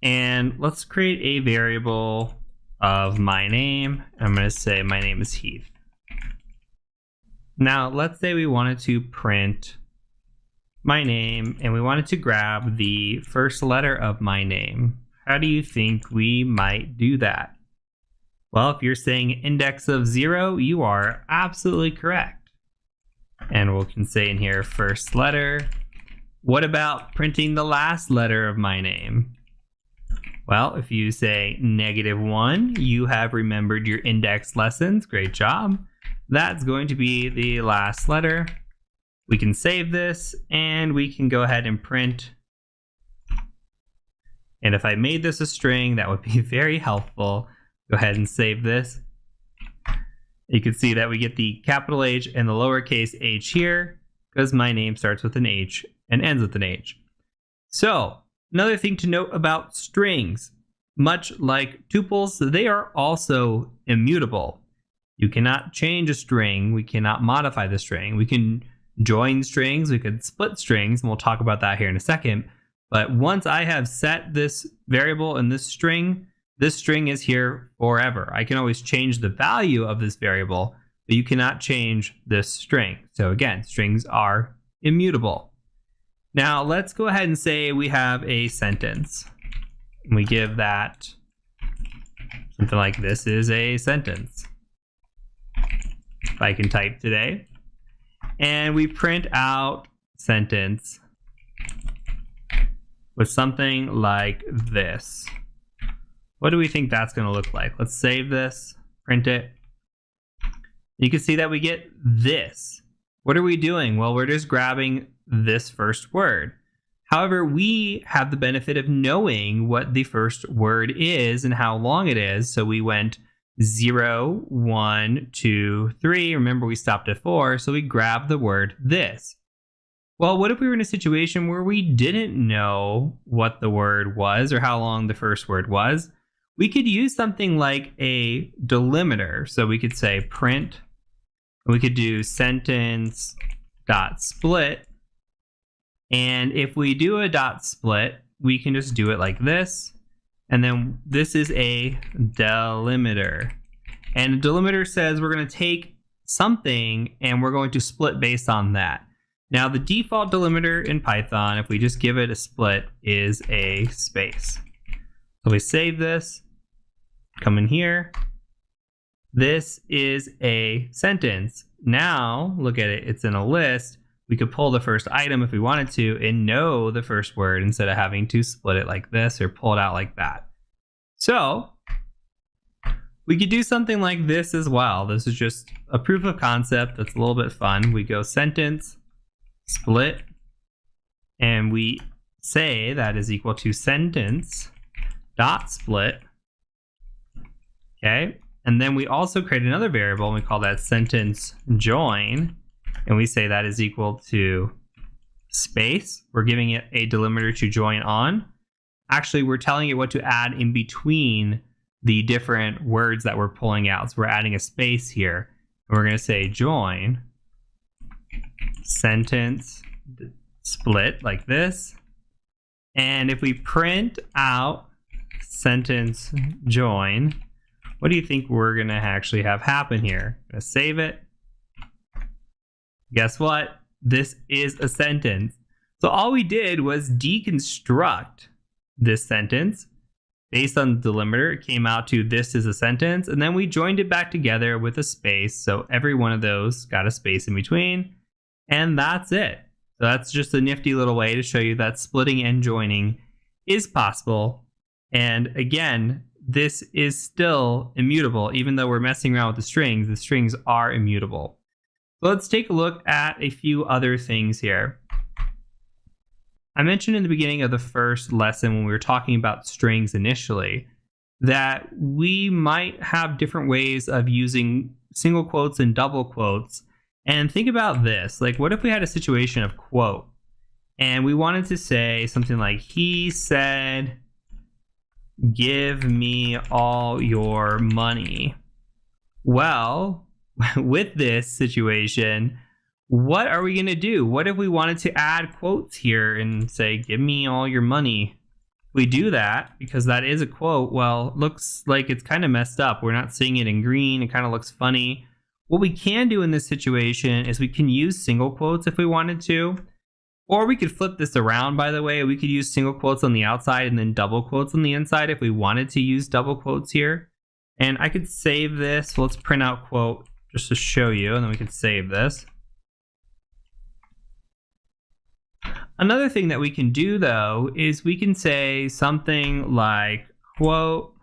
And let's create a variable of my name. I'm going to say my name is Heath. Now, let's say we wanted to print my name and we wanted to grab the first letter of my name. How do you think we might do that? Well, if you're saying index of 0, you are absolutely correct. And we can say in here first letter. What about printing the last letter of my name? Well, if you say -1, you have remembered your index lessons. Great job. That's going to be the last letter. We can save this and we can go ahead and print. And if I made this a string, that would be very helpful. Go ahead and save this. You can see that we get the capital H and the lowercase h here because my name starts with an H and ends with an H. So another thing to note about strings, much like tuples, they are also immutable. You cannot change a string. We cannot modify the string. We can join strings. We could split strings, and we'll talk about that here in a second. But once I have set this variable in this string is here forever. I can always change the value of this variable, but you cannot change this string. So again, strings are immutable. Now let's go ahead and say we have a sentence. And we give that something like this is a sentence. If I can type today. And we print out sentence with something like this. What do we think that's going to look like? Let's save this, print it. You can see that we get this. What are we doing? Well, we're just grabbing this first word. However, we have the benefit of knowing what the first word is and how long it is. So we went 0, 1, 2, 3. Remember, we stopped at 4. So we grabbed the word this. Well, what if we were in a situation where we didn't know what the word was or how long the first word was? We could use something like a delimiter. So we could say print, and we could do sentence dot split. And if we do a dot split, we can just do it like this. And then this is a delimiter. And a delimiter says we're going to take something and we're going to split based on that. Now, the default delimiter in Python, if we just give it a split, is a space. So we save this, come in here. This is a sentence. Now, look at it, it's in a list. We could pull the first item if we wanted to and know the first word instead of having to split it like this or pull it out like that. So We could do something like this as well. This is just a proof of concept that's a little bit fun. We go sentence, split, and we say that is equal to sentence dot split. Okay, and then we also create another variable and we call that sentence join, and we say that is equal to space. We're giving it a delimiter to join on. Actually, we're telling it what to add in between the different words that we're pulling out. So we're adding a space here. And we're going to say join sentence split like this. And if we print out sentence join, what do you think we're going to actually have happen here? I'm going to save it. Guess what? This is a sentence. So all we did was deconstruct this sentence based on the delimiter. It came out to this is a sentence, and then we joined it back together with a space. So every one of those got a space in between, and that's it. So that's just a nifty little way to show you that splitting and joining is possible. And again, this is still immutable. Even though we're messing around with the strings are immutable. So let's take a look at a few other things here. I mentioned in the beginning of the first lesson when we were talking about strings initially that we might have different ways of using single quotes and double quotes. And think about this, like what if we had a situation of quote and we wanted to say something like, he said, give me all your money. Well, with this situation, what are we going to do? What if we wanted to add quotes here and say, give me all your money? We do that because that is a quote. Well, it looks like it's kind of messed up. We're not seeing it in green. It kind of looks funny. What we can do in this situation is we can use single quotes if we wanted to, or we could flip this around, by the way. We could use single quotes on the outside and then double quotes on the inside if we wanted to use double quotes here. And I could save this. Let's print out quote just to show you, and then we can save this. Another thing that we can do, though, is we can say something like quote,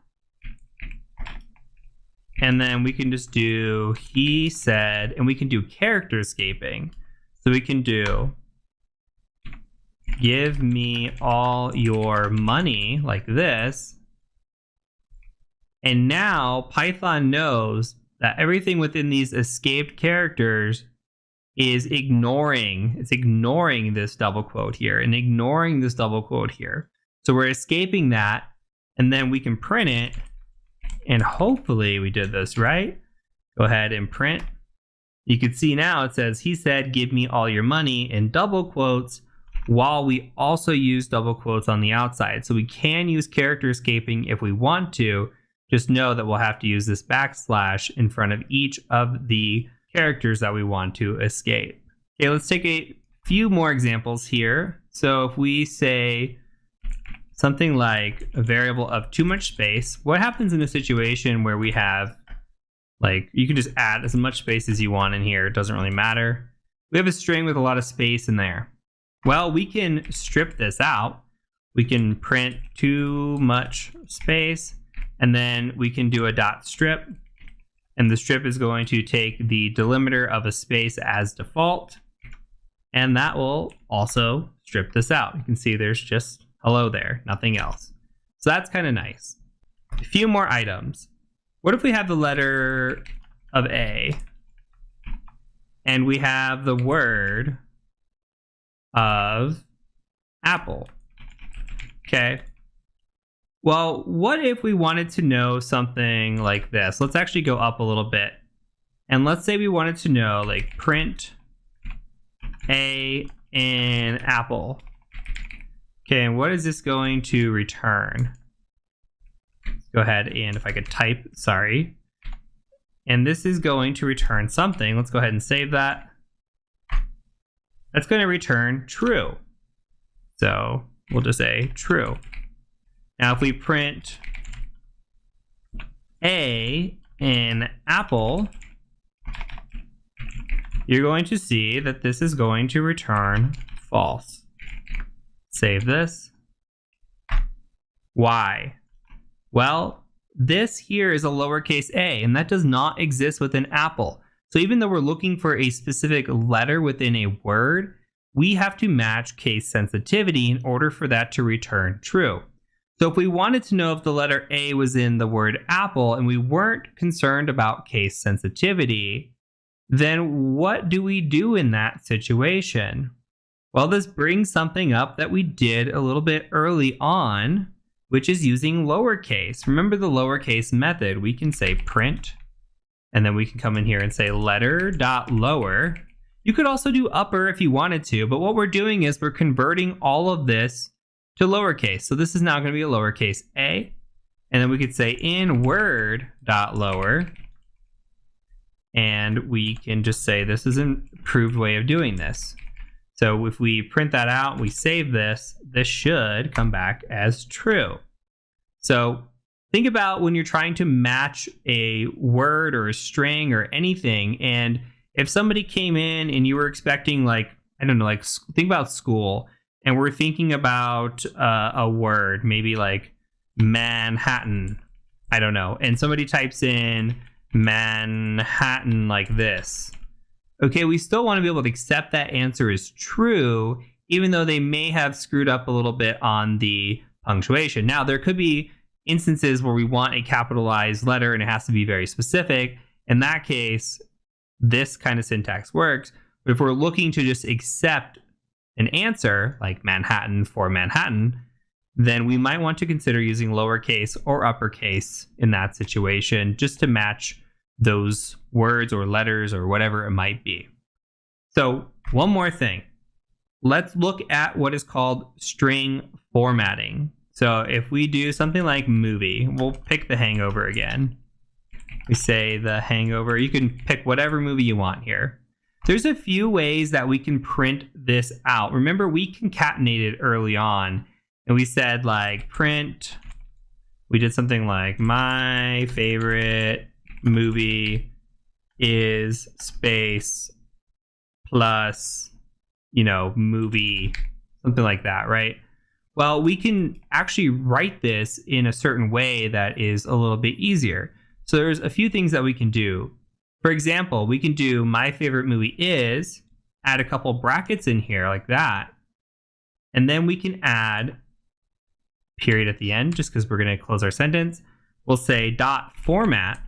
and then we can just do he said, and we can do character escaping. So we can do give me all your money like this. And now Python knows that everything within these escaped characters is ignoring this double quote here and ignoring this double quote here. So we're escaping that, and then we can print it, and hopefully we did this right. Go ahead and print. You can see now it says he said give me all your money in double quotes, while we also use double quotes on the outside. So we can use character escaping if we want to. Just know that we'll have to use this backslash in front of each of the characters that we want to escape. Okay, let's take a few more examples here. So if we say something like a variable of too much space, what happens in a situation where we have, like, you can just add as much space as you want in here, it doesn't really matter. We have a string with a lot of space in there. Well, we can strip this out. We can print too much space, and then we can do a dot strip. And the strip is going to take the delimiter of a space as default. And that will also strip this out. You can see there's just hello there, nothing else. So that's kind of nice. A few more items. What if we have the letter of A and we have the word of apple? Okay. Well, what if we wanted to know something like this? Let's actually go up a little bit. And let's say we wanted to know, like, print A in apple. Okay, and what is this going to return? Let's go ahead and if I could type, sorry. And this is going to return something. Let's go ahead and save that. That's going to return true. So we'll just say true. Now, if we print A in apple, you're going to see that this is going to return false. Save this. Why? Well, this here is a lowercase a, and that does not exist within Apple. So even though we're looking for a specific letter within a word, we have to match case sensitivity in order for that to return true. So if we wanted to know if the letter A was in the word apple and we weren't concerned about case sensitivity, then what do we do in that situation? Well, this brings something up that we did a little bit early on, which is using lowercase. Remember the lowercase method. We can say print, and then we can come in here and say letter.lower. You could also do upper if you wanted to, but what we're doing is we're converting all of this to lowercase. So this is now going to be a lowercase a, and then we could say in word.lower, and we can just say this is an improved way of doing this. So if we print that out, we save this, this should come back as true. So think about when you're trying to match a word or a string or anything, and if somebody came in and you were expecting, like, I don't know, like think about school, and we're thinking about a word, maybe like Manhattan, I don't know, and somebody types in Manhattan like this. Okay, we still want to be able to accept that answer is true, even though they may have screwed up a little bit on the punctuation. Now, there could be instances where we want a capitalized letter and it has to be very specific. In that case, this kind of syntax works. But if we're looking to just accept an answer, like Manhattan for Manhattan, then we might want to consider using lowercase or uppercase in that situation just to match those words or letters or whatever it might be. So one more thing. Let's look at what is called string formatting. So if we do something like movie, we'll pick The Hangover again. We say The Hangover. You can pick whatever movie you want here. There's a few ways that we can print this out. Remember, we concatenated early on, and we said like print. We did something like my favorite movie is space plus, movie, something like that, right? Well, we can actually write this in a certain way that is a little bit easier. So there's a few things that we can do. For example, we can do my favorite movie is, add a couple brackets in here like that. And then we can add period at the end, just because we're going to close our sentence. We'll say dot format,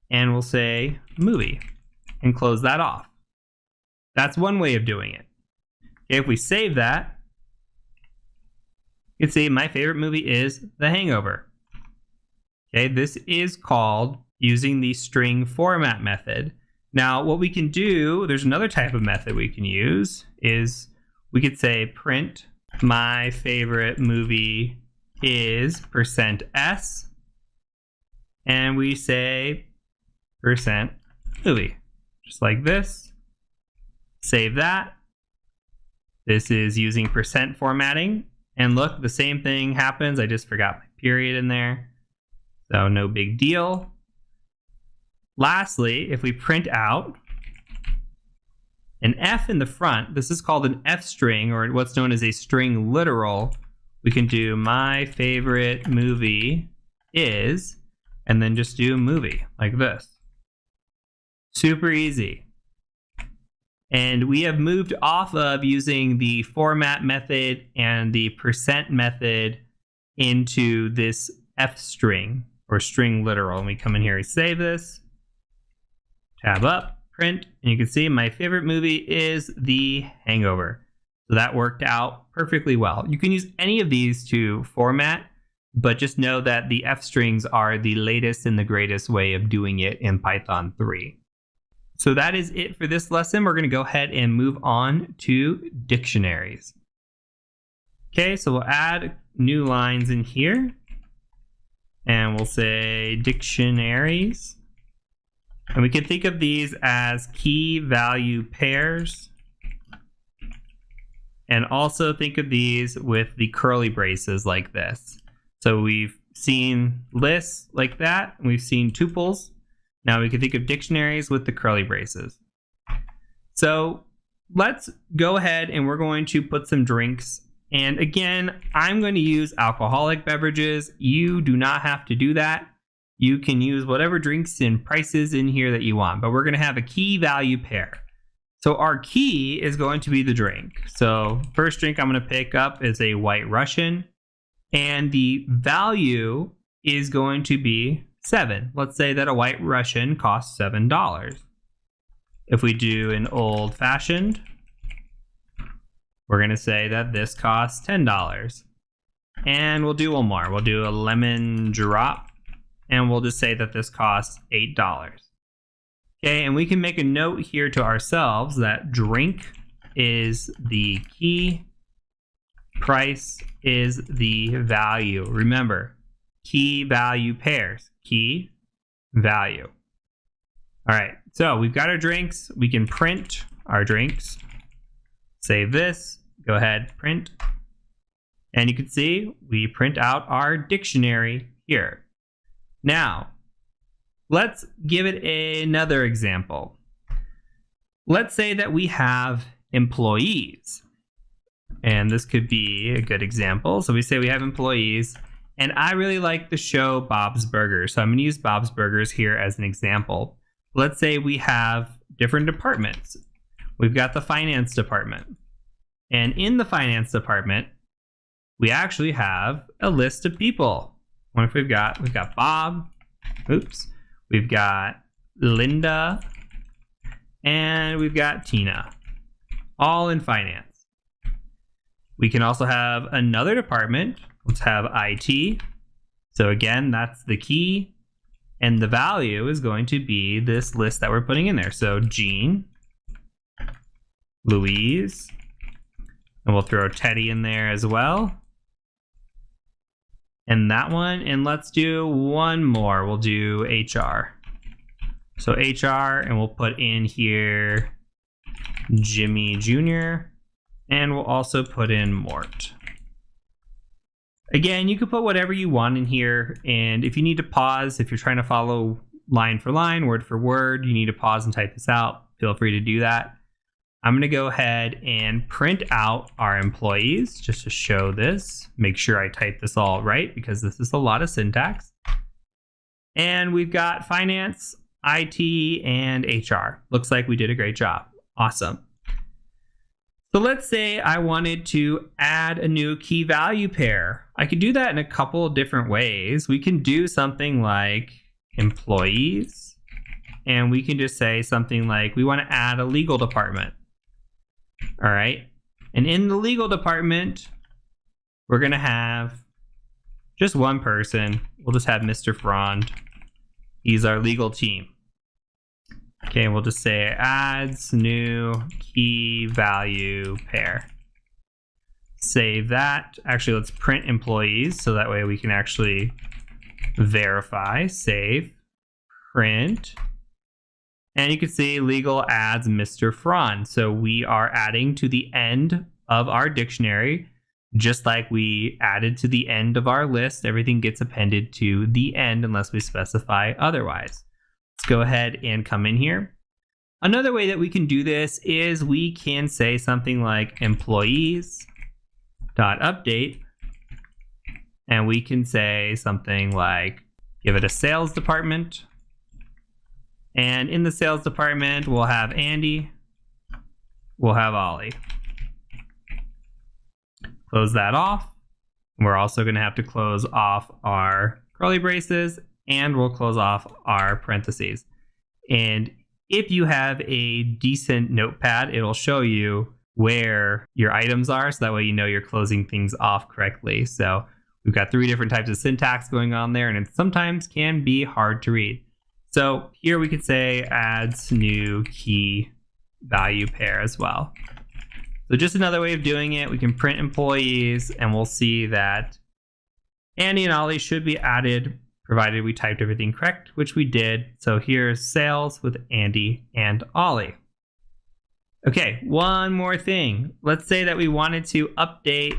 and we'll say movie, and close that off. That's one way of doing it. Okay, if we save that, you can see my favorite movie is The Hangover. Okay, this is called using the string format method. Now, what we can do, there's another type of method we can use, is we could say print my favorite movie is %s, and we say %movie, just like this. Save that. This is using % formatting, and look, the same thing happens. I just forgot my period in there, so no big deal. Lastly, if we print out an F in the front, this is called an F string, or what's known as a string literal. We can do my favorite movie is, and then just do movie like this. Super easy. And we have moved off of using the format method and the % method into this F string or string literal. And we come in here and save this. Tab up, print, and you can see my favorite movie is The Hangover. So that worked out perfectly well. You can use any of these to format, but just know that the F strings are the latest and the greatest way of doing it in Python 3. So that is it for this lesson. We're going to go ahead and move on to dictionaries. Okay, so we'll add new lines in here, and we'll say dictionaries. And we can think of these as key value pairs. And also think of these with the curly braces like this. So we've seen lists like that, and we've seen tuples. Now we can think of dictionaries with the curly braces. So let's go ahead and we're going to put some drinks And again, I'm going to use alcoholic beverages. You do not have to do that. You can use whatever drinks and prices in here that you want, but we're going to have a key value pair. So our key is going to be the drink. So first drink I'm going to pick up is a White Russian, and the value is going to be 7. Let's say that a White Russian costs $7. If we do an old fashioned, we're going to say that this costs $10. And we'll do one more. We'll do a lemon drop, and we'll just say that this costs $8. Okay, and we can make a note here to ourselves that drink is the key, price is the value. Remember, key value pairs, key value. All right, so we've got our drinks. We can print our drinks. Save this, go ahead, print. And you can see we print out our dictionary here. Now, let's give it another example. Let's say that we have employees. And this could be a good example. So we say we have employees, and I really like the show Bob's Burgers. So I'm going to use Bob's Burgers here as an example. Let's say we have different departments. We've got the finance department. And in the finance department, we actually have a list of people. What if we've got Bob, we've got Linda, and we've got Tina, all in finance. We can also have another department. Let's have IT. So again, that's the key, and the value is going to be this list that we're putting in there. So Jean, Louise, and we'll throw Teddy in there as well. And that one, and let's do one more. We'll do HR. So HR, and we'll put in here Jimmy Jr., and we'll also put in Mort. Again, you can put whatever you want in here, and if you need to pause, if you're trying to follow line for line, word for word, you need to pause and type this out, feel free to do that. I'm going to go ahead and print out our employees just to show this. Make sure I type this all right because this is a lot of syntax. And we've got finance, IT, and HR. Looks like we did a great job. Awesome. So let's say I wanted to add a new key value pair. I could do that in a couple of different ways. We can do something like employees, and we can just say something like we want to add a legal department. All right. And in the legal department, we're going to have just one person. We'll just have Mr. Frond. He's our legal team. Okay, we'll just say adds new key value pair. Save that. Actually, let's print employees so that way we can actually verify. Save, print. And you can see legal adds Mr. Frond. So we are adding to the end of our dictionary, just like we added to the end of our list. Everything gets appended to the end unless we specify otherwise. Let's go ahead and come in here. Another way that we can do this is we can say something like employees.update, and we can say something like give it a sales department. And in the sales department, we'll have Andy, we'll have Ollie. Close that off. We're also going to have to close off our curly braces, and we'll close off our parentheses. And if you have a decent notepad, it'll show you where your items are, so that way you know you're closing things off correctly. So we've got 3 different types of syntax going on there, and it sometimes can be hard to read. So here we could say adds new key value pair as well. So just another way of doing it, we can print employees, and we'll see that Andy and Ollie should be added provided we typed everything correct, which we did. So here's sales with Andy and Ollie. Okay, one more thing. Let's say that we wanted to update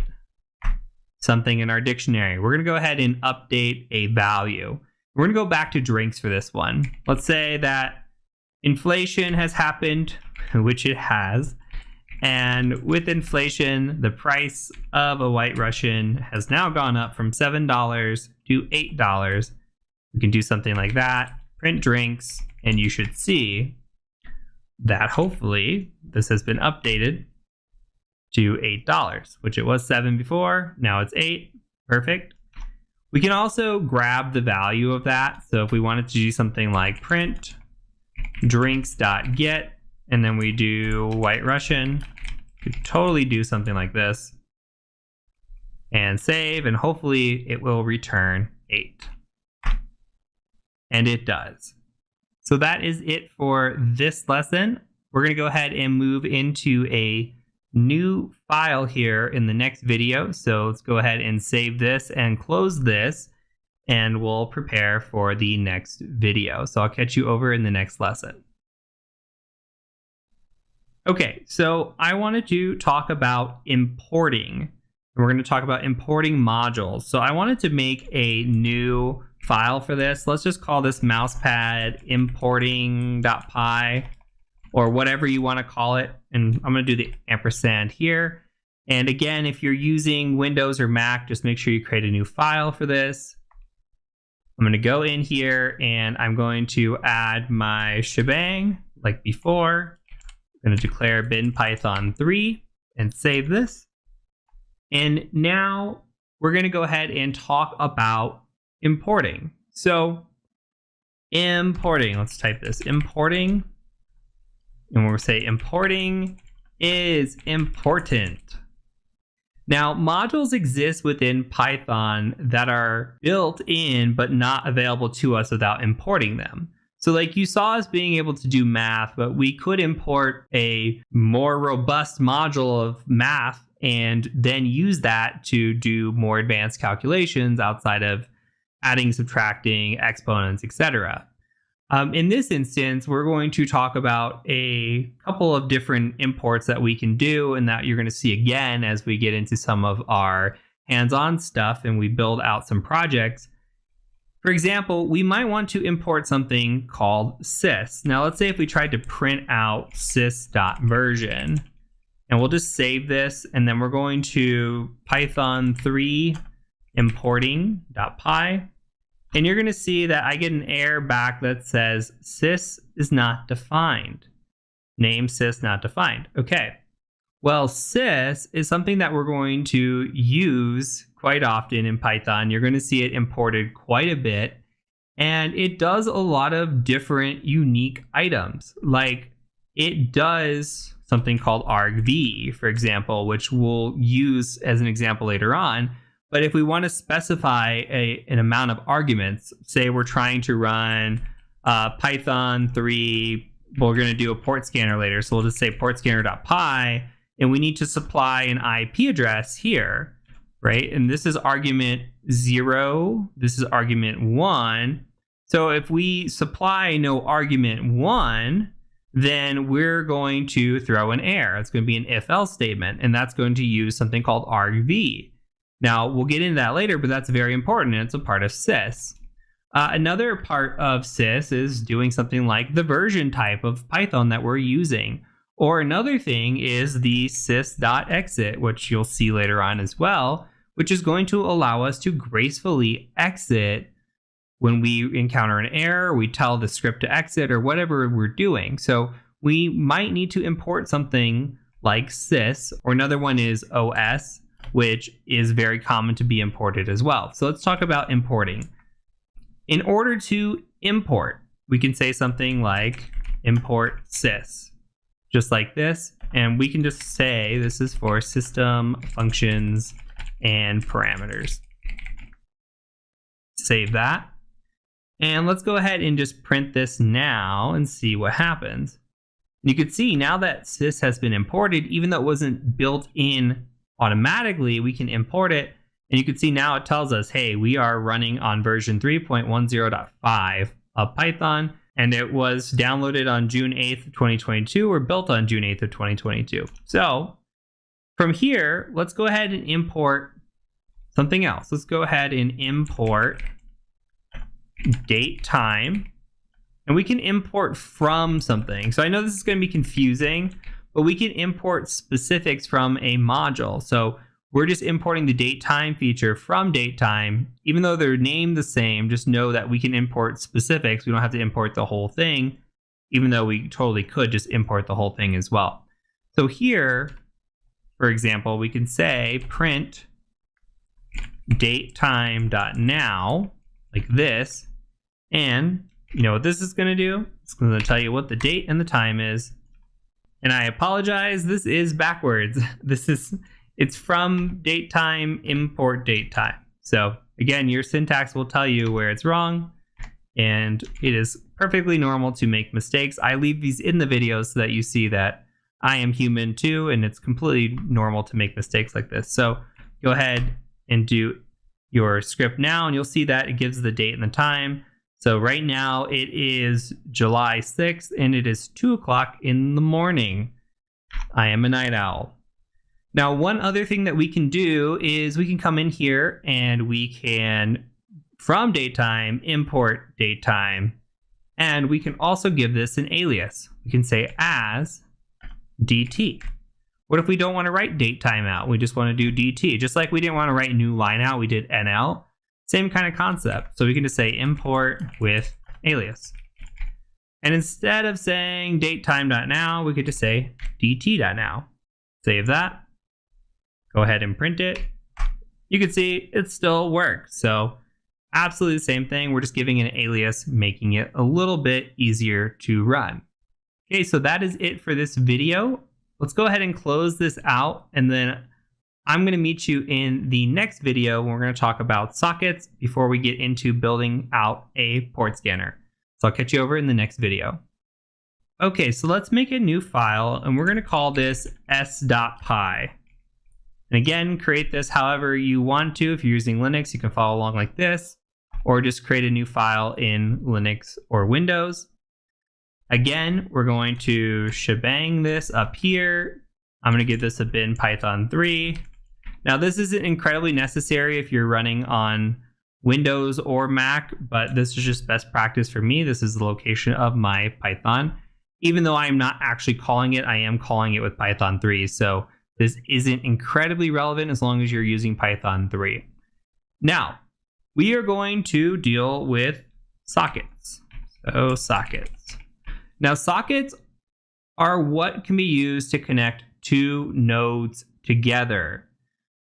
something in our dictionary. We're going to go ahead and update a value. We're going to go back to drinks for this one. Let's say that inflation has happened, which it has, And with inflation, the price of a White Russian has now gone up from $7 to $8. We can do something like that, print drinks, and you should see that hopefully this has been updated to $8, which it was $7 before. Now it's $8. Perfect. We can also grab the value of that. So if we wanted to do something like print drinks.get, and then we do White Russian, we could totally do something like this and save, and hopefully it will return 8. And it does. So that is it for this lesson. We're going to go ahead and move into a new file here in the next video. So let's go ahead and save this and close this, and we'll prepare for the next video. So I'll catch you over in the next lesson. Okay, so I wanted to talk about importing. We're going to talk about importing modules. So I wanted to make a new file for this. Let's just call this mousepad importing.py or whatever you want to call it. And I'm going to do the ampersand here. And again, if you're using Windows or Mac, just make sure you create a new file for this. I'm going to go in here and I'm going to add my shebang like before. I'm going to declare bin python 3 and save this. And now we're going to go ahead and talk about importing. So importing, let's type this, importing. And we'll say importing is important. Now, modules exist within Python that are built in but not available to us without importing them. So like you saw us being able to do math, but we could import a more robust module of math and then use that to do more advanced calculations outside of adding, subtracting, exponents, etc. In this instance, we're going to talk about a couple of different imports that we can do and that you're going to see again as we get into some of our hands-on stuff and we build out some projects. For example, we might want to import something called sys. Now, let's say if we tried to print out sys.version, and we'll just save this, and then we're going to python 3 importing.py, and you're going to see that I get an error back that says sys is not defined. Name sys not defined. Okay. Well, sys is something that we're going to use quite often in Python. You're going to see it imported quite a bit, and it does a lot of different unique items. Like it does something called argv, for example, which we'll use as an example later on. But if we want to specify an amount of arguments, say we're trying to run Python 3, we're going to do a port scanner later. So we'll just say portscanner.py, and we need to supply an IP address here, right? And this is argument 0. This is argument 1. So if we supply no argument 1, then we're going to throw an error. It's going to be an if-else statement, and that's going to use something called argv. Now, we'll get into that later, but that's very important, and it's a part of sys. Another part of sys is doing something like the version type of Python that we're using. Or another thing is the sys.exit, which you'll see later on as well, which is going to allow us to gracefully exit when we encounter an error, we tell the script to exit or whatever we're doing. So we might need to import something like sys, or another one is os, which is very common to be imported as well. So let's talk about importing. In order to import, we can say something like import sys, just like this. And we can just say this is for system functions and parameters. Save that. And let's go ahead and just print this now and see what happens. You can see now that sys has been imported, even though it wasn't built in automatically, we can import it. And you can see now it tells us, hey, we are running on version 3.10.5 of Python. And it was downloaded on June 8th, 2022, or built on June 8th of 2022. So from here, let's go ahead and import something else. Let's go ahead and import date time. And we can import from something. So I know this is going to be confusing, but we can import specifics from a module. So we're just importing the date time feature from datetime. Even though they're named the same, just know that we can import specifics. We don't have to import the whole thing, even though we totally could just import the whole thing as well. So here, for example, we can say print datetime.now like this. And you know what this is going to do? It's going to tell you what the date and the time is. And I apologize, this is backwards. It's from datetime, import datetime. So again, your syntax will tell you where it's wrong, and it is perfectly normal to make mistakes. I leave these in the video so that you see that I am human too, and it's completely normal to make mistakes like this. So go ahead and do your script now, and you'll see that it gives the date and the time. So right now it is July 6th, and it is 2 o'clock in the morning. I am a night owl. Now, one other thing that we can do is we can come in here and we can, from datetime, import datetime. And we can also give this an alias. We can say as DT. What if we don't want to write datetime out? We just want to do DT. Just like we didn't want to write new line out, we did NL. Same kind of concept. So we can just say import with alias. And instead of saying datetime.now, we could just say dt.now. Save that. Go ahead and print it. You can see it still works. So absolutely the same thing. We're just giving an alias, making it a little bit easier to run. Okay, so that is it for this video. Let's go ahead and close this out, and then I'm going to meet you in the next video when we're going to talk about sockets before we get into building out a port scanner. So I'll catch you over in the next video. Okay, so let's make a new file, and we're going to call this s.py. And again, create this however you want to. If you're using Linux, you can follow along like this, or just create a new file in Linux or Windows. Again, we're going to shebang this up here. I'm going to give this a bin Python 3. Now, this isn't incredibly necessary if you're running on Windows or Mac, but this is just best practice for me. This is the location of my Python. Even though I'm not actually calling it, I am calling it with Python 3. So this isn't incredibly relevant as long as you're using Python 3. Now, we are going to deal with sockets. So sockets. Now, sockets are what can be used to connect two nodes together.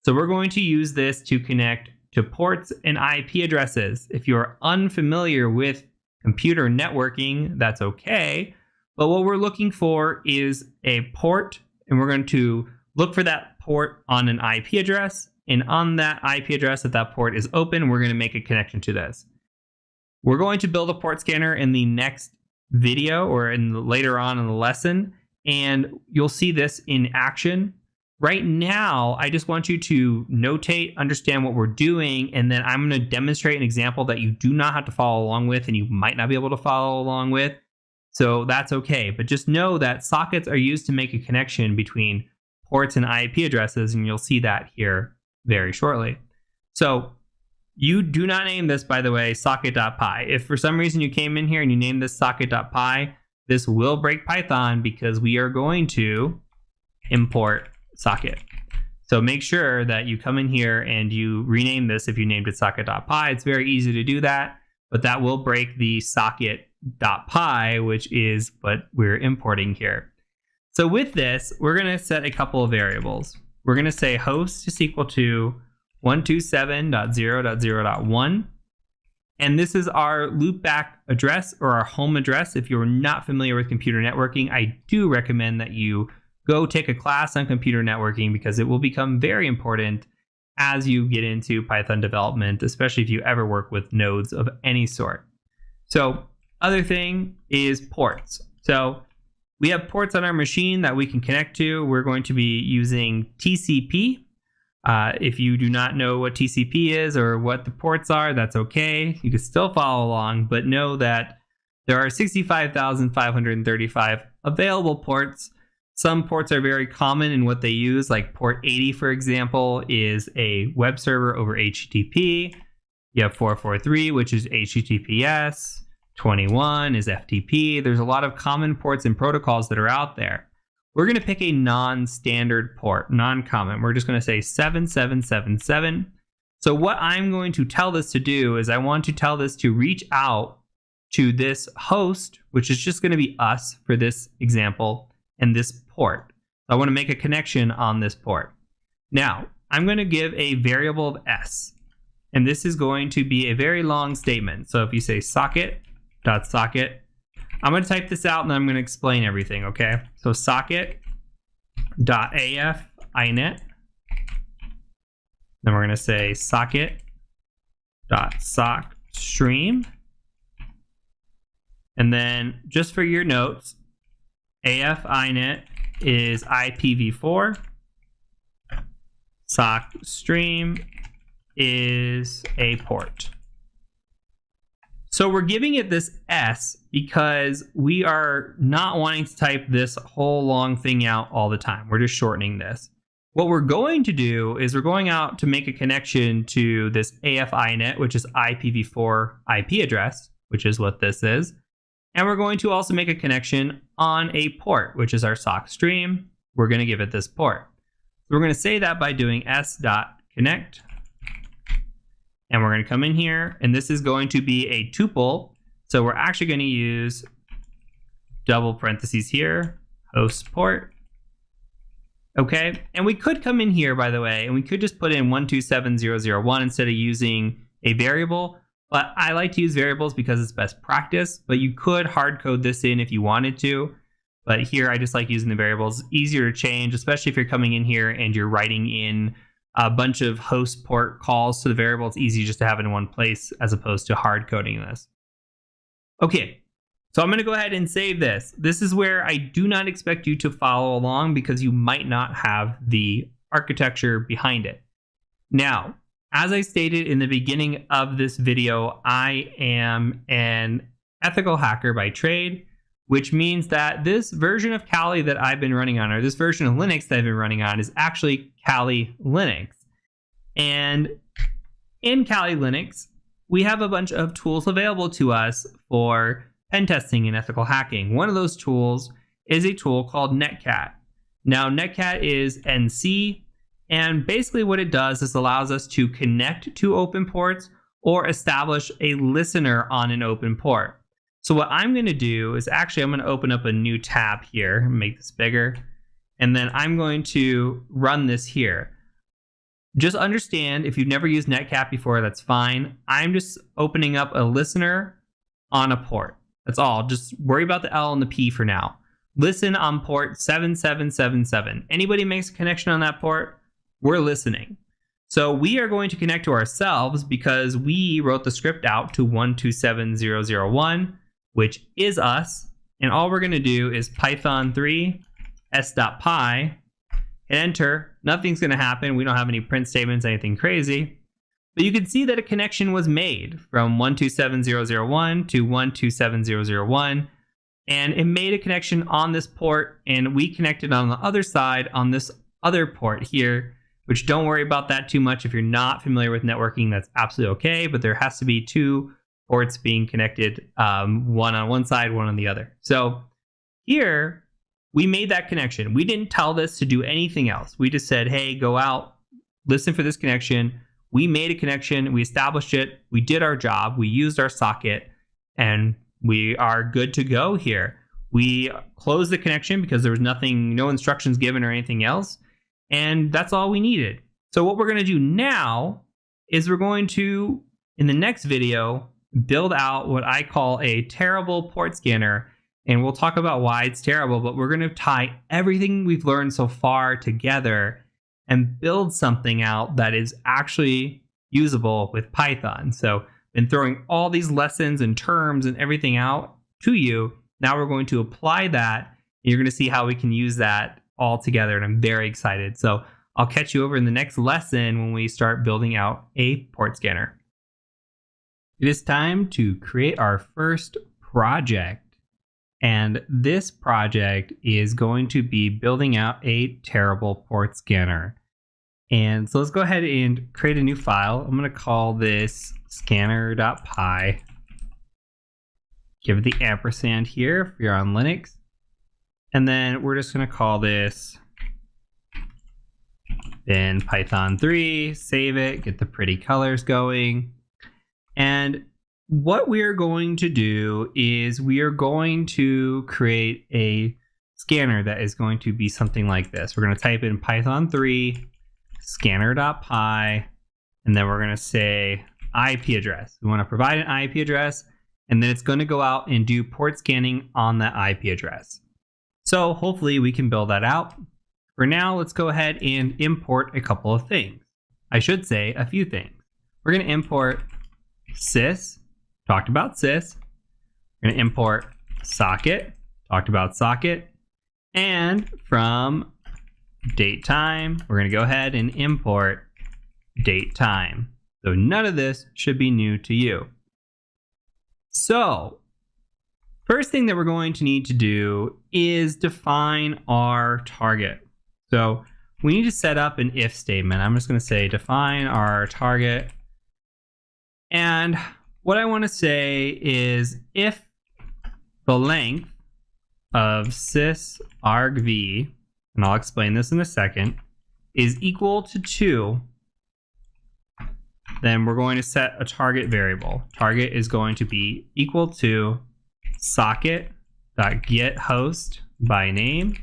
So we're going to use this to connect to ports and IP addresses. If you're unfamiliar with computer networking, that's okay. But what we're looking for is a port, and we're going to look for that port on an IP address. And on that IP address, if that port is open, we're going to make a connection to this. We're going to build a port scanner in the next video or later on in the lesson, and you'll see this in action. Right now, I just want you to notate, understand what we're doing, and then I'm going to demonstrate an example that you do not have to follow along with, and you might not be able to follow along with. So that's okay. But just know that sockets are used to make a connection between ports and IP addresses, and you'll see that here very shortly. So you do not name this, by the way, socket.py. If for some reason you came in here and you named this socket.py, this will break Python because we are going to import socket. So make sure that you come in here and you rename this if you named it socket.py. It's very easy to do that, but that will break the socket.py, which is what we're importing here. So with this, we're going to set a couple of variables. We're going to say host is equal to 127.0.0.1. And this is our loopback address or our home address. If you're not familiar with computer networking, I do recommend that you go take a class on computer networking because it will become very important as you get into Python development, especially if you ever work with nodes of any sort. So other thing is ports. So we have ports on our machine that we can connect to. We're going to be using TCP. If you do not know what TCP is or what the ports are, that's okay. You can still follow along, but know that there are 65,535 available ports. Some ports are very common in what they use, like port 80, for example, is a web server over HTTP. You have 443, which is HTTPS. 21 is FTP. There's a lot of common ports and protocols that are out there. we're going to pick a non-standard port, non-common. We're just going to say 7777. So what I'm going to tell this to do is I want to tell this to reach out to this host, which is just going to be us for this example, and this port. So I want to make a connection on this port. Now, I'm going to give a variable of s, and this is going to be a very long statement. So if you say socket.socket, I'm going to type this out and then I'm going to explain everything, okay? So socket.af inet. Then we're going to say socket.sockstream. And then just for your notes, AF inet is IPv4. Sockstream is a port. So we're giving it this S because we are not wanting to type this whole long thing out all the time. We're just shortening this. What we're going to do is we're going out to make a connection to this AF inet, which is IPv4 IP address, which is what this is. And we're going to also make a connection on a port, which is our sock stream. We're going to give it this port. So we're going to say that by doing s.connect. And we're going to come in here, and this is going to be a tuple. So we're actually going to use double parentheses here, host port. Okay, and we could come in here, by the way, and we could just put in 127001 instead of using a variable. But I like to use variables because it's best practice, but you could hard code this in if you wanted to. But here I just like using the variables. Easier to change, especially if you're coming in here and you're writing in a bunch of host port calls to the variable. It's easy just to have it in one place as opposed to hard coding this. Okay, so I'm going to go ahead and save this. This is where I do not expect you to follow along because you might not have the architecture behind it. Now, as I stated in the beginning of this video, I am an ethical hacker by trade, which means that this version of Kali that I've been running on, or this version of Linux that I've been running on, is actually Kali Linux. And in Kali Linux, we have a bunch of tools available to us for pen testing and ethical hacking. One of those tools is a tool called Netcat. Now, Netcat is NC, and basically what it does is allows us to connect to open ports or establish a listener on an open port. So what I'm going to do is actually I'm going to open up a new tab here, make this bigger, and then I'm going to run this here. Just understand, if you've never used Netcat before, that's fine. I'm just opening up a listener on a port. That's all. Just worry about the L and the P for now. Listen on port 7777. Anybody makes a connection on that port, we're listening. So we are going to connect to ourselves because we wrote the script out to 127001, which is us. And all we're going to do is Python 3 s.py, hit enter. Nothing's going to happen. We don't have any print statements, anything crazy. But you can see that a connection was made from 127001 to 127001. And it made a connection on this port, and we connected on the other side on this other port here, which don't worry about that too much. If you're not familiar with networking, that's absolutely okay. But there has to be two ports being connected, one on one side, one on the other. So here, we made that connection. We didn't tell this to do anything else. We just said, hey, go out, listen for this connection. We made a connection. We established it. We did our job. We used our socket, and we are good to go here. We closed the connection because there was nothing, no instructions given or anything else. And that's all we needed. So what we're going to do now is we're going to, in the next video, build out what I call a terrible port scanner. And we'll talk about why it's terrible, but we're going to tie everything we've learned so far together and build something out that is actually usable with Python. So been throwing all these lessons and terms and everything out to you. Now we're going to apply that, and you're going to see how we can use that all together, and I'm very excited. So I'll catch you over in the next lesson when we start building out a port scanner. It is time to create our first project. And this project is going to be building out a terrible port scanner. And so let's go ahead and create a new file. I'm going to call this scanner.py. Give it the ampersand here if you're on Linux. And then we're just going to call this bin Python 3, save it, get the pretty colors going. And what we are going to do is we are going to create a scanner that is going to be something like this. We're going to type in Python 3 scanner.py, and then we're going to say IP address. We want to provide an IP address, and then it's going to go out and do port scanning on that IP address. So hopefully we can build that out. For now, let's go ahead and import a couple of things. I should say a few things. We're going to import sys, talked about sys. We're going to import socket, talked about socket. And from datetime, we're going to go ahead and import datetime. So none of this should be new to you. So first thing that we're going to need to do is define our target. So we need to set up an if statement. I'm just going to say define our target. And what I want to say is if the length of sys argv, and I'll explain this in a second, is equal to 2, then we're going to set a target variable. Target is going to be equal to socket.getHost by name,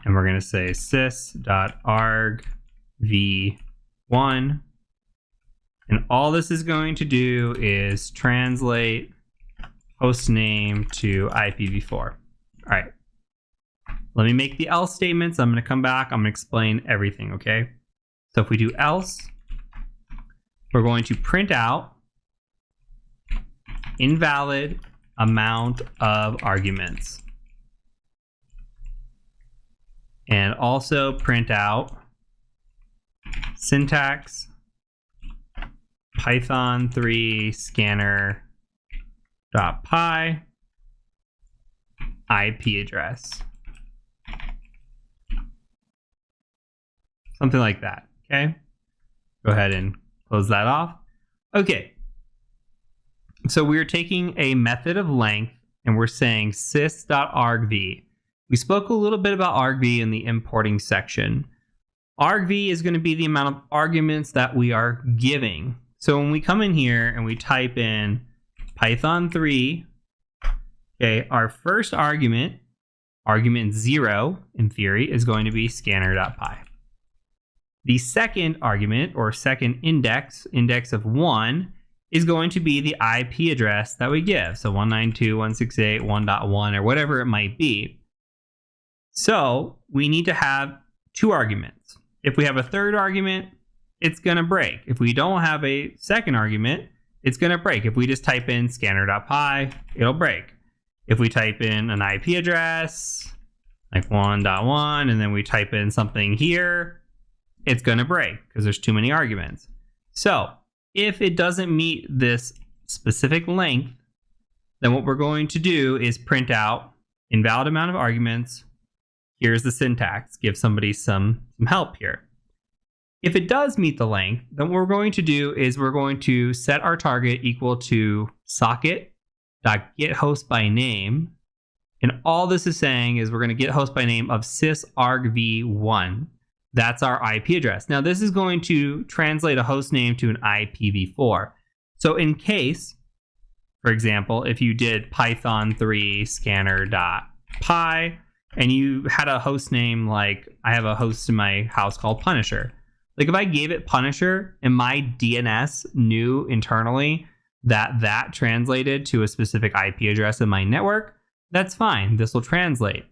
and we're going to say sys.argv1, and all this is going to do is translate host name to IPv4. All right. Let me make the else statements. I'm going to come back. I'm going to explain everything, okay? So if we do else, we're going to print out invalid amount of arguments. And also print out syntax Python 3 scanner .py IP address. Something like that, okay? Go ahead and close that off. Okay. So we're taking a method of length and we're saying sys.argv. We spoke a little bit about argv in the importing section. Argv is going to be the amount of arguments that we are giving. So when we come in here and we type in Python 3, okay, our first argument, argument 0, in theory, is going to be scanner.py. The second argument, or second index, index of 1, is going to be the IP address that we give. So 192.168.1.1 or whatever it might be. So we need to have 2 arguments. If we have a third argument, it's going to break. If we don't have a second argument, it's going to break. If we just type in scanner.py, it'll break. If we type in an IP address, like 1.1, and then we type in something here, it's going to break because there's too many arguments. So if it doesn't meet this specific length, then what we're going to do is print out invalid amount of arguments. Here's the syntax. Give somebody some help here. If it does meet the length, then what we're going to do is we're going to set our target equal to socket.getHost by name. And all this is saying is we're going to get host by name of sysargv1. That's our IP address. Now this is going to translate a host name to an IPv4. So in case, for example, if you did Python 3 scanner.py and you had a host name like I have a host in my house called Punisher. Like if I gave it Punisher and my DNS knew internally that that translated to a specific IP address in my network, that's fine. This will translate.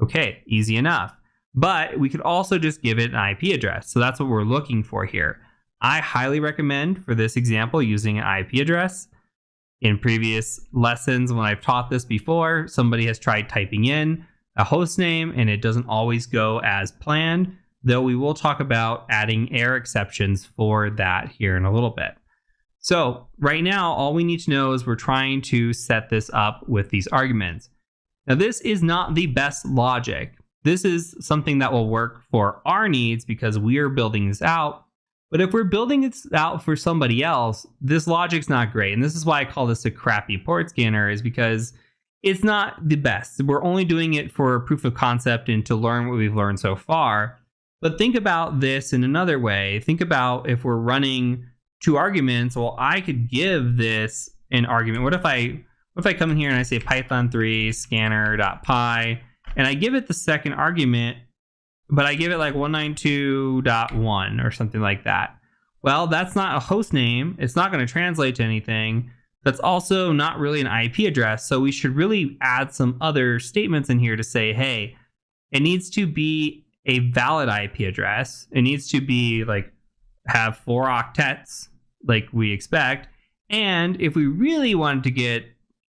Okay, easy enough. But we could also just give it an IP address. So that's what we're looking for here. I highly recommend for this example using an IP address. In previous lessons, when I've taught this before, somebody has tried typing in a host name and it doesn't always go as planned, though we will talk about adding error exceptions for that here in a little bit. So right now, all we need to know is we're trying to set this up with these arguments. Now, this is not the best logic. This is something that will work for our needs because we are building this out. But if we're building this out for somebody else, this logic's not great. And this is why I call this a crappy port scanner, is because it's not the best. We're only doing it for proof of concept and to learn what we've learned so far. But think about this in another way. Think about if we're running 2 arguments. Well, I could give this an argument. What if I come in here and I say python3 scanner.py and I give it the second argument, but I give it like 192.1 or something like that. Well, that's not a host name. It's not going to translate to anything. That's also not really an IP address. So we should really add some other statements in here to say, hey, it needs to be a valid IP address. It needs to be like have 4 octets like we expect. And if we really wanted to get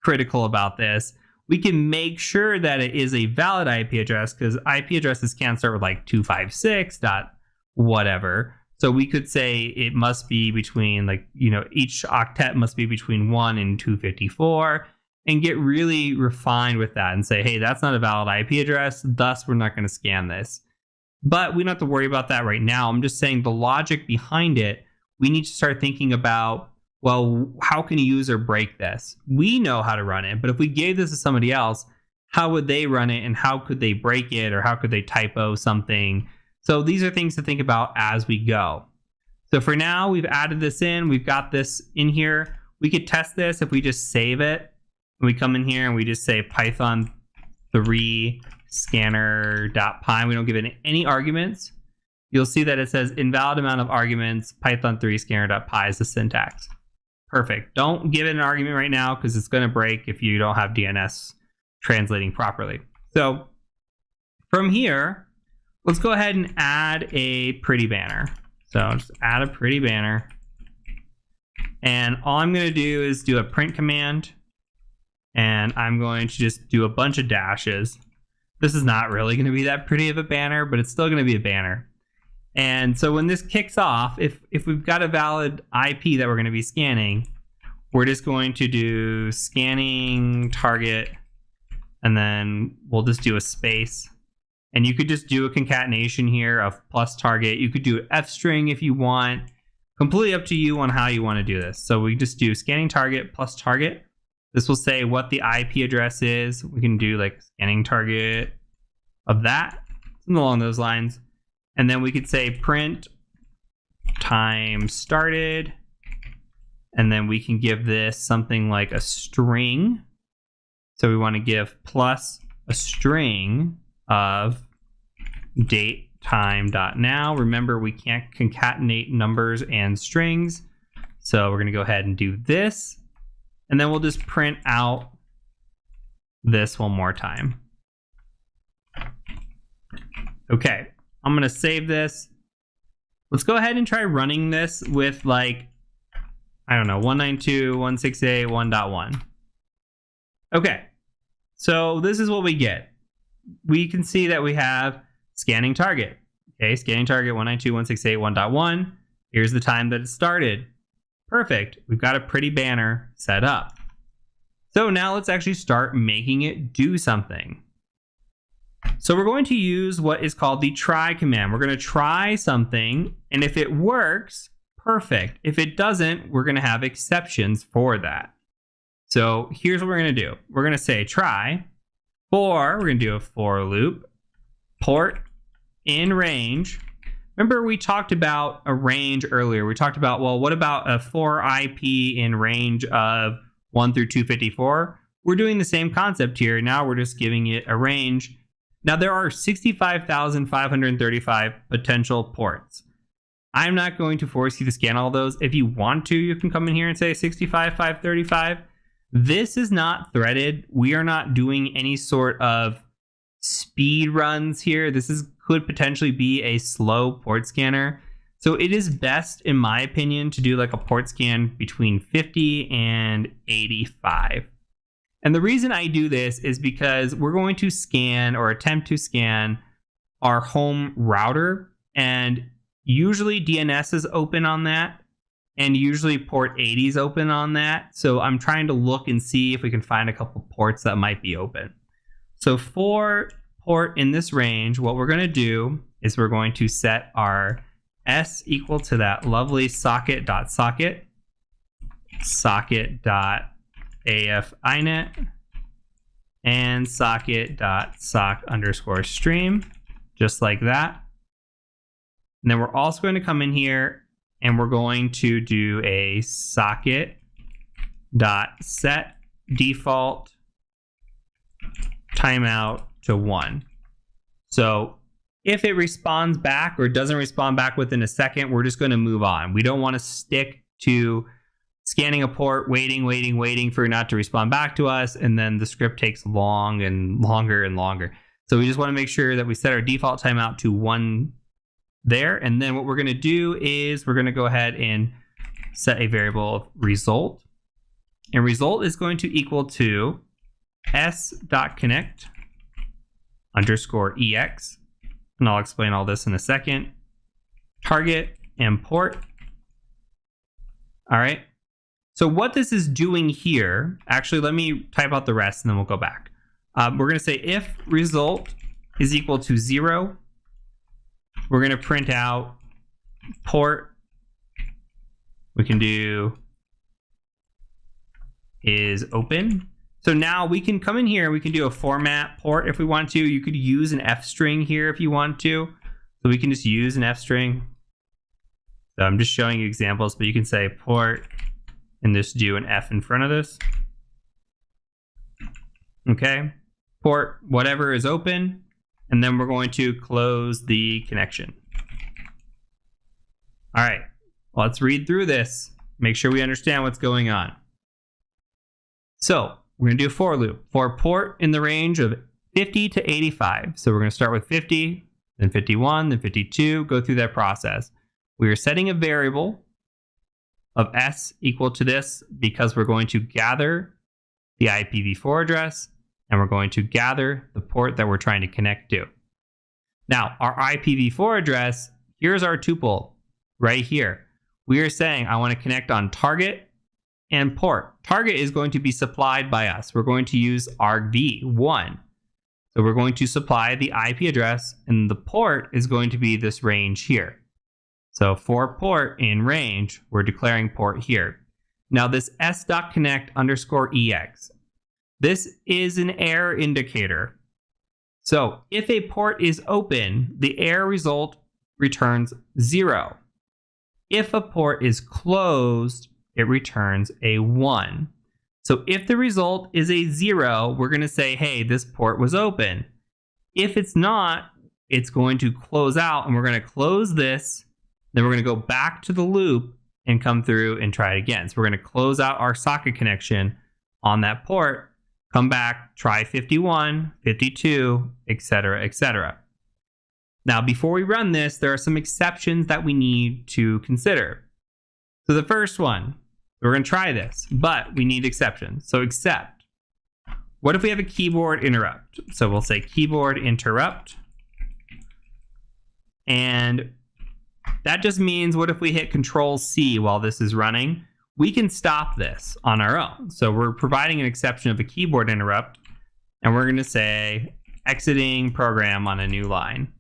critical about this, we can make sure that it is a valid IP address, because IP addresses can start with like 256 dot whatever. So we could say it must be between each octet must be between 1 and 254 and get really refined with that and say, hey, that's not a valid IP address. Thus, we're not going to scan this. But we don't have to worry about that right now. I'm just saying the logic behind it, we need to start thinking about, well, how can a user break this? We know how to run it, but if we gave this to somebody else, how would they run it and how could they break it or how could they typo something? So these are things to think about as we go. So for now, we've added this in. We've got this in here. We could test this if we just save it. We come in here and we just say python3 scanner.py. We don't give it any arguments. You'll see that it says invalid amount of arguments, python3 scanner.py is the syntax. Perfect. Don't give it an argument right now because it's going to break if you don't have DNS translating properly. So from here, let's go ahead and add a pretty banner. So just add a pretty banner. And all I'm going to do is do a print command. And I'm going to just do a bunch of dashes. This is not really going to be that pretty of a banner, but it's still going to be a banner. And so when this kicks off, if we've got a valid IP that we're going to be scanning, we're just going to do scanning target, and then we'll just do a space. And you could just do a concatenation here of plus target. You could do F string if you want. Completely up to you on how you want to do this. So we just do scanning target plus target. This will say what the IP address is. We can do like scanning target of that, something along those lines. And then we could say print time started. And then we can give this something like a string. So we want to give plus a string of date time dot now. Remember, we can't concatenate numbers and strings. So we're going to go ahead and do this. And then we'll just print out this one more time. Okay, I'm going to save this. Let's go ahead and try running this with like, I don't know, 192.168.1.1. Okay, so this is what we get. We can see that we have scanning target. Okay, scanning target 192.168.1.1. Here's the time that it started. Perfect. We've got a pretty banner set up. So now let's actually start making it do something. So we're going to use what is called the try command. We're going to try something, and if it works, perfect. If it doesn't, we're going to have exceptions for that. So here's what we're going to do. We're going to say try for, we're going to do a for loop, port in range. Remember we talked about a range earlier. We talked about, well, what about a for IP in range of 1 through 254? We're doing the same concept here. Now we're just giving it a range. Now there are 65,535 potential ports. I'm not going to force you to scan all those. If you want to, you can come in here and say 65,535. This is not threaded. We are not doing any sort of speed runs here. This could potentially be a slow port scanner. So it is best, in my opinion, to do like a port scan between 50 and 85. And the reason I do this is because we're going to scan or attempt to scan our home router, and usually DNS is open on that, and usually port 80 is open on that. So I'm trying to look and see if we can find a couple ports that might be open. So for port in this range, what we're going to do is we're going to set our S equal to that lovely socket.socket, socket.afinet, and socket.sock_stream, just like that. And then we're also going to come in here and we're going to do a socket.set default timeout to 1. So if it responds back or doesn't respond back within a second, we're just going to move on. We don't want to stick to scanning a port, waiting for it not to respond back to us, and then the script takes long and longer and longer. So we just want to make sure that we set our default timeout to 1 there. And then what we're going to do is we're going to go ahead and set a variable of result. And result is going to equal to s.connect_ex. And I'll explain all this in a second. Target and port. All right. So what this is doing here, actually, let me type out the rest and then we'll go back. We're going to say if result is equal to 0, we're going to print out port. We can do is open. So now we can come in here, we can do a format port if we want to. You could use an F string here if you want to. So we can just use an F string. So I'm just showing you examples, but you can say port and just do an F in front of this. Okay, port, whatever is open. And then we're going to close the connection. All right, let's read through this. Make sure we understand what's going on. So we're going to do a for loop for port in the range of 50 to 85. So we're going to start with 50, then 51, then 52, go through that process. We are setting a variable of s equal to this because we're going to gather the IPv4 address and we're going to gather the port that we're trying to connect to. Now, our IPv4 address, here's our tuple right here. We are saying I want to connect on target and port. Target is going to be supplied by us. We're going to use argv1. So we're going to supply the IP address and the port is going to be this range here. So for port in range, we're declaring port here. Now this s.connect_ex, this is an error indicator. So if a port is open, the error result returns 0. If a port is closed, it returns a 1. So if the result is a 0, we're going to say, hey, this port was open. If it's not, it's going to close out and we're going to close this. Then we're going to go back to the loop and come through and try it again. So we're going to close out our socket connection on that port, come back, try 51, 52, etc., etc. Now, before we run this, there are some exceptions that we need to consider. So the first one, we're going to try this, but we need exceptions. So except, what if we have a keyboard interrupt? So we'll say keyboard interrupt. And that just means what if we hit Control-C while this is running? We can stop this on our own. So we're providing an exception of a keyboard interrupt, and we're going to say exiting program on a new line.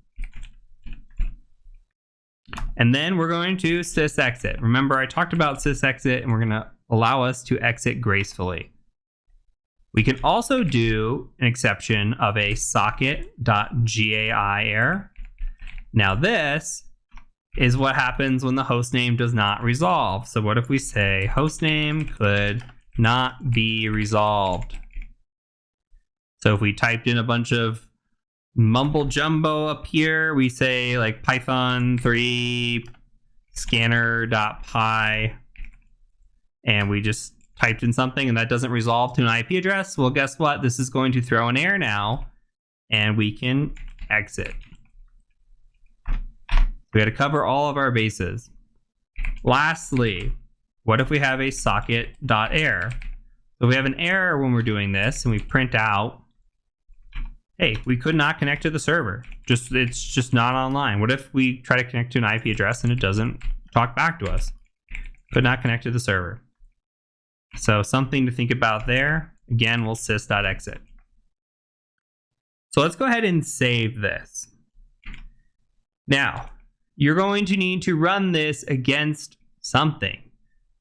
And then we're going to sysexit. Remember, I talked about sysexit, and we're going to allow us to exit gracefully. We can also do an exception of a socket.gai error. Now this is what happens when the hostname does not resolve. So what if we say hostname could not be resolved? So if we typed in a bunch of mumble jumbo up here, we say like Python 3 scanner.py, and we just typed in something and that doesn't resolve to an IP address. Well, guess what? This is going to throw an error now, and we can exit. We got to cover all of our bases. Lastly, what if we have a socket.error? So we have an error when we're doing this, and we print out, hey, we could not connect to the server. It's just not online. What if we try to connect to an IP address and it doesn't talk back to us? Could not connect to the server. So something to think about there. Again, we'll sys.exit. So let's go ahead and save this. Now, you're going to need to run this against something.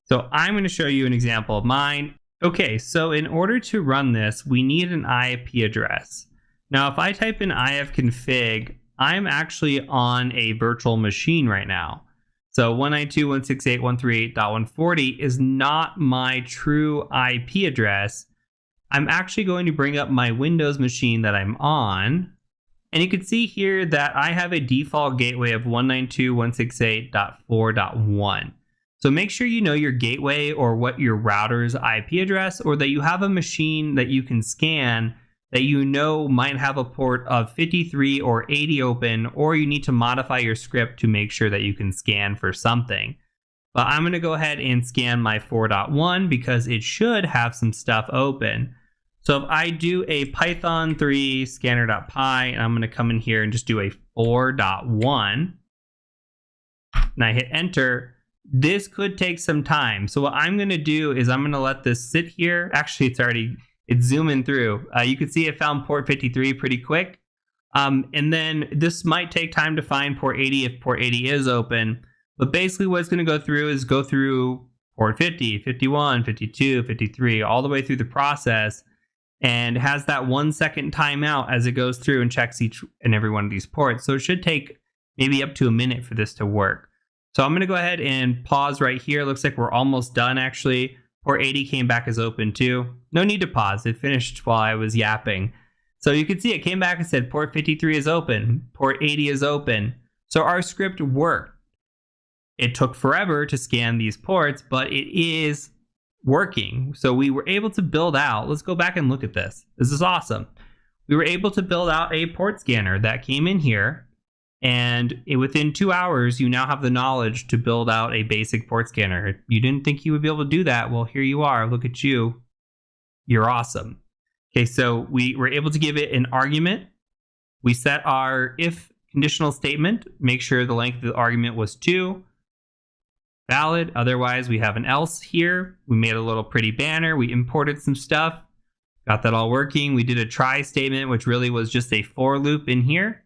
So I'm going to show you an example of mine. Okay, so in order to run this, we need an IP address. Now, if I type in ifconfig, I'm actually on a virtual machine right now. So 192.168.138.140 is not my true IP address. I'm actually going to bring up my Windows machine that I'm on. And you can see here that I have a default gateway of 192.168.4.1. So make sure you know your gateway or what your router's IP address, or that you have a machine that you can scan that you know might have a port of 53 or 80 open, or you need to modify your script to make sure that you can scan for something. But I'm going to go ahead and scan my 4.1 because it should have some stuff open. So if I do a Python 3 scanner.py, and I'm going to come in here and just do a 4.1, and I hit enter, this could take some time. So what I'm going to do is I'm going to let this sit here. Actually, it's zooming through. You can see it found port 53 pretty quick. And then this might take time to find port 80 if port 80 is open. But basically what it's going to go through is go through port 50, 51, 52, 53, all the way through the process, and has that 1 second timeout as it goes through and checks each and every one of these ports. So it should take maybe up to a minute for this to work. So I'm going to go ahead and pause right here. Looks like we're almost done, actually. Port 80 came back as open too. No need to pause. It finished while I was yapping. So you can see it came back and said port 53 is open. Port 80 is open. So our script worked. It took forever to scan these ports, but it is working. So we were able to build out. Let's go back and look at this. This is awesome. We were able to build out a port scanner that came in here. And within 2 hours, you now have the knowledge to build out a basic port scanner. You didn't think you would be able to do that. Well, here you are. Look at you. You're awesome. Okay, so we were able to give it an argument. We set our if conditional statement. Make sure the length of the argument was 2. Valid. Otherwise, we have an else here. We made a little pretty banner. We imported some stuff. Got that all working. We did a try statement, which really was just a for loop in here.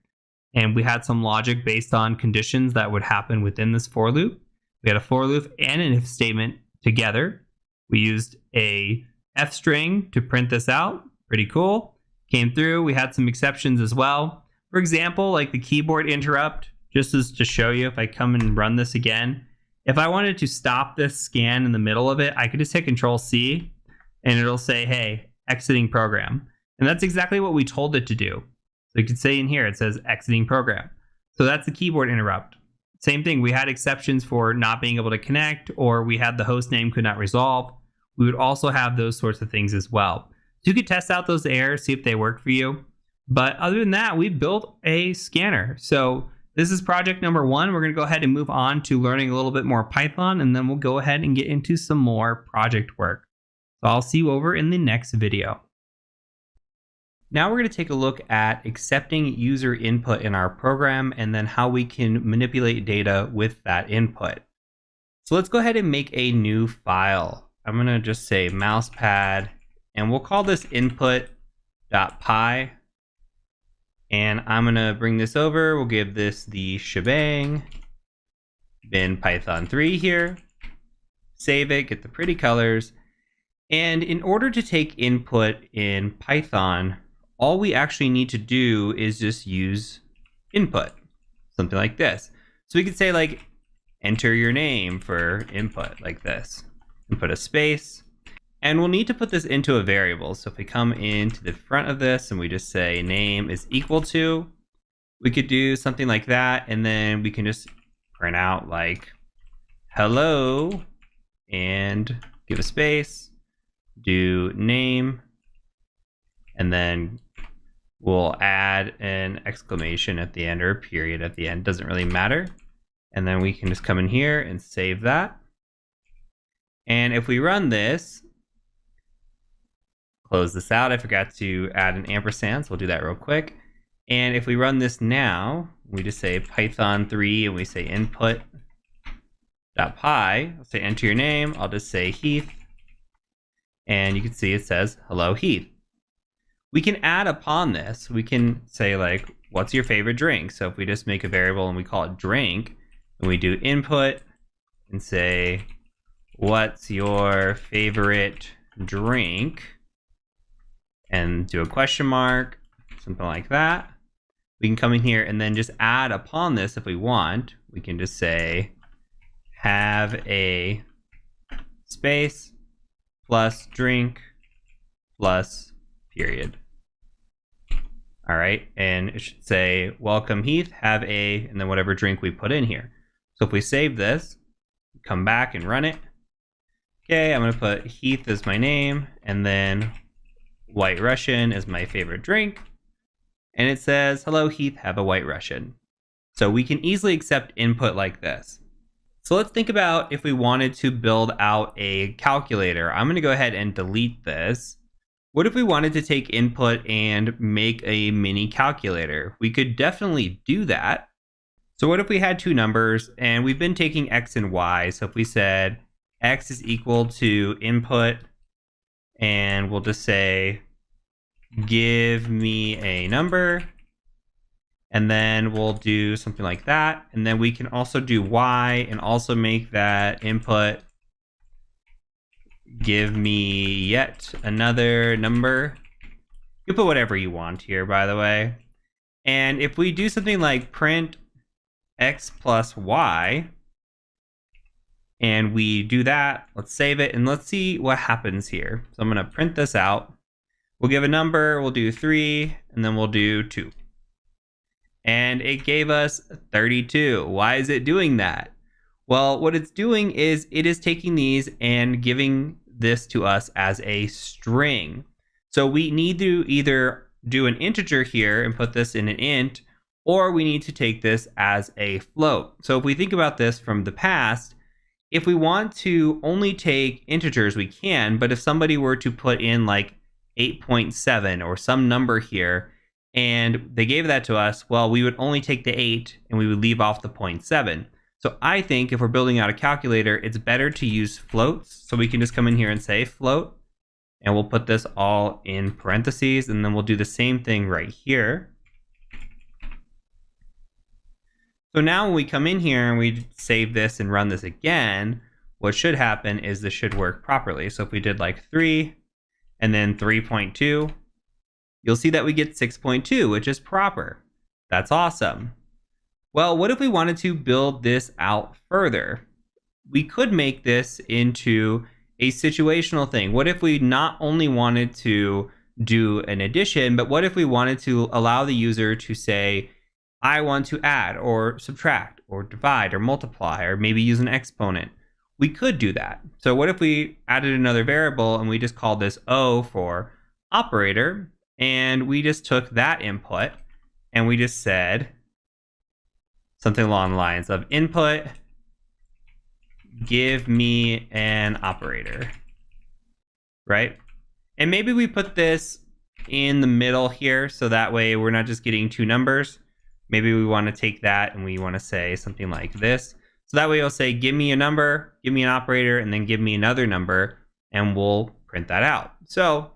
And we had some logic based on conditions that would happen within this for loop. We had a for loop and an if statement together. We used a f string to print this out. Pretty cool. Came through. We had some exceptions as well. For example, like the keyboard interrupt, just as to show you, if I come and run this again, if I wanted to stop this scan in the middle of it, I could just hit Control-C and it'll say, hey, exiting program. And that's exactly what we told it to do. So you could say in here, it says exiting program. So that's the keyboard interrupt. Same thing, we had exceptions for not being able to connect, or we had the host name could not resolve. We would also have those sorts of things as well. So you could test out those errors, see if they work for you. But other than that, we built a scanner. So this is project number 1. We're going to go ahead and move on to learning a little bit more Python, and then we'll go ahead and get into some more project work. So I'll see you over in the next video. Now we're going to take a look at accepting user input in our program and then how we can manipulate data with that input. So let's go ahead and make a new file. I'm going to just say mousepad, and we'll call this input.py. And I'm going to bring this over. We'll give this the shebang, bin Python 3 here. Save it, get the pretty colors. And in order to take input in Python, all we actually need to do is just use input, something like this. So we could say like, enter your name for input like this, and put a space. And we'll need to put this into a variable. So if we come into the front of this and we just say name is equal to, we could do something like that. And then we can just print out like hello and give a space, do name, and then we'll add an exclamation at the end or a period at the end. Doesn't really matter. And then we can just come in here and save that. And if we run this, close this out. I forgot to add an ampersand, so we'll do that real quick. And if we run this now, we just say Python 3 and we say input.py. I'll say enter your name. I'll just say Heath. And you can see it says hello Heath. We can add upon this. We can say like, what's your favorite drink? So if we just make a variable and we call it drink, and we do input and say, what's your favorite drink and do a question mark, something like that. We can come in here and then just add upon this if we want. We can just say have a space plus drink plus period. All right, and it should say welcome Heath, have a, and then whatever drink we put in here. So if we save this, come back and run it. Okay, I'm gonna put Heath as my name, and then White Russian is my favorite drink. And it says, hello Heath, have a White Russian. So we can easily accept input like this. So let's think about if we wanted to build out a calculator. I'm gonna go ahead and delete this. What if we wanted to take input and make a mini calculator? We could definitely do that. So what if we had two numbers and we've been taking X and Y? So if we said X is equal to input, and we'll just say, give me a number, and then we'll do something like that. And then we can also do Y and also make that input give me yet another number. You put whatever you want here, by the way. And if we do something like print X plus Y, and we do that, let's save it, and let's see what happens here. So I'm gonna print this out. We'll give a number, we'll do 3, and then we'll do 2. And it gave us 32. Why is it doing that? Well, what it's doing is it is taking these and giving this to us as a string. So we need to either do an integer here and put this in an int, or we need to take this as a float. So if we think about this from the past, if we want to only take integers, we can, but if somebody were to put in like 8.7 or some number here, and they gave that to us, well, we would only take the 8 and we would leave off the 0.7. So I think if we're building out a calculator, it's better to use floats. So we can just come in here and say float, and we'll put this all in parentheses, and then we'll do the same thing right here. So now when we come in here and we save this and run this again, what should happen is this should work properly. So if we did like 3 and then 3.2, you'll see that we get 6.2, which is proper. That's awesome. Well, what if we wanted to build this out further? We could make this into a situational thing. What if we not only wanted to do an addition, but what if we wanted to allow the user to say, I want to add or subtract or divide or multiply or maybe use an exponent? We could do that. So what if we added another variable and we just called this O for operator, and we just took that input and we just said something along the lines of input, give me an operator, right? And maybe we put this in the middle here, so that way we're not just getting two numbers. Maybe we want to take that and we want to say something like this. So that way it'll say, give me a number, give me an operator, and then give me another number, and we'll print that out. So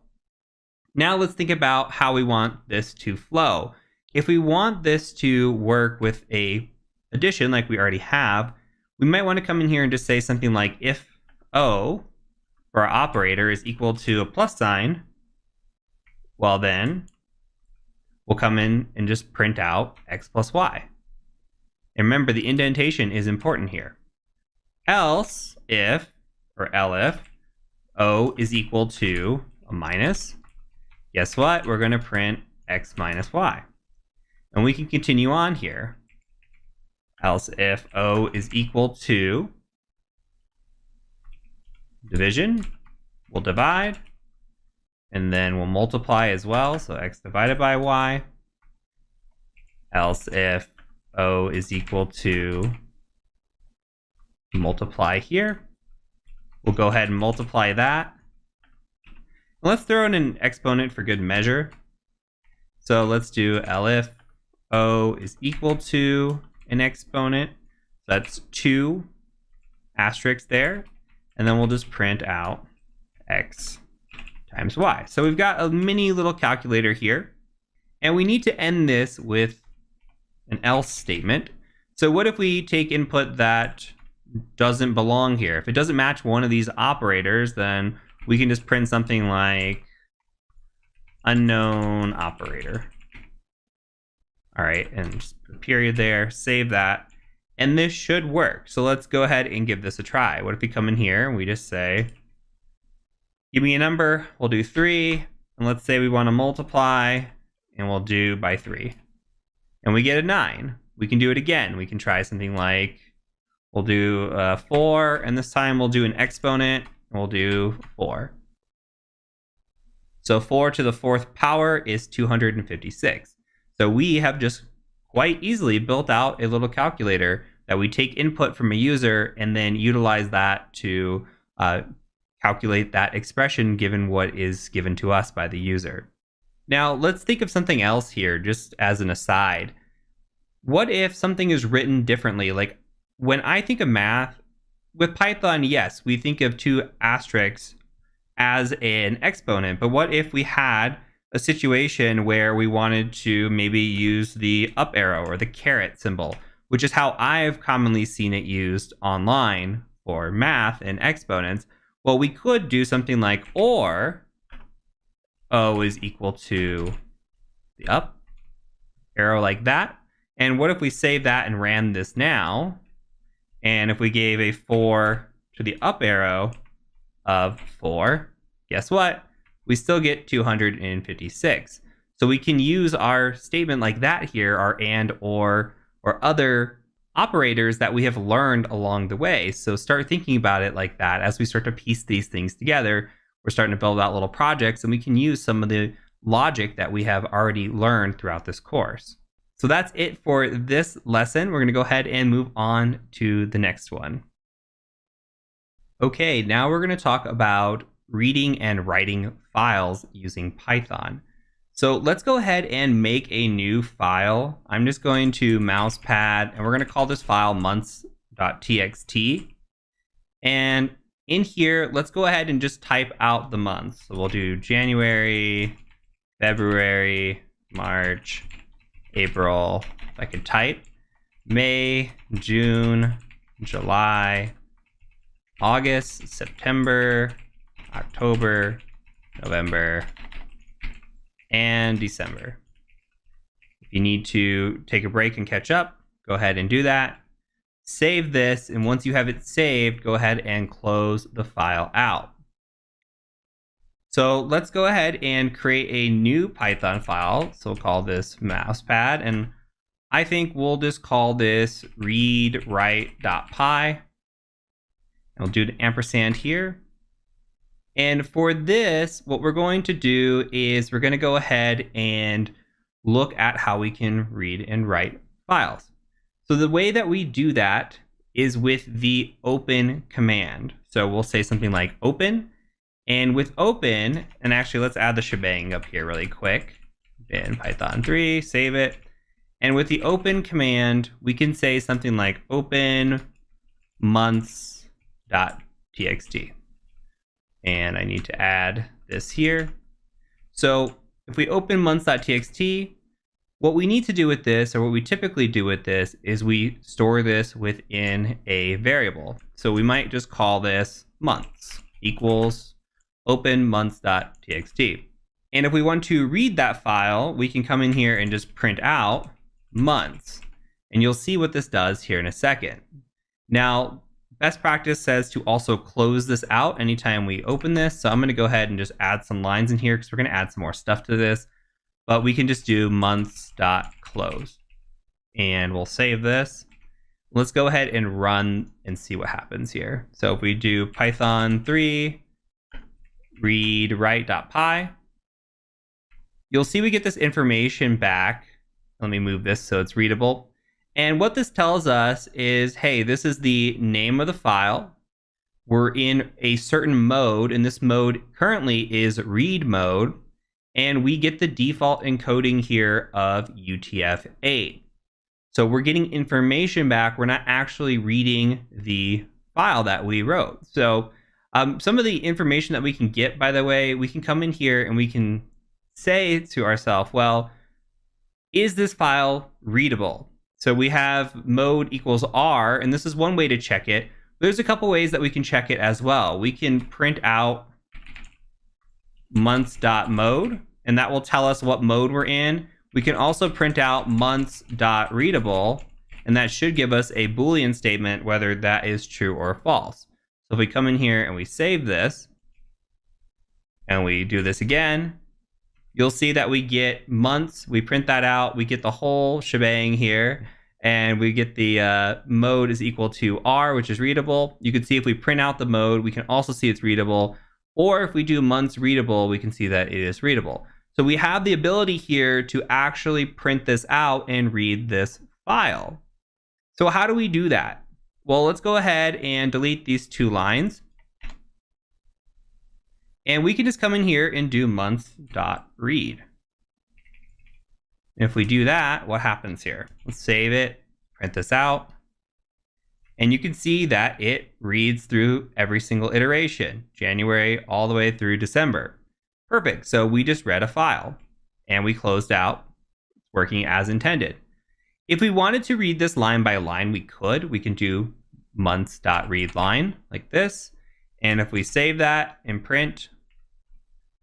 now let's think about how we want this to flow. If we want this to work with a addition like we already have, we might want to come in here and just say something like if O for our operator is equal to a plus sign, well then we'll come in and just print out X plus Y. And remember, the indentation is important here. Else if, or elif, O is equal to a minus, guess what? We're going to print X minus Y. And we can continue on here. Else if O is equal to division, we'll divide, and then we'll multiply as well, so X divided by Y. Else if O is equal to multiply here, we'll go ahead and multiply that. And let's throw in an exponent for good measure. So let's do elif O is equal to an exponent. So that's 2 asterisks there. And then we'll just print out X times Y. So we've got a mini little calculator here. And we need to end this with an else statement. So what if we take input that doesn't belong here? If it doesn't match one of these operators, then we can just print something like unknown operator. All right, and just put a period there, save that, and this should work. So let's go ahead and give this a try. What if we come in here and we just say, give me a number, we'll do 3, and let's say we want to multiply, and we'll do by 3. And we get a 9. We can do it again. We can try something like, we'll do 4, and this time we'll do an exponent, and we'll do 4. So 4 to the 4th power is 256. So we have just quite easily built out a little calculator that we take input from a user and then utilize that to calculate that expression given what is given to us by the user. Now, let's think of something else here, just as an aside. What if something is written differently? Like, when I think of math, with Python, yes, we think of 2 asterisks as an exponent, but what if we had a situation where we wanted to maybe use the up arrow or the caret symbol, which is how I've commonly seen it used online for math and exponents? Well, we could do something like or O is equal to the up arrow like that. And what if we save that and ran this now? And if we gave a 4 to the up arrow of 4, guess what? We still get 256. So we can use our statement like that here, our and, or other operators that we have learned along the way. So start thinking about it like that. As we start to piece these things together, we're starting to build out little projects, and we can use some of the logic that we have already learned throughout this course. So that's it for this lesson. We're going to go ahead and move on to the next one. Okay, now we're going to talk about reading and writing files using Python. So let's go ahead and make a new file. I'm just going to mousepad, and we're going to call this file months.txt. And in here, let's go ahead and just type out the months. So we'll do January, February, March, April, if I could type, May, June, July, August, September, October, November, and December. If you need to take a break and catch up, go ahead and do that. Save this, and once you have it saved, go ahead and close the file out. So let's go ahead and create a new Python file. So we'll call this mousepad, and I think we'll just call this readwrite.py. And we'll do the ampersand here. And for this, what we're going to do is we're going to go ahead and look at how we can read and write files. So the way that we do that is with the open command. So we'll say something like open, and with open, and actually let's add the shebang up here really quick in Python 3, save it. And with the open command, we can say something like open months.txt. And I need to add this here. So if we open months.txt, what we need to do with this, or what we typically do with this, is we store this within a variable. So we might just call this months equals open months.txt. And if we want to read that file, we can come in here and just print out months. And you'll see what this does here in a second. Now, best practice says to also close this out anytime we open this. So I'm going to go ahead and just add some lines in here because we're going to add some more stuff to this. But we can just do months.close. And we'll save this. Let's go ahead and run and see what happens here. So if we do Python 3 readwrite.py, you'll see we get this information back. Let me move this so it's readable. And what this tells us is, hey, this is the name of the file. We're in a certain mode, and this mode currently is read mode. And we get the default encoding here of UTF-8. So we're getting information back. We're not actually reading the file that we wrote. So some of the information that we can get, by the way, we can come in here and we can say to ourselves, well, is this file readable? So we have mode equals R, and this is one way to check it. There's a couple ways that we can check it as well. We can print out months.mode, and that will tell us what mode we're in. We can also print out months.readable, and that should give us a Boolean statement whether that is true or false. So if we come in here and we save this, and we do this again, you'll see that we get months. We print that out. We get the whole shebang here. And we get the mode is equal to R, which is readable. You can see if we print out the mode, we can also see it's readable. Or if we do months readable, we can see that it is readable. So we have the ability here to actually print this out and read this file. So how do we do that? Well, let's go ahead and delete these 2 lines. And we can just come in here and do months.read. If we do that, what happens here? Let's save it, print this out. And you can see that it reads through every single iteration, January all the way through December. Perfect. So we just read a file and we closed out, working as intended. If we wanted to read this line by line, we could. We can do months.readLine like this. And if we save that and print,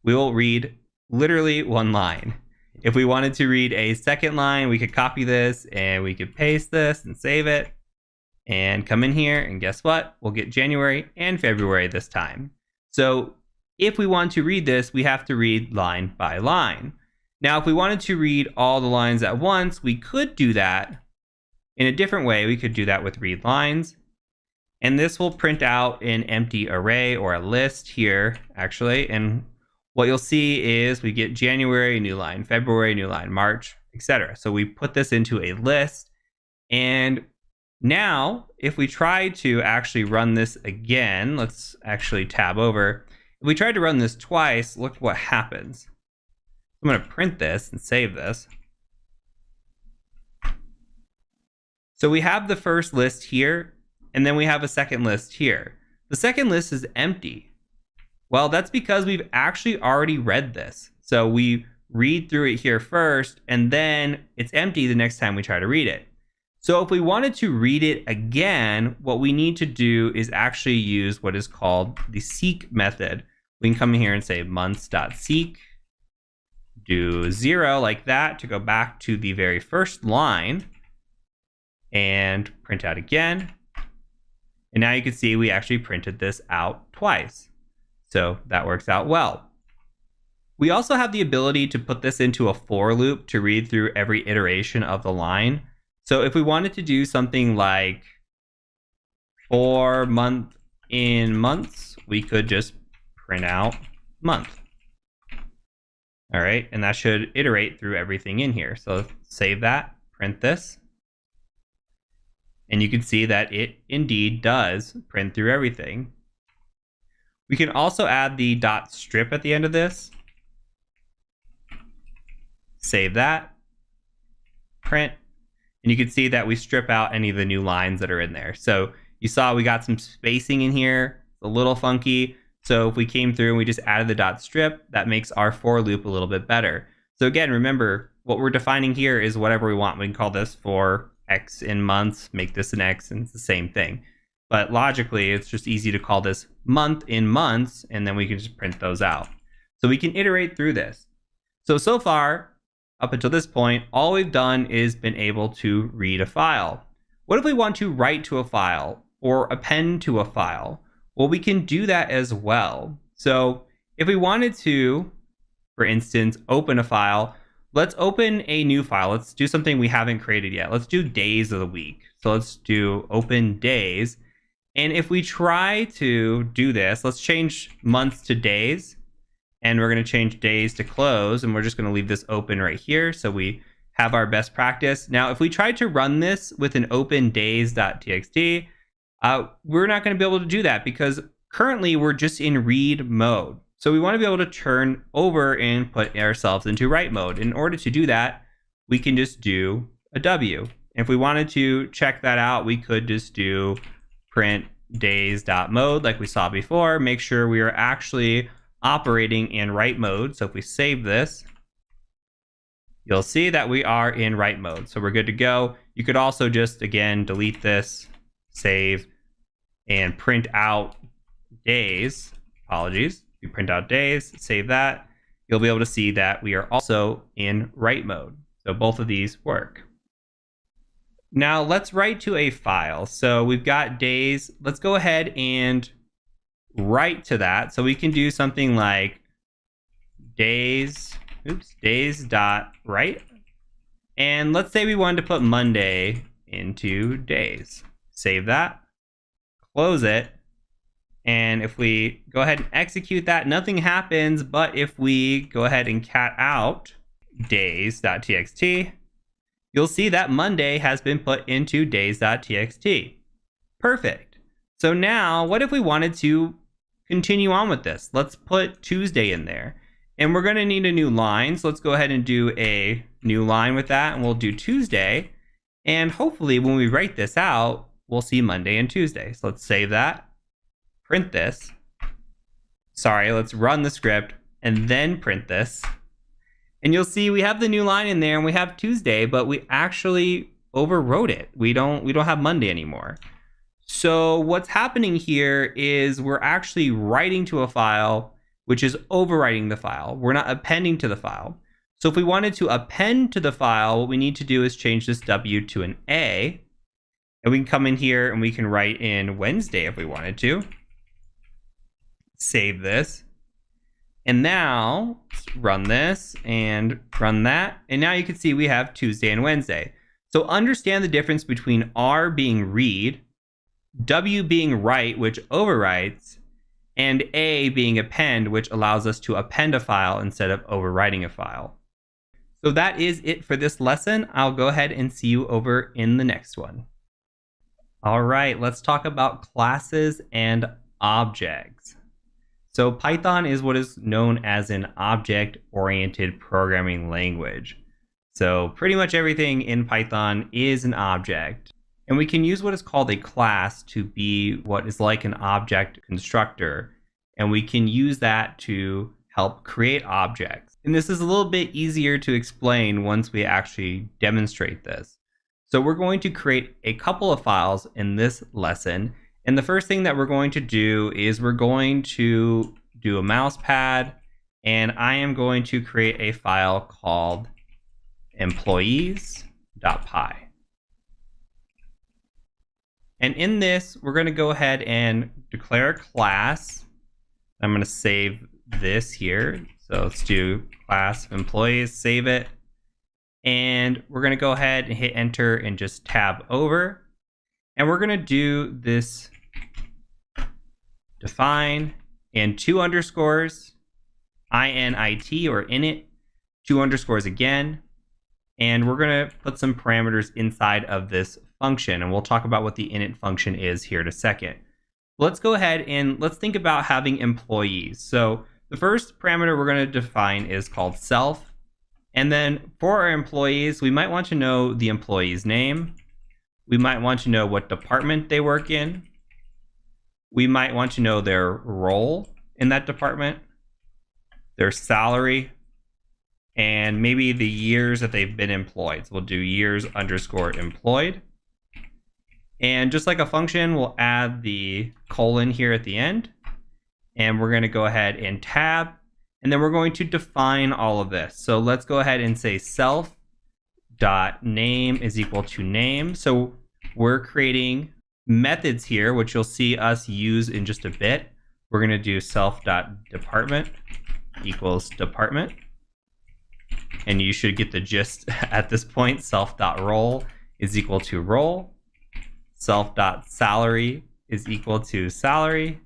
we will read literally 1 line. If we wanted to read a second line, we could copy this and we could paste this and save it and come in here, and guess what? We'll get January and February this time. So if we want to read this, we have to read line by line. Now, if we wanted to read all the lines at once, we could do that in a different way. We could do that with read lines. And this will print out an empty array or a list here, actually. And what you'll see is we get January, new line, February, new line, March, etc. So we put this into a list. And now, if we try to actually run this again, let's actually tab over. If we try to run this twice, look what happens. I'm going to print this and save this. So we have the first list here, and then we have a second list here. The second list is empty. Well, that's because we've actually already read this. So we read through it here first, and then it's empty the next time we try to read it. So if we wanted to read it again, what we need to do is actually use what is called the seek method. We can come in here and say months.seek, do 0 like that to go back to the very first line, and print out again. And now you can see we actually printed this out twice. So that works out well. We also have the ability to put this into a for loop to read through every iteration of the line. So if we wanted to do something like for month in months, we could just print out month. All right, and that should iterate through everything in here. So save that, print this. And you can see that it indeed does print through everything. We can also add the .strip at the end of this. Save that, print, and you can see that we strip out any of the new lines that are in there. So you saw we got some spacing in here, it's a little funky. So if we came through and we just added the .strip, that makes our for loop a little bit better. So again, remember, what we're defining here is whatever we want. We can call this for X in months, make this an X, and it's the same thing. But logically, it's just easy to call this month in months, and then we can just print those out. So we can iterate through this. So far, up until this point, all we've done is been able to read a file. What if we want to write to a file or append to a file? Well, we can do that as well. So if we wanted to, for instance, open a file, let's open a new file. Let's do something we haven't created yet. Let's do days of the week. So let's do open days. And if we try to do this, let's change months to days. And we're going to change days to close. And we're just going to leave this open right here. So we have our best practice. Now, if we tried to run this with an open days.txt, we're not going to be able to do that because currently we're just in read mode. So we want to be able to turn over and put ourselves into write mode. In order to do that, we can just do a W. If we wanted to check that out, we could just do print days.mode like we saw before. Make sure we are actually operating in write mode. So if we save this, you'll see that we are in write mode. So we're good to go. You could also just, again, delete this, save, and print out days. Apologies. We print out days, save that. You'll be able to see that we are also in write mode. So both of these work. Now let's write to a file. So we've got days. Let's go ahead and write to that. So we can do something like days.write. And let's say we wanted to put Monday into days. Save that, close it. And if we go ahead and execute that, nothing happens. But if we go ahead and cat out days.txt, you'll see that Monday has been put into days.txt. Perfect. So now what if we wanted to continue on with this? Let's put Tuesday in there. And we're going to need a new line. So let's go ahead and do a new line with that. And we'll do Tuesday. And hopefully when we write this out, we'll see Monday and Tuesday. So let's save that. Print this. Sorry, let's run the script and then print this. And you'll see we have the new line in there and we have Tuesday, but we actually overwrote it. We don't have Monday anymore. So what's happening here is we're actually writing to a file, which is overwriting the file. We're not appending to the file. So if we wanted to append to the file, what we need to do is change this W to an A. And we can come in here and we can write in Wednesday if we wanted to. Save this. And now let's run this and run that. And now you can see we have Tuesday and Wednesday. So understand the difference between R being read, W being write, which overwrites, and A being append, which allows us to append a file instead of overwriting a file. So that is it for this lesson. I'll go ahead and see you over in the next one. All right, let's talk about classes and objects. So Python is what is known as an object-oriented programming language. So pretty much everything in Python is an object. And we can use what is called a class to be what is like an object constructor. And we can use that to help create objects. And this is a little bit easier to explain once we actually demonstrate this. So we're going to create a couple of files in this lesson. And the first thing that we're going to do is we're going to do a mouse pad, and I am going to create a file called employees.py. And in this, we're going to go ahead and declare a class. I'm going to save this here. So let's do class employees, save it. And we're going to go ahead and hit enter and just tab over. And we're going to do this define and 2 underscores, init or init, 2 underscores again. And we're going to put some parameters inside of this function. And we'll talk about what the init function is here in a second. Let's go ahead and let's think about having employees. So the first parameter we're going to define is called self. And then for our employees, we might want to know the employee's name. We might want to know what department they work in. We might want to know their role in that department, their salary, and maybe the years that they've been employed. So we'll do years underscore employed. And just like a function, we'll add the colon here at the end. And we're going to go ahead and tab. And then we're going to define all of this. So let's go ahead and say self.name is equal to name. So we're creating methods here, which you'll see us use in just a bit. We're going to do self.department equals department. And you should get the gist at this point. Self.role is equal to role. Self.salary is equal to salary.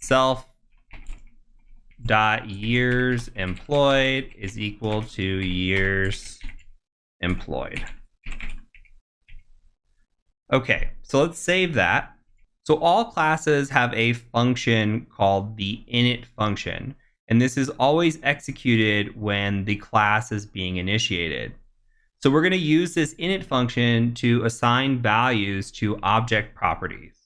Self.years employed is equal to years employed. Okay, so let's save that. So all classes have a function called the init function, and this is always executed when the class is being initiated. So we're going to use this init function to assign values to object properties.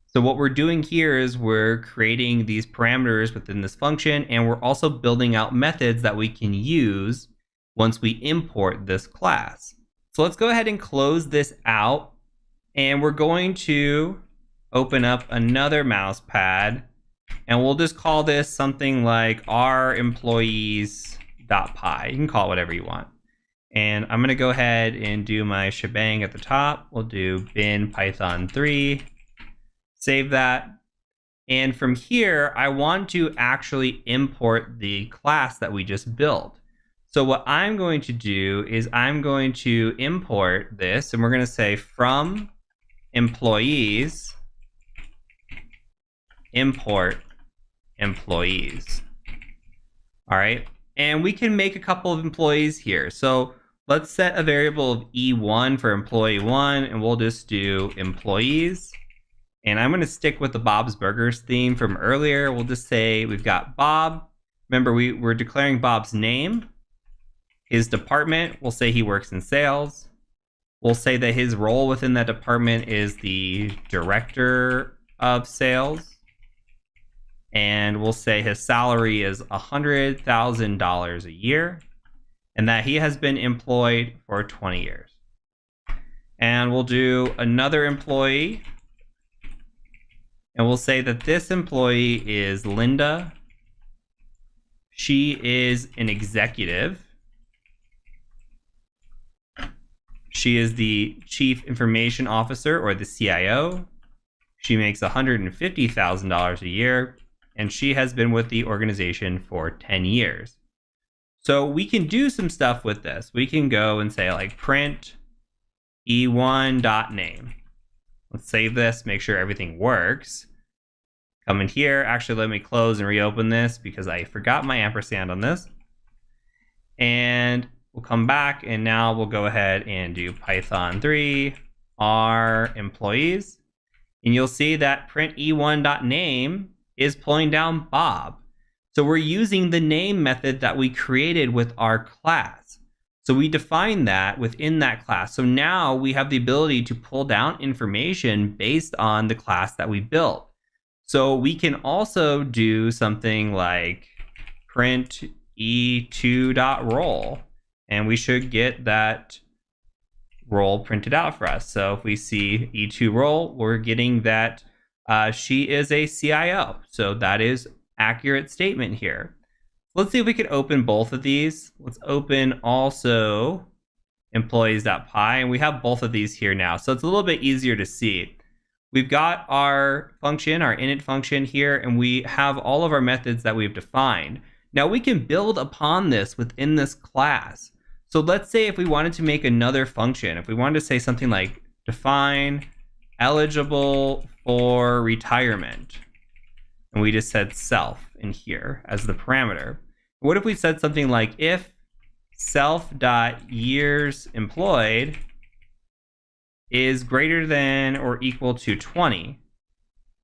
So what we're doing here is we're creating these parameters within this function, and we're also building out methods that we can use once we import this class. So let's go ahead and close this out, and we're going to open up another mouse pad, And we'll just call this something like our employees.py. You can call it whatever you want. And I'm going to go ahead and do my shebang at the top. We'll do bin python 3, save that. And from here, I want to actually import the class that we just built. So what I'm going to do is I'm going to import this, and we're going to say from employees, import employees. All right. And we can make a couple of employees here. So let's set a variable of E1 for employee 1, and we'll just do employees. And I'm going to stick with the Bob's Burgers theme from earlier. We'll just say we've got Bob. Remember, we're declaring Bob's name. His department, we'll say he works in sales. We'll say that his role within that department is the director of sales. And we'll say his salary is $100,000 a year, and that he has been employed for 20 years. And we'll do another employee, and we'll say that this employee is Linda. She is an executive. She is the Chief Information Officer, or the CIO. She makes $150,000 a year, and she has been with the organization for 10 years. So we can do some stuff with this. We can go and say like print e1.name. Let's save this, make sure everything works. Come in here. Actually, let me close and reopen this because I forgot my ampersand on this. And we'll come back, and now we'll go ahead and do Python 3 our employees. And you'll see that print e1.name is pulling down Bob. So we're using the name method that we created with our class. So we define that within that class. So now we have the ability to pull down information based on the class that we built. So we can also do something like print e2.role, and we should get that role printed out for us. So if we see e2 role, we're getting that she is a CIO. So that is accurate statement here. Let's see if we could open both of these. Let's open also employees.py, and we have both of these here now. So it's a little bit easier to see. We've got our function, our init function here, and we have all of our methods that we've defined. Now we can build upon this within this class. So let's say if we wanted to make another function, if we wanted to say something like define eligible for retirement, and we just said self in here as the parameter. What if we said something like if self.years employed is greater than or equal to 20,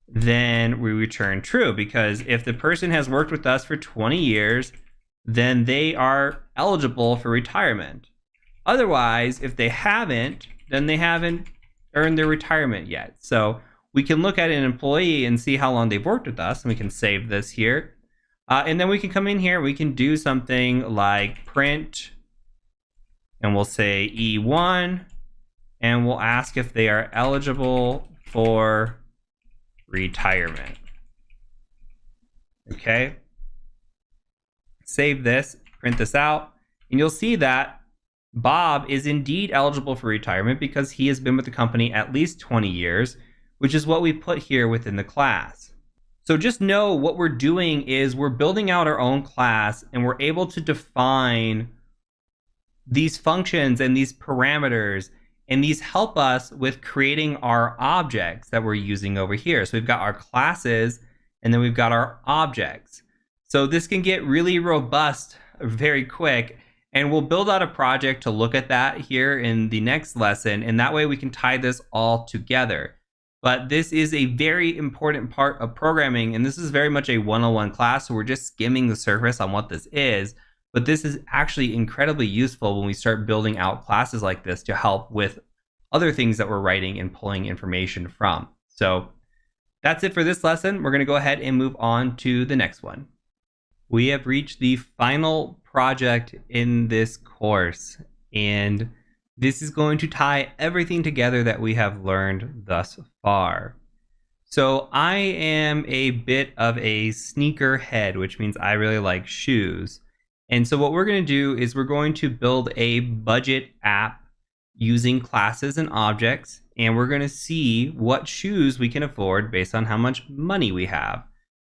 then we return true, because if the person has worked with us for 20 years, then they are eligible for retirement. Otherwise, if they haven't, then they haven't earned their retirement yet. So we can look at an employee and see how long they've worked with us, and we can save this here. And then we can come in here, we can do something like print, and we'll say E1, and we'll ask if they are eligible for retirement. Okay. Save this, print this out, and you'll see that Bob is indeed eligible for retirement because he has been with the company at least 20 years, which is what we put here within the class. So just know what we're doing is we're building out our own class, and we're able to define these functions and these parameters, and these help us with creating our objects that we're using over here. So we've got our classes, and then we've got our objects. So this can get really robust very quick, and we'll build out a project to look at that here in the next lesson, and that way we can tie this all together. But this is a very important part of programming, and this is very much a one-on-one class, so we're just skimming the surface on what this is. But this is actually incredibly useful when we start building out classes like this to help with other things that we're writing and pulling information from. So that's it for this lesson. We're going to go ahead and move on to the next one. We have reached the final project in this course, and this is going to tie everything together that we have learned thus far. So I am a bit of a sneaker head, which means I really like shoes. And so what we're going to do is we're going to build a budget app using classes and objects, and we're going to see what shoes we can afford based on how much money we have.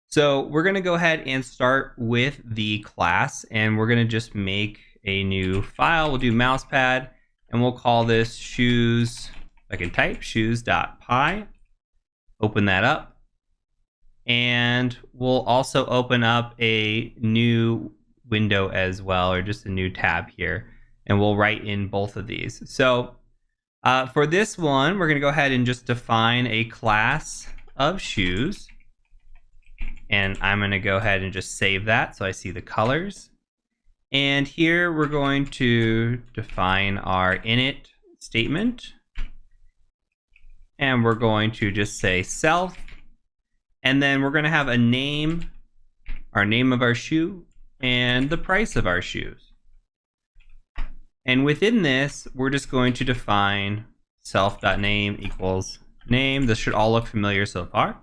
So we're going to go ahead and start with the class, and we're going to just make a new file. We'll do mousepad, and we'll call this shoes. I can type shoes.py. Open that up, and we'll also open up a new window as well, or just a new tab here, and we'll write in both of these. So for this one, we're going to go ahead and just define a class of shoes, and I'm going to go ahead and just save that so I see the colors. And here we're going to define our init statement, and we're going to just say self, and then we're going to have a name, our name of our shoe, and the price of our shoes. And within this, we're just going to define self.name equals name. This should all look familiar so far.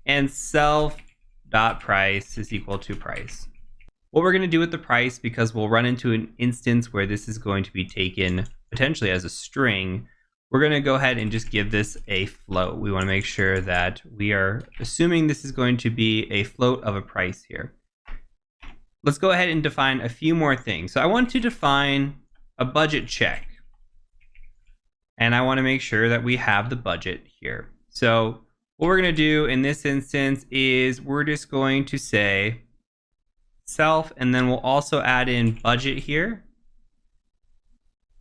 And self.price is equal to price. What we're going to do with the price, because we'll run into an instance where this is going to be taken potentially as a string, we're going to go ahead and just give this a float. We want to make sure that we are assuming this is going to be a float of a price here. Let's go ahead and define a few more things. So I want to define a budget check, and I want to make sure that we have the budget here. So what we're going to do in this instance is we're just going to say self, and then we'll also add in budget here.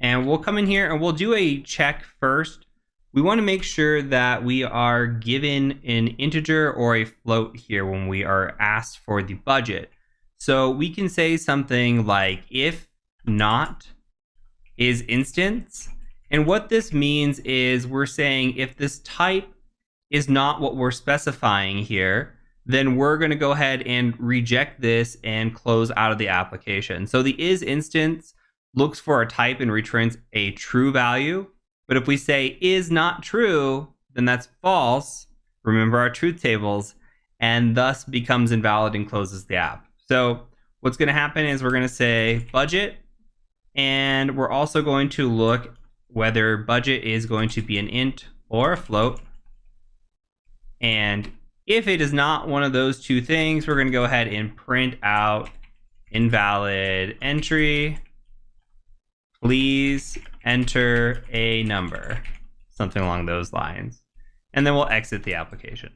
And we'll come in here and we'll do a check first. We want to make sure that we are given an integer or a float here when we are asked for the budget. So we can say something like if not is instance. And what this means is we're saying if this type is not what we're specifying here, then we're going to go ahead and reject this and close out of the application. So the is instance looks for a type and returns a true value. But if we say is not true, then that's false. Remember our truth tables, and thus becomes invalid and closes the app. So what's going to happen is we're going to say budget, and we're also going to look whether budget is going to be an int or a float. And if it is not one of those two things, we're going to go ahead and print out invalid entry. Please enter a number, something along those lines. And then we'll exit the application.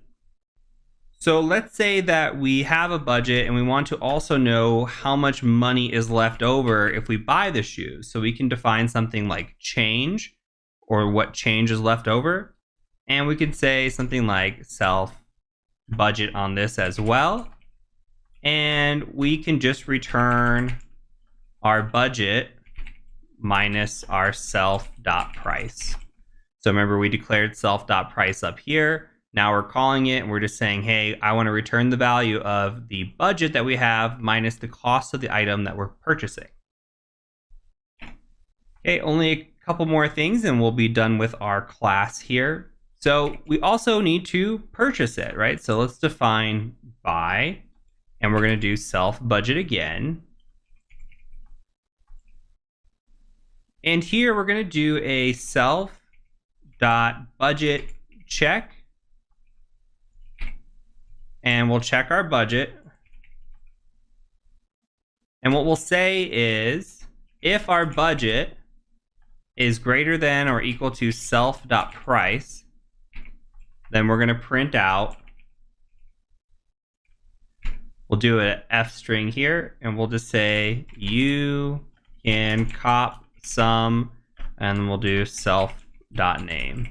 So let's say that we have a budget and we want to also know how much money is left over if we buy the shoes. So we can define something like change, or what change is left over. And we could say something like self budget on this as well. And we can just return our budget minus our self.price. So remember, we declared self.price up here. Now we're calling it and we're just saying, hey, I want to return the value of the budget that we have minus the cost of the item that we're purchasing. Okay, only a couple more things and we'll be done with our class here. So we also need to purchase it, right? So let's define buy, and we're going to do self budget again. And here we're going to do a self.budget check. And we'll check our budget. And what we'll say is if our budget is greater than or equal to self.price, then we're going to print out. We'll do an F string here, and we'll just say you can cop some, and we'll do self.name.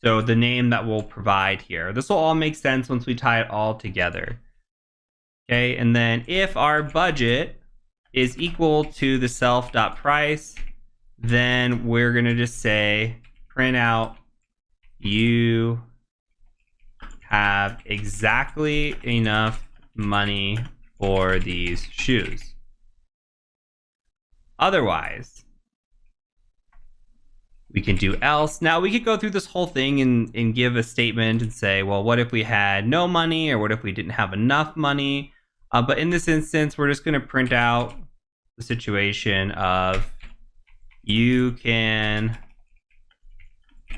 So the name that we'll provide here. This will all make sense once we tie it all together. Okay, and then if our budget is equal to the self.price, then we're going to just say print out you have exactly enough money for these shoes. Otherwise, We can do else. Now we could go through this whole thing and give a statement and say, well, what if we had no money, or what if we didn't have enough money? But in this instance, we're just going to print out the situation of you can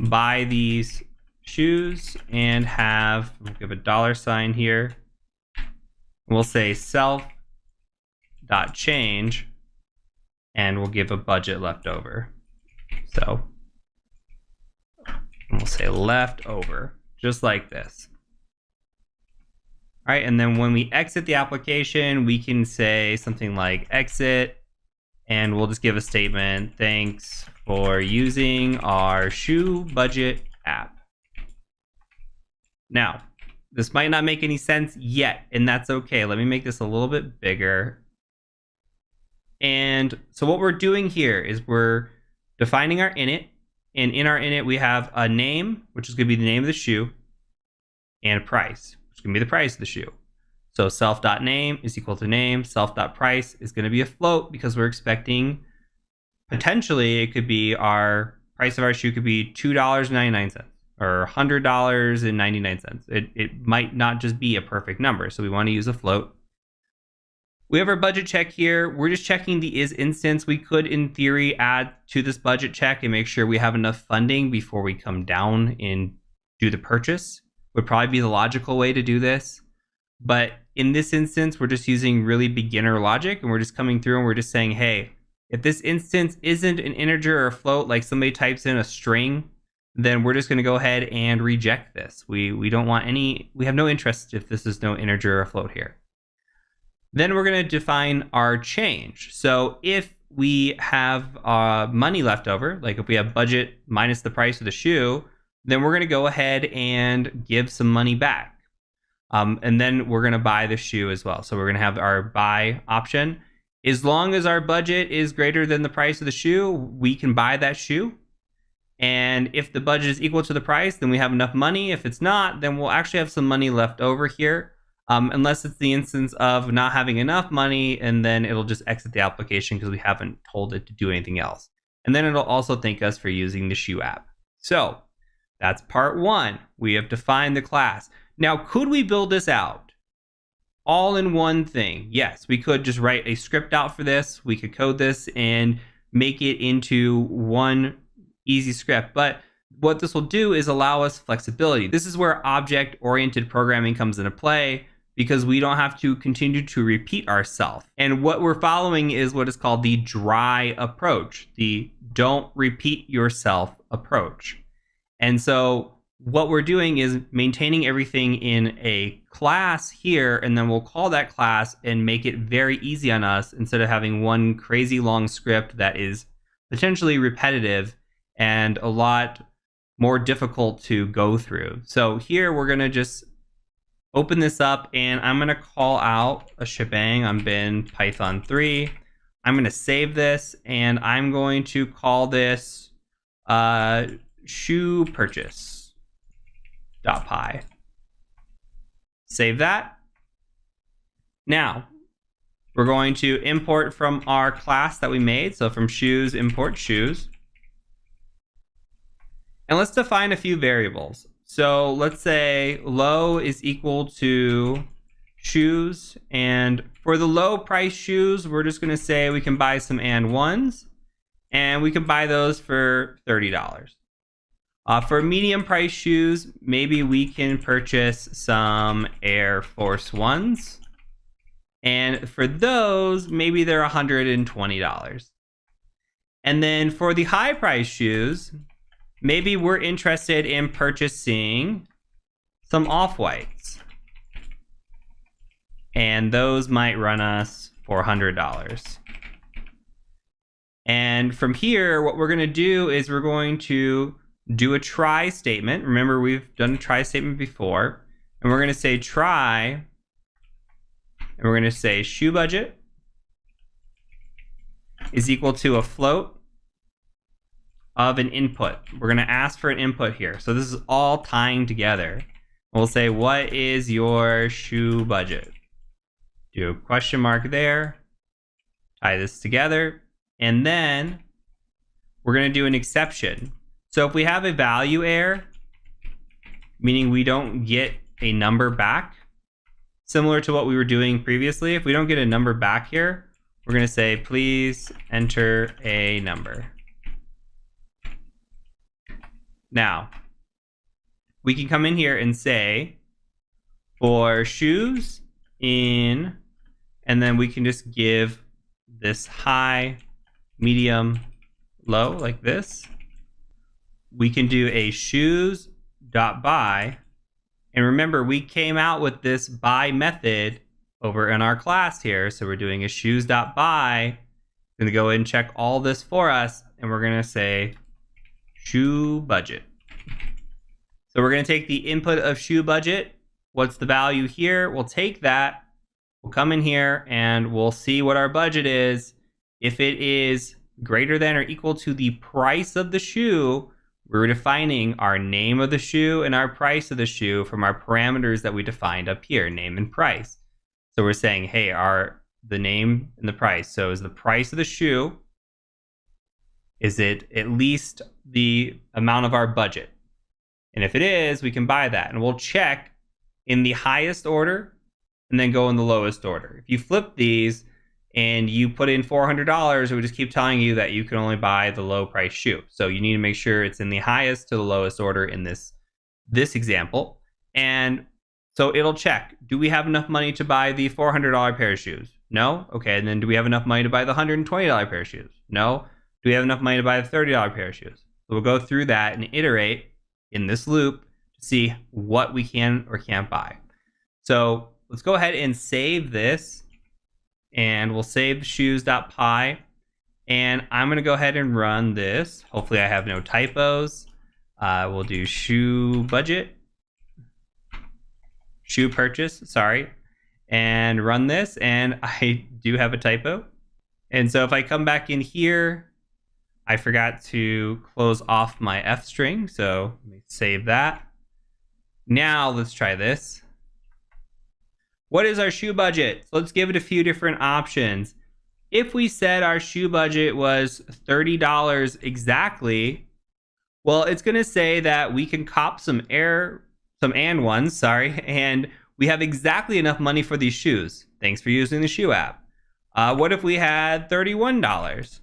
buy these shoes and have, we'll give a $sign here. We'll say self.change and we'll give a budget left over. So we'll say left over, just like this. All right, and then when we exit the application, we can say something like exit, and we'll just give a statement, thanks for using our shoe budget app. Now, this might not make any sense yet, and that's okay. Let me make this a little bit bigger. And so what we're doing here is we're defining our init, and in our init, we have a name, which is going to be the name of the shoe, and a price, which is going to be the price of the shoe. So self.name is equal to name, self.price is going to be a float because we're expecting, potentially, it could be our price of our shoe could be $2.99 or $100.99. It might not just be a perfect number, so we want to use a float. We have our budget check here. We're just checking the is instance. We could, in theory, add to this budget check and make sure we have enough funding before we come down and do the purchase. Would probably be the logical way to do this. But in this instance, we're just using really beginner logic, and we're just coming through and we're just saying, hey, if this instance isn't an integer or a float, like somebody types in a string, then we're just going to go ahead and reject this. We don't want any, we have no interest if this is no integer or a float here. Then we're going to define our change. So if we have money left over, like if we have budget minus the price of the shoe, then we're going to go ahead and give some money back. And then we're going to buy the shoe as well. So we're going to have our buy option. As long as our budget is greater than the price of the shoe, we can buy that shoe. And if the budget is equal to the price, then we have enough money. If it's not, then we'll actually have some money left over here. Unless it's the instance of not having enough money, and then it'll just exit the application because we haven't told it to do anything else. And then it'll also thank us for using the shoe app. So that's part one. We have defined the class. Now, could we build this out all in one thing? Yes, we could just write a script out for this. We could code this and make it into one easy script. But what this will do is allow us flexibility. This is where object-oriented programming comes into play, because we don't have to continue to repeat ourselves. And what we're following is what is called the dry approach, the don't repeat yourself approach. And so what we're doing is maintaining everything in a class here, and then we'll call that class and make it very easy on us instead of having one crazy long script that is potentially repetitive and a lot more difficult to go through. So here we're going to just open this up, and I'm going to call out a shebang on bin Python 3. I'm going to save this, and I'm going to call this shoe purchase.py. Save that. Now, we're going to import from our class that we made. So from shoes, import shoes. And let's define a few variables. So let's say low is equal to shoes. And for the low price shoes, we're just going to say we can buy some and ones. And we can buy those for $30. For medium price shoes, maybe we can purchase some Air Force Ones. And for those, maybe they're $120. And then for the high price shoes, maybe we're interested in purchasing some off-whites. And those might run us $400. And from here, what we're going to do is we're going to do a try statement. Remember, we've done a try statement before. And we're going to say try. And we're going to say shoe budget is equal to a float of an input. We're going to ask for an input here. So this is all tying together. We'll say, what is your shoe budget? Do a question mark there. Tie this together. And then we're going to do an exception. So if we have a value error, meaning we don't get a number back, similar to what we were doing previously, if we don't get a number back here, we're going to say, please enter a number. Now, we can come in here and say, for shoes in, and then we can just give this high, medium, low, like this. We can do a shoes.buy. And remember, we came out with this buy method over in our class here. So we're doing a shoes.buy. Going to go ahead and check all this for us. And we're going to say shoe budget. So we're going to take the input of shoe budget. What's the value here? We'll take that. We'll come in here and we'll see what our budget is. If it is greater than or equal to the price of the shoe, we're defining our name of the shoe and our price of the shoe from our parameters that we defined up here, name and price. So we're saying, hey, the name and the price. So is the price of the shoe, is it at least the amount of our budget? And if it is, we can buy that. And we'll check in the highest order and then go in the lowest order. If you flip these and you put in $400, it would just keep telling you that you can only buy the low price shoe. So you need to make sure it's in the highest to the lowest order in this example. And so it'll check, do we have enough money to buy the $400 pair of shoes? No? Okay, and then do we have enough money to buy the $120 pair of shoes? No? Do we have enough money to buy the $30 pair of shoes? So we'll go through that and iterate in this loop to see what we can or can't buy. So let's go ahead and save this. And we'll save shoes.py. And I'm going to go ahead and run this. Hopefully I have no typos. We'll do shoe budget. Shoe purchase, sorry. And run this. And I do have a typo. And so if I come back in here, I forgot to close off my F string. So let me save that. Now let's try this. What is our shoe budget? So let's give it a few different options. If we said our shoe budget was $30 exactly, well, it's going to say that we can cop some and ones, and we have exactly enough money for these shoes. Thanks for using the shoe app. What if we had $31?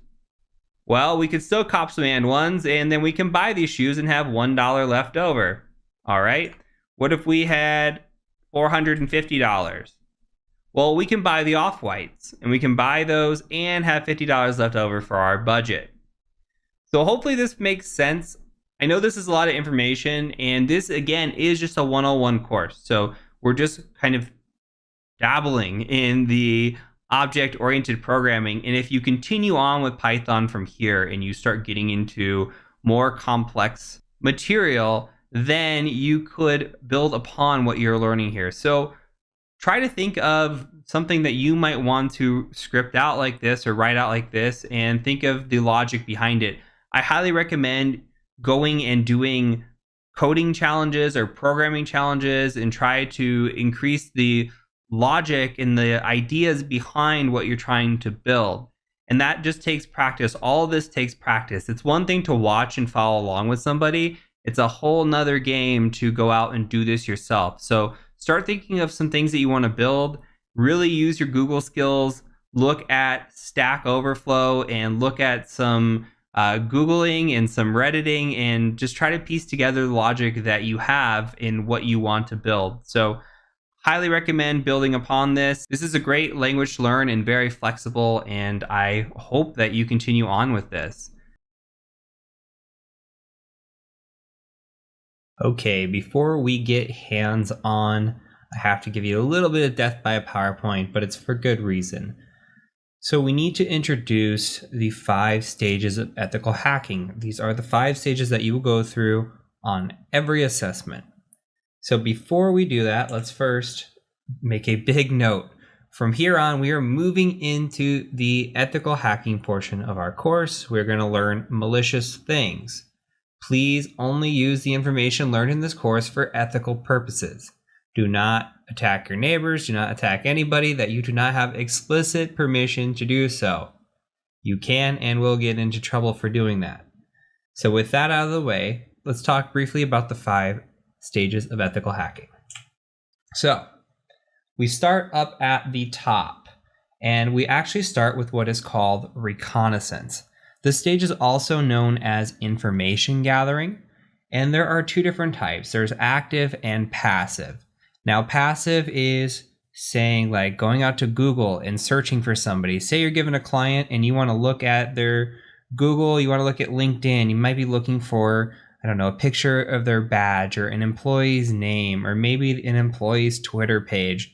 Well, we could still cop some and ones, and then we can buy these shoes and have $1 left over. All right. What if we had $450? Well, we can buy the off-whites, and we can buy those and have $50 left over for our budget. So hopefully this makes sense. I know this is a lot of information, and this, again, is just a 101 course. So we're just kind of dabbling in the object-oriented programming. And if you continue on with Python from here and you start getting into more complex material, then you could build upon what you're learning here. So try to think of something that you might want to script out like this or write out like this, and think of the logic behind it. I highly recommend going and doing coding challenges or programming challenges and try to increase the logic and the ideas behind what you're trying to build. And that just takes practice. All of this takes practice. It's one thing to watch and follow along with somebody. It's a whole nother game to go out and do this yourself. So start thinking of some things that you want to build. Really use your Google skills. Look at Stack Overflow and look at some Googling and some Redditing, and just try to piece together the logic that you have in what you want to build. So highly recommend building upon this. This is a great language to learn and very flexible, and I hope that you continue on with this. Okay, before we get hands-on, I have to give you a little bit of death by a PowerPoint, but it's for good reason. So we need to introduce the 5 stages of ethical hacking. These are the 5 stages that you will go through on every assessment. So before we do that, let's first make a big note. From here on, we are moving into the ethical hacking portion of our course. We're going to learn malicious things. Please only use the information learned in this course for ethical purposes. Do not attack your neighbors. Do not attack anybody that you do not have explicit permission to do so. You can and will get into trouble for doing that. So with that out of the way, let's talk briefly about the 5 stages of ethical hacking. So we start up at the top, and we actually start with what is called reconnaissance. This stage is also known as information gathering, and there are 2 different types. There's active and passive. Now, passive is saying like going out to Google and searching for somebody. Say you're given a client and you want to look at their Google, you want to look at LinkedIn, you might be looking for, I don't know, a picture of their badge or an employee's name or maybe an employee's Twitter page.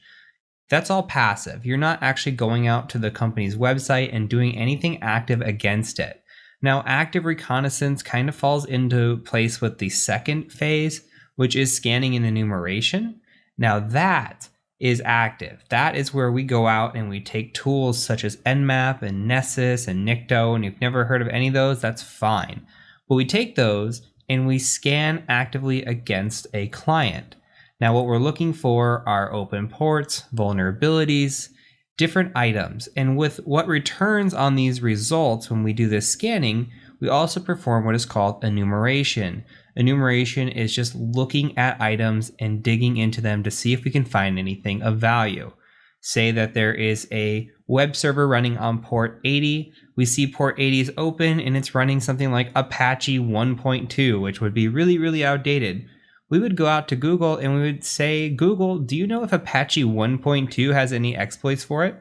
That's all passive. You're not actually going out to the company's website and doing anything active against it. Now, active reconnaissance kind of falls into place with the second phase, which is scanning and enumeration. Now, that is active. That is where we go out and we take tools such as Nmap and Nessus and Nikto, and if you've never heard of any of those, that's fine. But we take those and we scan actively against a client. Now, what we're looking for are open ports, vulnerabilities, different items. And with what returns on these results when we do this scanning, we also perform what is called enumeration. Enumeration is just looking at items and digging into them to see if we can find anything of value. Say that there is a web server running on port 80. We see port 80 is open and it's running something like Apache 1.2, which would be really, really outdated. We would go out to Google and we would say, Google, do you know if Apache 1.2 has any exploits for it?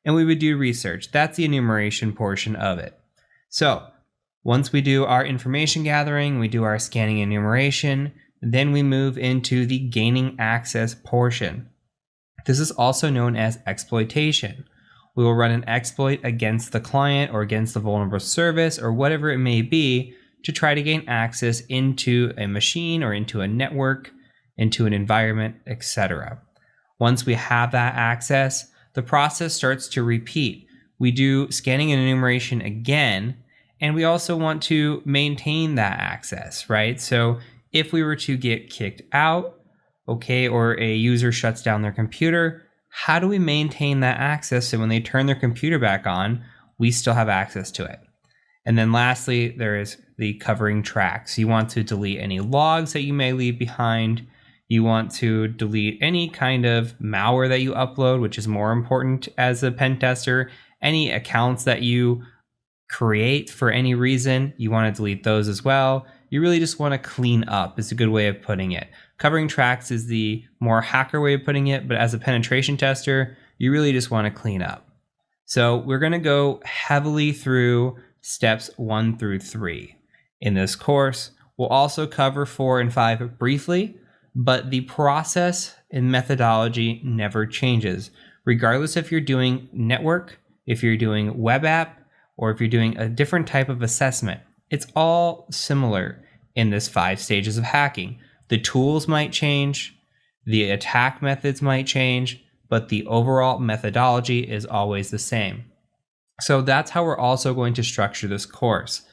And we would do research. That's the enumeration portion of it. So once we do our information gathering, we do our scanning and enumeration, then we move into the gaining access portion. This is also known as exploitation. We will run an exploit against the client or against the vulnerable service or whatever it may be to try to gain access into a machine or into a network, into an environment, etc. Once we have that access, the process starts to repeat. We do scanning and enumeration again, and we also want to maintain that access, right? So if we were to get kicked out, okay, or a user shuts down their computer, how do we maintain that access so when they turn their computer back on, we still have access to it? And then lastly, there is the covering tracks. You want to delete any logs that you may leave behind. You want to delete any kind of malware that you upload, which is more important as a pen tester. Any accounts that you create for any reason, you want to delete those as well. You really just want to clean up is a good way of putting it. Covering tracks is the more hacker way of putting it, but as a penetration tester, you really just want to clean up. So we're going to go heavily through steps 1 through 3. In this course, we'll also cover 4 and 5 briefly, but the process and methodology never changes. Regardless if you're doing network, if you're doing web app, or if you're doing a different type of assessment, it's all similar in this 5 stages of hacking. The tools might change, the attack methods might change, but the overall methodology is always the same. So that's how we're also going to structure this course.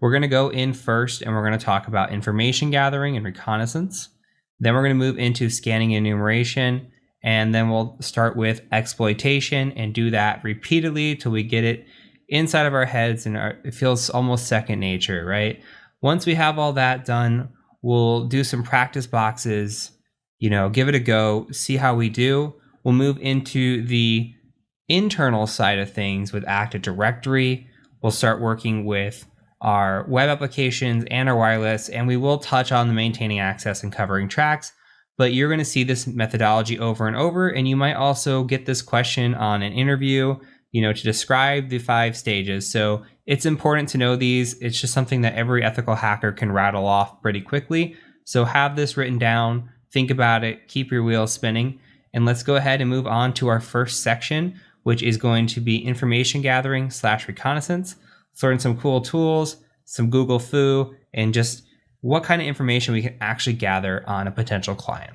We're going to go in first and we're going to talk about information gathering and reconnaissance. Then we're going to move into scanning and enumeration. And then we'll start with exploitation and do that repeatedly till we get it inside of our heads and it feels almost second nature, right? Once we have all that done, we'll do some practice boxes, give it a go, see how we do. We'll move into the internal side of things with Active Directory. We'll start working with our web applications and our wireless, and we will touch on the maintaining access and covering tracks, but you're going to see this methodology over and over, and you might also get this question on an interview, to describe the 5 stages. So it's important to know these. It's just something that every ethical hacker can rattle off pretty quickly. So have this written down, think about it, keep your wheels spinning, and let's go ahead and move on to our first section, which is going to be information gathering / reconnaissance. Let's learn some cool tools, some Google foo, and just what kind of information we can actually gather on a potential client.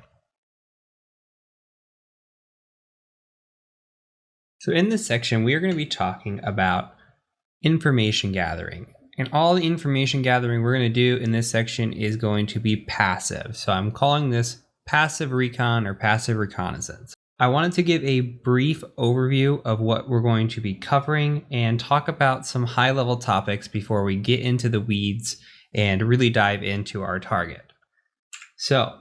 So in this section, we are going to be talking about information gathering. And all the information gathering we're going to do in this section is going to be passive. So I'm calling this passive recon or passive reconnaissance. I wanted to give a brief overview of what we're going to be covering and talk about some high-level topics before we get into the weeds and really dive into our target. So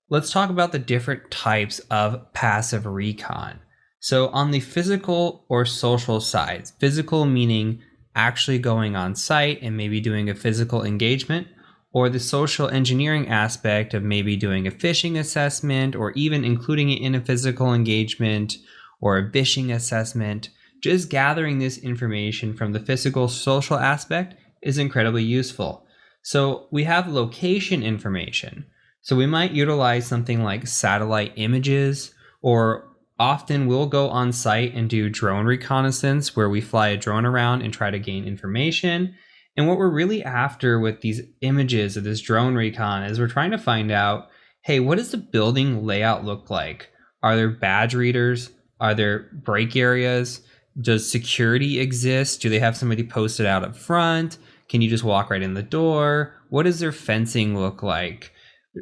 let's talk about the different types of passive recon. So on the physical or social side, physical meaning actually going on site and maybe doing a physical engagement, or the social engineering aspect of maybe doing a phishing assessment or even including it in a physical engagement or a phishing assessment. Just gathering this information from the physical social aspect is incredibly useful. So we have location information. So we might utilize something like satellite images, or often we'll go on site and do drone reconnaissance where we fly a drone around and try to gain information. And what we're really after with these images of this drone recon is we're trying to find out, hey, what does the building layout look like? Are there badge readers? Are there break areas? Does security exist? Do they have somebody posted out up front? Can you just walk right in the door? What does their fencing look like?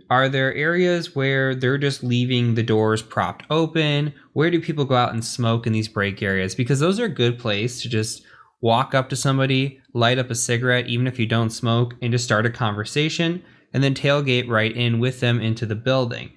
Are there areas where they're just leaving the doors propped open? Where do people go out and smoke in these break areas? Because those are a good place to just walk up to somebody, light up a cigarette, even if you don't smoke, and just start a conversation, and then tailgate right in with them into the building.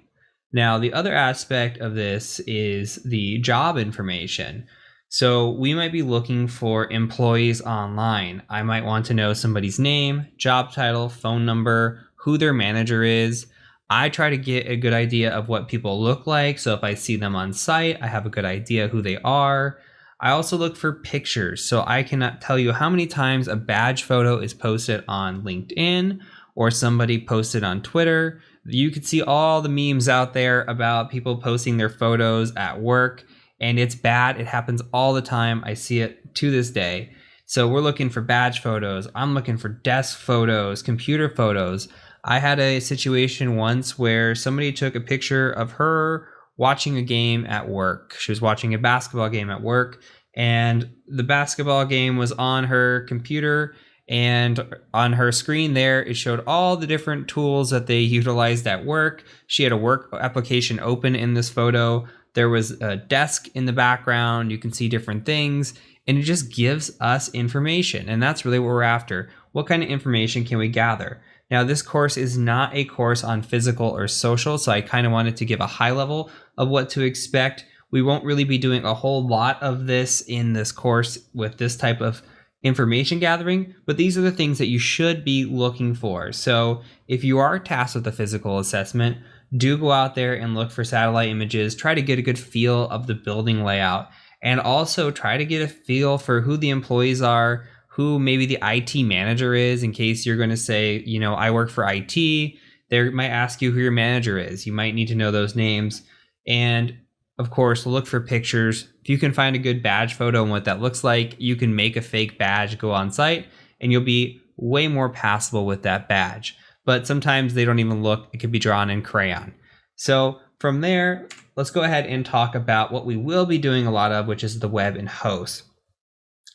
Now, the other aspect of this is the job information. So we might be looking for employees online. I might want to know somebody's name, job title, phone number, who their manager is. I try to get a good idea of what people look like. So if I see them on site, I have a good idea who they are. I also look for pictures. So I cannot tell you how many times a badge photo is posted on LinkedIn or somebody posted on Twitter. You could see all the memes out there about people posting their photos at work, and it's bad. It happens all the time. I see it to this day. So we're looking for badge photos. I'm looking for desk photos, computer photos. I had a situation once where somebody took a picture of her watching a game at work. She was watching a basketball game at work, and the basketball game was on her computer, and on her screen there, it showed all the different tools that they utilized at work. She had a work application open in this photo. There was a desk in the background. You can see different things, and it just gives us information. And that's really what we're after. What kind of information can we gather? Now, this course is not a course on physical or social, so I kind of wanted to give a high level of what to expect. We won't really be doing a whole lot of this in this course with this type of information gathering, but these are the things that you should be looking for. So if you are tasked with a physical assessment, do go out there and look for satellite images, try to get a good feel of the building layout, and also try to get a feel for who the employees are, who maybe the IT manager is, in case you're going to say, you know, I work for IT. They might ask you who your manager is. You might need to know those names. And of course, look for pictures. If you can find a good badge photo and what that looks like, you can make a fake badge, go on site, and you'll be way more passable with that badge. But sometimes they don't even look. It could be drawn in crayon. So from there, let's go ahead and talk about what we will be doing a lot of, which is the web and host.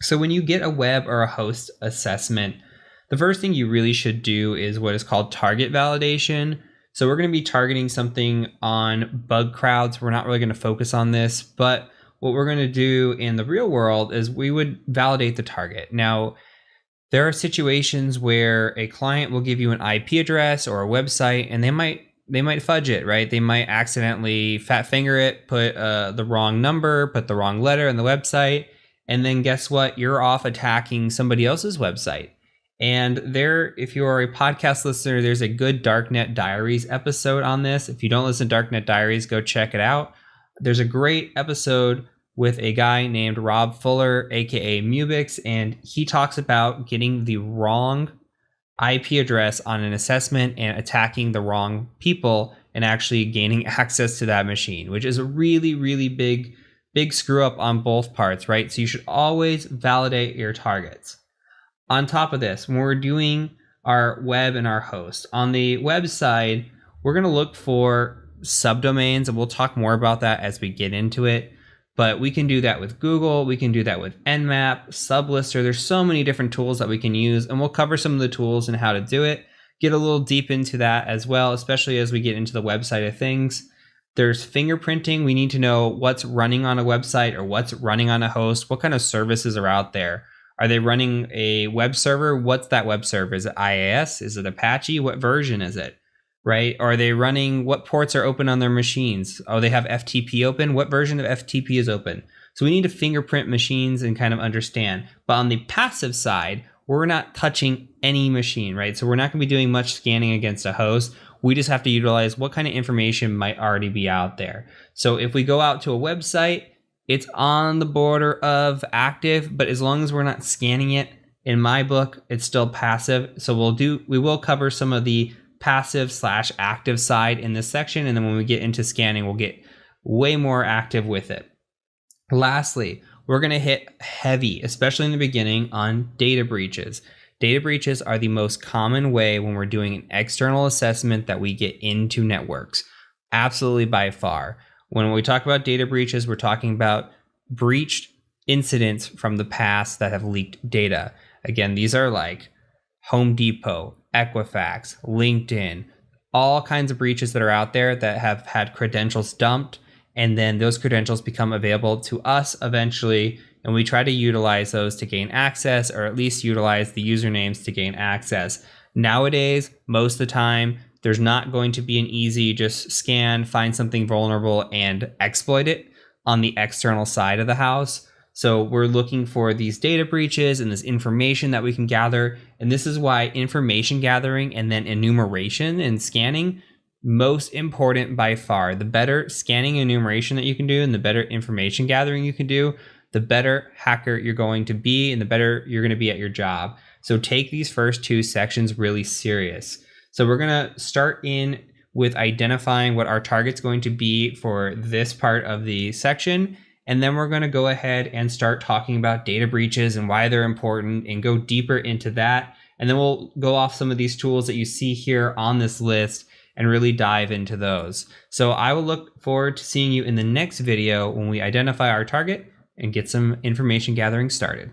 So when you get a web or a host assessment, the first thing you really should do is what is called target validation. So we're going to be targeting something on bug crowds. We're not really going to focus on this, but what we're going to do in the real world is we would validate the target. Now, there are situations where a client will give you an IP address or a website, and they might fudge it, right? They might accidentally fat finger it, put the wrong number, put the wrong letter in the website, and then guess what? You're off attacking somebody else's website. And there, if you are a podcast listener, there's a good Darknet Diaries episode on this. If you don't listen to Darknet Diaries, go check it out. There's a great episode with a guy named Rob Fuller, aka Mubix, and he talks about getting the wrong IP address on an assessment and attacking the wrong people and actually gaining access to that machine, which is a really, really big screw up on both parts, right? So you should always validate your targets. On top of this, when we're doing our web and our host, on the web side, we're going to look for subdomains, and we'll talk more about that as we get into it. But we can do that with Google. We can do that with Nmap, Sublister. There's so many different tools that we can use, and we'll cover some of the tools and how to do it. Get a little deep into that as well, especially as we get into the website of things. There's fingerprinting. We need to know what's running on a website or what's running on a host. What kind of services are out there? Are they running a web server? What's that web server? Is it IIS? Is it Apache? What version is it? Right? Are they running, what ports are open on their machines? Oh, they have FTP open. What version of FTP is open? So we need to fingerprint machines and kind of understand. But on the passive side, we're not touching any machine, right? So we're not going to be doing much scanning against a host. We just have to utilize what kind of information might already be out there. So if we go out to a website, it's on the border of active, but as long as we're not scanning it, in my book, it's still passive. So we will cover some of the passive/active side in this section. And then when we get into scanning, we'll get way more active with it. Lastly, we're going to hit heavy, especially in the beginning, on data breaches. Data breaches are the most common way when we're doing an external assessment that we get into networks. Absolutely by far. When we talk about data breaches, we're talking about breached incidents from the past that have leaked data. Again, these are like Home Depot, Equifax, LinkedIn, all kinds of breaches that are out there that have had credentials dumped, and then those credentials become available to us eventually, and we try to utilize those to gain access, or at least utilize the usernames to gain access. Nowadays, most of the time, there's not going to be an easy just scan, find something vulnerable, and exploit it on the external side of the house. So we're looking for these data breaches and this information that we can gather. And this is why information gathering and then enumeration and scanning, most important by far. The better scanning and enumeration that you can do and the better information gathering you can do, the better hacker you're going to be and the better you're going to be at your job. So take these first two sections really serious. So we're going to start in with identifying what our target's going to be for this part of the section. And then we're going to go ahead and start talking about data breaches and why they're important and go deeper into that. And then we'll go off some of these tools that you see here on this list and really dive into those. So I will look forward to seeing you in the next video when we identify our target and get some information gathering started.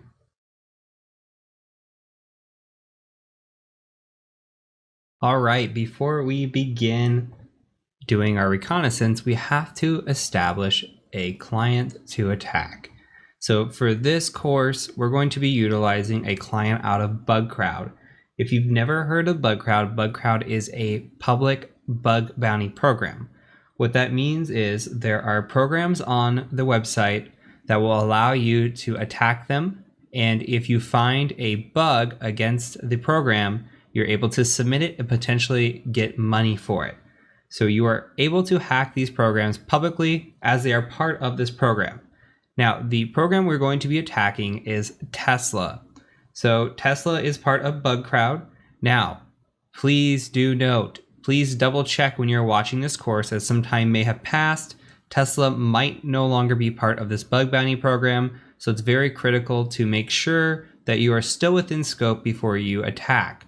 All right, before we begin doing our reconnaissance, we have to establish a client to attack. So for this course, we're going to be utilizing a client out of BugCrowd. If you've never heard of BugCrowd, BugCrowd is a public bug bounty program. What that means is there are programs on the website that will allow you to attack them. And if you find a bug against the program, you're able to submit it and potentially get money for it. So you are able to hack these programs publicly as they are part of this program. Now, the program we're going to be attacking is Tesla. So Tesla is part of BugCrowd. Now, please do note, please double check when you're watching this course, as some time may have passed. Tesla might no longer be part of this bug bounty program. So it's very critical to make sure that you are still within scope before you attack.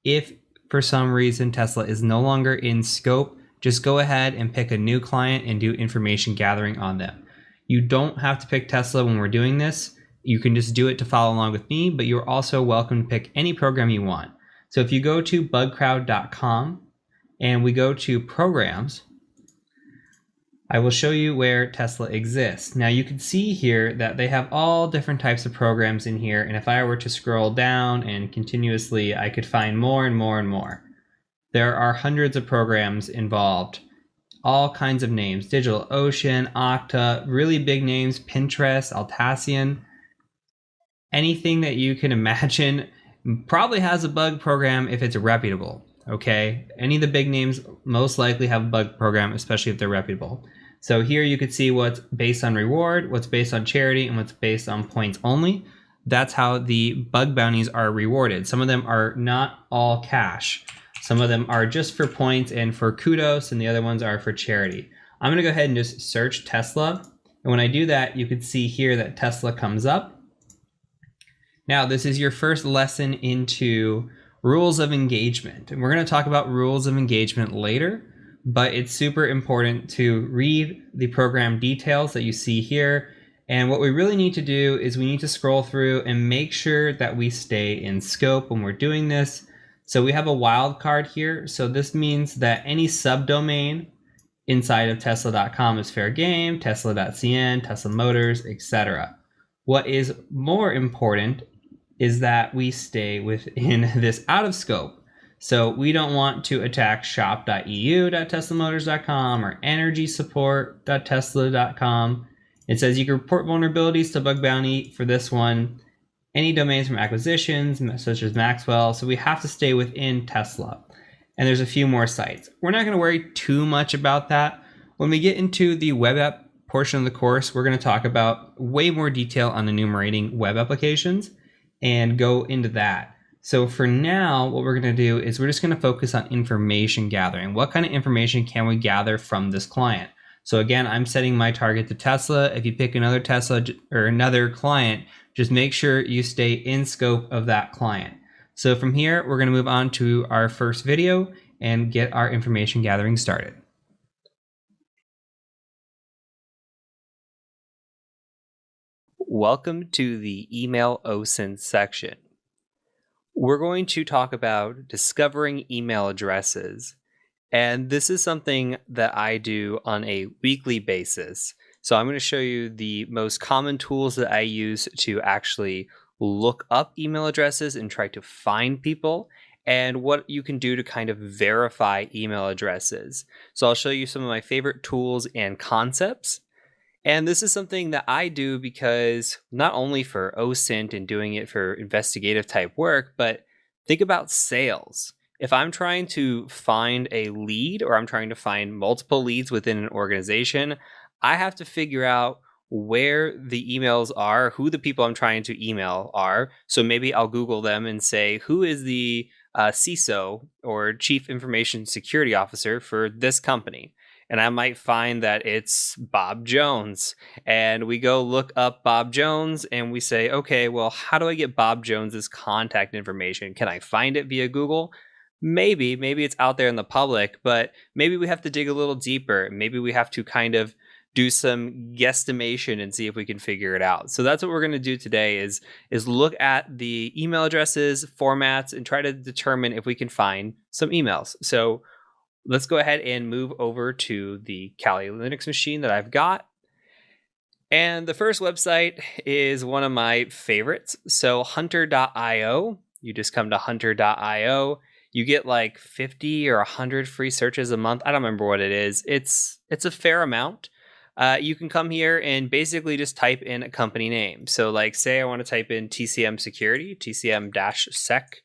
If for some reason Tesla is no longer in scope, just go ahead and pick a new client and do information gathering on them. You don't have to pick Tesla when we're doing this. You can just do it to follow along with me, but you're also welcome to pick any program you want. So if you go to bugcrowd.com and we go to programs, I will show you where Tesla exists. Now you can see here that they have all different types of programs in here. And if I were to scroll down and continuously, I could find more and more and more. There are hundreds of programs involved, all kinds of names, DigitalOcean, Okta, really big names, Pinterest, Atlassian, anything that you can imagine probably has a bug program if it's reputable, okay? Any of the big names most likely have a bug program, especially if they're reputable. So here you could see what's based on reward, what's based on charity, and what's based on points only. That's how the bug bounties are rewarded. Some of them are not all cash. Some of them are just for points and for kudos, and the other ones are for charity. I'm going to go ahead and just search Tesla. And when I do that, you can see here that Tesla comes up. Now, this is your first lesson into rules of engagement. And we're going to talk about rules of engagement later, but it's super important to read the program details that you see here. And what we really need to do is we need to scroll through and make sure that we stay in scope when we're doing this. So we have a wildcard here. So this means that any subdomain inside of tesla.com is fair game, tesla.cn, Tesla Motors, etc. What is more important is that we stay within this out of scope. So we don't want to attack shop.eu.teslamotors.com or energysupport.tesla.com. It says you can report vulnerabilities to Bug Bounty for this one. Any domains from acquisitions, such as Maxwell. So we have to stay within Tesla. And there's a few more sites. We're not going to worry too much about that. When we get into the web app portion of the course, we're going to talk about way more detail on enumerating web applications and go into that. So for now, what we're going to do is we're just going to focus on information gathering. What kind of information can we gather from this client? So again, I'm setting my target to Tesla. If you pick another Tesla or another client, just make sure you stay in scope of that client. So from here, we're going to move on to our first video and get our information gathering started. Welcome to the email OSINT section. We're going to talk about discovering email addresses. And this is something that I do on a weekly basis. So I'm going to show you the most common tools that I use to actually look up email addresses and try to find people, and what you can do to kind of verify email addresses. So I'll show you some of my favorite tools and concepts. And this is something that I do because not only for OSINT and doing it for investigative type work, but think about sales. If I'm trying to find a lead or I'm trying to find multiple leads within an organization, I have to figure out where the emails are, who the people I'm trying to email are. So maybe I'll Google them and say, who is the CISO or Chief Information Security Officer for this company? And I might find that it's Bob Jones. And we go look up Bob Jones and we say, okay, well, how do I get Bob Jones's contact information? Can I find it via Google? Maybe it's out there in the public, but maybe we have to dig a little deeper. Maybe we have to kind of do some guesstimation and see if we can figure it out. So that's what we're going to do today is look at the email addresses, formats, and try to determine if we can find some emails. So let's go ahead and move over to the Kali Linux machine that I've got. And the first website is one of my favorites. So hunter.io, you just come to hunter.io. You get like 50 or 100 free searches a month. I don't remember what it is. It's a fair amount. You can come here and basically just type in a company name. So like say I want to type in TCM security, TCM-sec,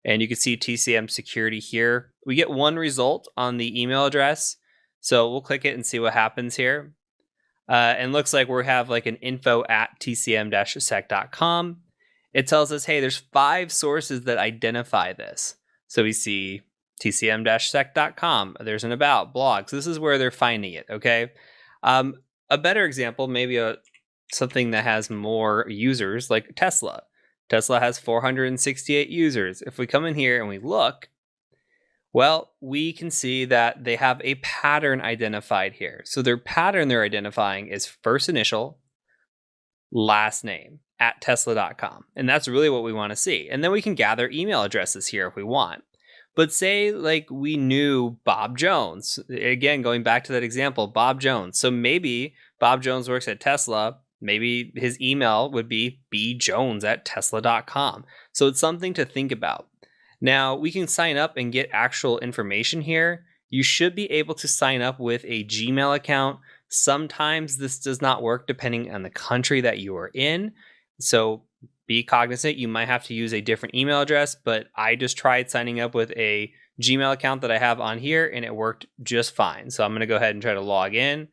and you can see TCM security here. We get one result on the email address. So we'll click it and see what happens here. And looks like we have like an info@tcm-sec.com. It tells us, hey, there's 5 sources that identify this. So we see tcm-sec.com. There's an about, blogs. This is where they're finding it, okay? A better example, maybe something that has more users, like Tesla. Tesla has 468 users. If we come in here and we look, well, we can see that they have a pattern identified here. So their pattern they're identifying is first initial, last name at tesla.com. And that's really what we want to see. And then we can gather email addresses here if we want. But say like we knew Bob Jones. Again, going back to that example, Bob Jones. So maybe Bob Jones works at Tesla. Maybe his email would be bjones@tesla.com. So it's something to think about. Now, we can sign up and get actual information here. You should be able to sign up with a Gmail account. Sometimes this does not work depending on the country that you are in. So be cognizant, you might have to use a different email address, but I just tried signing up with a Gmail account that I have on here and it worked just fine. So I'm going to go ahead and try to log in.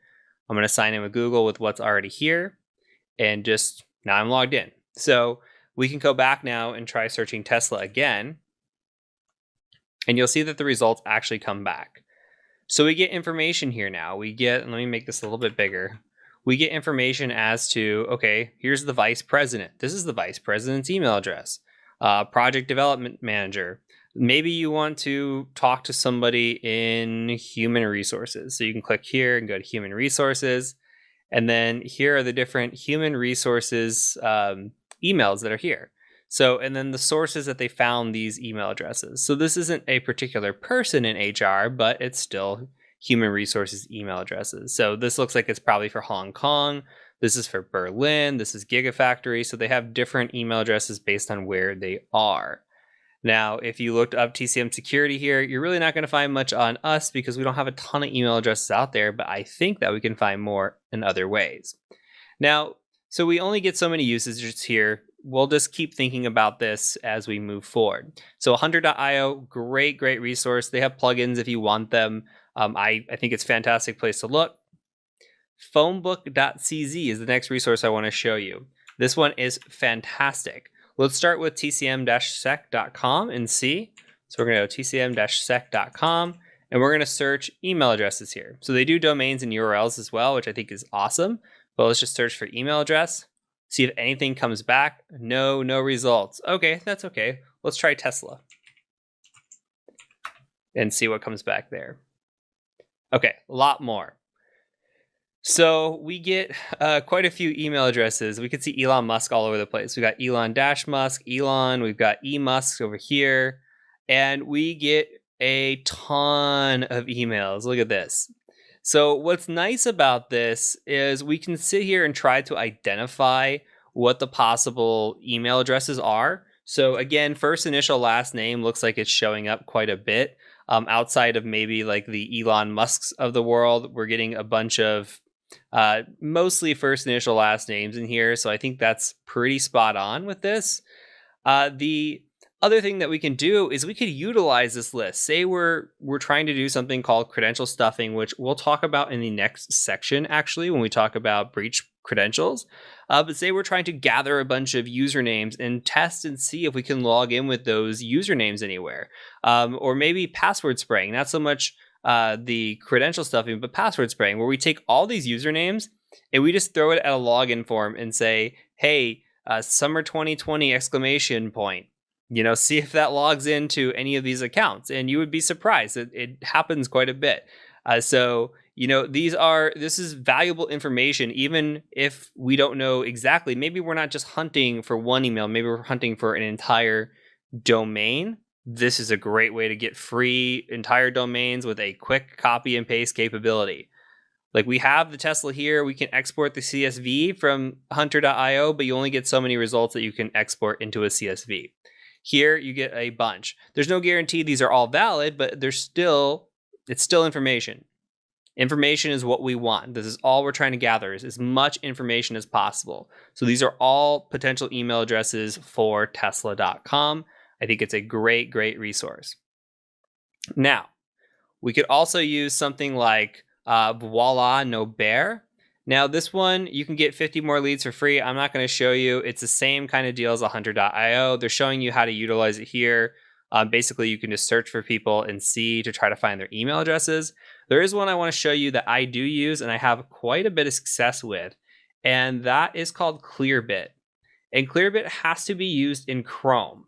I'm going to sign in with Google with what's already here. And just now I'm logged in. So we can go back now and try searching Tesla again. And you'll see that the results actually come back. So we get information here now. Let me make this a little bit bigger. We get information as to, okay, here's the vice president. This is the vice president's email address. Project development manager. Maybe you want to talk to somebody in human resources. So you can click here and go to human resources. And then here are the different human resources emails that are here. So, and then the sources that they found these email addresses. So this isn't a particular person in HR, but it's still human resources email addresses. So this looks like it's probably for Hong Kong. This is for Berlin. This is Gigafactory. So they have different email addresses based on where they are. Now, if you looked up TCM security here, you're really not going to find much on us because we don't have a ton of email addresses out there, but I think that we can find more in other ways. Now, so we only get so many usages here. We'll just keep thinking about this as we move forward. So hunter.io, great resource. They have plugins if you want them. I think it's a fantastic place to look. Phonebook.cz is the next resource I want to show you. This one is fantastic. Let's start with tcm-sec.com and see. So we're going to go tcm-sec.com and we're going to search email addresses here. So they do domains and URLs as well, which I think is awesome. But let's just search for email address. See if anything comes back. No results. Okay, that's okay. Let's try Tesla and see what comes back there. Okay, a lot more. So we get quite a few email addresses. We could see Elon Musk all over the place. We got Elon-Musk, Elon. We've got eMusk over here. And we get a ton of emails. Look at this. So what's nice about this is we can sit here and try to identify what the possible email addresses are. So again, first initial last name looks like it's showing up quite a bit. Outside of maybe like the Elon Musks of the world, we're getting a bunch of mostly first initial last names in here. So I think that's pretty spot on with this. The other thing that we can do is we could utilize this list. Say we're trying to do something called credential stuffing, which we'll talk about in the next section, actually, when we talk about breach credentials. But say we're trying to gather a bunch of usernames and test and see if we can log in with those usernames anywhere. Or maybe password spraying, not so much the credential stuffing, but password spraying, where we take all these usernames and we just throw it at a login form and say, hey, summer 2020 exclamation point. See if that logs into any of these accounts, and you would be surprised. It happens quite a bit. So this is valuable information, even if we don't know exactly. Maybe we're not just hunting for one email. Maybe we're hunting for an entire domain. This is a great way to get free entire domains with a quick copy and paste capability. Like we have the Tesla here, we can export the CSV from hunter.io, but you only get so many results that you can export into a CSV. Here you get a bunch. There's no guarantee these are all valid, but it's still information. Information is what we want. This is all we're trying to gather, is as much information as possible. So these are all potential email addresses for tesla.com. I think it's a great resource. Now, we could also use something like Voila No Bear. Now, this one, you can get 50 more leads for free. I'm not going to show you. It's the same kind of deal as hunter.io. They're showing you how to utilize it here. Basically, you can just search for people and see to try to find their email addresses. There is one I want to show you that I do use and I have quite a bit of success with, and that is called Clearbit. And Clearbit has to be used in Chrome.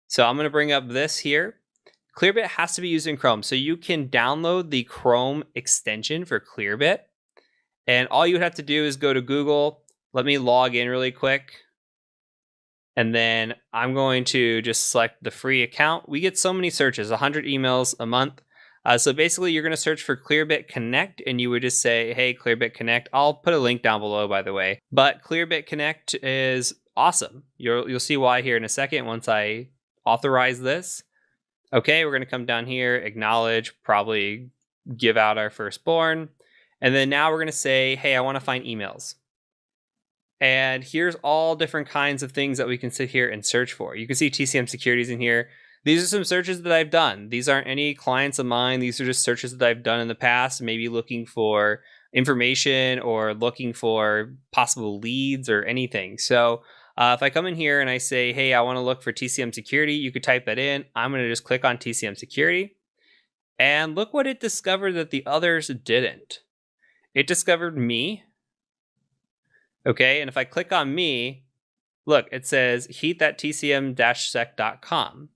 So I'm going to bring up this here. Clearbit has to be used in Chrome. So you can download the Chrome extension for Clearbit. And all you would have to do is go to Google. Let me log in really quick. And then I'm going to just select the free account. We get so many searches, 100 emails a month. So basically, you're going to search for Clearbit Connect, and you would just say, hey, Clearbit Connect. I'll put a link down below, by the way. But Clearbit Connect is awesome. You'll see why here in a second once I authorize this. Okay, we're going to come down here, acknowledge, probably give out our firstborn. And then now we're going to say, hey, I want to find emails. And here's all different kinds of things that we can sit here and search for. You can see TCM securities in here. These are some searches that I've done. These aren't any clients of mine. These are just searches that I've done in the past, maybe looking for information or looking for possible leads or anything. So if I come in here and I say, hey, I want to look for TCM security, you could type that in. I'm going to just click on TCM security. And look what it discovered that the others didn't. It discovered me. Okay, and if I click on me, look, it says heath@tcm-sec.com.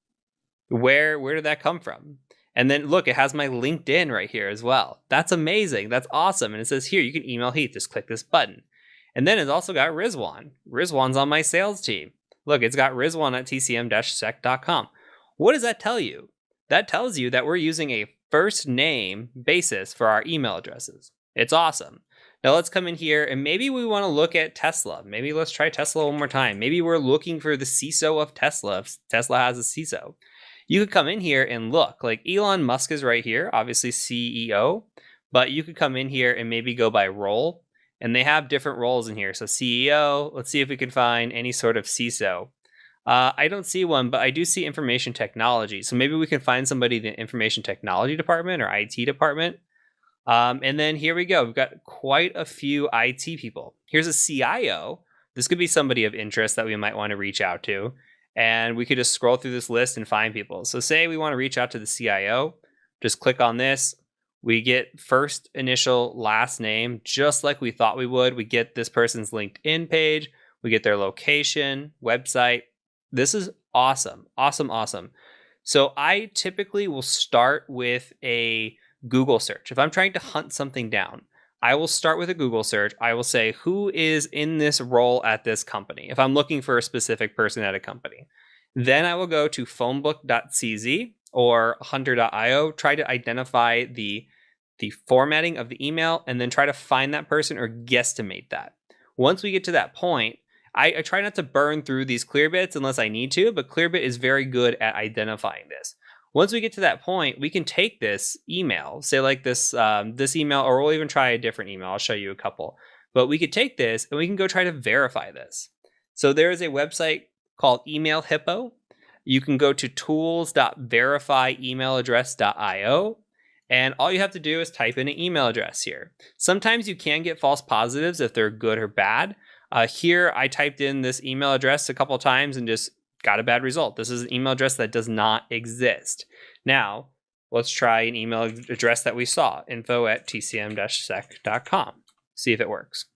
Where did that come from? And then look, it has my LinkedIn right here as well. That's amazing. That's awesome. And it says here, you can email Heath. Just click this button. And then it's also got Rizwan. Rizwan's on my sales team. Look, it's got Rizwan@tcm-sec.com. What does that tell you? That tells you that we're using a first name basis for our email addresses. It's awesome. Now let's come in here and maybe we want to look at Tesla. Maybe let's try Tesla one more time. Maybe we're looking for the CISO of Tesla. If Tesla has a CISO. You could come in here and look. Like Elon Musk is right here, obviously CEO. But you could come in here and maybe go by role. And they have different roles in here. So CEO, let's see if we can find any sort of CISO. I don't see one, but I do see information technology. So maybe we can find somebody in the information technology department or IT department. And then here we go. We've got quite a few IT people. Here's a CIO. This could be somebody of interest that we might want to reach out to. And we could just scroll through this list and find people. So say we want to reach out to the CIO. Just click on this. We get first initial last name, just like we thought we would. We get this person's LinkedIn page. We get their location, website. This is awesome. Awesome, awesome. So I typically will start with a Google search. If I'm trying to hunt something down, I will start with a Google search. I will say, who is in this role at this company? If I'm looking for a specific person at a company, then I will go to phonebook.cz or hunter.io, try to identify the formatting of the email, and then try to find that person or guesstimate that. Once we get to that point, I try not to burn through these Clearbits unless I need to, but Clearbit is very good at identifying this. Once we get to that point, we can take this email, say like this email, or we'll even try a different email. I'll show you a couple. But we could take this and we can go try to verify this. So there is a website called Email Hippo. You can go to tools.verifyemailaddress.io. And all you have to do is type in an email address here. Sometimes you can get false positives if they're good or bad. Here, I typed in this email address a couple of times and just got a bad result. This is an email address that does not exist. Now, let's try an email address that we saw, info@tcm-sec.com. See if it works.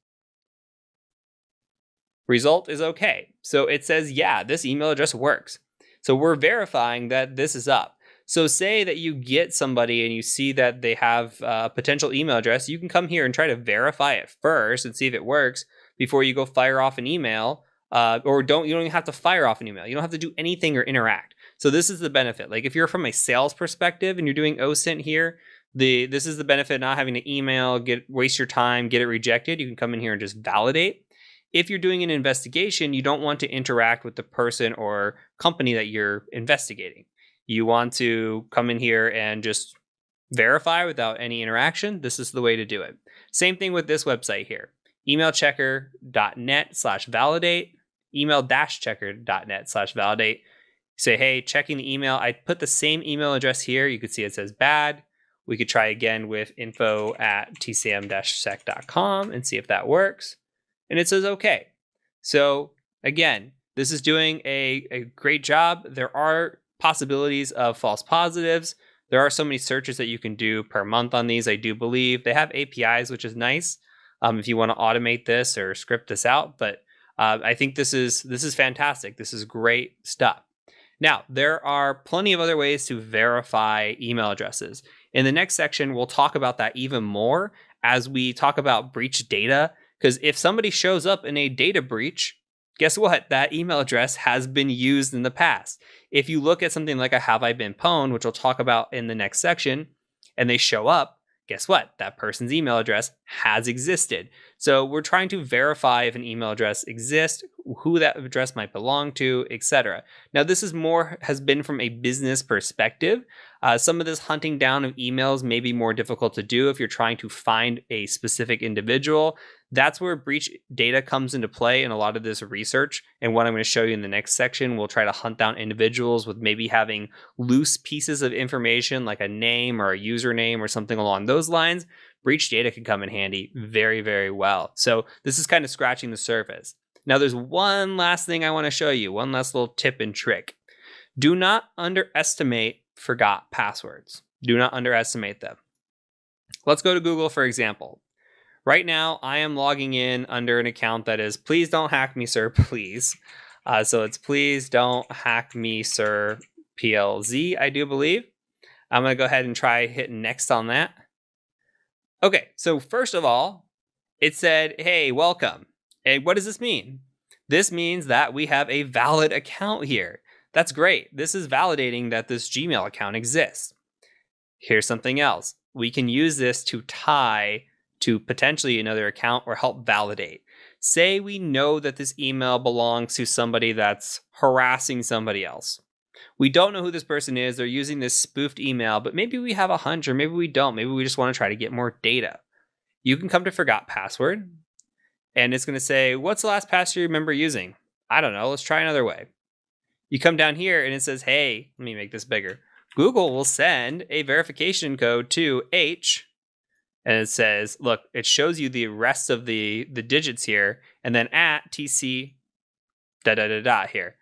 Result is okay. So it says, yeah, this email address works. So we're verifying that this is up. So say that you get somebody and you see that they have a potential email address, you can come here and try to verify it first and see if it works before you go fire off an email. You don't even have to fire off an email. You don't have to do anything or interact. So this is the benefit. Like if you're from a sales perspective and you're doing OSINT here, this is the benefit of not having to email, waste your time, get it rejected. You can come in here and just validate. If you're doing an investigation, you don't want to interact with the person or company that you're investigating. You want to come in here and just verify without any interaction. This is the way to do it. Same thing with this website here. emailchecker.net/validate, email-checker.net/validate. Say, hey, checking the email. I put the same email address here. You could see it says bad. We could try again with info@tcm-sec.com and see if that works. And it says okay. So again, this is doing a great job. There are possibilities of false positives. There are so many searches that you can do per month on these, I do believe. They have APIs, which is nice if you want to automate this or script this out. But I think this is fantastic. This is great stuff. Now, there are plenty of other ways to verify email addresses. In the next section, we'll talk about that even more as we talk about breach data. Because if somebody shows up in a data breach, guess what? That email address has been used in the past. If you look at something like a have I been pwned, which we'll talk about in the next section, and they show up, guess what? That person's email address has existed. So we're trying to verify if an email address exists, who that address might belong to, etc. Now, this has been from a business perspective. Some of this hunting down of emails may be more difficult to do if you're trying to find a specific individual. That's where breach data comes into play in a lot of this research. And what I'm going to show you in the next section, we'll try to hunt down individuals with maybe having loose pieces of information like a name or a username or something along those lines. Breach data can come in handy very, very well. So this is kind of scratching the surface. Now, there's one last thing I want to show you, one last little tip and trick. Do not underestimate forgot passwords. Do not underestimate them. Let's go to Google, for example. Right now, I am logging in under an account that is please don't hack me, sir, please. So it's please don't hack me, sir, PLZ, I do believe. I'm going to go ahead and try hitting next on that. Okay, so first of all, it said, hey, welcome. Hey, what does this mean? This means that we have a valid account here. That's great. This is validating that this Gmail account exists. Here's something else. We can use this to tie to potentially another account or help validate. Say we know that this email belongs to somebody that's harassing somebody else. We don't know who this person is. They're using this spoofed email, but maybe we have a hunch, or maybe we don't. Maybe we just want to try to get more data. You can come to forgot password, and it's going to say, what's the last password you remember using? I don't know. Let's try another way. You come down here and it says, hey, let me make this bigger. Google will send a verification code to H. And it says, look, it shows you the rest of the digits here, and then at TC here.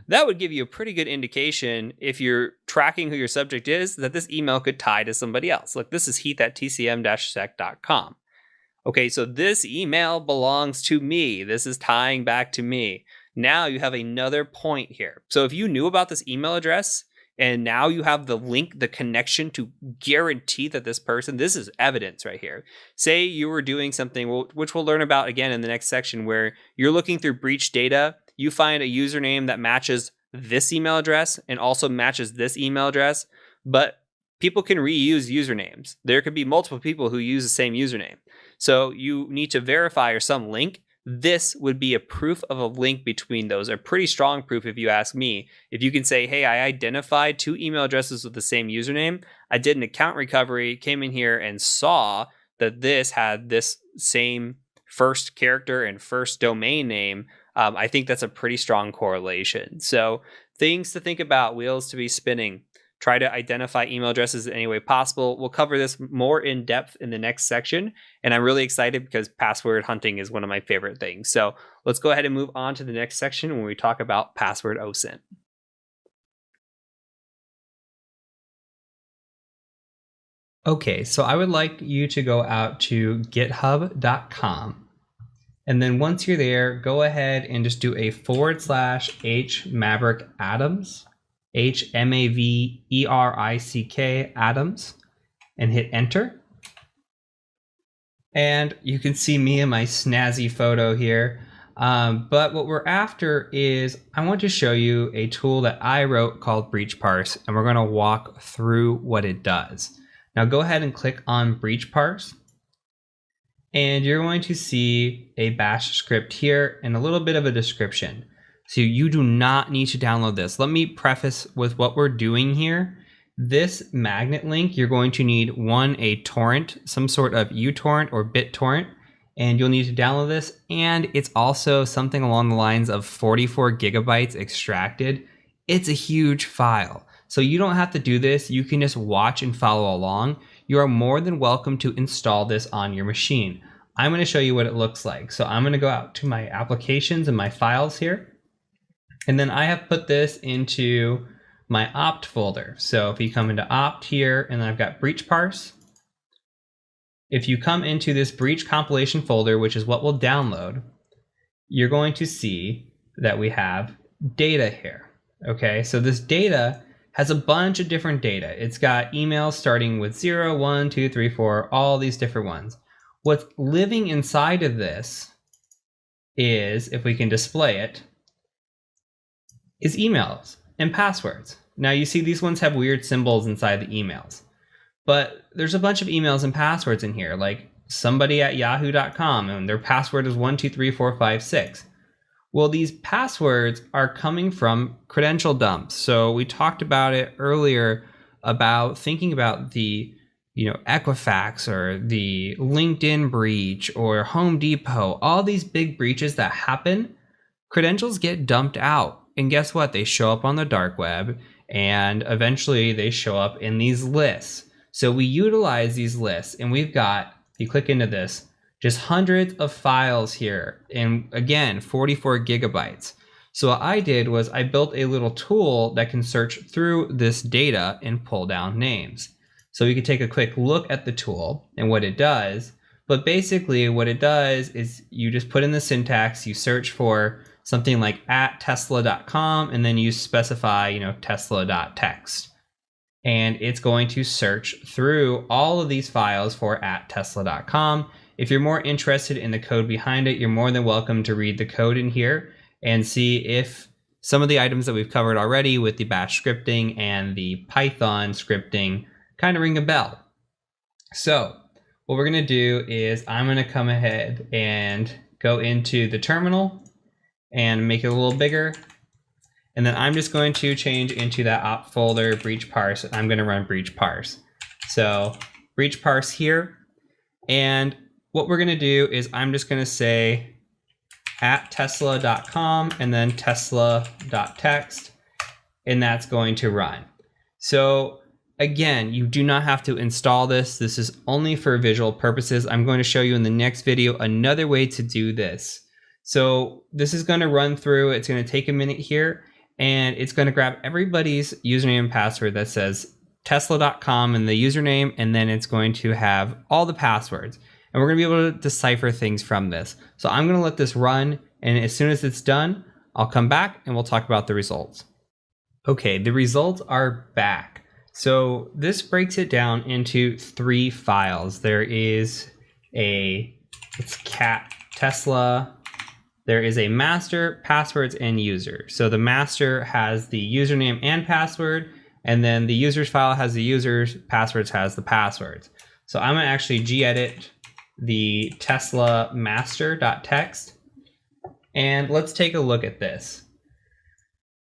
That would give you a pretty good indication if you're tracking who your subject is, that this email could tie to somebody else. Look, this is Heath at tcm-sec.com. Okay, so this email belongs to me. This is tying back to me. Now you have another point here. So if you knew about this email address, and now you have the link, the connection to guarantee that this person, this is evidence right here. Say you were doing something, which we'll learn about again in the next section, where you're looking through breach data, you find a username that matches this email address and also matches this email address, but people can reuse usernames. There could be multiple people who use the same username. So you need to verify or some link. This would be a proof of a link between those, a pretty strong proof if you ask me. If you can say, hey, I identified 2 email addresses with the same username, I did an account recovery, came in here and saw that this had this same first character and first domain name, I think that's a pretty strong correlation. So things to think about, wheels to be spinning. Try to identify email addresses in any way possible. We'll cover this more in depth in the next section. And I'm really excited because password hunting is one of my favorite things. So let's go ahead and move on to the next section when we talk about password OSINT. Okay, so I would like you to go out to github.com. And then once you're there, go ahead and just do a /h Maverick Adams. HMAVERICK Adams, and hit enter. And you can see me in my snazzy photo here. But what we're after is, I want to show you a tool that I wrote called Breach Parse, and we're going to walk through what it does. Now go ahead and click on Breach Parse, and you're going to see a bash script here and a little bit of a description. So you do not need to download this. Let me preface with what we're doing here. This magnet link, you're going to need a torrent, some sort of uTorrent or BitTorrent, and you'll need to download this. And it's also something along the lines of 44 gigabytes extracted. It's a huge file. So you don't have to do this. You can just watch and follow along. You are more than welcome to install this on your machine. I'm going to show you what it looks like. So I'm going to go out to my applications and my files here. And then I have put this into my opt folder. So if you come into opt here, and then I've got breach parse. If you come into this breach compilation folder, which is what we'll download, you're going to see that we have data here. Okay, so this data has a bunch of different data. It's got emails starting with 0, 1, 2, 3, 4, all these different ones. What's living inside of this is, if we can display it, is emails and passwords. Now you see these ones have weird symbols inside the emails, but there's a bunch of emails and passwords in here, like somebody at yahoo.com and their password is 123456. Well, these passwords are coming from credential dumps. So we talked about it earlier about thinking about the Equifax or the LinkedIn breach or Home Depot, all these big breaches that happen, credentials get dumped out. And guess what? They show up on the dark web, and eventually they show up in these lists. So we utilize these lists, and we've got, if you click into this, just hundreds of files here, and again, 44 gigabytes. So what I did was I built a little tool that can search through this data and pull down names. So we can take a quick look at the tool and what it does. But basically what it does is you just put in the syntax, you search for something like at tesla.com, and then you specify, tesla.text. And it's going to search through all of these files for at tesla.com. If you're more interested in the code behind it, you're more than welcome to read the code in here and see if some of the items that we've covered already with the bash scripting and the Python scripting kind of ring a bell. So what we're going to do is I'm going to come ahead and go into the terminal and make it a little bigger. And then I'm just going to change into that op folder breach parse. I'm going to run breach parse. So breach parse here. And what we're going to do is I'm just going to say at tesla.com and then tesla.text, and that's going to run. So again, you do not have to install this. This is only for visual purposes. I'm going to show you in the next video another way to do this. So this is going to run through. It's going to take a minute here, and it's going to grab everybody's username and password that says tesla.com and the username, and then it's going to have all the passwords. And we're going to be able to decipher things from this. So I'm going to let this run, and as soon as it's done, I'll come back and we'll talk about the results. Okay, the results are back. So this breaks it down into 3 files. There is it's cat Tesla. There is a master, passwords, and user. So the master has the username and password, and then the users file has the users, passwords has the passwords. So I'm gonna actually gedit the Tesla master.txt, and let's take a look at this.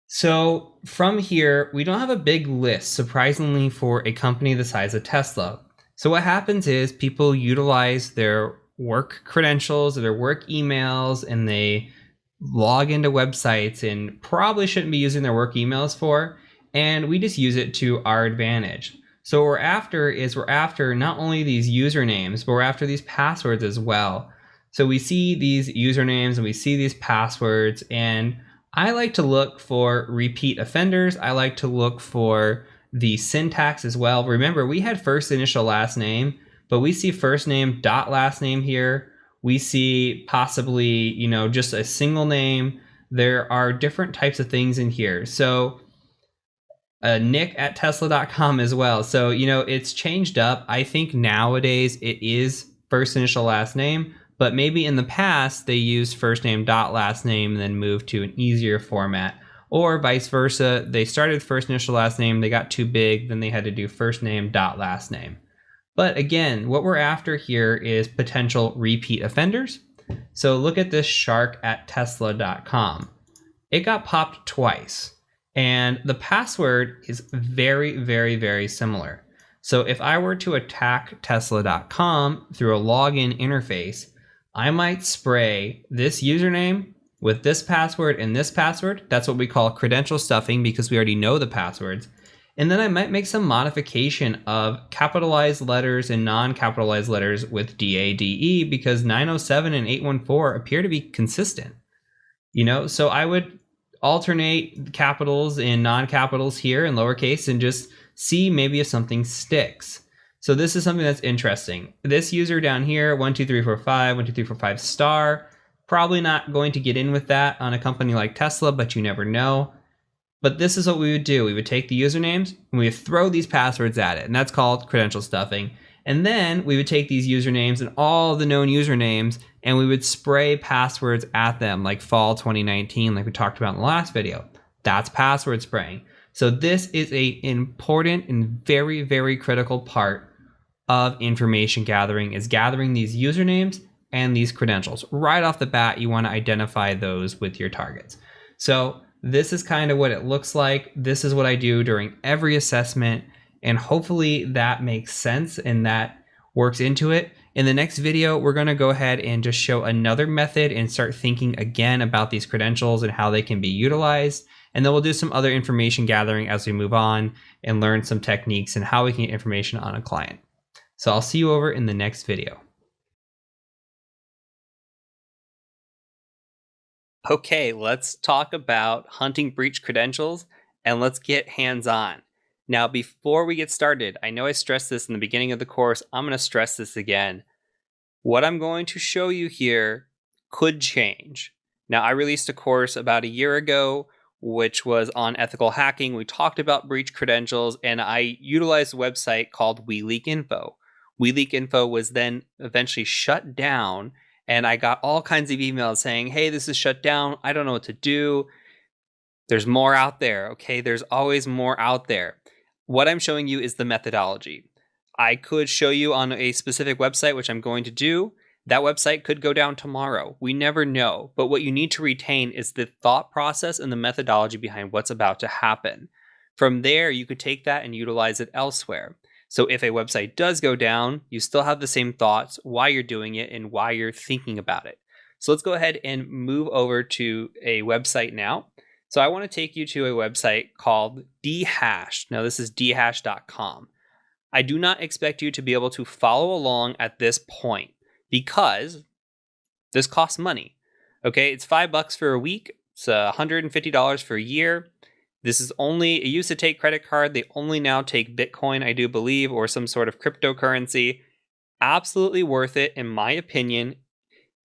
So from here, we don't have a big list, surprisingly, for a company the size of Tesla. So what happens is people utilize their work credentials or their work emails, and they log into websites and probably shouldn't be using their work emails for, and we just use it to our advantage. So what we're after not only these usernames, but we're after these passwords as well. So we see these usernames and we see these passwords, and I like to look for repeat offenders. I like to look for the syntax as well. Remember, we had first initial last name, but we see first name dot last name here. We see possibly, just a single name. There are different types of things in here. So Nick at tesla.com as well. So, it's changed up. I think nowadays it is first initial last name, but maybe in the past they used first name dot last name and then moved to an easier format, or vice versa. They started first initial last name, they got too big, then they had to do first name dot last name. But again, what we're after here is potential repeat offenders. So look at this shark at tesla.com. It got popped twice. And the password is very, very, very similar. So if I were to attack tesla.com through a login interface, I might spray this username with this password and this password. That's what we call credential stuffing, because we already know the passwords. And then I might make some modification of capitalized letters and non-capitalized letters with DADE, because 907 and 814 appear to be consistent. So I would alternate capitals and non-capitals here and lowercase and just see maybe if something sticks. So this is something that's interesting. This user down here, 12345, 12345 star, probably not going to get in with that on a company like Tesla, but you never know. But this is what we would do. We would take the usernames and we would throw these passwords at it, and that's called credential stuffing. And then we would take these usernames and all the known usernames, and we would spray passwords at them, like fall 2019, like we talked about in the last video. That's password spraying. So this is an important and very, very critical part of information gathering, is gathering these usernames and these credentials. Right off the bat, you want to identify those with your targets. So this is kind of what it looks like. This is what I do during every assessment, and hopefully that makes sense and that works into it. In the next video, we're going to go ahead and just show another method and start thinking again about these credentials and how they can be utilized. And then we'll do some other information gathering as we move on and learn some techniques and how we can get information on a client. So I'll see you over in the next video. Okay, let's talk about hunting breach credentials, and let's get hands-on. Now, before we get started, I know I stressed this in the beginning of the course. I'm going to stress this again. What I'm going to show you here could change. Now, I released a course about a year ago, which was on ethical hacking. We talked about breach credentials, and I utilized a website called WeLeakInfo. WeLeakInfo was then eventually shut down, and I got all kinds of emails saying, hey, this is shut down. I don't know what to do. There's more out there, okay? There's always more out there. What I'm showing you is the methodology. I could show you on a specific website, which I'm going to do. That website could go down tomorrow. We never know. But what you need to retain is the thought process and the methodology behind what's about to happen. From there, you could take that and utilize it elsewhere. So if a website does go down, you still have the same thoughts, why you're doing it, and why you're thinking about it. So let's go ahead and move over to a website now. So I want to take you to a website called Dhash. Now this is dhash.com. I do not expect you to be able to follow along at this point because this costs money. Okay, it's $5 for a week. It's $150 for a year. This is only, it used to take credit card. They only now take Bitcoin, I do believe, or some sort of cryptocurrency. Absolutely worth it, in my opinion.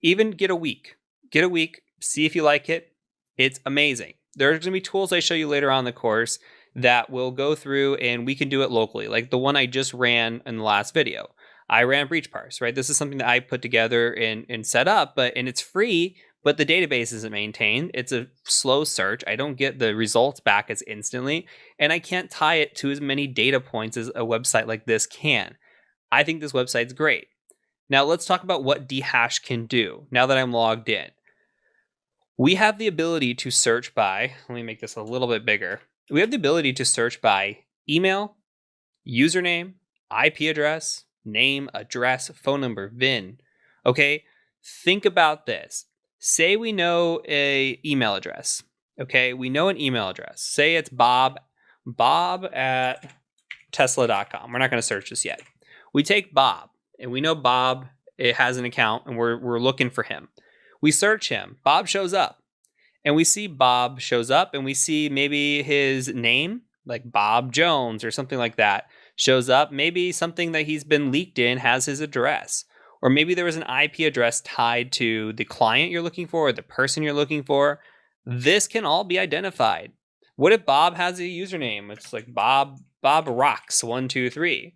Even get a week. Get a week, see if you like it. It's amazing. There's going to be tools I show you later on in the course that will go through and we can do it locally, like the one I just ran in the last video. I ran breach parse, right? This is something that I put together and set up, and it's free, but the database isn't maintained. It's a slow search. I don't get the results back as instantly, and I can't tie it to as many data points as a website like this can. I think this website's great. Now let's talk about what Dhash can do now that I'm logged in. We have the ability to search by, let me make this a little bit bigger. We have the ability to search by email, username, IP address, name, address, phone number, VIN. Okay, think about this. Say we know a email address. Okay, we know an email address. Say it's bob at tesla.com. We're not going to search this yet. We take Bob, and we know Bob, it has an account, and we're looking for him. We search him. Bob shows up, and we see Bob shows up, and we see maybe his name, like Bob Jones or something like that, shows up. Maybe something that he's been leaked in has his address. Or maybe there was an IP address tied to the client you're looking for or the person you're looking for. This can all be identified. What if Bob has a username? It's like Bob Rocks 123.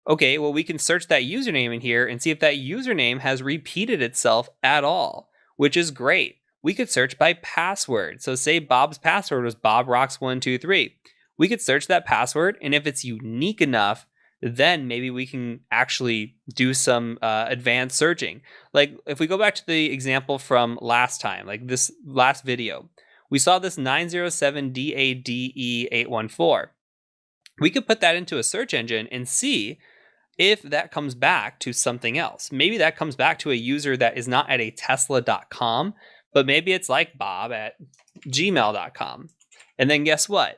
Okay, well, we can search that username in here and see if that username has repeated itself at all, which is great. We could search by password. So say Bob's password was Bob Rocks 123. We could search that password, and if it's unique enough, then maybe we can actually do some advanced searching. Like if we go back to the example from last time, like this last video, we saw this 907DADE814. We could put that into a search engine and see if that comes back to something else. Maybe that comes back to a user that is not at a tesla.com, but maybe it's like Bob at gmail.com. And then guess what?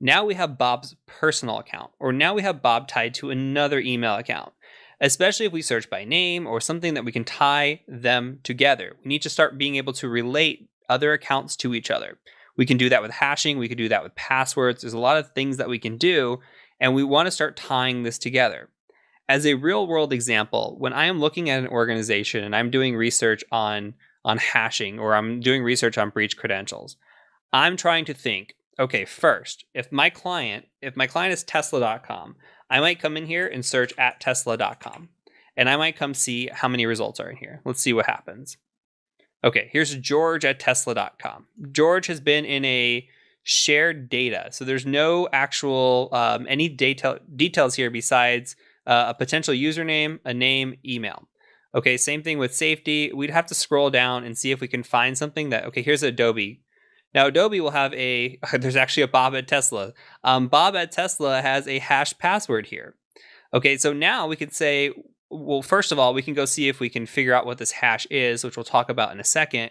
Now we have Bob's personal account, or now we have Bob tied to another email account, especially if we search by name or something that we can tie them together. We need to start being able to relate other accounts to each other. We can do that with hashing. We could do that with passwords. There's a lot of things that we can do, and we want to start tying this together. As a real world example, when I am looking at an organization and I'm doing research on hashing, or I'm doing research on breach credentials, I'm trying to think, okay, first, if my client is tesla.com, I might come in here and search at tesla.com, and I might come see how many results are in here. Let's see what happens. Okay, here's George at tesla.com. George has been in a shared data, so there's no actual any details here besides a potential username, a name, email. Okay, same thing with safety. We'd have to scroll down and see if we can find something that, okay, here's Adobe. Now, Adobe will have there's actually a Bob at Tesla. Bob at Tesla has a hash password here. Okay, so now we could say, well, first of all, we can go see if we can figure out what this hash is, which we'll talk about in a second.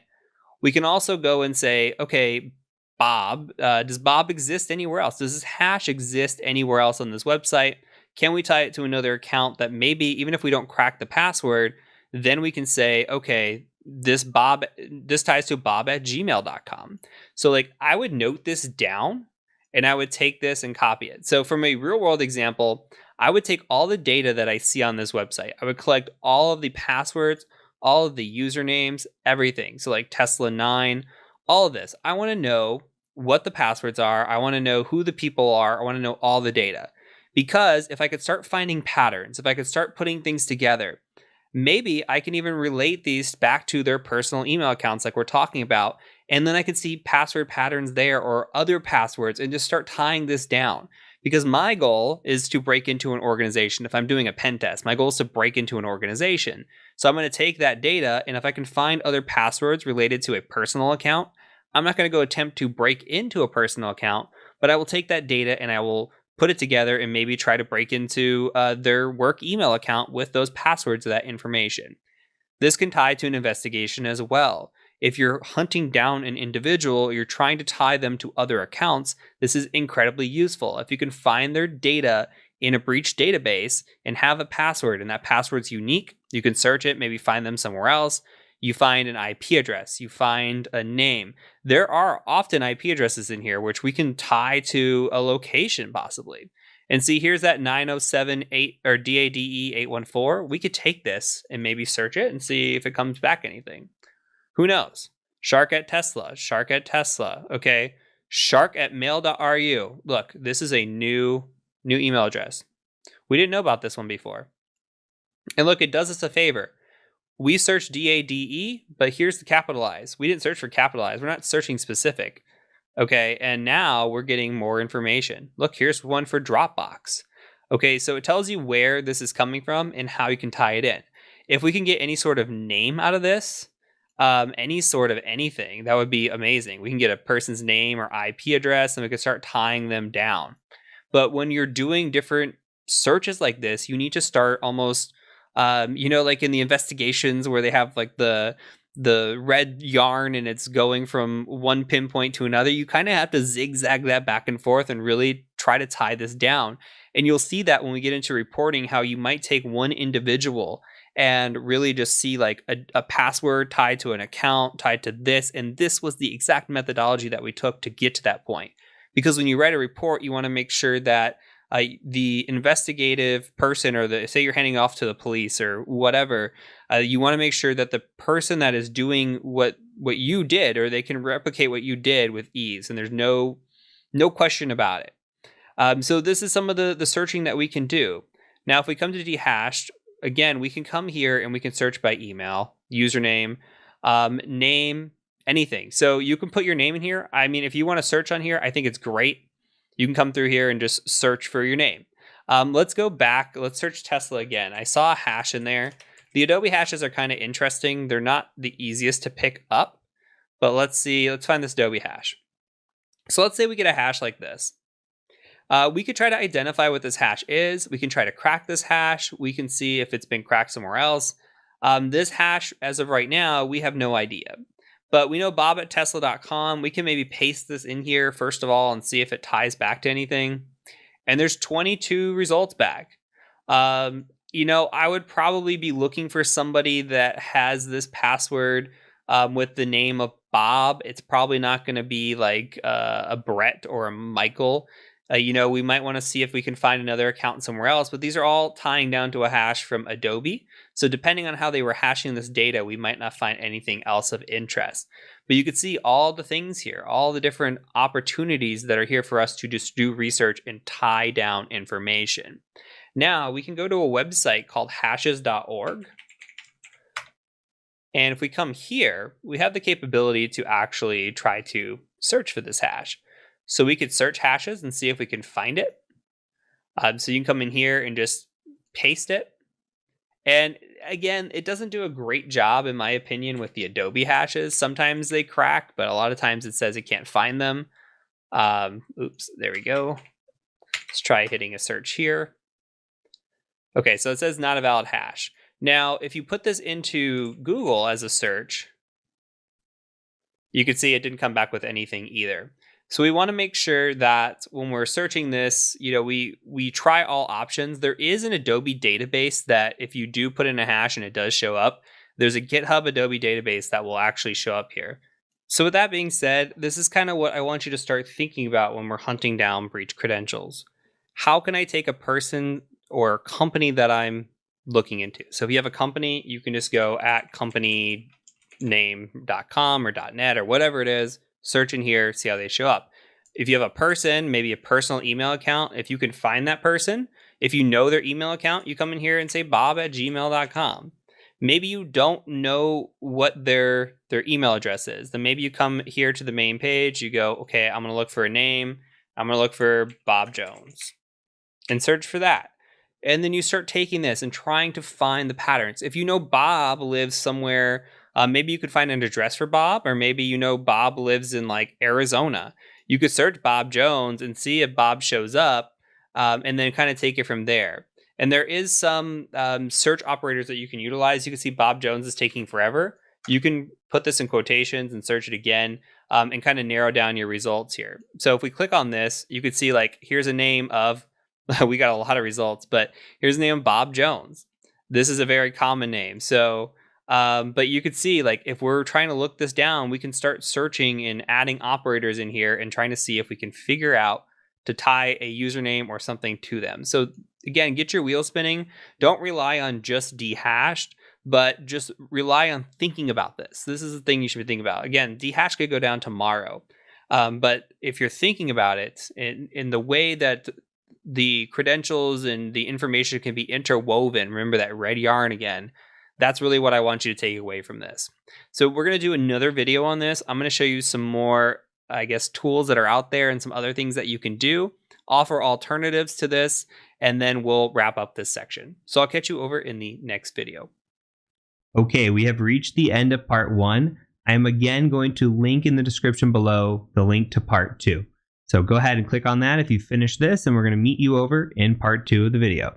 We can also go and say, okay, Bob, does Bob exist anywhere else? Does this hash exist anywhere else on this website? Can we tie it to another account that maybe, even if we don't crack the password, then we can say, okay, this ties to Bob at gmail.com. So like I would note this down and I would take this and copy it. So from a real world example, I would take all the data that I see on this website. I would collect all of the passwords, all of the usernames, everything. So like Tesla 9, all of this. I want to know what the passwords are. I want to know who the people are. I want to know all the data. Because if I could start finding patterns, if I could start putting things together, maybe I can even relate these back to their personal email accounts like we're talking about. And then I could see password patterns there or other passwords and just start tying this down. Because my goal is to break into an organization. If I'm doing a pen test, my goal is to break into an organization. So I'm going to take that data, and if I can find other passwords related to a personal account, I'm not going to go attempt to break into a personal account, but I will take that data and I will put it together and maybe try to break into their work email account with those passwords of that information. This can tie to an investigation as well. If you're hunting down an individual, you're trying to tie them to other accounts, this is incredibly useful. If you can find their data in a breached database and have a password, and that password's unique, you can search it, maybe find them somewhere else. You find an IP address, you find a name. There are often IP addresses in here which we can tie to a location possibly. And see, here's that 9078 or DADE 814. We could take this and maybe search it and see if it comes back anything. Who knows? Shark at Tesla. Okay. Shark at mail.ru. Look, this is a new email address. We didn't know about this one before. And look, it does us a favor. We searched DADE, but here's the capitalized. We didn't search for capitalized. We're not searching specific. Okay, and now we're getting more information. Look, here's one for Dropbox. Okay, so it tells you where this is coming from and how you can tie it in. If we can get any sort of name out of this, any sort of anything, that would be amazing. We can get a person's name or IP address and we can start tying them down. But when you're doing different searches like this, you need to start almost, like in the investigations where they have like the red yarn and it's going from one pinpoint to another. You kind of have to zigzag that back and forth and really try to tie this down. And you'll see that when we get into reporting, how you might take one individual and really just see like a password tied to an account, tied to this. And this was the exact methodology that we took to get to that point. Because when you write a report, you want to make sure that the investigative person, or say you're handing off to the police or whatever, you want to make sure that the person that is doing what you did, or they can replicate what you did with ease, and there's no question about it. So this is some of the searching that we can do. Now, if we come to dehashed, again, we can come here and we can search by email, username, name, anything. So you can put your name in here. I mean, if you want to search on here, I think it's great. You can come through here and just search for your name. Let's go back. Let's search Tesla again. I saw a hash in there. The Adobe hashes are kind of interesting. They're not the easiest to pick up, but let's see. Let's find this Adobe hash. So let's say we get a hash like this. We could try to identify what this hash is. We can try to crack this hash. We can see if it's been cracked somewhere else. This hash, as of right now, we have no idea. But we know bob@tesla.com. We can maybe paste this in here first of all and see if it ties back to anything. And there's 22 results back. I would probably be looking for somebody that has this password with the name of Bob. It's probably not going to be like a Brett or a Michael. We might want to see if we can find another account somewhere else, but these are all tying down to a hash from Adobe. So depending on how they were hashing this data, we might not find anything else of interest. But you can see all the things here, all the different opportunities that are here for us to just do research and tie down information. Now we can go to a website called hashes.org. And if we come here, we have the capability to actually try to search for this hash. So we could search hashes and see if we can find it. So you can come in here and just paste it. And again, it doesn't do a great job, in my opinion, with the Adobe hashes. Sometimes they crack, but a lot of times it says it can't find them. Oops, there we go. Let's try hitting a search here. Okay, so it says not a valid hash. Now, if you put this into Google as a search, you can see it didn't come back with anything either. So we want to make sure that when we're searching this, we try all options. There is an Adobe database that if you do put in a hash and it does show up, there's a GitHub Adobe database that will actually show up here. So with that being said, this is kind of what I want you to start thinking about when we're hunting down breach credentials. How can I take a person or company that I'm looking into? So if you have a company, you can just go at companyname.com or .net or whatever it is, search in here, see how they show up. If you have a person, maybe a personal email account, if you can find that person, if you know their email account, you come in here and say bob@gmail.com. Maybe you don't know what their email address is. Then maybe you come here to the main page, you go, okay, I'm going to look for a name. I'm going to look for Bob Jones and search for that. And then you start taking this and trying to find the patterns. If you know Bob lives somewhere, maybe you could find an address for Bob, or maybe you know Bob lives in like Arizona. You could search Bob Jones and see if Bob shows up, and then kind of take it from there. And there is some search operators that you can utilize. You can see Bob Jones is taking forever. You can put this in quotations and search it again, and kind of narrow down your results here. So if we click on this, you could see like, here's a name of, we got a lot of results, but here's the name of Bob Jones. This is a very common name. So, but you could see like, if we're trying to look this down, we can start searching and adding operators in here and trying to see if we can figure out to tie a username or something to them. So again, get your wheel spinning. Don't rely on just dehashed, but just rely on thinking about this. This is the thing you should be thinking about. Again, dehash could go down tomorrow. But if you're thinking about it in the way that the credentials and the information can be interwoven, remember that red yarn again, that's really what I want you to take away from this. So we're going to do another video on this. I'm going to show you some more, I guess, tools that are out there and some other things that you can do, offer alternatives to this, and then we'll wrap up this section. So I'll catch you over in the next video. Okay, we have reached the end of part 1. I am again going to link in the description below the link to part 2. So go ahead and click on that if you finish this, and we're going to meet you over in part 2 of the video.